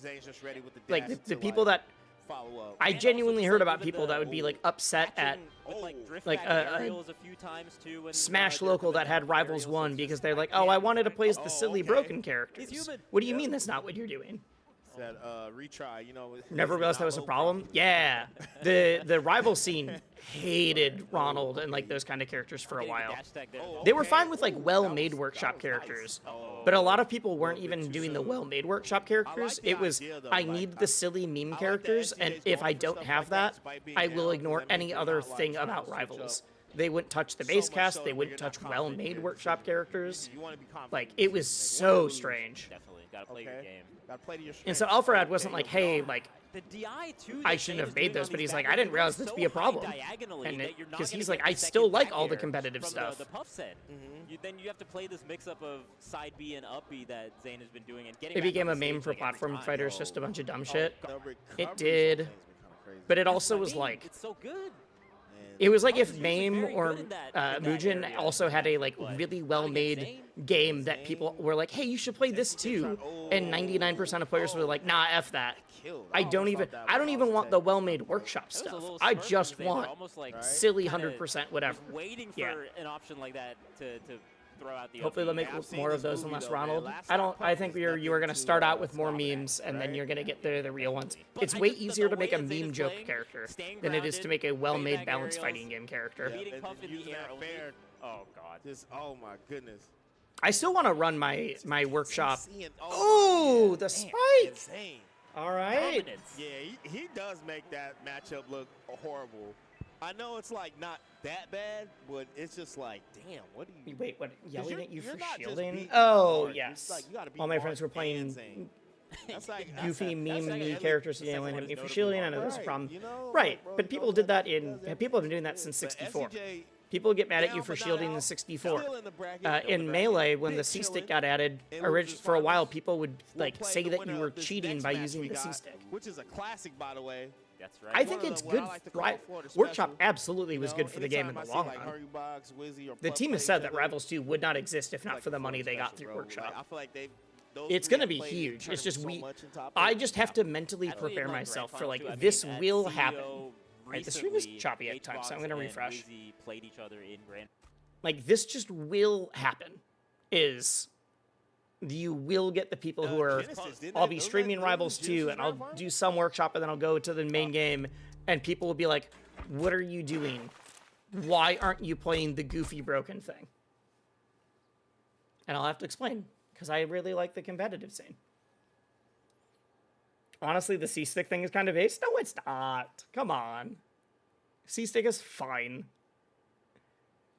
Zane's just ready with the like dash the to, people that follow up. I genuinely heard about people that would be like upset at like a Smash local that had Rivals 1 because they're like, oh, I wanted to play as the silly broken characters. What do you mean that's not what you're doing? That retry, you know. Never realized that was a problem. Yeah, the rival scene hated Ronald and like those kind of characters for a while. They were fine with like well-made workshop characters, but a lot of people weren't even doing the well-made workshop characters. It was, I need the silly meme characters, and if I don't have that, I will ignore any other thing about Rivals. They wouldn't touch the base cast. They wouldn't touch well-made workshop characters. Like, it was so strange. Definitely, gotta play your game. And so Alfarad wasn't like, hey, like, I shouldn't have made those, but he's like, I didn't realize this would be a problem. And because he's like, I still like all the competitive stuff. Then you have to play this mix-up of side B and up B that Zane has been doing. And getting it became a meme for platform fighters, just a bunch of dumb shit. It did. But it also was like... It's so good. It was like if MAME or Mugen also had a like really well-made game that people were like, hey, you should play this too. And 99% of players were like, nah, F that. I don't even want the well-made workshop stuff. I just want silly 100% whatever. Waiting for an option like that to throw out the hopefully they'll make more of those unless Ronald. I think you are gonna start out with more memes and then you're gonna get the real ones. It's way easier to make a meme joke character than it is to make a well-made balanced fighting game character. Oh god. Oh my goodness. I still want to run my workshop. Oh, the spike. All right. Yeah, he does make that matchup look horrible. I know it's like not that bad, but it's just like, damn, what do you... Wait, what? Yelling at you for shielding? Oh, yes. Like, all my friends were playing goofy meme me characters yelling at me for shielding. I know there's a problem. Right, but people did that people have been doing that since 64. People get mad at you for shielding in 64. In Melee, when the C-Stick got added, for a while, people would like say that you were cheating by using the C-Stick. Which is a classic, by the way. That's right. I think it's good. Workshop absolutely was good for the game in the long run. The team has said that Rivals 2 would not exist if not for the money they got through Workshop. It's going to be huge. It's just I just have to mentally prepare myself for like, this will happen. Right, the stream is choppy at times, so I'm going to refresh. Like, this just will happen. You will get the people who are, I'll be streaming Rivals 2, and I'll do some workshop, and then I'll go to the main game, and people will be like, what are you doing? Why aren't you playing the goofy broken thing? And I'll have to explain, because I really like the competitive scene. Honestly, the C-Stick thing is kind of ace. No, it's not. Come on. C-Stick is fine.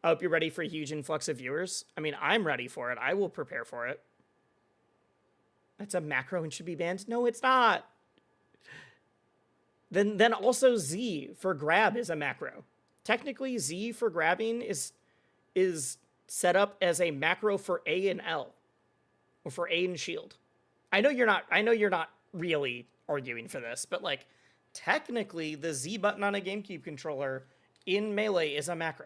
I hope you're ready for a huge influx of viewers. I mean, I'm ready for it. I will prepare for it. That's a macro and should be banned? No, it's not. Then also Z for grab is a macro. Technically, Z for grabbing is set up as a macro for A and L, or for A and shield. I know you're not really arguing for this, but like technically the Z button on a GameCube controller in Melee is a macro.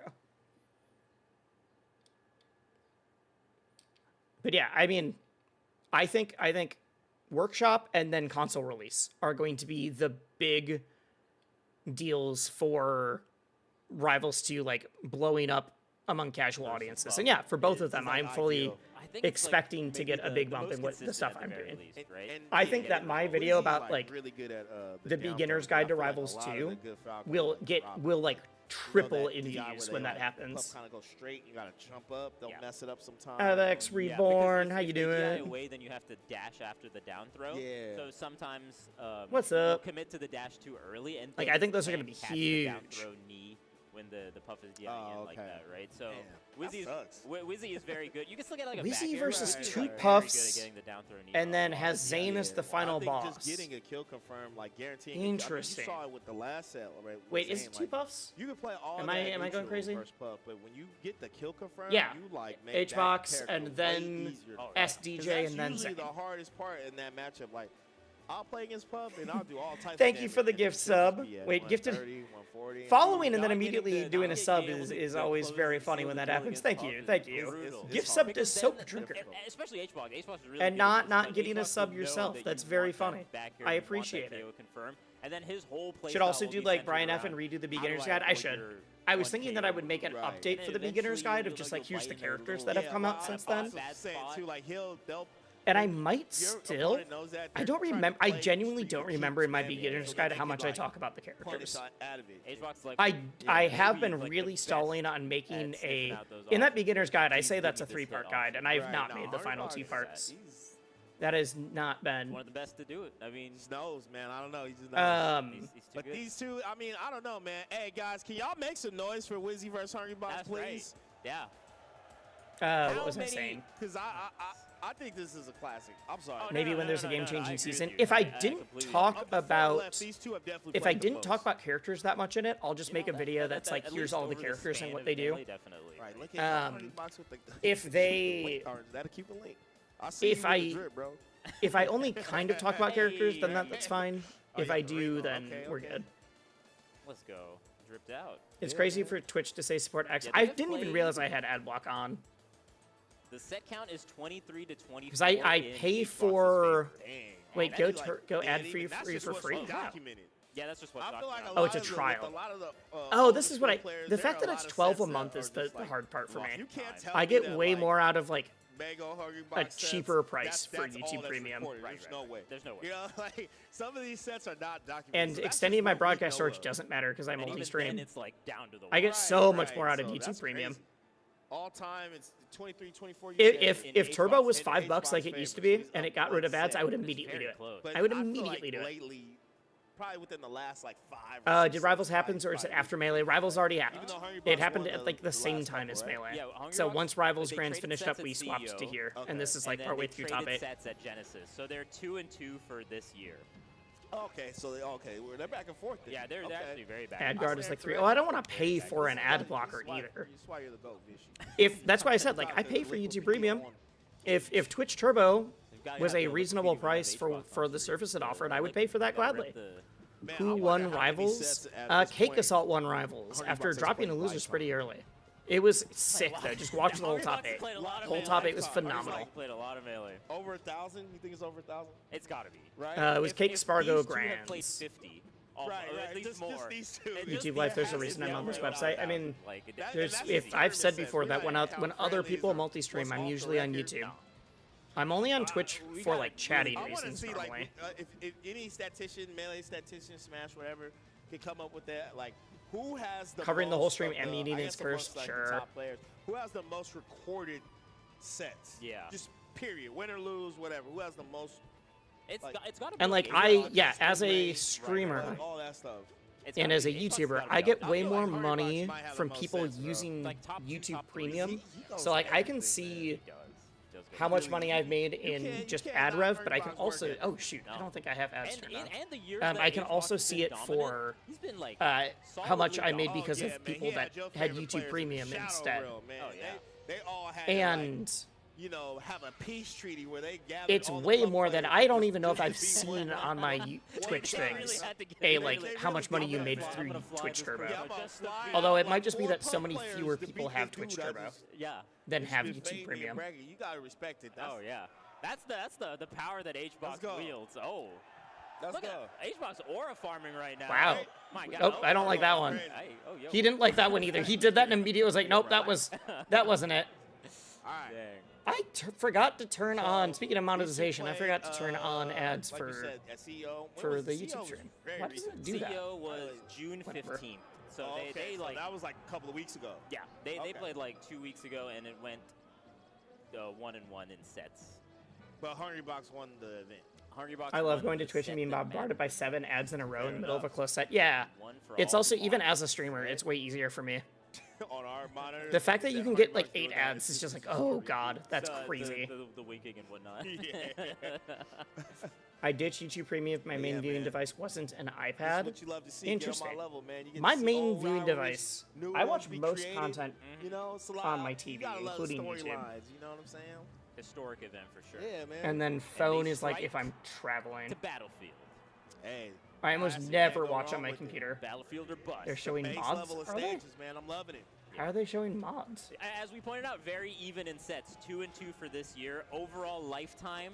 But yeah, I mean, I think Workshop and then console release are going to be the big deals for Rivals 2 like blowing up among casual audiences. And yeah, for both of them, I'm fully expecting to get a big bump in the stuff I'm doing. I think that my video about like the beginner's guide to Rivals 2 will like triple in views when that happens. Kind of go straight, you gotta jump up, they'll mess it up sometimes. Alex Reborn, how you doing? If you away, then you have to dash after the down throw. Yeah. So sometimes what's up? Commit to the dash too early, and like I think those are gonna be huge. Down throw knee when the puff is yelling in like that, right? So Wizzy is very good. You can still get like a Wizzy back versus air, two right? puffs, The down throw knee and then has Zane as the final boss. Just getting a kill confirmed, like guaranteeing. Interesting. You saw it with the last set, right? Wait, is it two puffs? You can play all. Am I going crazy? First puff, but when you get the kill confirmed, yeah, you like H-box and then SDJ and then Zane. That's usually the hardest part in that matchup. Like, I'll play against Puff and I'll do all types. Thank you for the gift sub. Wait, gifted. Following and then immediately doing a sub is always very funny when that happens. Thank you, thank you. Gift sub to Soap Drinker. Especially H-box. H-box is really and not getting a sub yourself. That's very funny. I appreciate it. And then his whole play Should also do like Brian F and redo the beginner's guide. I should. I was thinking that I would make an update for the beginner's guide of just like here's the characters that have come out since then. And I might still. I don't remember. I genuinely don't remember in my beginner's guide how much I talk about the characters. I have been really stalling on making a. In that beginner's guide, I say that's a 3-part guide, and I have not made the final 2 parts. That has not been one of the best to do it. I mean, Snows, man. I don't know. He just knows. But good. These two, I mean, I don't know, man. Hey guys, can y'all make some noise for Wizzy versus Hungry Box, please? Right. Yeah. What was I saying? Because I think this is a classic. I'm sorry. Maybe when there's a game-changing season. If I didn't talk about, if I didn't talk about characters that much in it, I'll just make a video that's like, here's all the characters and what they do. If they, if I only kind of talk about characters, then that's fine. If I do, then we're good. Let's go. Dripped out. It's crazy for Twitch to say support X. I didn't even realize I had ad block on. The set count is 23 to 24. Because I pay for. Wait, go ad free for free. Yeah, that's just what's oh, it's a trial. Oh, this is what I. The fact that it's 12 a month is the hard part for me. I get way more out of like a cheaper price for YouTube Premium. Right. There's no way. You know, like some of these sets are not documented. And extending my broadcast storage doesn't matter because I multi-stream. It's like down to the I get so much more out of YouTube Premium. All time, it's 23, 24. If Turbo was $5 like it used to be, and it got rid of ads, I would immediately do it. I would immediately do it. Probably within the last like 5. Did Rivals happen, or is it after Melee? Rivals already happened. It happened at like the same time as Melee. So once Rivals Grands finished up, we swapped to here, and this is like partway through top 8. Sets at Genesis, so they're 2-2 for this year. Okay, so they're back and forth. Then. Yeah, they're actually very bad. Ad guard is like 3. Oh, I don't want to pay for an ad blocker either. If that's why I said like I pay for YouTube Premium. If Twitch Turbo was a reasonable price for the service it offered, I would pay for that gladly. Who won Rivals? Cake Assault won Rivals after dropping a losers pretty early. It was sick though. Just watch the whole top 8. The whole top 8 was phenomenal. Played a lot of Melee. Over 1,000? You think it's over 1,000? It's gotta be. Right. It was Cake Spargo Grands. Played 50. Right. At least more. Just these two. YouTube Life, there's a reason I'm on this website. I mean, if I've said before that when other people multi-stream, I'm usually on YouTube. I'm only on Twitch for like chatting reasons normally. Like, if any statistician, Melee statistician, Smash, whatever, can come up with that, like, who has the covering most the whole stream and the, meeting is first, like, sure. top players, who has the most recorded sets? Yeah. Just period, win or lose, whatever. Who has the most? It's got to be. And like as a streamer, like, all that stuff. and as a YouTuber, I get way more money from people using YouTube Premium. So like I can see how much money I've made in just ad rev, but I can also I don't think I have ads turned on. I can also see it for how much I made because of people that had YouTube Premium instead. They all had and you know, have a peace treaty where they gather. It's way more than I don't even know if I've seen on my Twitch things. Like how much money you made through Twitch Turbo. Although it might just be that so many fewer people have Twitch Turbo. Than have YouTube Premium. You gotta respect it. Oh yeah, that's the power that HBox wields. Oh. Look at HBox aura farming right now. Wow. Right? My God. Nope, I don't like that one. He didn't like that one either. He did that and immediately was like, nope, that wasn't it. All right. I forgot to turn on, speaking of monetization, I forgot to turn on ads for the YouTube stream. Why does it do that? CEO was June 15th. So they so that was like a couple of weeks ago. Yeah, they played like 2 weeks ago, and it went 1-1 in sets. But Hungry Box won the event. I love going to Twitch and being bombarded by 7 ads in a row in the middle of a close set. Yeah, it's also, even as a streamer, it's way easier for me. On our monitor. The fact that you can get like 8 ads is just like, oh god, that's crazy. The winking and whatnot. I ditched YouTube Premium if my main viewing device wasn't an iPad. What you love to see. Interesting. Level, man. My main viewing device, I watch most content on my TV, including YouTube. You know what I'm saying? Historic event for sure. Yeah, man. And then phone is like if I'm traveling. To Battlefield. Hey. I almost never watch on my computer. Battlefield or bust. They're showing mods. Are they? Man, I'm loving it. How are they showing mods? As we pointed out, very even in sets. 2-2 for this year. Overall lifetime,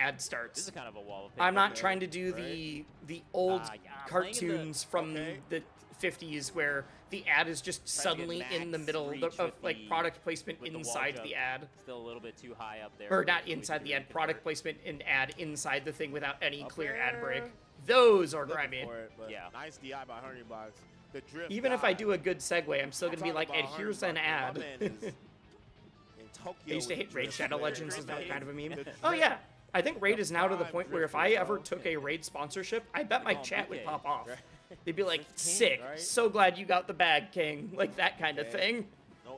ad This starts. is kind of a wall of I'm not Okay, trying to do the old yeah, cartoons from Okay. the 50s where the ad is just suddenly in the middle of like product placement inside the ad. Still a little bit too high up there. Or for not Louis inside to the really ad, product convert. placement and ad inside the thing without any Up clear ad break. there. Those are Looking grimy. for it, but Yeah. Nice DI by Honey Box. The drift. Even if I dive. do a good segue, I'm still gonna be Talk like, about and Honey here's Box, an my ad. man is in Tokyo I used to with hate the Raid drift, Shadow man. Legends is that kind of a meme. The Oh drift. yeah, I think Raid is now to the prime point where if drift, I ever bro. took a Raid sponsorship, I bet my call him chat would BK, pop off. right? They'd be like, King, sick, right? so glad you got the bag, King. Like that kind of Okay. thing. No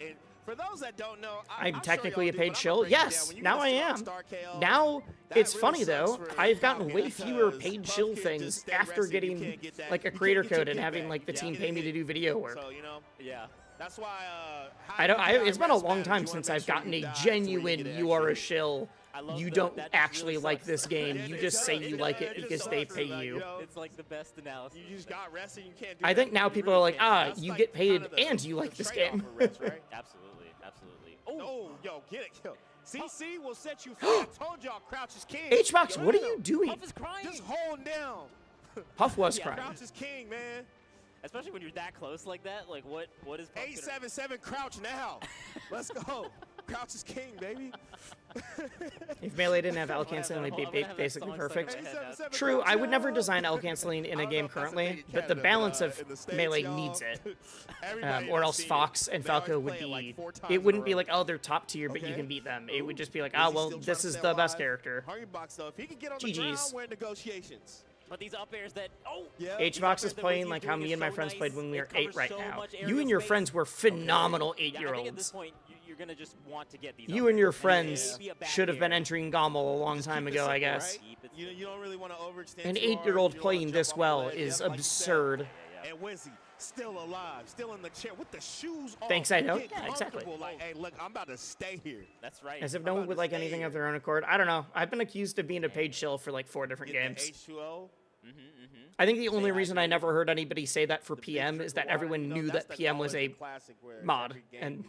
And for those that don't know, I'm I'll technically show a y'all, paid dude, shill. but I'm gonna break it Yes, down. When you now get I a am. Star KO, Now that it's really funny sucks though. for I've gotten Falcon way fewer because paid Puff shill can't just things stay after rested. You getting can't get that- like a you can't creator get your code and get having back. like the You team can't pay me get to it. do video work. So, you know, Yeah. that's why I don't. high It's been a rest long matters. time You since wanna I've make sure gotten you a die before you genuine get it "you are a actually. shill." I love You that. don't That just actually really like sucks. this game. You just say you like it because they pay you. It's like the best analysis. You just got rested. You can't do I that. think now You people really are like, can't. ah, That's you like get paid kinda the- and you like the this trade-off game. of rest, right? Absolutely, absolutely. Oh, yo, get it. Yo. CC will set you free. I told y'all Crouch is king. HBox, what are you doing? Puff is crying. Just hold him down. Puff was crying. Crouch is king, man. Especially when you're that close like that. Like, what is Puff 877 Crouch now. Let's go. Crouch is king, baby. If Melee didn't have L canceling, it'd be basically perfect. True, I would never design L canceling in a game currently, but the balance of Melee needs it. Or else Fox and Falco would be, it wouldn't be like, oh, they're top tier, but you can beat them. It would just be like, oh, well, this is the best character. GG's. But these up airs that, HBox is playing like how me and my friends played when we were 8 right now. You and your friends were phenomenal 8-year-olds. You're gonna just want to get these. You and your friends should have been entering GOML a long time ago, I guess. You don't really want to overextend. An 8-year-old playing this well is absurd. And Wizzy still alive, still in the chair with the shoes on. Thanks, I know. Yeah, exactly. Like, hey, look, I'm about to stay here. That's right. As if no one would like anything of their own accord. I don't know. I've been accused of being a paid shill for like 4 different games. H2O. I think the only reason I never heard anybody say that for PM is that everyone knew that PM was a mod and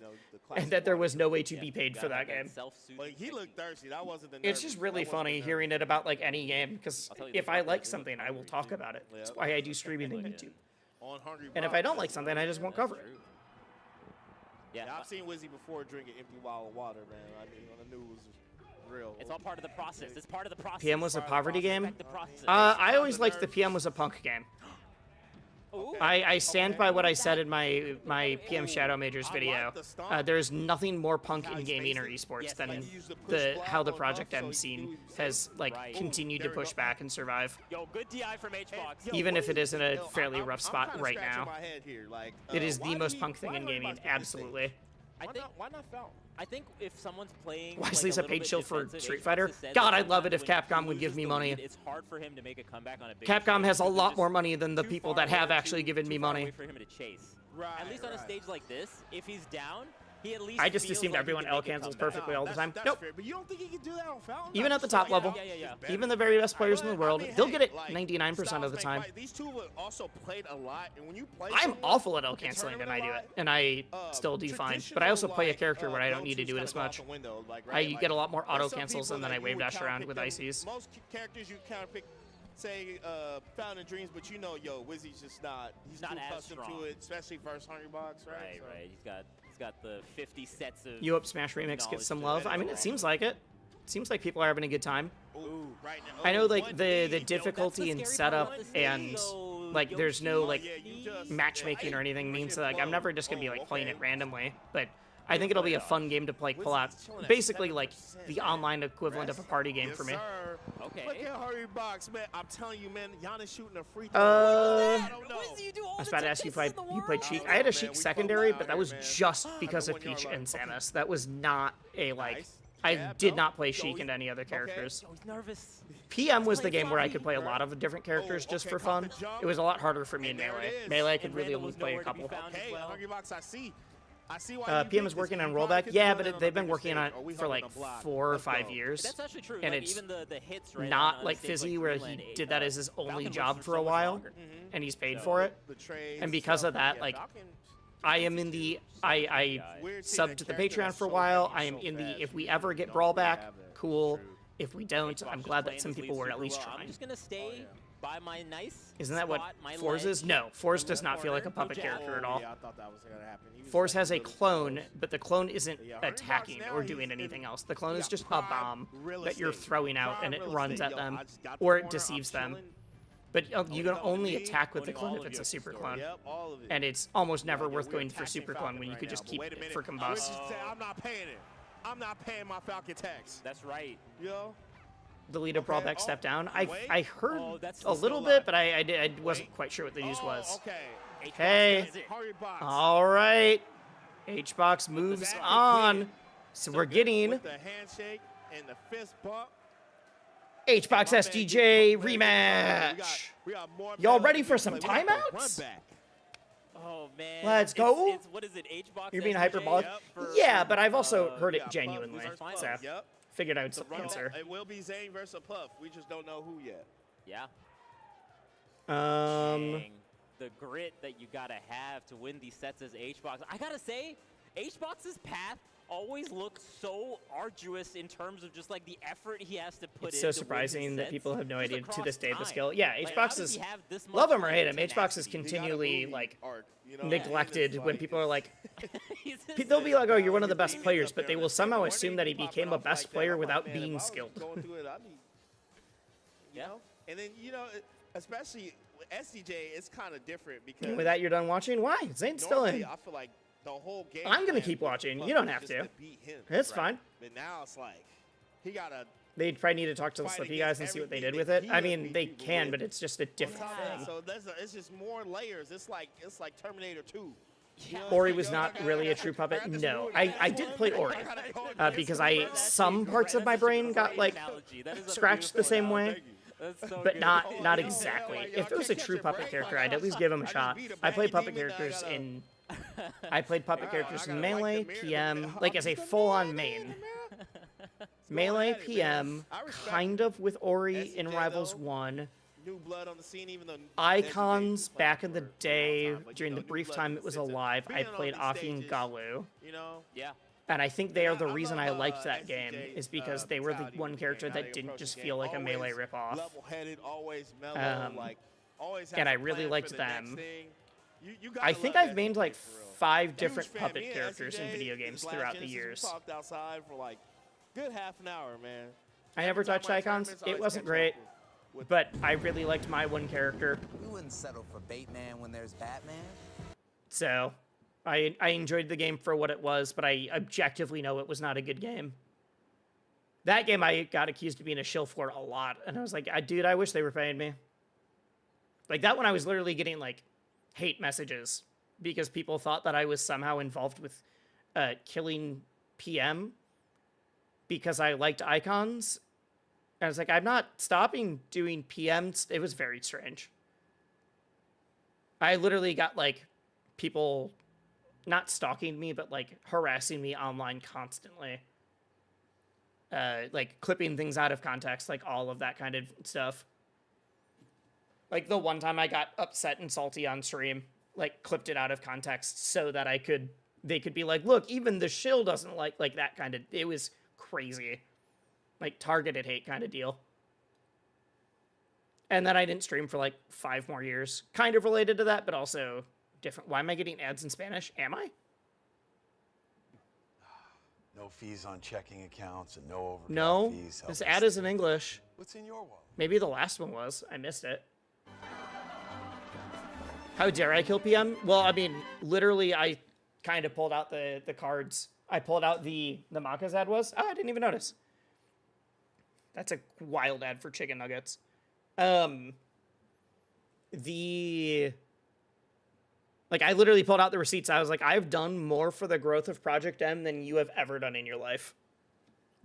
that there was no way to be paid for that game. Like, he looked thirsty. That wasn't the It's just really funny hearing it about like any game, because if I like something, I will talk about it. That's why I do streaming on YouTube. And if I don't like something, I just won't cover it. Yeah, I've seen Wizzy before drink an empty bottle of water, man. I mean, I knew it was real. It's all part of the process. It's part of the process. PM was a poverty game? I always liked the PM was a punk game. I stand by what I said in my PM Shadow Majors video. There's nothing more punk in gaming or esports than how the Project M scene has like continued to push back and survive. Yo, good DI from HBox. Even if it is in a fairly rough spot right now. It is the most punk thing in gaming, absolutely. Why not Falcon? I think if someone's playing Wesley's a paid shill for Street Fighter. God, I'd love it if Capcom would give me money. It's hard for him to make a comeback on a big Capcom has a lot more money than the people that have actually given me money. for him to chase. At least on a stage like this, if he's down, he at least I just assumed everyone L cancels perfectly all the time. Nope. But you don't think he can do that on Falcon? Even at the top level, even the very best players in the world, they'll get it 99% of the time. These two also played a lot, and when you play, I'm awful at L canceling, and I do it, and I still do fine. But I also play a character where I don't need to do it as much. I get a lot more auto cancels, and then I wave dash around with ICs. Most characters you kind of pick, say, Fountain Dreams, but you know, yo, Wizzy's just not. He's not too accustomed to it, especially versus Hungrybox, right? Right. He's got the 50 sets of. You hope Smash Remix gets some love? I mean, it seems like it. Seems like people are having a good time. I know, like, the difficulty in setup and, like, there's no, like, matchmaking or anything means that, like, I'm never just gonna be, like, playing it randomly, but I think it'll be a fun game to play pull out. Basically, like, the online equivalent of a party game for me. Okay. Look at Hungrybox, man. I'm telling you, man, Giannis shooting a free throw. I was about to ask you if you played Sheik. I had a Sheik secondary, but that was just because of Peach and Samus. That was not a, like... I did not play Sheik into any other characters. PM was the game where I could play a lot of different characters just for fun. It was a lot harder for me in Melee. Melee, I could really only play a couple. PM is working on rollback. Yeah, but they've been working on it for like 4 or 5 years. That's actually true. And it's not like Fizzy, where he did that as his only job for a while, and he's paid for it. And because of that, like, I am in the, I subbed to the Patreon for a while. I am in the, if we ever get Brawl back, cool. If we don't, I'm glad that some people were at least trying. I'm just gonna stay by my nice. Isn't that what Forz is? No, Forz does not feel like a puppet character at all. Yeah, I thought that was gonna happen. Forz has a clone, but the clone isn't attacking or doing anything else. The clone is just a bomb that you're throwing out, and it runs at them, or it deceives them. But you can only attack with the clone if it's a super clone. And it's almost never worth going for super clone when you could just keep it for combust. I'm not paying it. I'm not paying my Falcon tax. That's right. Yo. The lead of Brawlback step down. I heard a little bit, but I wasn't quite sure what the news was. Hey. All right. HBox moves on. So we're getting the handshake and the fist bump. HBox SDJ rematch. Y'all ready for some timeouts? Oh man. Let's go. What is it? HBox. You're being hyperbolic. Yeah, but I've also heard it genuinely. So figured I would answer. It will be Zane versus Puff. We just don't know who yet. Yeah. Dang. The grit that you gotta have to win these sets as HBox. I gotta say, HBox's path always look so arduous in terms of just like the effort he has to put in. It's so surprising that people have no idea to this day the skill. Yeah, HBox is, love him or hate him, HBox is continually like neglected when people are like, they'll be like, oh, you're one of the best players, but they will somehow assume that he became a best player without being skilled. Yeah. And then, especially with SDJ, it's kind of different because... With that, you're done watching? Why? Zane's still in. I feel like the whole game... I'm going to keep watching. You don't have to. It's fine. But now it's like, he got to... They'd probably need to talk to the Slippy guys and see what they did with it. I mean, they can, but it's just a different thing. So it's just more layers. It's like Terminator 2. Ori was not really a true puppet. No, I did play Ori because some parts of my brain got like scratched the same way, but not exactly. If it was a true puppet character, I'd at least give him a shot. I played puppet characters in Melee, PM, like as a full-on main. Melee, PM, kind of with Ori in Rivals 1. New blood on the scene, even though Icons back in the day, during the brief time it was alive, I played Afi and Galu. Yeah. And I think they are the reason I liked that game, is because they were the one character that didn't just feel like a Melee ripoff. And I really liked them. I think I've made like 5 different puppet characters in video games throughout the years. Good half an hour, man. I never touched Icons. It wasn't great. But I really liked my one character. We wouldn't settle for Bateman when there's Batman. So, I enjoyed the game for what it was, but I objectively know it was not a good game. That game I got accused of being a shill for a lot, and I was like, dude, I wish they were paying me. Like, that one I was literally getting, like, hate messages because people thought that I was somehow involved with killing PM because I liked Icons. I was like, I'm not stopping doing PM. It was very strange. I literally got, like, people not stalking me, but, like, harassing me online constantly. Like, clipping things out of context, like, all of that kind of stuff. Like, the one time I got upset and salty on stream, like, clipped it out of context so that they could be like, look, even the shill doesn't like that kind of... It was crazy. Like, targeted hate kind of deal. And then I didn't stream for, like, 5 more years. Kind of related to that, but also different. Why am I getting ads in Spanish? Am I? No fees on checking accounts and no overdraft fees. No, this ad is in English. What's in your wallet? Maybe the last one was. I missed it. How dare I kill PM? Well, I mean, literally, I kind of pulled out the cards. I pulled out the Maka's ad was. Oh, I didn't even notice. That's a wild ad for chicken nuggets. Like, I literally pulled out the receipts. I was like, I've done more for the growth of Project M than you have ever done in your life.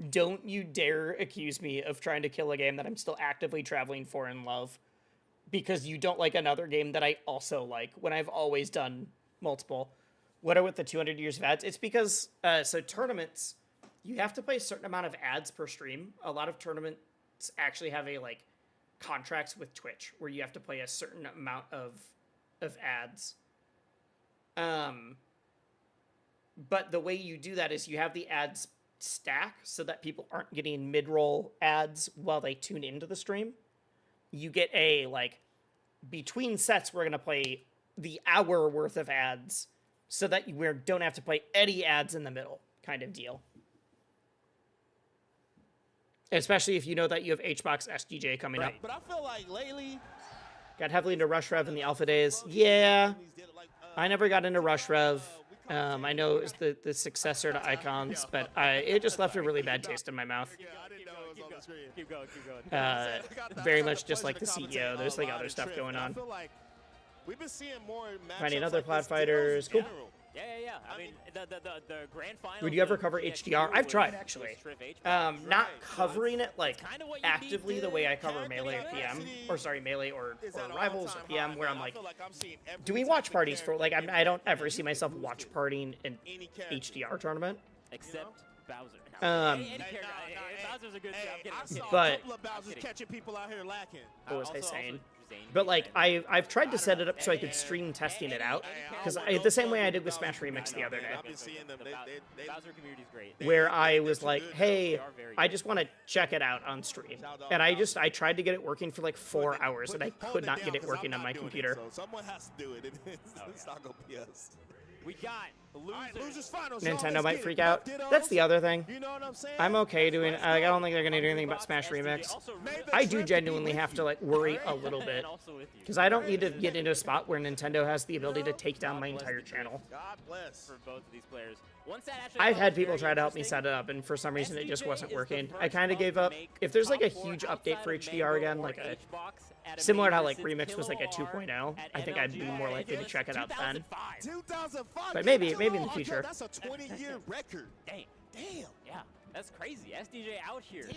Don't you dare accuse me of trying to kill a game that I'm still actively traveling for in love because you don't like another game that I also like when I've always done multiple. What are with the 200 years of ads? It's because, so tournaments... You have to play a certain amount of ads per stream. A lot of tournaments actually have contracts with Twitch where you have to play a certain amount of ads. But the way you do that is you have the ads stack so that people aren't getting mid-roll ads while they tune into the stream. You get between sets, we're going to play the hour worth of ads so that we don't have to play any ads in the middle kind of deal. Especially if you know that you have HBox SDJ coming up. But I feel like lately... Got heavily into Rush Rev in the alpha days. Yeah. I never got into Rush Rev. I know it was the successor to Icons, but it just left a really bad taste in my mouth. Keep going. Very much just like the CEO. There's like other stuff going on. We've been seeing more finding other Plaid fighters. Cool. Yeah. I mean, the grand final. Would you ever cover HDR? I've tried, actually. Not covering it, like, actively the way I cover Melee or PM. Or, sorry, Melee or Rivals or PM, where I'm like, do we watch parties for, like, I don't ever see myself watch partying an HDR tournament. Except Bowser. Bowser's a good job getting but a couple of Bowser's catching people out here lacking. What was I saying? Zane. But like I've tried to set it up so I could stream testing it out, because the same way I did with Smash Remix the other day, Bowser community is great. where I was like, hey, I just want to check it out on stream, and I tried to get it working for like 4 hours, and I could not get it working on my computer. Someone has to do it. It's not gonna be us. We got losers finals. Nintendo might freak out. That's the other thing. You know what I'm saying? I'm okay doing. I don't think they're gonna do anything about Smash Remix. I do genuinely have to like worry a little bit, because I don't need to get into a spot where Nintendo has the ability to take down my entire channel. God bless. for both of these players. Once that actually I've had people try to help me set it up, and for some reason it just wasn't working. I kind of gave up. If there's like a huge update for HDR again, like a similar to how like Remix was like a 2.0, I think I'd be more likely to check it out then. 2005. But maybe in the future. That's a 20-year record. Damn. Yeah. That's crazy. SDJ out here.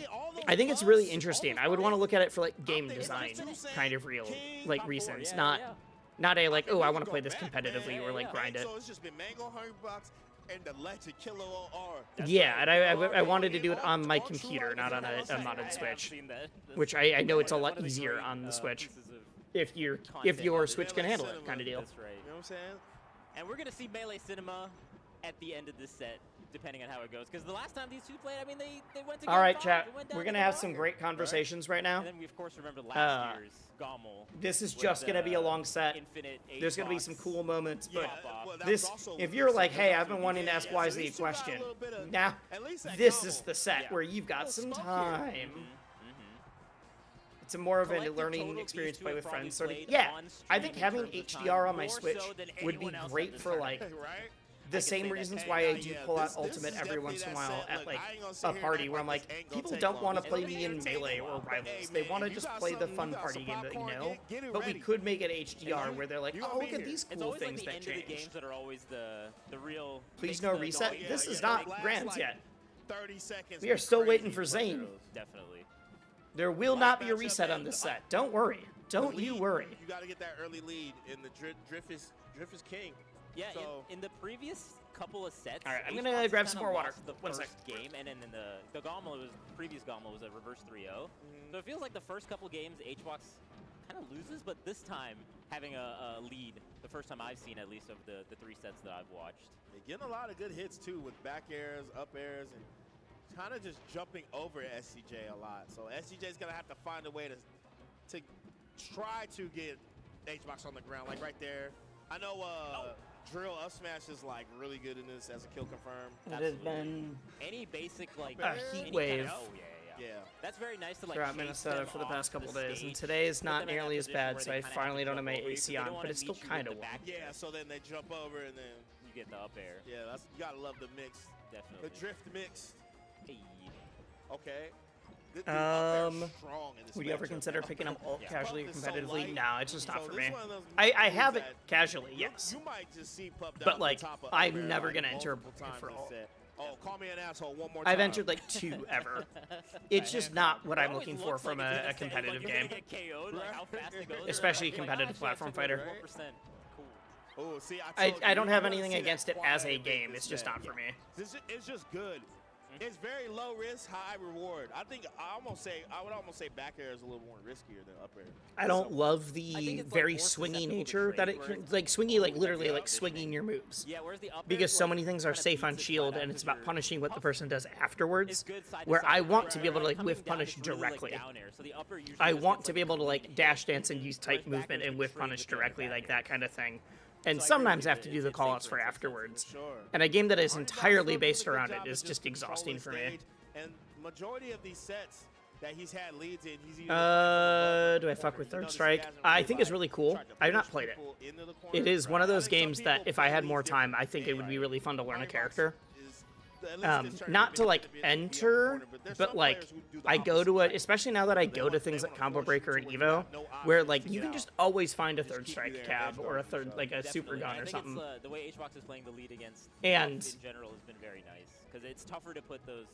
I think it's really interesting. I would want to look at it for like game design kind of reasons, not a like, oh, I want to play this competitively or like grind it. So it's just been Mango Hungrybox and the Legend Killer OR. Yeah, and I wanted to do it on my computer, not on a modded Switch, which I know it's a lot easier on the Switch if your Switch can handle it, kind of deal. That's right. You know what I'm saying? And we're gonna see Melee Cinema at the end of this set, depending on how it goes. Because the last time these two played, I mean, they went together. All right, chat. We're gonna have some great conversations right now. And then we of course remember last year's GOML. This is just gonna be a long set. Infinite There's gonna be some cool moments, but well, that this, was also if you're like, hey, I've been wanting to ask Wisely a question, now this is the set where you've got some time. It's a more of a learning experience to play with friends. Sort of, yeah, I think having HDR on my Switch would be great for like the same reasons why I do pull out Ultimate every once in a while at like a party where I'm like, people don't want to play me in Melee or Rivals. They want to just play the fun party game that you know. But we could make it HDR where they're like, oh, look at these cool things that The changed. games that are always the real. Please no reset. This is not Grands yet. 30 seconds. We are still waiting for Zane. Definitely. There will not be a reset on this set. Don't worry. Don't you worry. You got to get that early lead in the drift is king. Yeah, So- in the previous couple of sets. All right, I'm Xbox gonna grab kinda some more water. lost The One first sec. game, and then in the GOML previous GOML was a reverse 3-0. So it feels like the first couple games HBox kind of loses, but this time having a lead, the first time I've seen at least of the 3 sets that I've watched. They're getting a lot of good hits too with back airs, up airs, and kind of just jumping over SCJ a lot. So SCJ's gonna have to find a way to try to get HBox on the ground, like right there. I know Drill Up Smash is like really good in this as a kill confirm. It has been Any basic like a heat wave Yeah. That's very nice to like throughout chase Minnesota them for the off past couple the days, stage, and today is put not them in that nearly as position bad, where so they I kinda have finally to don't have jump my over you, 'cause AC they don't on, wanna but it's still meet you kind with of the back warm. Yeah, so then they jump over and then You get the up air. you gotta love the mix. Definitely. The drift mix. Hey. Okay. The up air's strong in this Would you ever matchup. consider picking up ult casually or Pup is so competitively? light. No, it's just not So for this me. one of those I have it that casually, yes. You might just see Pup down But the like, top of I'm up air, never like, gonna enter multiple times for this ult. set. Oh, call me an asshole one more time. I've entered like 2 ever. It's just not what I'm looking for from a competitive game, especially a competitive platform fighter. Oh, see, I don't have anything against it as a game. It's just not for me. It's just good. It's very low risk, high reward. I think I would almost say back air is a little more riskier than up air. I don't love the very swingy nature that it can, like swingy, like literally like swinging your moves. Yeah, where's the up Because so many things are safe on shield, and it's about punishing what the person does afterwards. Where I want to be able to like whiff punish directly. I want to be able to like dash dance and use tight movement and whiff punish directly, like that kind of thing. And sometimes I have to do the callouts for afterwards. And a game that is entirely based around it is just exhausting for me. And majority of these sets that he's had leads in, he's Do I fuck with Third Strike? I think it's really cool. I've not played it. It is one of those games that if I had more time, I think it would be really fun to learn a character. Not to like enter, but like I go to especially now that I go to things like Combo Breaker and Evo, where like you can just always find a Third Strike cab or a third like a super gun or something. The way HBox is playing the lead against And in general has been very nice because it's tougher to put those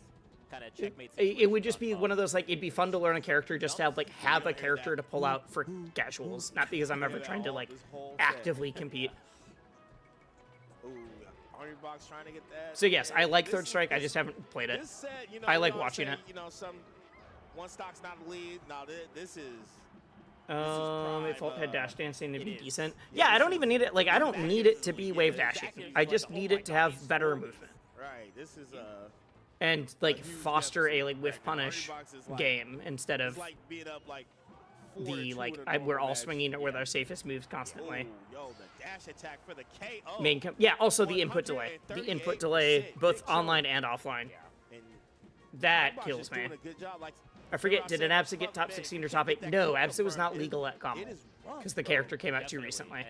kind of checkmates. it would just be one of those like it'd be fun to learn a character just to have a character to pull out for casuals, not because I'm ever trying to like actively compete. Box trying to get that. So yes, I like Third Strike. I just haven't played it. I like watching it. You know, one stock's not a lead. No, this is If alt had dash dancing to be decent. Yeah, I don't even need it. Like, I don't need it to be wave dashing. I just need it to have better movement. Right. This is and like foster a like whiff punish game instead of the like we're all swinging it with our safest moves constantly. Yeah, also the input delay. The input delay, both online and offline. That kills me. I forget, did an Absa get top 16 or top 8? No, Absa was not legal at GOML because the character came out too recently.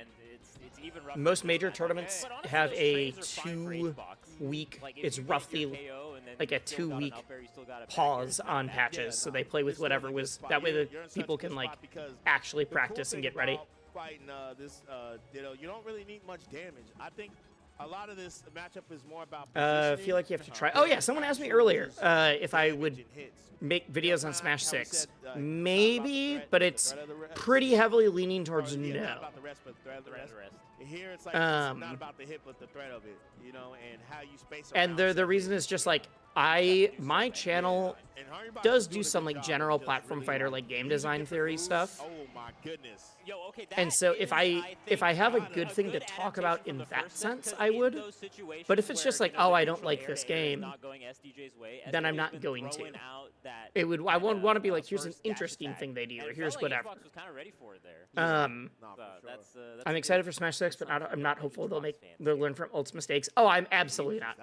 Most major tournaments have a 2-week, it's roughly like a 2-week pause on patches, so they play with whatever was, that way the people can like actually practice and get ready. You don't really need much damage. I think a lot of this matchup is more about I feel like you have to try. Oh yeah, someone asked me earlier if I would make videos on Smash 6. Maybe, but it's pretty heavily leaning towards no. Here it's like it's not about the hit, but the threat of it, you know, and how you space around. And the reason is just like my channel does do some like general platform fighter like game design theory stuff. Oh my goodness. And so if I have a good thing to talk about in that sense, I would. But if it's just like, oh, I don't like this game, then I'm not going to. I won't want to be like, here's an interesting thing they do, or here's whatever. I'm excited for Smash 6, but I'm not hopeful they'll learn from Ult's mistakes. Oh, I'm absolutely not.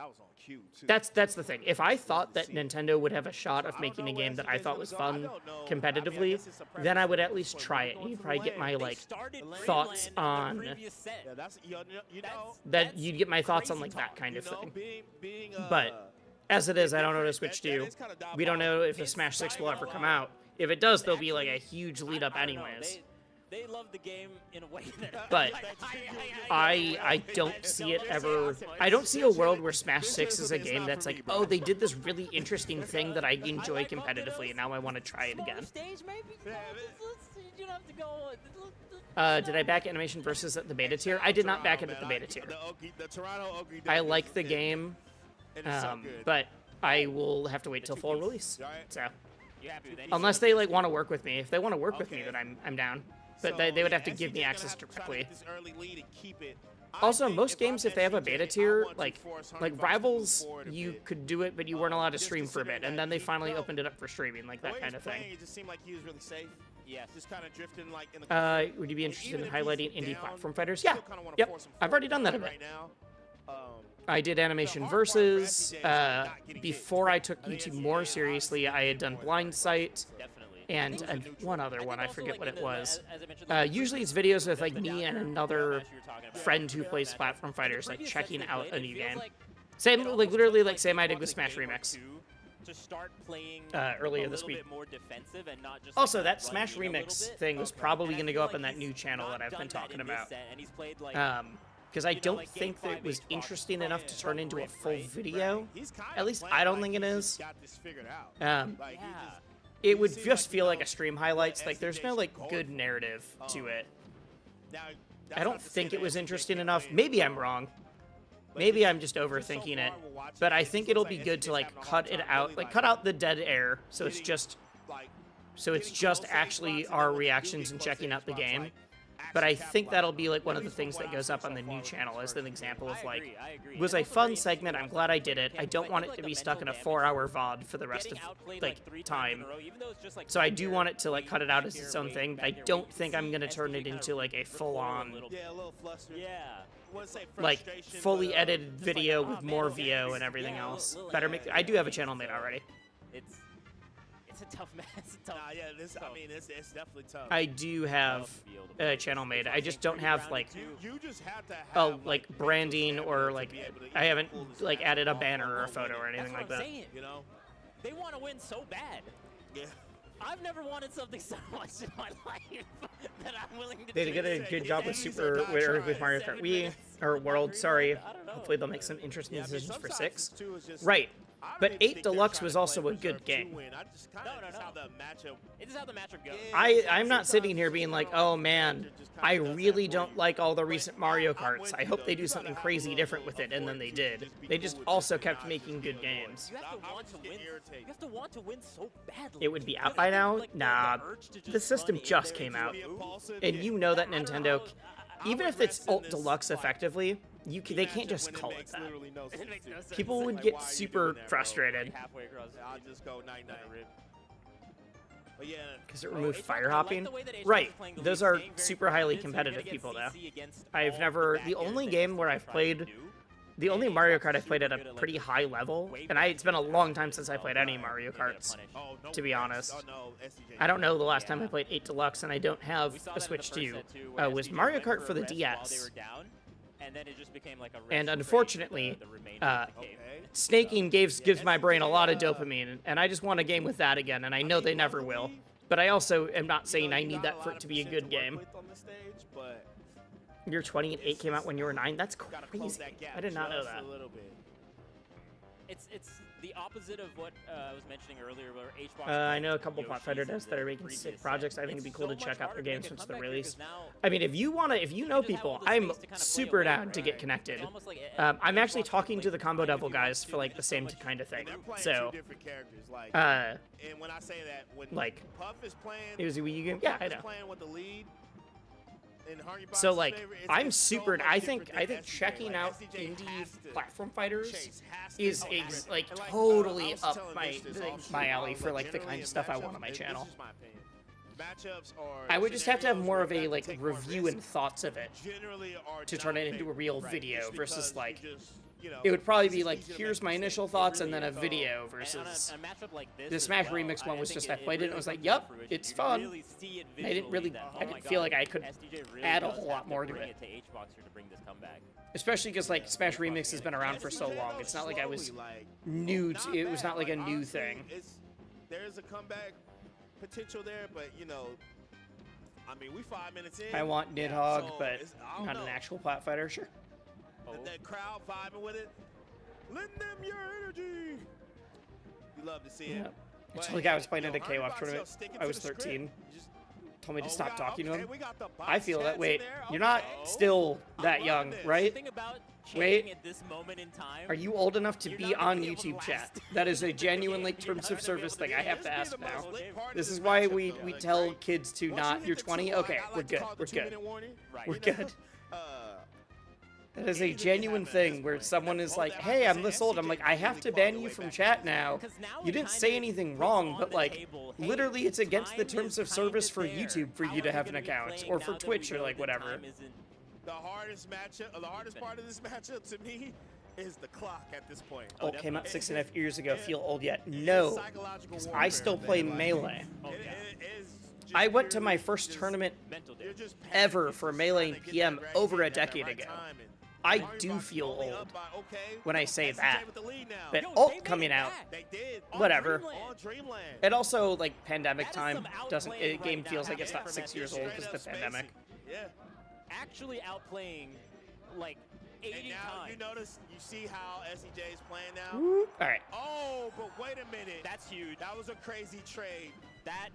That's the thing. If I thought that Nintendo would have a shot of making a game that I thought was fun competitively, then I would at least try it. You'd probably get my like thoughts on that. You'd get my thoughts on like that kind of thing. But as it is, I don't know what to Switch to. We don't know if a Smash 6 will ever come out. If it does, there'll be like a huge lead up anyways. They love the game in a way that but I don't see it ever. I don't see a world where Smash 6 is a game that's like, oh, they did this really interesting thing that I enjoy competitively, and now I want to try it again. Did I back Animation Versus at the beta tier? I did not back it at the beta tier. I like the game, but I will have to wait till full release. So, unless they like want to work with me, if they want to work with me, then I'm down. But they would have to give me access directly. Also, most games, if they have a beta tier, like Rivals, you could do it, but you weren't allowed to stream for a bit, and then they finally opened it up for streaming, like that kind of thing. It just seemed like he was really safe. Yes. Just kind of drifting like in the would you be interested in highlighting indie platform fighters? Yeah. Yep. I've already done that a bit. I did Animation Versus. Before I took YouTube more seriously, I had done Blind Sight. And one other one, I forget what it was. Usually it's videos with like me and another friend who plays platform fighters, like checking out a new game. Same, like literally, like same I did with Smash Remix earlier this week. Also, that Smash Remix thing was probably going to go up in that new channel that I've been talking about. Because I don't think that it was interesting enough to turn into a full video. At least I don't think it is. It would just feel like a stream highlights. Like, there's no, like, good narrative to it. I don't think it was interesting enough. Maybe I'm wrong. Maybe I'm just overthinking it. But I think it'll be good to, like, cut it out. Like, cut out the dead air. So it's just actually our reactions and checking out the game. But I think that'll be like one of the things that goes up on the new channel as an example of like, was a fun segment, I'm glad I did it. I don't want it to be stuck in a 4-hour VOD for the rest of like time. So I do want it to like cut it out as its own thing, but I don't think I'm gonna turn it into like a full-on like fully edited video with more VO and everything else. I do have a channel made already. It's a tough mess. It's definitely tough. I do have a channel made. I just don't have like like branding or like I haven't like added a banner or a photo or anything like that. You know, they want to win so bad. Yeah. I've never wanted something so much in my life that I'm willing to. They did a good job with with Mario Kart Wii or World. Sorry. Hopefully they'll make some interesting decisions for 6. Right. But 8 Deluxe was also a good game. No. It's just how the matchup goes. I'm not sitting here being like, oh man, I really don't like all the recent Mario Karts. I hope they do something crazy different with it, and then they did. They just also kept making good games. You have to want to win. You have to want to win so badly. It would be out by now? Nah, the system just came out. And you know that Nintendo, even if it's Alt Deluxe effectively, they can't just call it that. People would get super frustrated. I'll just go 99. But yeah, because it removed fire hopping. Right, those are super highly competitive people though. I've never, the only game where I've played, the only Mario Kart I've played at a pretty high level, and it's been a long time since I played any Mario Karts, to be honest. I don't know the last time I played 8 Deluxe, and I don't have a Switch 2, was Mario Kart for the DS. And unfortunately, snaking gives my brain a lot of dopamine, and I just want a game with that again, and I know they never will. But I also am not saying I need that for it to be a good game. You're 20 and 8 came out when you were 9? That's crazy. I did not know that. It's the opposite of what I was mentioning earlier, where HBox. I know a couple Pot Fighter devs that are making sick projects. I think it'd be cool to check out their games since the release. I mean, if you know people, I'm super down to get connected. I'm actually talking to the Combo Devil guys for like the same kind of thing. So, and when I say that, when like, Puff is playing, it was a Wii U game. Yeah, I know. Playing with the lead. So like, I'm super. I think checking out indie platform fighters is like totally up my alley for like the kind of stuff I want on my channel. I would just have to have more of a like review and thoughts of it to turn it into a real video versus like. It would probably be like, here's my initial thoughts and then a video versus the Smash Remix one was just I played it and it was like, yup, it's fun. I didn't feel like I could add a whole lot more to it. Especially because like Smash Remix has been around for so long. It's not like I was new to it. Was not like a new thing. There's a comeback potential there, but you know, I mean, we 5 minutes in. I want Nidhogg, but not an actual plat fighter, sure. That crowd vibing with it. Lend them your energy. You love to see it. Yeah. It's like I was playing at a K-Wop tournament. I was 13. Told me to stop talking to him. I feel that. Wait, you're not still that young, right? Wait, are you old enough to be on YouTube chat? That is a genuine like terms of service thing I have to ask now. This is why we tell kids to not. You're 20. Okay, we're good. We're good. We're good. That is a genuine thing where someone is like, hey, I'm this old. I'm like, I have to ban you from chat now. You didn't say anything wrong, but like, literally it's against the terms of service for YouTube for you to have an account, or for Twitch, or like whatever. The hardest part of this matchup to me is the clock at this point. Ult came out 6.5 years ago. Feel old yet? No, because I still play Melee. I went to my first tournament ever for Melee and PM over a decade ago. I do feel old when I say that. But Ult coming out, whatever. It also, like, pandemic time doesn't, game feels like it's not 6 years old because of the pandemic. Yeah. Actually outplaying, like, 80 and now times. You notice, you see how SEJ is playing now? All right. Oh, but wait a minute. That's huge. That was a crazy trade. That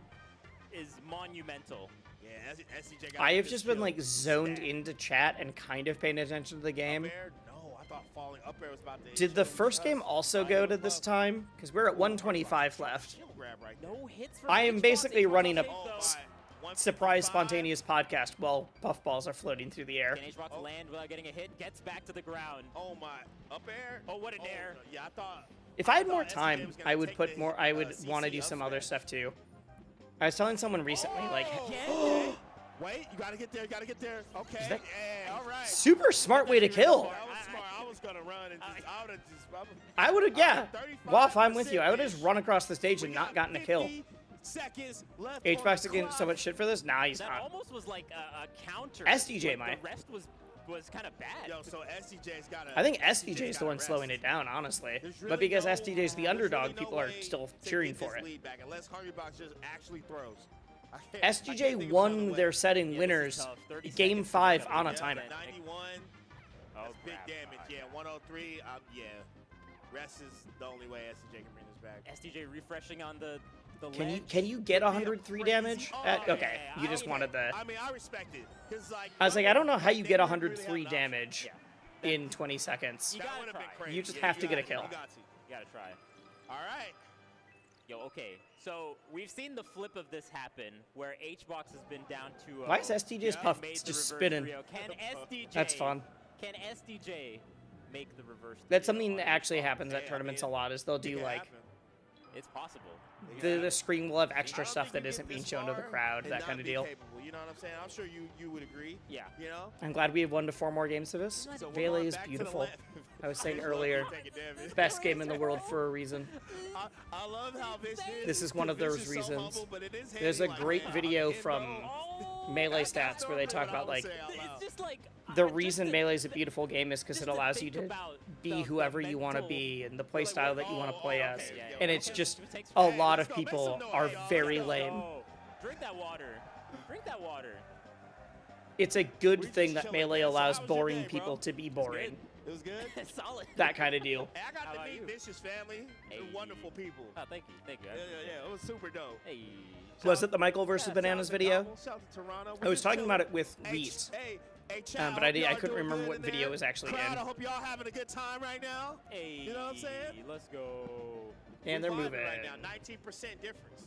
is monumental. Yeah, SEJ got I have just been like zoned into chat and kind of paying attention to the game. No, I thought falling up air was about to. Did the first game also go to this time? Because we're at 125 left. No hits I am basically running a surprise spontaneous podcast while puffballs are floating through the air. Can HBox land without getting a hit? Gets back to the ground. Oh my, up air? Oh, what an air! Yeah, I thought. If I had more time, I would put more. I would want to do some other stuff too. I was telling someone recently, like, wait, you gotta get there, you gotta get there. Okay, yeah, all right. Super smart way to kill. That was smart. I was gonna run and just, I would have, yeah. Waff, I'm with you. I would have just run across the stage and not gotten a kill. HBox getting so much shit for this? Nah, he's that not. almost was like a counter. SDJ like might. The rest was kind of bad. Yo, so SDJ's got. I think SDJ's the one slowing it down, honestly. But because SDJ's the underdog, people are still cheering for it. Unless Hungrybox just actually throws. SDJ won their setting winners game 5 on a timer. 91. That's big damage. Yeah, 103. Yeah. Rest is the only way SCJ can bring this back. SDJ refreshing on the Can you get 103 damage? Okay, you just wanted the... I mean, I respect it. Like, I was like, I don't know how you get 103 damage in 20 seconds. You gotta try. You just have to get a kill. You gotta try. All right. Yo, okay. So we've seen the flip of this happen, where HBox has been down to. Why is SDJ's puff just spinning? Can SDJ? That's fun. Can SDJ make the reverse? That's something that actually happens at tournaments a lot. Is they'll do like. It's possible. The screen will have extra stuff that isn't being shown to the crowd, that kind of deal. You know what I'm saying? I'm sure you would agree. Yeah. You know? I'm glad we have 1 to 4 more games of this. Melee is beautiful. I was saying earlier, best game in the world for a reason. I love how this is one of those reasons. There's a great video from Melee Stats where they talk about like the reason Melee is a beautiful game is because it allows you to be whoever you want to be and the play style that you want to play as. And it's just a lot of people are very lame. Drink that water. Drink that water. It's a good thing that Melee allows boring people to be boring. It was good? Solid. That kind of deal. Hey, I got to meet Vicious family. They're wonderful people. Oh, thank you. Thank you. Yeah, it was super dope. Hey. Was it the Michael versus Bananas video? I was talking about it with Wheat. But I couldn't remember what video it was actually in. I hope y'all having a good time right now. Hey, you know what I'm saying? Let's go. And they're moving. Right now, 19% difference.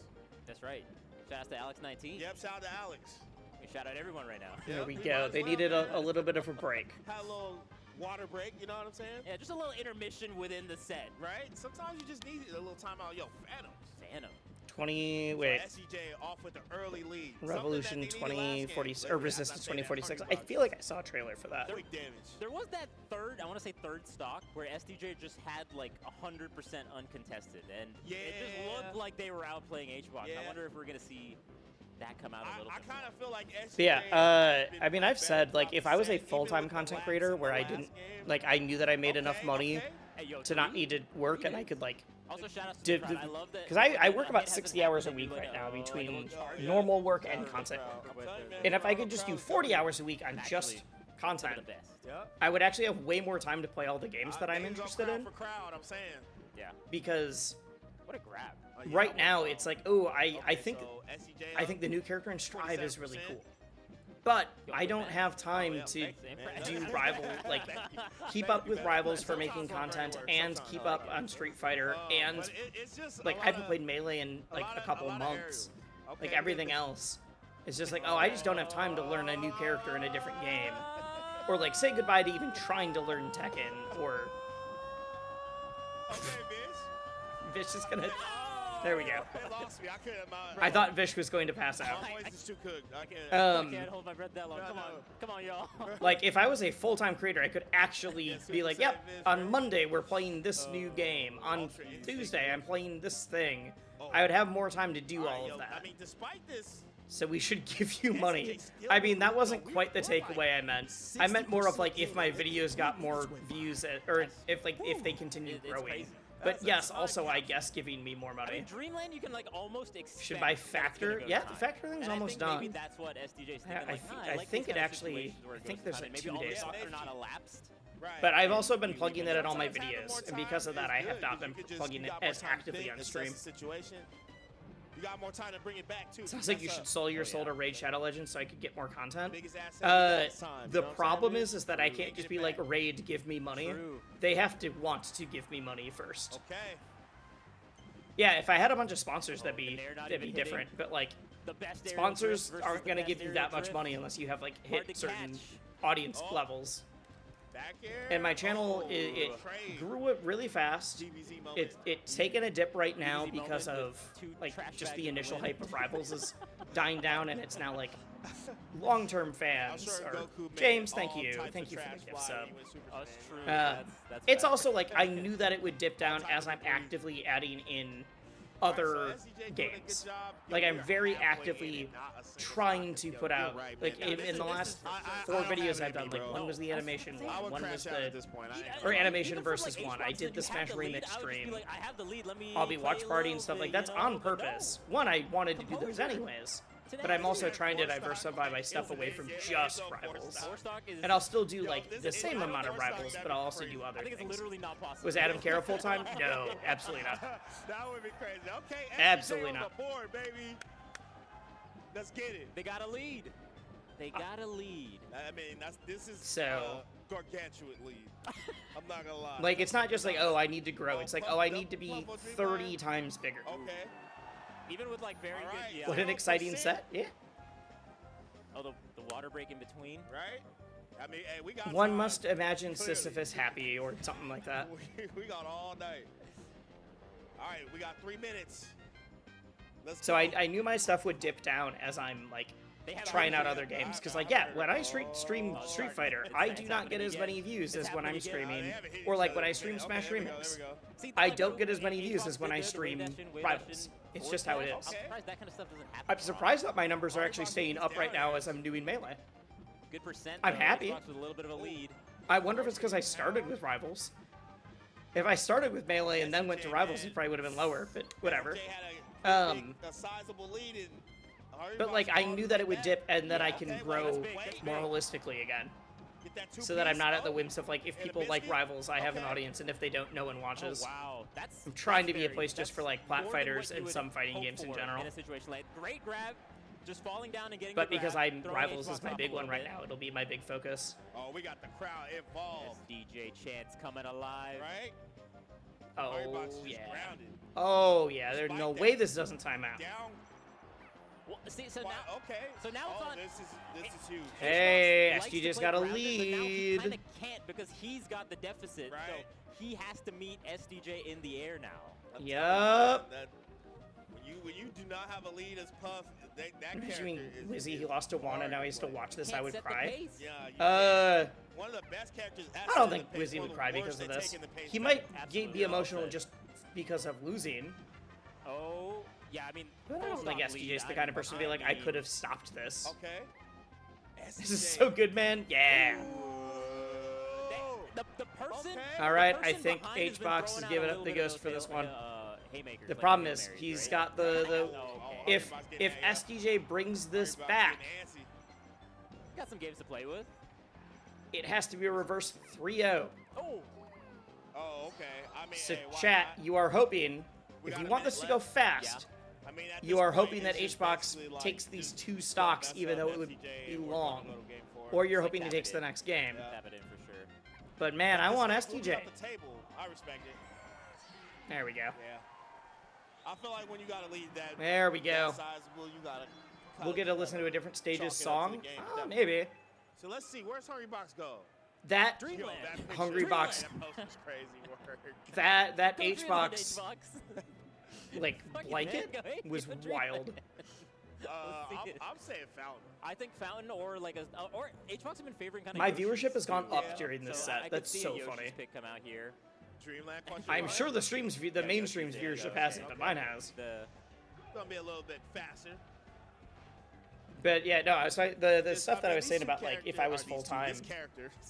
That's right. Shout out to Alex19. Yep, shout out to Alex. We shout out everyone right now. There we go. They needed a little bit of a break. Had a little water break, you know what I'm saying? Yeah, just a little intermission within the set. Right? Sometimes you just need a little time out. Yo, Phantom. 20, wait. So SCJ off with the early lead. Revolution 2046, or Resistance 2046. I feel like I saw a trailer for that. Quick damage. There was that I want to say third stock, where SDJ just had like 100% uncontested, and it just looked like they were outplaying HBox. I wonder if we're going to see that come out a little bit. I kind of feel like SCJ yeah, I mean, I've said, like, if I was a full-time content creator where I didn't, like, I knew that I made enough money to not need to work and I could, like, also, shout out to I love that. because I work about 60 hours a week right now between normal work and content work. And if I could just do 40 hours a week on just content, I would actually have way more time to play all the games that I'm interested in. Yeah. Because what a grab. Right now, it's like, oh, I think the new character in Strive is really cool. But I don't have time to do rival, like, keep up with rivals for making content and keep up on Street Fighter and, like, I haven't played Melee in, like, a couple months. Like, everything else. It's just like, oh, I just don't have time to learn a new character in a different game. Or, like, say goodbye to even trying to learn Tekken, or... Vish is gonna... There we go. I thought Vish was going to pass out. I can't hold my breath that long. Come on, y'all. Like, if I was a full-time creator, I could actually be like, yep, on Monday we're playing this new game. On Tuesday I'm playing this thing. I would have more time to do all of that. I mean, despite this, so we should give you money. I mean, that wasn't quite the takeaway I meant. I meant more of, like, if my videos got more views, or if they continued growing. But yes, also, I guess, giving me more money. I mean, Dreamland, you can, like, almost expect. Should buy Factor? Yeah, the Factor thing's almost done. Maybe that's what SDJ's thinking. I think it actually, I think there's like 2 days left. Maybe not elapsed. But I've also been plugging it in all my videos, and because of that, I have not been plugging it as actively on stream. You got more time to bring it back too. Sounds like you should sell your soul to Raid Shadow Legends so I could get more content. The problem is that I can't just be like, Raid, give me money. They have to want to give me money first. Okay. Yeah, if I had a bunch of sponsors, that'd be different. But like, sponsors aren't gonna give you that much money unless you have like hit certain audience levels. And my channel, it grew really fast. It's taken a dip right now because of like just the initial hype of Rivals is dying down, and it's now like long-term fans. Or, James, thank you for the gift sub. It's also like I knew that it would dip down as I'm actively adding in other games. Like, I'm very actively trying to put out, like, in the last 4 videos I've done, like, one was the animation one was the, or animation versus one. I did the Smash Remix stream, I'll be watch party and stuff like that's on purpose. One, I wanted to do those anyways, But I'm also trying to diversify my stuff away from just Rivals. And I'll still do, like, the same amount of Rivals, but I'll also do other things. literally not possible. Was Adam Carroll full-time? No, absolutely not. That would be crazy. Okay, Absolutely not. Board, baby. Let's get it. They got a lead. They got a lead. I mean, this is So gargantuan lead. I'm not gonna lie. like, it's not just like, oh, I need to grow. It's like, oh, I need to be 30 times bigger. Okay. Even with like very good. Yeah. What an exciting set. Yeah. Oh, the water break in between. Right. I mean, hey, we got. One must imagine Sisyphus happy or something like that. We got all night. All right, we got 3 minutes. So I knew my stuff would dip down as I'm like trying out other games, because like, yeah, when I stream Street Fighter, I do not get as many views as when I'm streaming, or like when I stream Smash Remix, I don't get as many views as when I stream Rivals. It's just how it is. I'm surprised that my numbers are actually staying up right now as I'm doing Melee. Good percent. I'm happy. With a little bit of a lead. I wonder if it's because I started with Rivals. If I started with Melee and then went to Rivals, it probably would have been lower, but whatever. But like, I knew that it would dip and that I can grow more holistically again. So that I'm not at the whims of like, if people like Rivals, I have an audience, and if they don't, no one watches. Wow, I'm trying to be a place just for like plat fighters and some fighting games in general. In a situation like great grab, just falling down and getting. But because Rivals is my big one right now, it'll be my big focus. Oh, we got the crowd involved. DJ Chance coming alive. Right. Oh yeah. Oh yeah. There's no way this doesn't time out. Well, see, so now, so now it's on. This is huge. Hey, SDJ's got a lead. Kind of can't because he's got the deficit, so he has to meet SDJ in the air now. Yup. When you do not have a lead as Puff, that character is he lost to Wana, now he has to watch this, I would cry. Yeah, one of the best characters. I don't think Wizzy would cry because of this. He might be emotional just because of losing. Oh, yeah, I mean, I don't think SDJ's the kind of person to be like, I could have stopped this. Okay. This is so good, man. Yeah. The person. All right, I think HBox is giving up the ghost for this one. The problem is he's got the if SDJ brings this back, got some games to play with. It has to be a reverse 3-0. Oh, okay. I mean, so chat, you are hoping if you want this to go fast, you are hoping that HBox takes these 2 stocks, even though it would be long, or you're hoping he takes the next game. But man, I want SDJ. I respect it. There we go. Yeah. I feel like when you gotta lead that. There we go. Sizable, you gotta we'll get to listen to a different Stages song. Oh, maybe. So let's see. Where's Hungry Box go? That Hungry Box. That HBox like blanket was wild. I'm saying Fountain. I think Fountain or like or HBox have been favoring kind of. My viewership has gone up during this set. That's so funny. Pick come out here. I'm sure the mainstream's viewership hasn't, but mine has. Gonna be a little bit faster. But yeah, no, so the stuff that I was saying about like if I was full time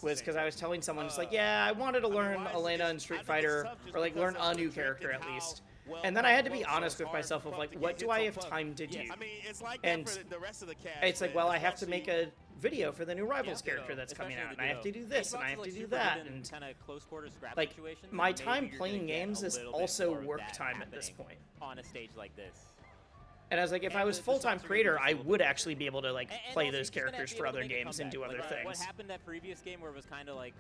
was because I was telling someone it's like, yeah, I wanted to learn Elena in Street Fighter or like learn a new character at least. And then I had to be honest with myself of like, what do I have time to do? And it's like, well, I have to make a video for the new Rivals character that's coming out, and I have to do this, and I have to do that, and like my time playing games is also work time at this point. On a stage like this. And I was like, if I was full-time creator, I would actually be able to like play those characters for other games and do other things. What happened that previous game where it was kind of like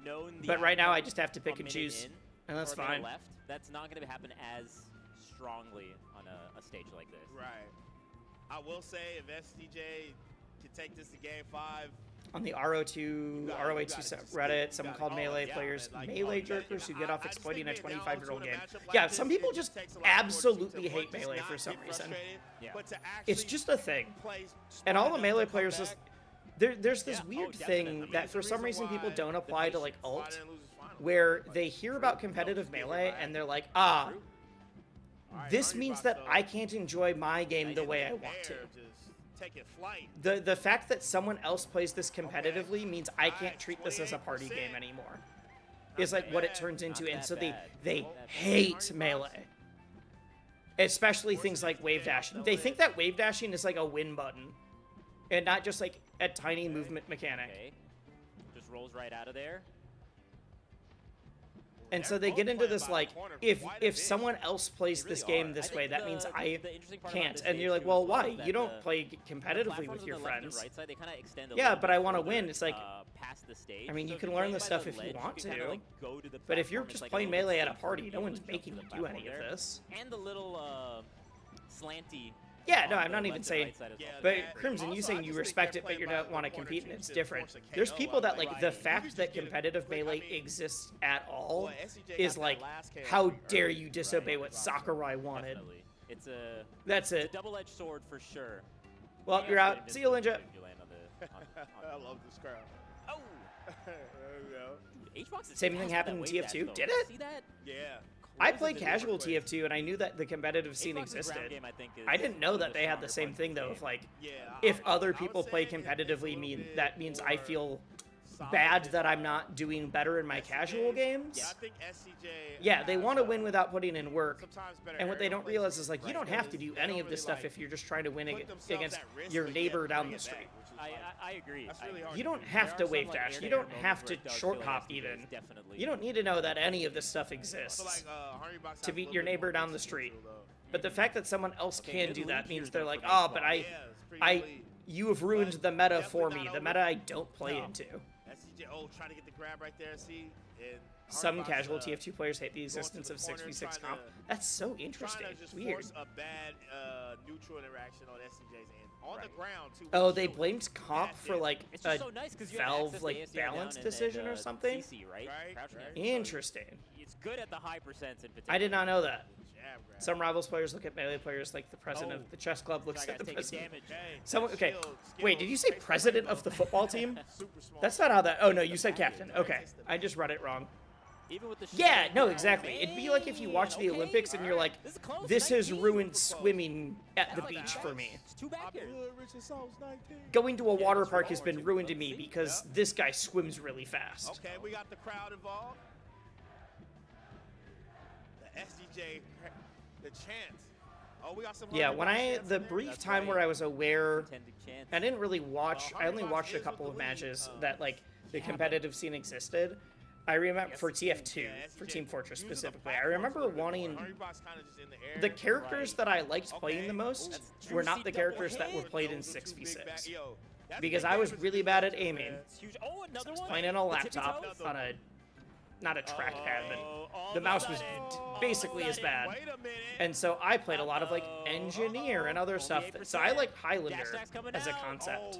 known? But right now, I just have to pick and choose, and that's fine. Left, that's not going to happen as strongly on a stage like this. Right. I will say if SDJ can take this to Game 5. On the RO2 Reddit, someone called Melee players Melee jerkers who get off exploiting a 25-year-old game. Yeah, some people just absolutely hate Melee for some reason. It's just a thing. And all the Melee players just... There's this weird thing that for some reason people don't apply to like ult, where they hear about competitive Melee and they're like, ah, this means that I can't enjoy my game the way I want to. The fact that someone else plays this competitively means I can't treat this as a party game anymore. Is like what it turns into, and so they hate Melee. Especially things like wave dashing. They think that wave dashing is like a win button, and not just like a tiny movement mechanic. Okay. Just rolls right out of there. And so they get into this like, if someone else plays this game this way, that means I can't. And you're like, well, why? You don't play competitively with your friends. Yeah, but I want to win. It's like, I mean, you can learn this stuff if you want to. But if you're just playing Melee at a party, no one's making you do any of this. And the little slanty. Yeah, no, I'm not even saying, but Crimson, you saying you respect it, but you don't want to compete, and it's different. There's people that, like, the fact that competitive Melee exists at all is like, how dare you disobey what Sakurai wanted? It's a That's it. double-edged sword for sure. Well, you're out. See you, Ninja. I love this crowd. Oh! Same thing happened in TF2. Did it? See that? Yeah. I played casual TF2 and I knew that the competitive scene existed. I didn't know that they had the same thing though. If like, if other people play competitively, that means I feel bad that I'm not doing better in my casual games. Yeah, they want to win without putting in work. And what they don't realize is like, you don't have to do any of this stuff if you're just trying to win against your neighbor down the street. I agree. You don't have to wave dash. You don't have to short hop even. You don't need to know that any of this stuff exists to beat your neighbor down the street. But the fact that someone else can do that means they're like, oh, but you have ruined the meta for me. The meta I don't play into. Trying to get the grab right there, see? Some casual TF2 players hate the existence of 6v6 comp. That's so interesting. Weird. A bad neutral interaction on SCJ's end. On the ground, too. Oh, they blamed comp for like a Valve like balance decision or something? Interesting. It's good at the high percents in particular. I did not know that. Some Rivals players look at Melee players like the president of the chess club looks at the president. Someone, okay, wait, did you say president of the football team? That's not how that. Oh no, you said captain. Okay, I just read it wrong. Yeah, no, exactly. It'd be like if you watch the Olympics and you're like, this has ruined swimming at the beach for me. Going to a water park has been ruined to me because this guy swims really fast. Okay, we got the crowd involved. The SDJ, the chant. Oh, we got some. Yeah, when the brief time where I was aware, I didn't really watch. I only watched a couple of matches that like the competitive scene existed. I remember for TF2, for Team Fortress specifically, I remember wanting the characters that I liked playing the most were not the characters that were played in 6v6. Because I was really bad at aiming. I was playing on a laptop on a, not a trackpad, but the mouse was basically as bad. And so I played a lot of like Engineer and other stuff. So I like Highlander as a concept.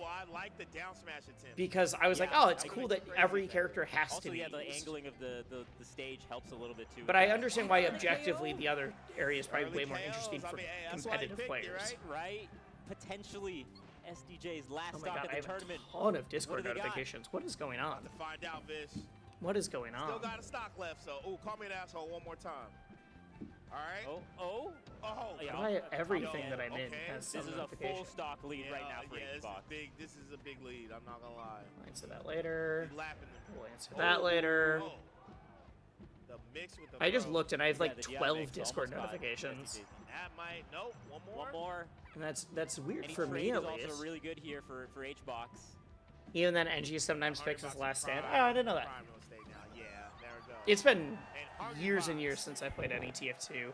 Because I was like, oh, it's cool that every character has to be used. The angling of the stage helps a little bit too. But I understand why objectively the other area is probably way more interesting for competitive players. Right? Potentially SDJ's last stock of the tournament. I have a ton of Discord notifications. What is going on? Find out, Vish. What is going on? Still got a stock left, so call me an asshole one more time. All right. Oh. Yeah, everything that I'm in has some This is a full stock lead right now for Xbox. This is a big lead. I'm not gonna lie. I'll answer that later. We'll answer that later. The mix with the I just looked and I have like 12 Discord notifications. That might one more. And that's weird and for me at is least. also really good here for HBox. Even then, NG sometimes fixes Last Stand. Oh, I didn't know that. Yeah, there we go. It's been years and years since I played any TF2.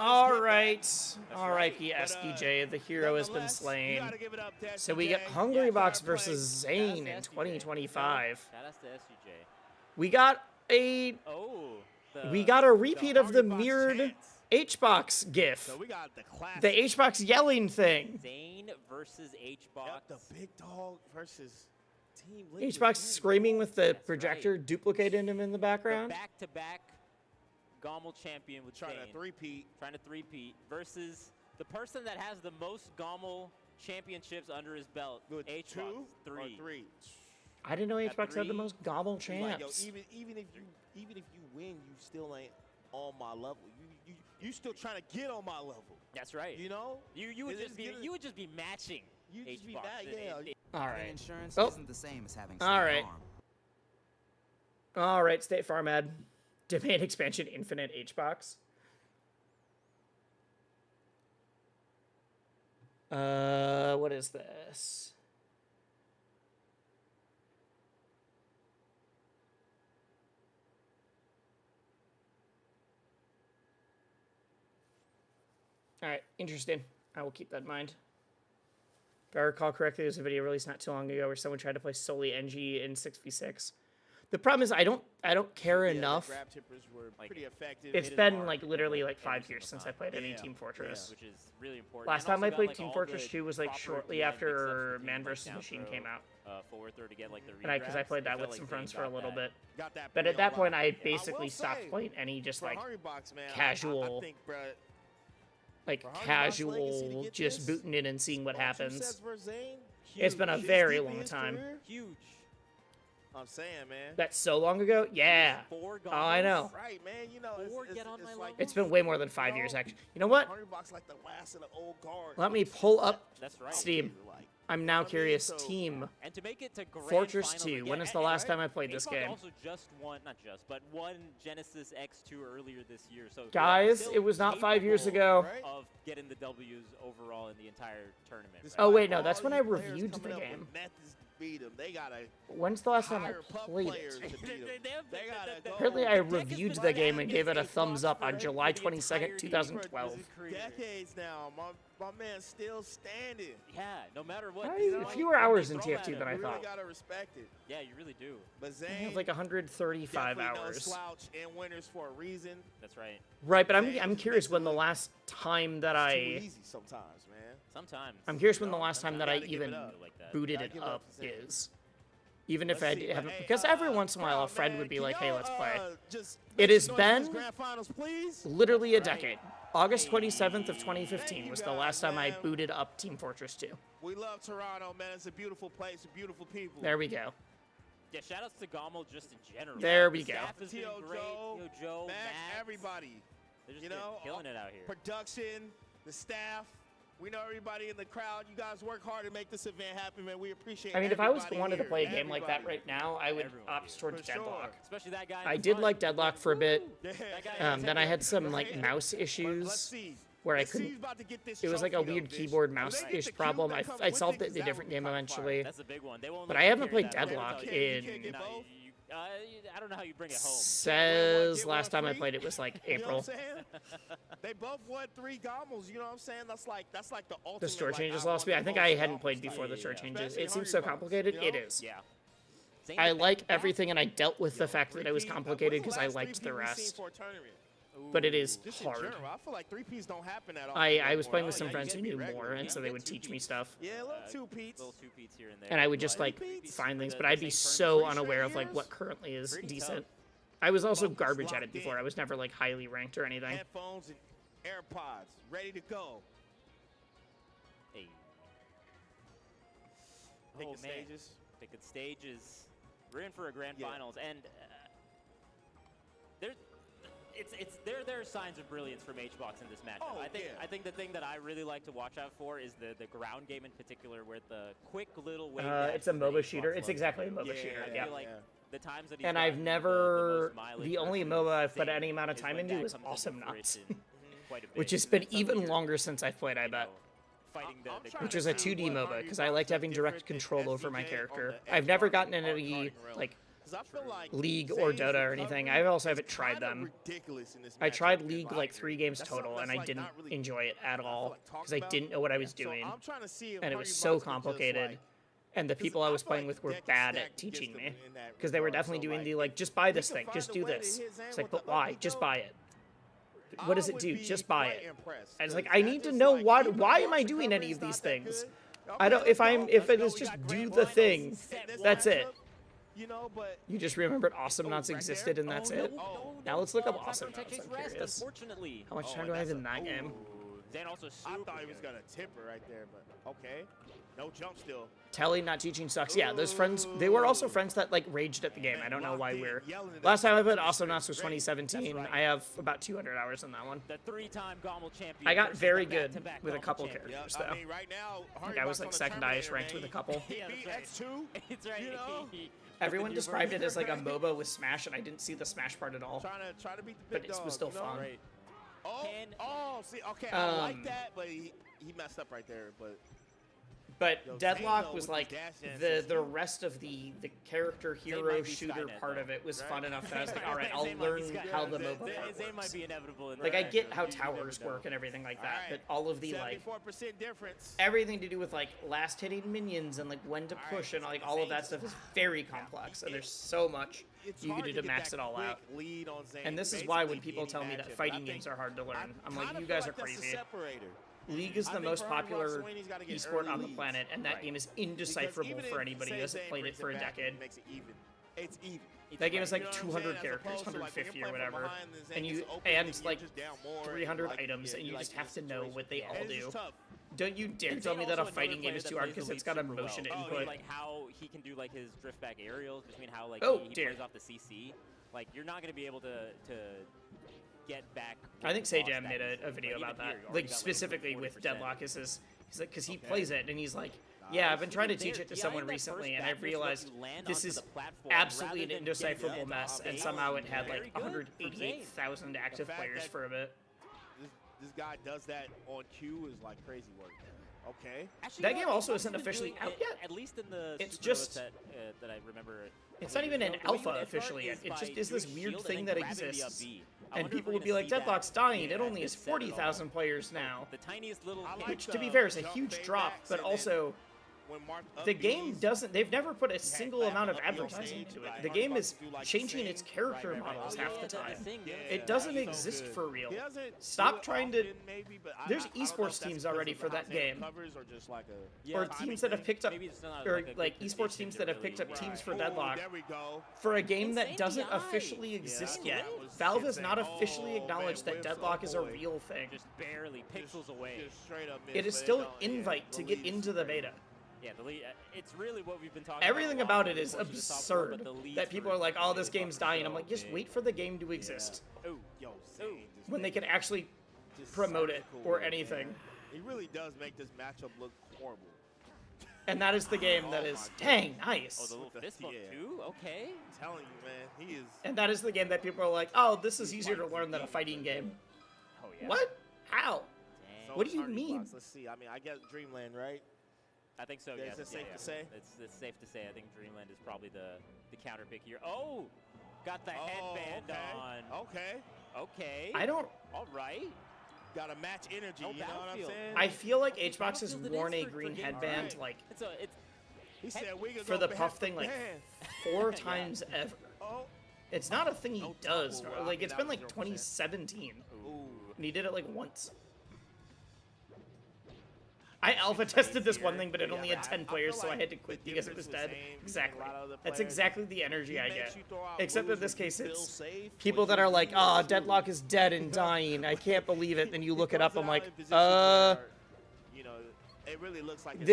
Alright. R.I.P. SDJ. The hero has been slain. So we get Hungrybox versus Zane in 2025. Shout out to SDJ. We got a repeat of the mirrored HBox gif. So we got the HBox yelling thing. Zane versus HBox. The big dog versus Team Liquid. HBox screaming with the projector duplicating him in the background. The back-to-back GOML champion with trying Zane. to three-peat versus the person that has the most GOML championships under his belt. HBox. Three. I didn't know HBox had the most GOML champs. Like, even if you win, you still ain't on my level. You still trying to get on my level. That's right. You know? You would just be matching HBox. All right. Insurance isn't the same as having State Farm. All right, State Farm ad. Domain expansion infinite HBox. What is this? All right, interesting. I will keep that in mind. If I recall correctly, there's a video released not too long ago where someone tried to play solely NG in 6v6. The problem is I don't care enough. The grab tippers were pretty effective. It's been like literally like 5 years since I played any Team Fortress. Which is really important. Last time I played Team Fortress 2 was like shortly after Man vs. Machine came out. Forward throw to get, like, the And because I played that with some friends for a little bit. But at that point I basically stopped playing any just like casual, like casual just booting in and seeing what happens. It's been a very long time. Huge. I'm saying, man. That's so long ago? Yeah. Oh, I know. Right, man. You know, it's like it's been way more than 5 years, actually. You know what? like the last of the old guard. Let me pull up That's right. Steam. I'm now curious. Team And to make it to Grand Fortress Final 2. again, When is the and- last time I played this HBox game? also just won, not just, but won Genesis X2 earlier this year. So Guys, still it was not 5 years capable ago. of getting the W's overall in the entire tournament. Oh, wait, no. That's when I reviewed the game. Beat them. They gotta When's the last time I played players it? to beat them. They gotta go. Apparently, I reviewed the game and gave it a thumbs up on July 22nd, 2012. Decades now. My man's still standing. Yeah, no matter what. I you have know, fewer hours in they throw at TF2 him. than I You really thought. gotta respect it. Yeah, you really do. But I Zane have like 135 definitely no hours. slouch and winners for a reason. That's right. Right, but I'm curious when the last time that It's too I... easy sometimes, man. Sometimes. I'm curious when the last time that I Gotta give it even up. Like that. booted Gotta it give it up up to Zane. is. Even if I Let's see, but haven't... hey, Because every once in a while a crowd, friend man, would be can like, hey, y'all, let's play. just It make has some noise for these been grand finals, please. literally a decade. August 27th of 2015 was the last time I booted up Team Fortress 2. We love Toronto, man. It's a beautiful place, beautiful people. There we go. Yeah, shout outs to GOML just in general. There we The go. staff has been T.O. great. Joe, Yo, Joe, Mac, Max, everybody. They're just You know, killing it out here. Production, the staff. We know everybody in the crowd. You guys work hard to make this event happen, man. We appreciate it. I mean, if I was wanted to play a game like that right now, I would opt towards For sure. Deadlock. Especially that guy. in I the did front. like Deadlock for a bit. Yeah. That guy Then I had some like mouse Let's issues see. where I Let's see couldn't. who's about to get this It was like a trophy, though, weird bitch. keyboard If mouse they get the ish cube problem. that I comes I with solved it, it in a that different will be game cockfire. eventually. That's a big one. They won't But let I you haven't carry played that. They'll Deadlock tell you. You can't in. get No, both. I don't know how you bring it home. Says Get last one time I free? played it was like You know what I'm April. saying? They both won 3 GOMLs. You know what I'm saying? That's like the ultimate. The store like, changes I lost want me. I the think most I hadn't GOML played stuff. before the store changes. Especially It seems so Hungry Bucks, complicated. you know? It is. Yeah. Zane I back like to back. everything, and I dealt with the fact that it was complicated because I liked the rest. But it is Just in hard. general, I feel like 3Ps don't happen at all. I was playing with Oh, some yeah, friends you who get knew to be more, regular. and You so they get would two teach me beats. stuff. Yeah, little 2Ps. Little 2-peats here and there. And I would just but like beats find things, for but the I'd be same so tournament. unaware of like Years? what currently is Pretty decent. tough. I was also Focus garbage at locked it before. in. I was never like highly ranked or anything. Headphones and AirPods ready to go. Hey. Picking Oh, man. stages. Picking stages. We're in for a grand Yeah. finals, and there's there are signs of brilliance from HBox in this matchup. Oh, I think the thing that I really like to watch out for is the ground game in particular, where the quick little wave. It's a MOBA shooter. It's exactly a MOBA shooter. I Yeah. feel like the times that he's And I've gotten never. the most mileage The only versus MOBA I've put Zane any amount of is time when into that is comes into Awesome Nuts, fruition quite a bit. which has been Some of even your, longer since I've played. I you bet. know, fighting the Which is a 2D MOBA because I liked having direct control over my character. I've never gotten into any like League or Dota or anything. I also haven't tried them. I tried League like 3 games total, and I didn't enjoy it at all because I didn't know what I was doing, and it was so complicated. And the people I was playing with were bad at teaching me because they were definitely doing the like, just buy this thing, just do this. It's like, but why? Just buy it. What does it do? Just buy it. And it's like, I need to know why am I doing any of these things? I don't. If it is just do the thing, that's it. You just remembered Awesome Nuts existed and that's it. Now let's look up Awesome Nuts. I'm curious. Unfortunately. How much time do I have in that game? Zane also I thought he was gonna tip her right there, but okay. No jump still. Telly not teaching sucks. Yeah, those friends, they were also friends that like raged at the game. I don't know why we're. Last time I played Awesome Nuts was 2017. I have about 200 hours in that one. The 3-time GOML champion. I got versus very the good back-to-back with a GOML couple champion. characters I though. mean, right now, I think I was like second highest ranked with a couple. Yeah, that's right. X2. It's right. You know? Everyone described it as like a MOBA with Smash, and I didn't see the Smash part at all. Trying to beat the But big it was dog, still you know? fun. Oh, Can- oh, see, okay, I like Um, that, but he messed up right there, but. But Deadlock was like the rest of the character hero shooter part of it was fun enough that I was like, all right, I'll learn how the MOBA part Zane might works. be inevitable. Like I get how towers work and everything like that, but all of the like 74% difference. everything to do with like last hitting minions and like when to push and like all of that stuff is very complex, and there's so much you can do to max it all out. And this is why when people tell me that fighting games are hard to learn, I'm like, you guys are crazy. League is the most popular esport on the planet, and that game is indecipherable for anybody who hasn't played it for a decade. It's even. That game is like 200 characters, 150 or whatever, and like 300 items, and you just have to know what they all do. Don't you dare tell me that a fighting game is too hard because it's got a motion input. Like how he can do like his drift back aerials between how like he plays off the CC. Like you're not gonna be able to get back. I think Sajam made a video about that, like specifically with Deadlock. He's like, because he plays it and he's like, yeah, I've been trying to teach it to someone recently, and I've realized this is absolutely an indecipherable mess, and somehow it had like 188,000 active players for a bit. This guy does that on cue is like crazy work. Okay. Actually, that game also isn't officially out yet. At least in the it's just that I remember. It's not even in alpha officially yet. It just is this weird thing that exists. And people would be like, Deadlock's dying. It only has 40,000 players now. The tiniest little, which, to be fair, is a huge drop, but also the game doesn't. They've never put a single amount of advertising into it. The game is changing its character models half the time. It doesn't exist for real. Stop trying to. There's esports teams already for that game, or teams that have picked up, or like esports teams that have picked up teams for Deadlock for a game that doesn't officially exist yet. Valve has not officially acknowledged that Deadlock is a real thing. Just barely pixels away. It is still invite to get into the beta. Yeah, it's really what we've been talking Everything about it is unfortunately absurd. That people are like, oh, this game's dying. I'm like, just wait for the game to exist. When they can actually promote it or anything. He really does make this matchup look horrible. And that is the game that is, dang, nice. Oh, the little fist bump too? Okay. I'm telling you, man, he is. And that is the game that people are like, oh, this is easier to learn than a fighting game. Oh, yeah. What? How? So what do you mean? Let's see. I mean, I guess Dreamland, right? I think so, yes. Is it safe to say? It's safe to say. I think Dreamland is probably the counter pick here. Oh! Got the headband on. Okay. I don't... All right. Got to match energy, you know what I'm saying? I feel like HBox has worn a green headband, like, for the puff thing, like, 4 times ever. It's not a thing he does. Like, it's been, like, 2017. And he did it, like, once. I alpha tested this one thing, but it only had 10 players, so I had to quit because it was dead. Exactly. That's exactly the energy I get. Except in this case, it's people that are like, ah, Deadlock is dead and dying. I can't believe it. Then you look it up, I'm like, the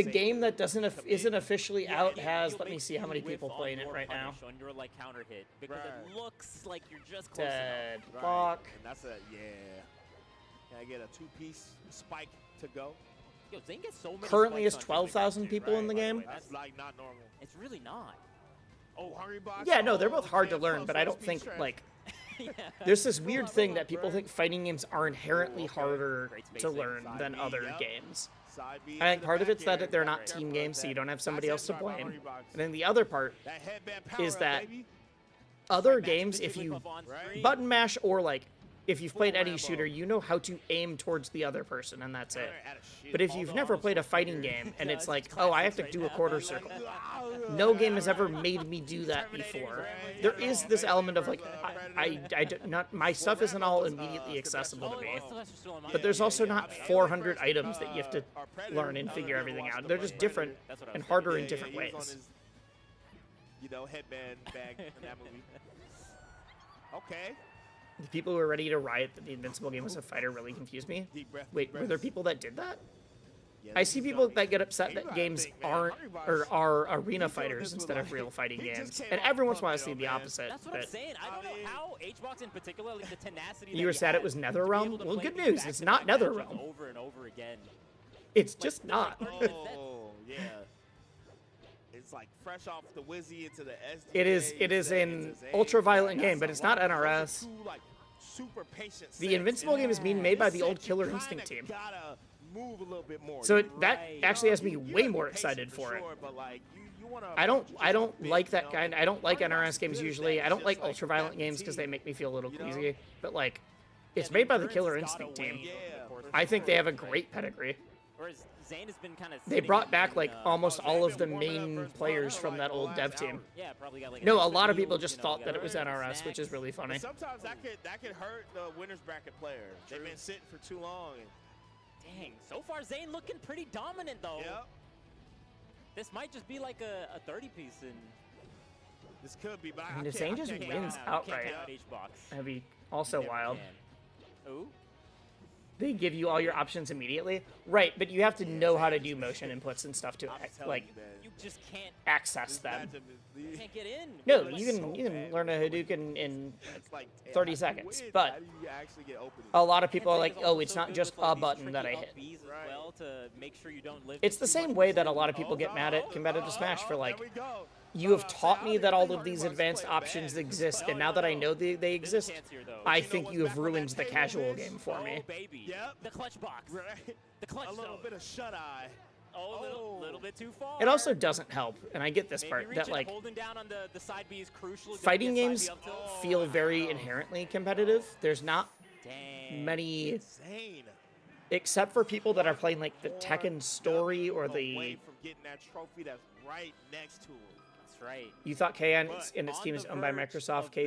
game that isn't officially out has, let me see how many people playing it right now. On your like counter hit, because it looks like you're just close enough. Deadlock. That's a, Can I get a 2-piece spike to go? Yo, Zane gets so many currently has 12,000 people in the game. That's like not normal. It's really not. Oh, Hungry Box? Yeah, no, they're both hard to learn, but I don't think, like, there's this weird thing that people think fighting games are inherently harder to learn than other games. I think part of it's that they're not team games, so you don't have somebody else to blame. And then the other part is that other games, if you button mash or, like, if you've played any shooter, you know how to aim towards the other person, and that's it. But if you've never played a fighting game, and it's like, oh, I have to do a quarter circle. No game has ever made me do that before. There is this element of, like, my stuff isn't all immediately accessible to me. But there's also not 400 items that you have to learn and figure everything out. They're just different and harder in different ways. You know, headband bag in that movie. Okay. The people who are ready to riot that the Invincible game was a fighter really confused me. Wait, were there people that did that? I see people that get upset that games aren't or are arena fighters instead of real fighting games, and every once in a while I see the opposite. That's what I'm saying. I don't know how HBox in particular, like the tenacity. You were sad it was NetherRealm? Well, good news, it's not NetherRealm. Over and over again. It's just not. Oh, yeah. It's like fresh off the Wizzy into the SD. It is an ultra-violent game, but it's not NRS. Super patient the Invincible game is being made by the old Killer Instinct team. move a little bit more. So that actually has me way more excited for it. But like you want to. I don't like that kind. I don't like NRS games usually. I don't like ultra-violent games because they make me feel a little queasy. But like, it's made by the Killer Instinct team. I think they have a great pedigree. Whereas Zane has been kind of. They brought back like almost all of the main players from that old dev team. Yeah, probably got like. No, a lot of people just thought that it was NRS, which is really funny. Sometimes that could hurt the winners bracket player. They've been sitting for too long. Dang, so far Zane looking pretty dominant though. Yep. This might just be like a 30-piece and. This could be, but I mean, if Zane just wins outright, that'd be also wild. Ooh. They give you all your options immediately, right? But you have to know how to do motion inputs and stuff to like you just can't access them. You can't get in. No, you can learn a Hadouken in 30 seconds, but a lot of people are like, oh, it's not just a button that I hit. It's the same way that a lot of people get mad at competitive Smash for like, you have taught me that all of these advanced options exist, and now that I know they exist, I think you have ruined the casual game for me. Yep. The clutch box. Right. The clutch A little bit of shut eye. Oh, a little bit too far. It also doesn't help, and I get this part, that like holding down on the side B is crucial. fighting games feel very inherently competitive. There's not many, except for people that are playing like the Tekken story or the. From getting that trophy that's right next to him. Right. You thought KI and its team is owned by Microsoft. KI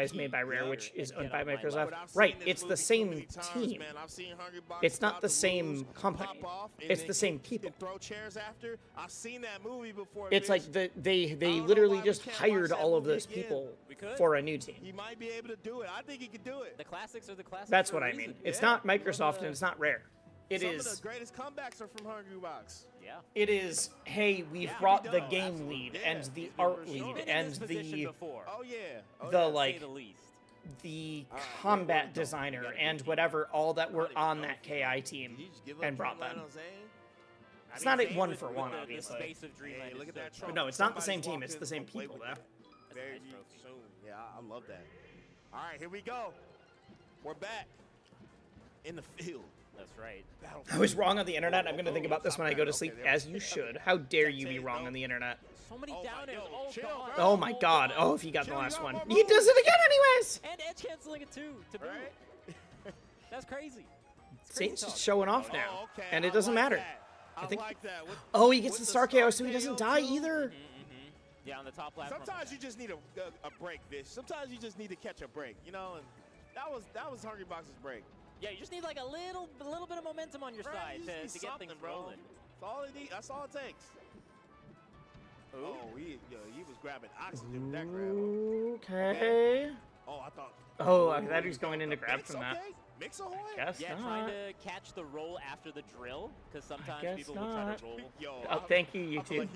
is made by Rare, which is owned by Microsoft. Right, it's the same team. It's not the same company. It's the same people. It's like they literally just hired all of those people for a new team. He might be able to do it. I think he could do it. The classics are the classics. That's what I mean. It's not Microsoft and it's not Rare. It Some is. of the greatest comebacks are from Hungry Box. Yeah. It is. Hey, we've brought the game lead and the art lead and the. Oh yeah. The like. The combat designer and whatever, all that were on that KI team, and brought them. It's not a 1-for-1, obviously. But no, it's not the same team. It's the same people, though. Very soon. Yeah, I love that. All right, here we go. We're back in the field. That's right. I was wrong on the internet. I'm going to think about this when I go to sleep, as you should. How dare you be wrong on the internet? So many down airs. Oh, God. Oh, my God. Oh, if he got the last one. He does it again anyways! And edge canceling it, too, to boot. That's crazy. Saint's just showing off now, and it doesn't matter. I think. Oh, he gets the Star KO, so he doesn't die either. Yeah, on the top platform. Sometimes you just need a break, Vish. Sometimes you just need to catch a break, you know? And that was Hungry Box's break. Yeah, you just need like a little bit of momentum on your side to get things rolling. That's all it takes. Ooh. Oh, he was grabbing oxygen with that grab. Okay. Oh, I thought. Oh, I thought he was going in to grab from that. Mix ahoy? Guess yeah, not. trying to catch the roll after the drill, because sometimes people will try to roll. Oh, thank you, YouTube.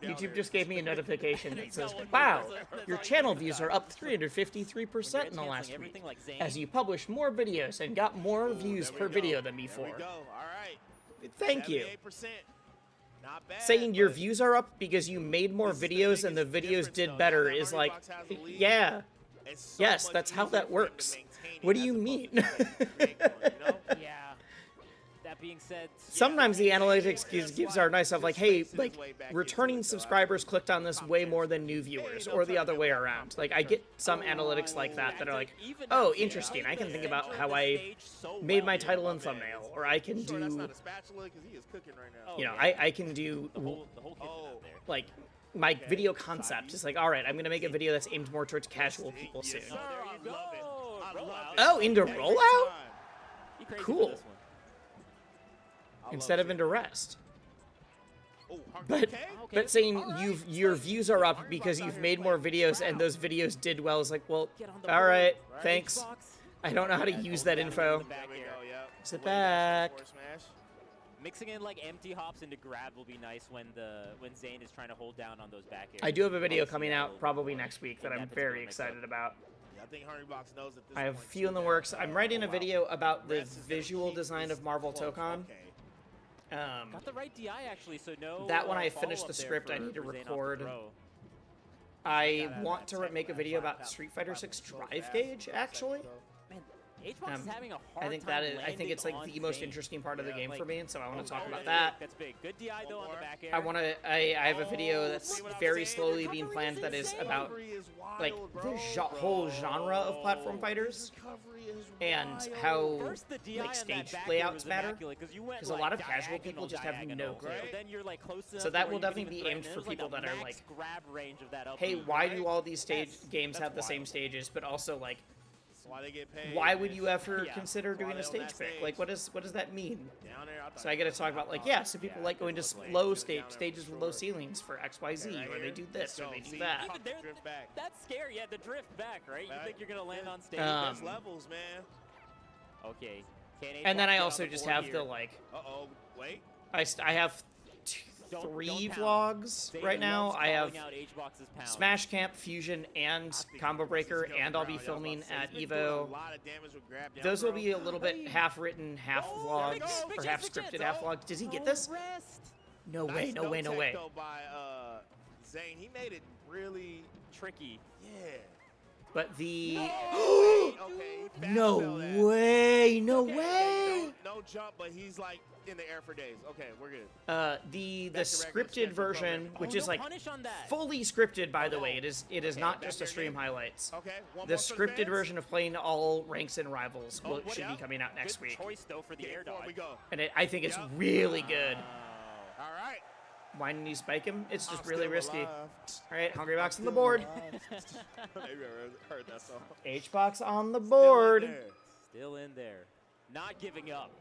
YouTube just gave me a notification that says, wow, your channel views are up 353% in the last week, as you published more videos and got more views per video than before. There we go. All right. Thank you. 78%. Not bad, saying your views are up because you made more videos and the videos did better is like, yeah. Yes, that's how that works. What do you mean? Yeah. That being said, sometimes the analytics gives our nice stuff like, hey, like returning subscribers clicked on this way more than new viewers, or the other way around. Like I get some analytics like that that are like, oh, interesting. I can think about how I made my title and thumbnail, or I can do, you know, I can do like my video concept is like, all right, I'm gonna make a video that's aimed more towards casual people soon. Oh, into rollout? Cool. Instead of into rest. But saying your views are up because you've made more videos and those videos did well is like, well, all right, thanks. I don't know how to use that info. Sit back. Mixing in like empty hops into grab will be nice when Zane is trying to hold down on those back airs. I do have a video coming out probably next week that I'm very excited about. I think Hungrybox knows at this I have a few in the works. I'm writing a video about the visual design of Marvel Tokon. Got the right DI actually, so no. That one I finished the script. I need to record. I want to make a video about Street Fighter 6 drive gauge actually. HBox is having a hard I think time that is. I think it's like landing the most on interesting part of the game like, for me, and so I want to talk about that's that. Big, that's big. Good DI though on the back air. I want to. I have a video that's very slowly being planned that is about like the whole genre of platform fighters and how like stage layouts matter. Because a lot of casual people just have no clue. So that will definitely be aimed for people that are like, hey, why do all these games have the same stages, but also like, why would you ever consider doing a stage pick? Like, what does that mean? So I got to talk about like, yeah, so people like going to low stages with low ceilings for XYZ, or they do this, or they do that. That's scary. Yeah, the drift back, right? You think you're gonna land on stage? There's levels, man. Okay. And then I also just have the like. Wait. I have 3 vlogs right now. I have Smash Camp, Fusion, and Combo Breaker, and I'll be filming at EVO. Those will be a little bit half written, half vlogs, or half scripted, half vlogs. Does he get this? No way, no way, no way. By Zane, he made it really tricky. Yeah. But the okay, no way, no way. No jump, but he's like in the air for days. Okay, we're good. The scripted version, which is like fully scripted, by the way, it is not just a stream highlights. Okay, the scripted version of playing all ranks and rivals should be coming out next week. Choice though for the air dodge. And I think it's really good. All right. Why didn't you spike him? It's just really risky. All right, Hungry Box on the board. Maybe I heard that song. H-Box on the board. Still in there. Not giving up.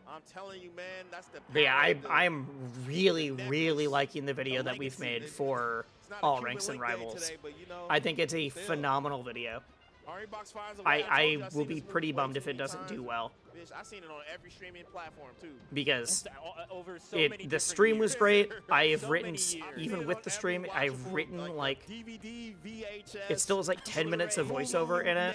I'm telling you, man, that's the. But yeah, I'm really, really liking the video that we've made for all ranks and rivals. I think it's a phenomenal video. I will be pretty bummed if it doesn't do well. I've seen it on every streaming platform too. Because the stream was great. I have written, even with the stream, I've written like, it still has like 10 minutes of voiceover in it.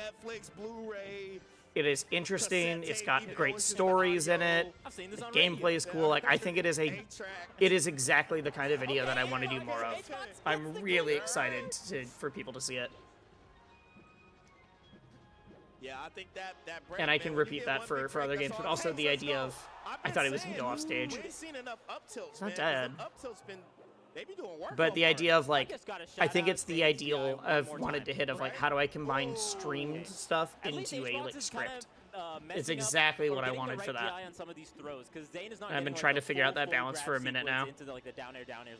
It is interesting. It's got great stories in it. The gameplay is cool. Like, I think it is exactly the kind of video that I want to do more of. I'm really excited for people to see it. Yeah, I think that and I can repeat that for other games, but also the idea of, I thought he was going to go off stage. It's not dead. But the idea of like, I think it's the ideal of wanted to hit of like, how do I combine streamed stuff into a like script? It's exactly what I wanted for that. And I've been trying to figure out that balance for a minute now.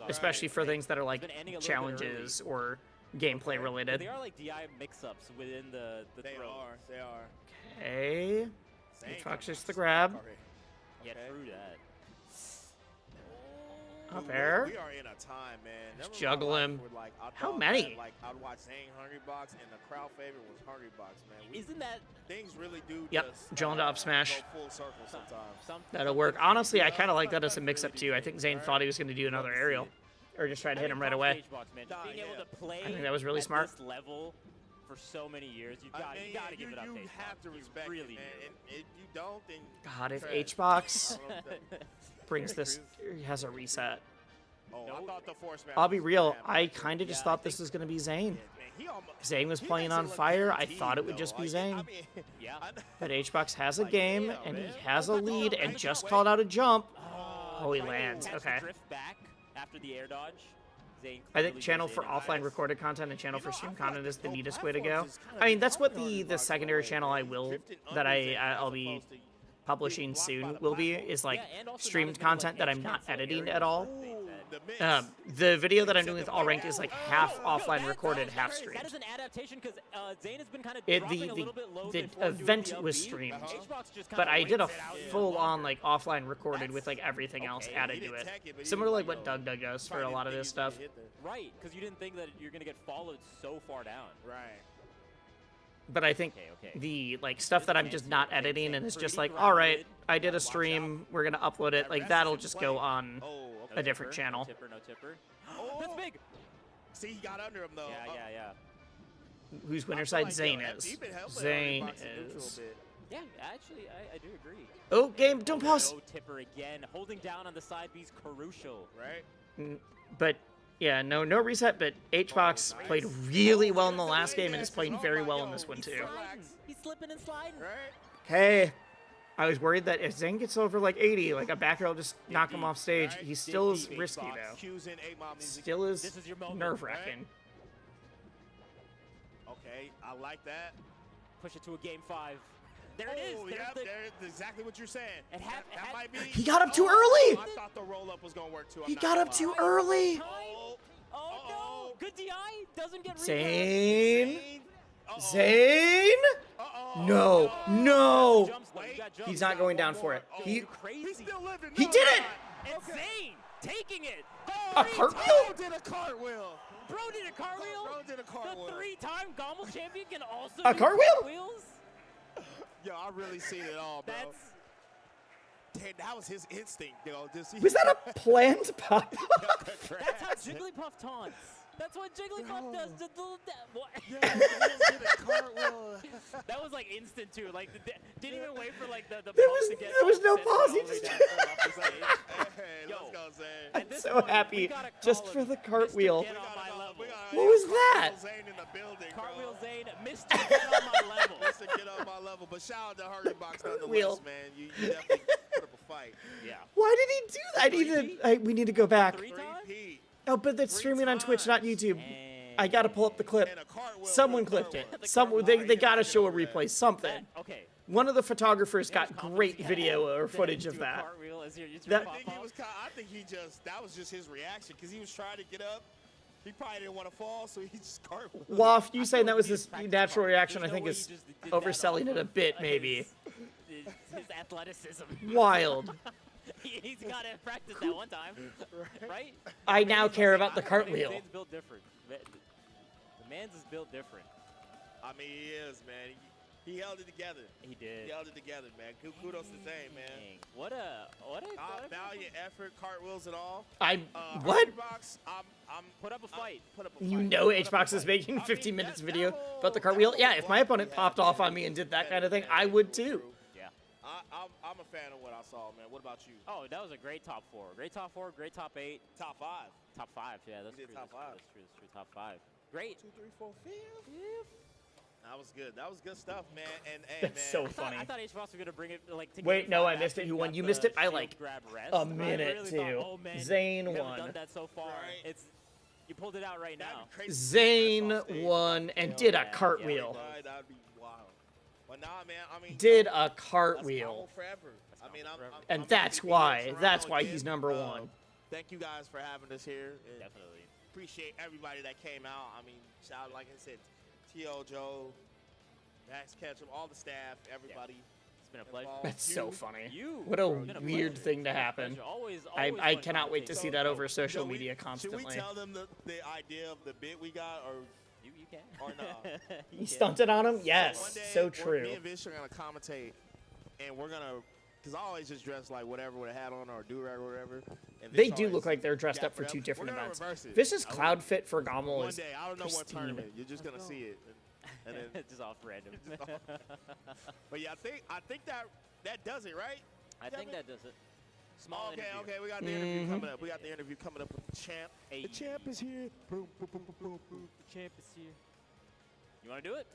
Especially for things that are like challenges or gameplay related. They are like DI mix-ups within the throw. They are. Okay. Fox just the grab. Yeah, true that. Up air. We are in a time, man. Just juggle him. Like, how many? Like, I'd watch Zane Hungry Box, and the crowd favorite was Hungry Box, man. Isn't that things really do? Yep. Jump to up smash. Go full circle sometimes. That'll work. Honestly, I kind of like that as a mix-up too. I think Zane thought he was going to do another aerial, or just try to hit him right away. I think that was really smart. This level for so many years, you got to give it up. You have to respect it, man. And if you don't, then God, if H-Box brings this, he has a reset. Oh, I thought the force I'll be real. I kind of just thought this was going to be Zane. Zane was playing on fire. I thought it would just be Zane. But H-Box has a game, and he has a lead, and just called out a jump. Oh, he lands. Okay. After the air dodge, I think channel for offline recorded content and channel for stream content is the neatest way to go. I mean, that's what the secondary channel I'll be publishing soon will be, is like streamed content that I'm not editing at all. The video that I'm doing with All Ranked is like half offline recorded, half streamed. That is an adaptation because Zane has been kind of the event was streamed, but I did a full-on like offline recorded with like everything else added to it, similar to like what Doug does for a lot of this stuff. Right, because you didn't think that you're gonna get followed so far down. Right. But I think the like stuff that I'm just not editing and it's just like, all right, I did a stream, we're gonna upload it, like that'll just go on a different channel. No tipper, no tipper. Oh, that's big. See, he got under him though. Yeah. Whose winner side Zane is? Zane is. Yeah, actually, I do agree. Oh, game, don't pause. No tipper again, holding down on the side B's crucial. Right. But yeah, no reset. But H-Box played really well in the last game and is playing very well in this one too. He's slipping and sliding. Right? Okay. I was worried that if Zane gets over like 80, like a back air will just knock him off stage. He still is risky though. Still is nerve-wracking. Okay, I like that. Push it to a game 5. There it is. There's exactly what you're saying. That might be. He got up too early. I thought the roll-up was gonna work too. He got up too early. Oh no! Good DI doesn't get Zane. Zane. No. No. He's not going down for it. He did it. It's Zane taking it. A cartwheel? Bro did a cartwheel. Bro did a cartwheel. Bro did a cartwheel. The 3-time GOML champion can also a do cartwheel? Cartwheels? Yo, I really seen it all, bro. Damn, that was his instinct, yo. Was that a planned pop? That's how Jigglypuff taunts. That's what Jigglypuff does. That was like instant too. Like didn't even wait for like the pause to get. There was no pause. He just. I'm so happy just for the cartwheel. What was that? Cartwheel Zane, Mr. Get on my level. Mr. Get on my level. But shout out to Hurrybox nonetheless, man. You definitely put up a fight. Yeah. Why did he do that? We need to go back. Repeat. Oh, but that's streaming on Twitch, not YouTube. I gotta pull up the clip. Someone clipped it. They gotta show a replay. Something. Okay. One of the photographers got great video or footage of that. I think that was just his reaction because he was trying to get up. He probably didn't want to fall, so he just cartwheeled. Woff, you saying that was his natural reaction, I think, is overselling it a bit, maybe. His athleticism. Wild. He's got to practice that one time, right? I now care about the cartwheel. Zane's built different. The man's is built different. I mean, he is, man. He held it together. He did. He held it together, man. Kudos to Zane, man. Dang. What a valiant effort, cartwheels and all. What? I'm put up a fight. You know HBox is making 15 minutes video about the cartwheel? Yeah, if my opponent popped off on me and did that kind of thing, I would too. Yeah. I'm a fan of what I saw, man. What about you? Oh, that was a great top 4. Great top 4, great top 8. Top 5. Top 5, yeah, that's true. Top 5. That's true. Top 5. Great. 2, 3, 4, 5. That was good. That was good stuff, man. And that's man, so funny. I thought HBox was gonna bring it like. Wait, no, I missed it. Who won? You missed it by like a minute really too. Thought, oh, man, Zane you won. Done that so far. Right. You pulled it out right now. Zane won and did a cartwheel. Yeah, that'd be wild. But nah, man. I mean, did a cartwheel. Forever. I mean, and that's why he's number 1. Thank you guys for having us here. Definitely. Appreciate everybody that came out. I mean, shout out, like I said, T.O. Joe, Max Ketchum, all the staff, everybody. It's been a pleasure. That's so funny. What a weird thing to happen. Always I cannot wait to see that over social media constantly. Should we tell them the idea of the bit we got, or you can? Or not? You stunted on him? Yes, so true. Me and Vish are gonna commentate, and we're gonna. Because I always just dress like whatever with a hat on or a do-rag or whatever. And they do look like they're dressed up for 2 different events. Vish's cloud fit for GOML is I don't know pristine. what tournament. You're just going to see it. And then just off random. But yeah, I think that does it, right? I think that does it. Small interview. Okay, we got the interview coming up. We got the interview coming up with the champ. Hey. The champ is here. Boom, boom, boom, boom, boom, boom. The champ is here. You want to do it?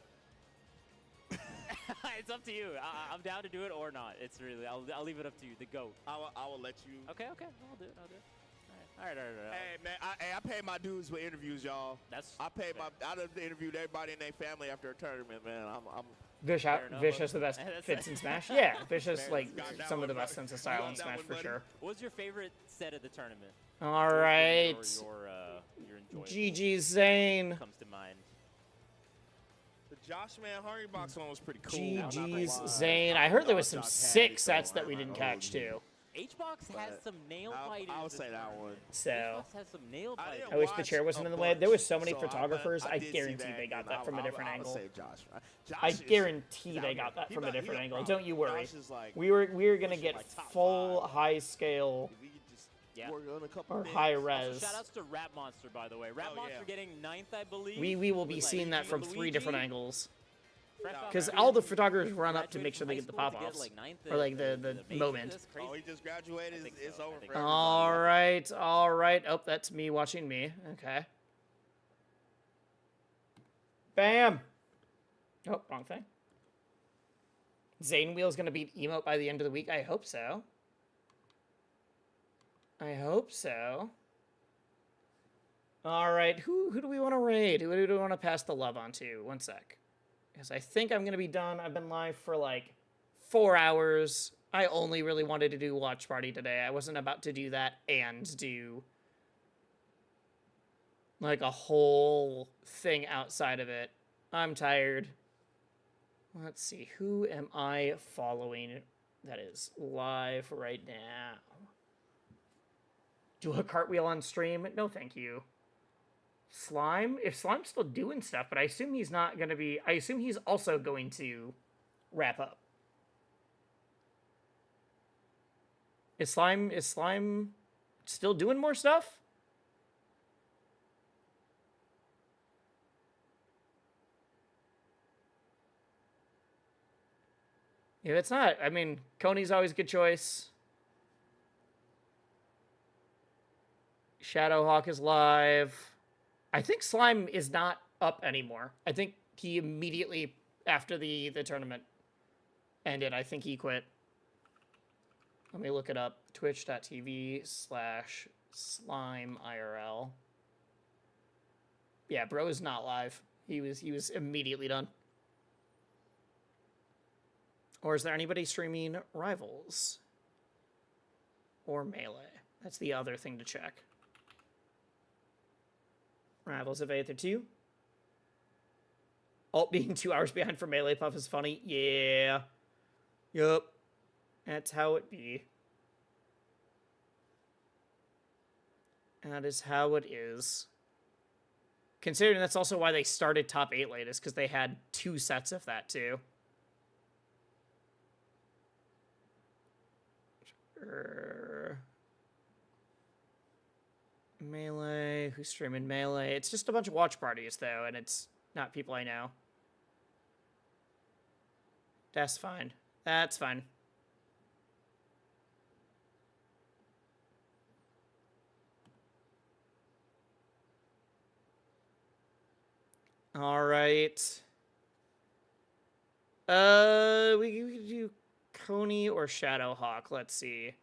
It's up to you. I'm down to do it or not. It's really, I'll leave it up to you. The GOAT. I will let you. Okay. I'll do it. All right. Hey, man, I pay my dues for interviews, y'all. I done interviewed everybody in their family after a tournament, man. Vish has the best fits in Smash. Yeah, Vish has like some of the best sense of style in Smash for sure. What was your favorite set of the tournament? All right. Your GG Zane. Comes to mind. The Josh Man Hurrybox one was pretty cool. GG's Zane. I heard there was some sick sets that we didn't catch too. HBox has some nail biting. I would say that one. So HBox has some nail biting. I wish the chair wasn't in the way. There was so many photographers. I guarantee they got that from a different angle. I guarantee they got that from a different angle. Don't you worry. We were gonna get full high scale. Yeah. Or high res. Shout outs to Rap Monster, by the way. Rap Monster getting 9th, I believe. We will be seeing that from 3 different angles. Because all the photographers run up to make sure they get the pop-offs. Or like the moment. Oh, he just graduated. It's over for all right. Oh, that's me watching me. Okay. Bam! Oh, wrong thing. Zane Wheel's gonna beat Emote by the end of the week. I hope so. I hope so. All right, who do we want to raid? Who do we want to pass the love on to? One sec. Because I think I'm gonna be done. I've been live for like 4 hours. I only really wanted to do watch party today. I wasn't about to do that and do like a whole thing outside of it. I'm tired. Let's see, who am I following that is live right now? Do a cartwheel on stream? No, thank you. Slime? If Slime's still doing stuff, but I assume he's not going to be... I assume he's also going to wrap up. Is Slime still doing more stuff? If it's not, I mean, Coney's always a good choice. Shadowhawk is live. I think Slime is not up anymore. I think he immediately, after the tournament ended, I think he quit. Let me look it up. Twitch.tv/SlimeIRL. Yeah, bro is not live. He was immediately done. Or is there anybody streaming Rivals? Or Melee? That's the other thing to check. Rivals of 8th or 2. Alt being 2 hours behind for Melee Puff is funny. Yeah. Yup. That's how it be. That is how it is. Considering that's also why they started top 8 latest, because they had 2 sets of that too. Melee, who's streaming Melee? It's just a bunch of watch parties though, and it's not people I know. That's fine. That's fine. All right. We could do Coney or Shadowhawk. Let's see.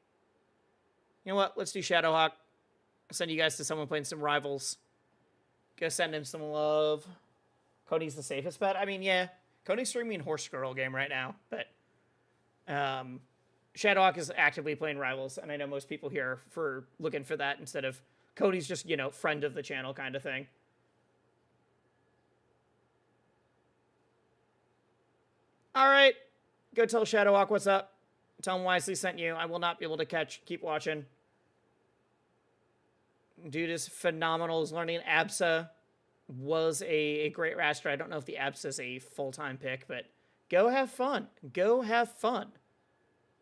You know what? Let's do Shadowhawk. I'll send you guys to someone playing some Rivals. Go send him some love. Coney's the safest bet. I mean, yeah. Coney's streaming Horse Girl game right now, but Shadowhawk is actively playing Rivals, and I know most people here for looking for that instead of Coney's just, you know, friend of the channel kind of thing. All right. Go tell Shadowhawk what's up. Tell him Wisely sent you. I will not be able to keep watching. Dude is phenomenal. Is learning ABSA. Was a great raster. I don't know if the ABSA is a full-time pick, but go have fun. Go have fun.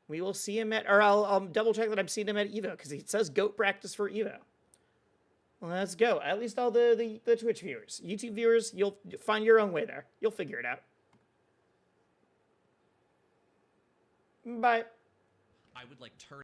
We will see him at, or I'll double check that I'm seeing him at Evo, because it says GOAT practice for Evo. Let's go. At least all the Twitch viewers. YouTube viewers, you'll find your own way there. You'll figure it out. Bye. I would like turn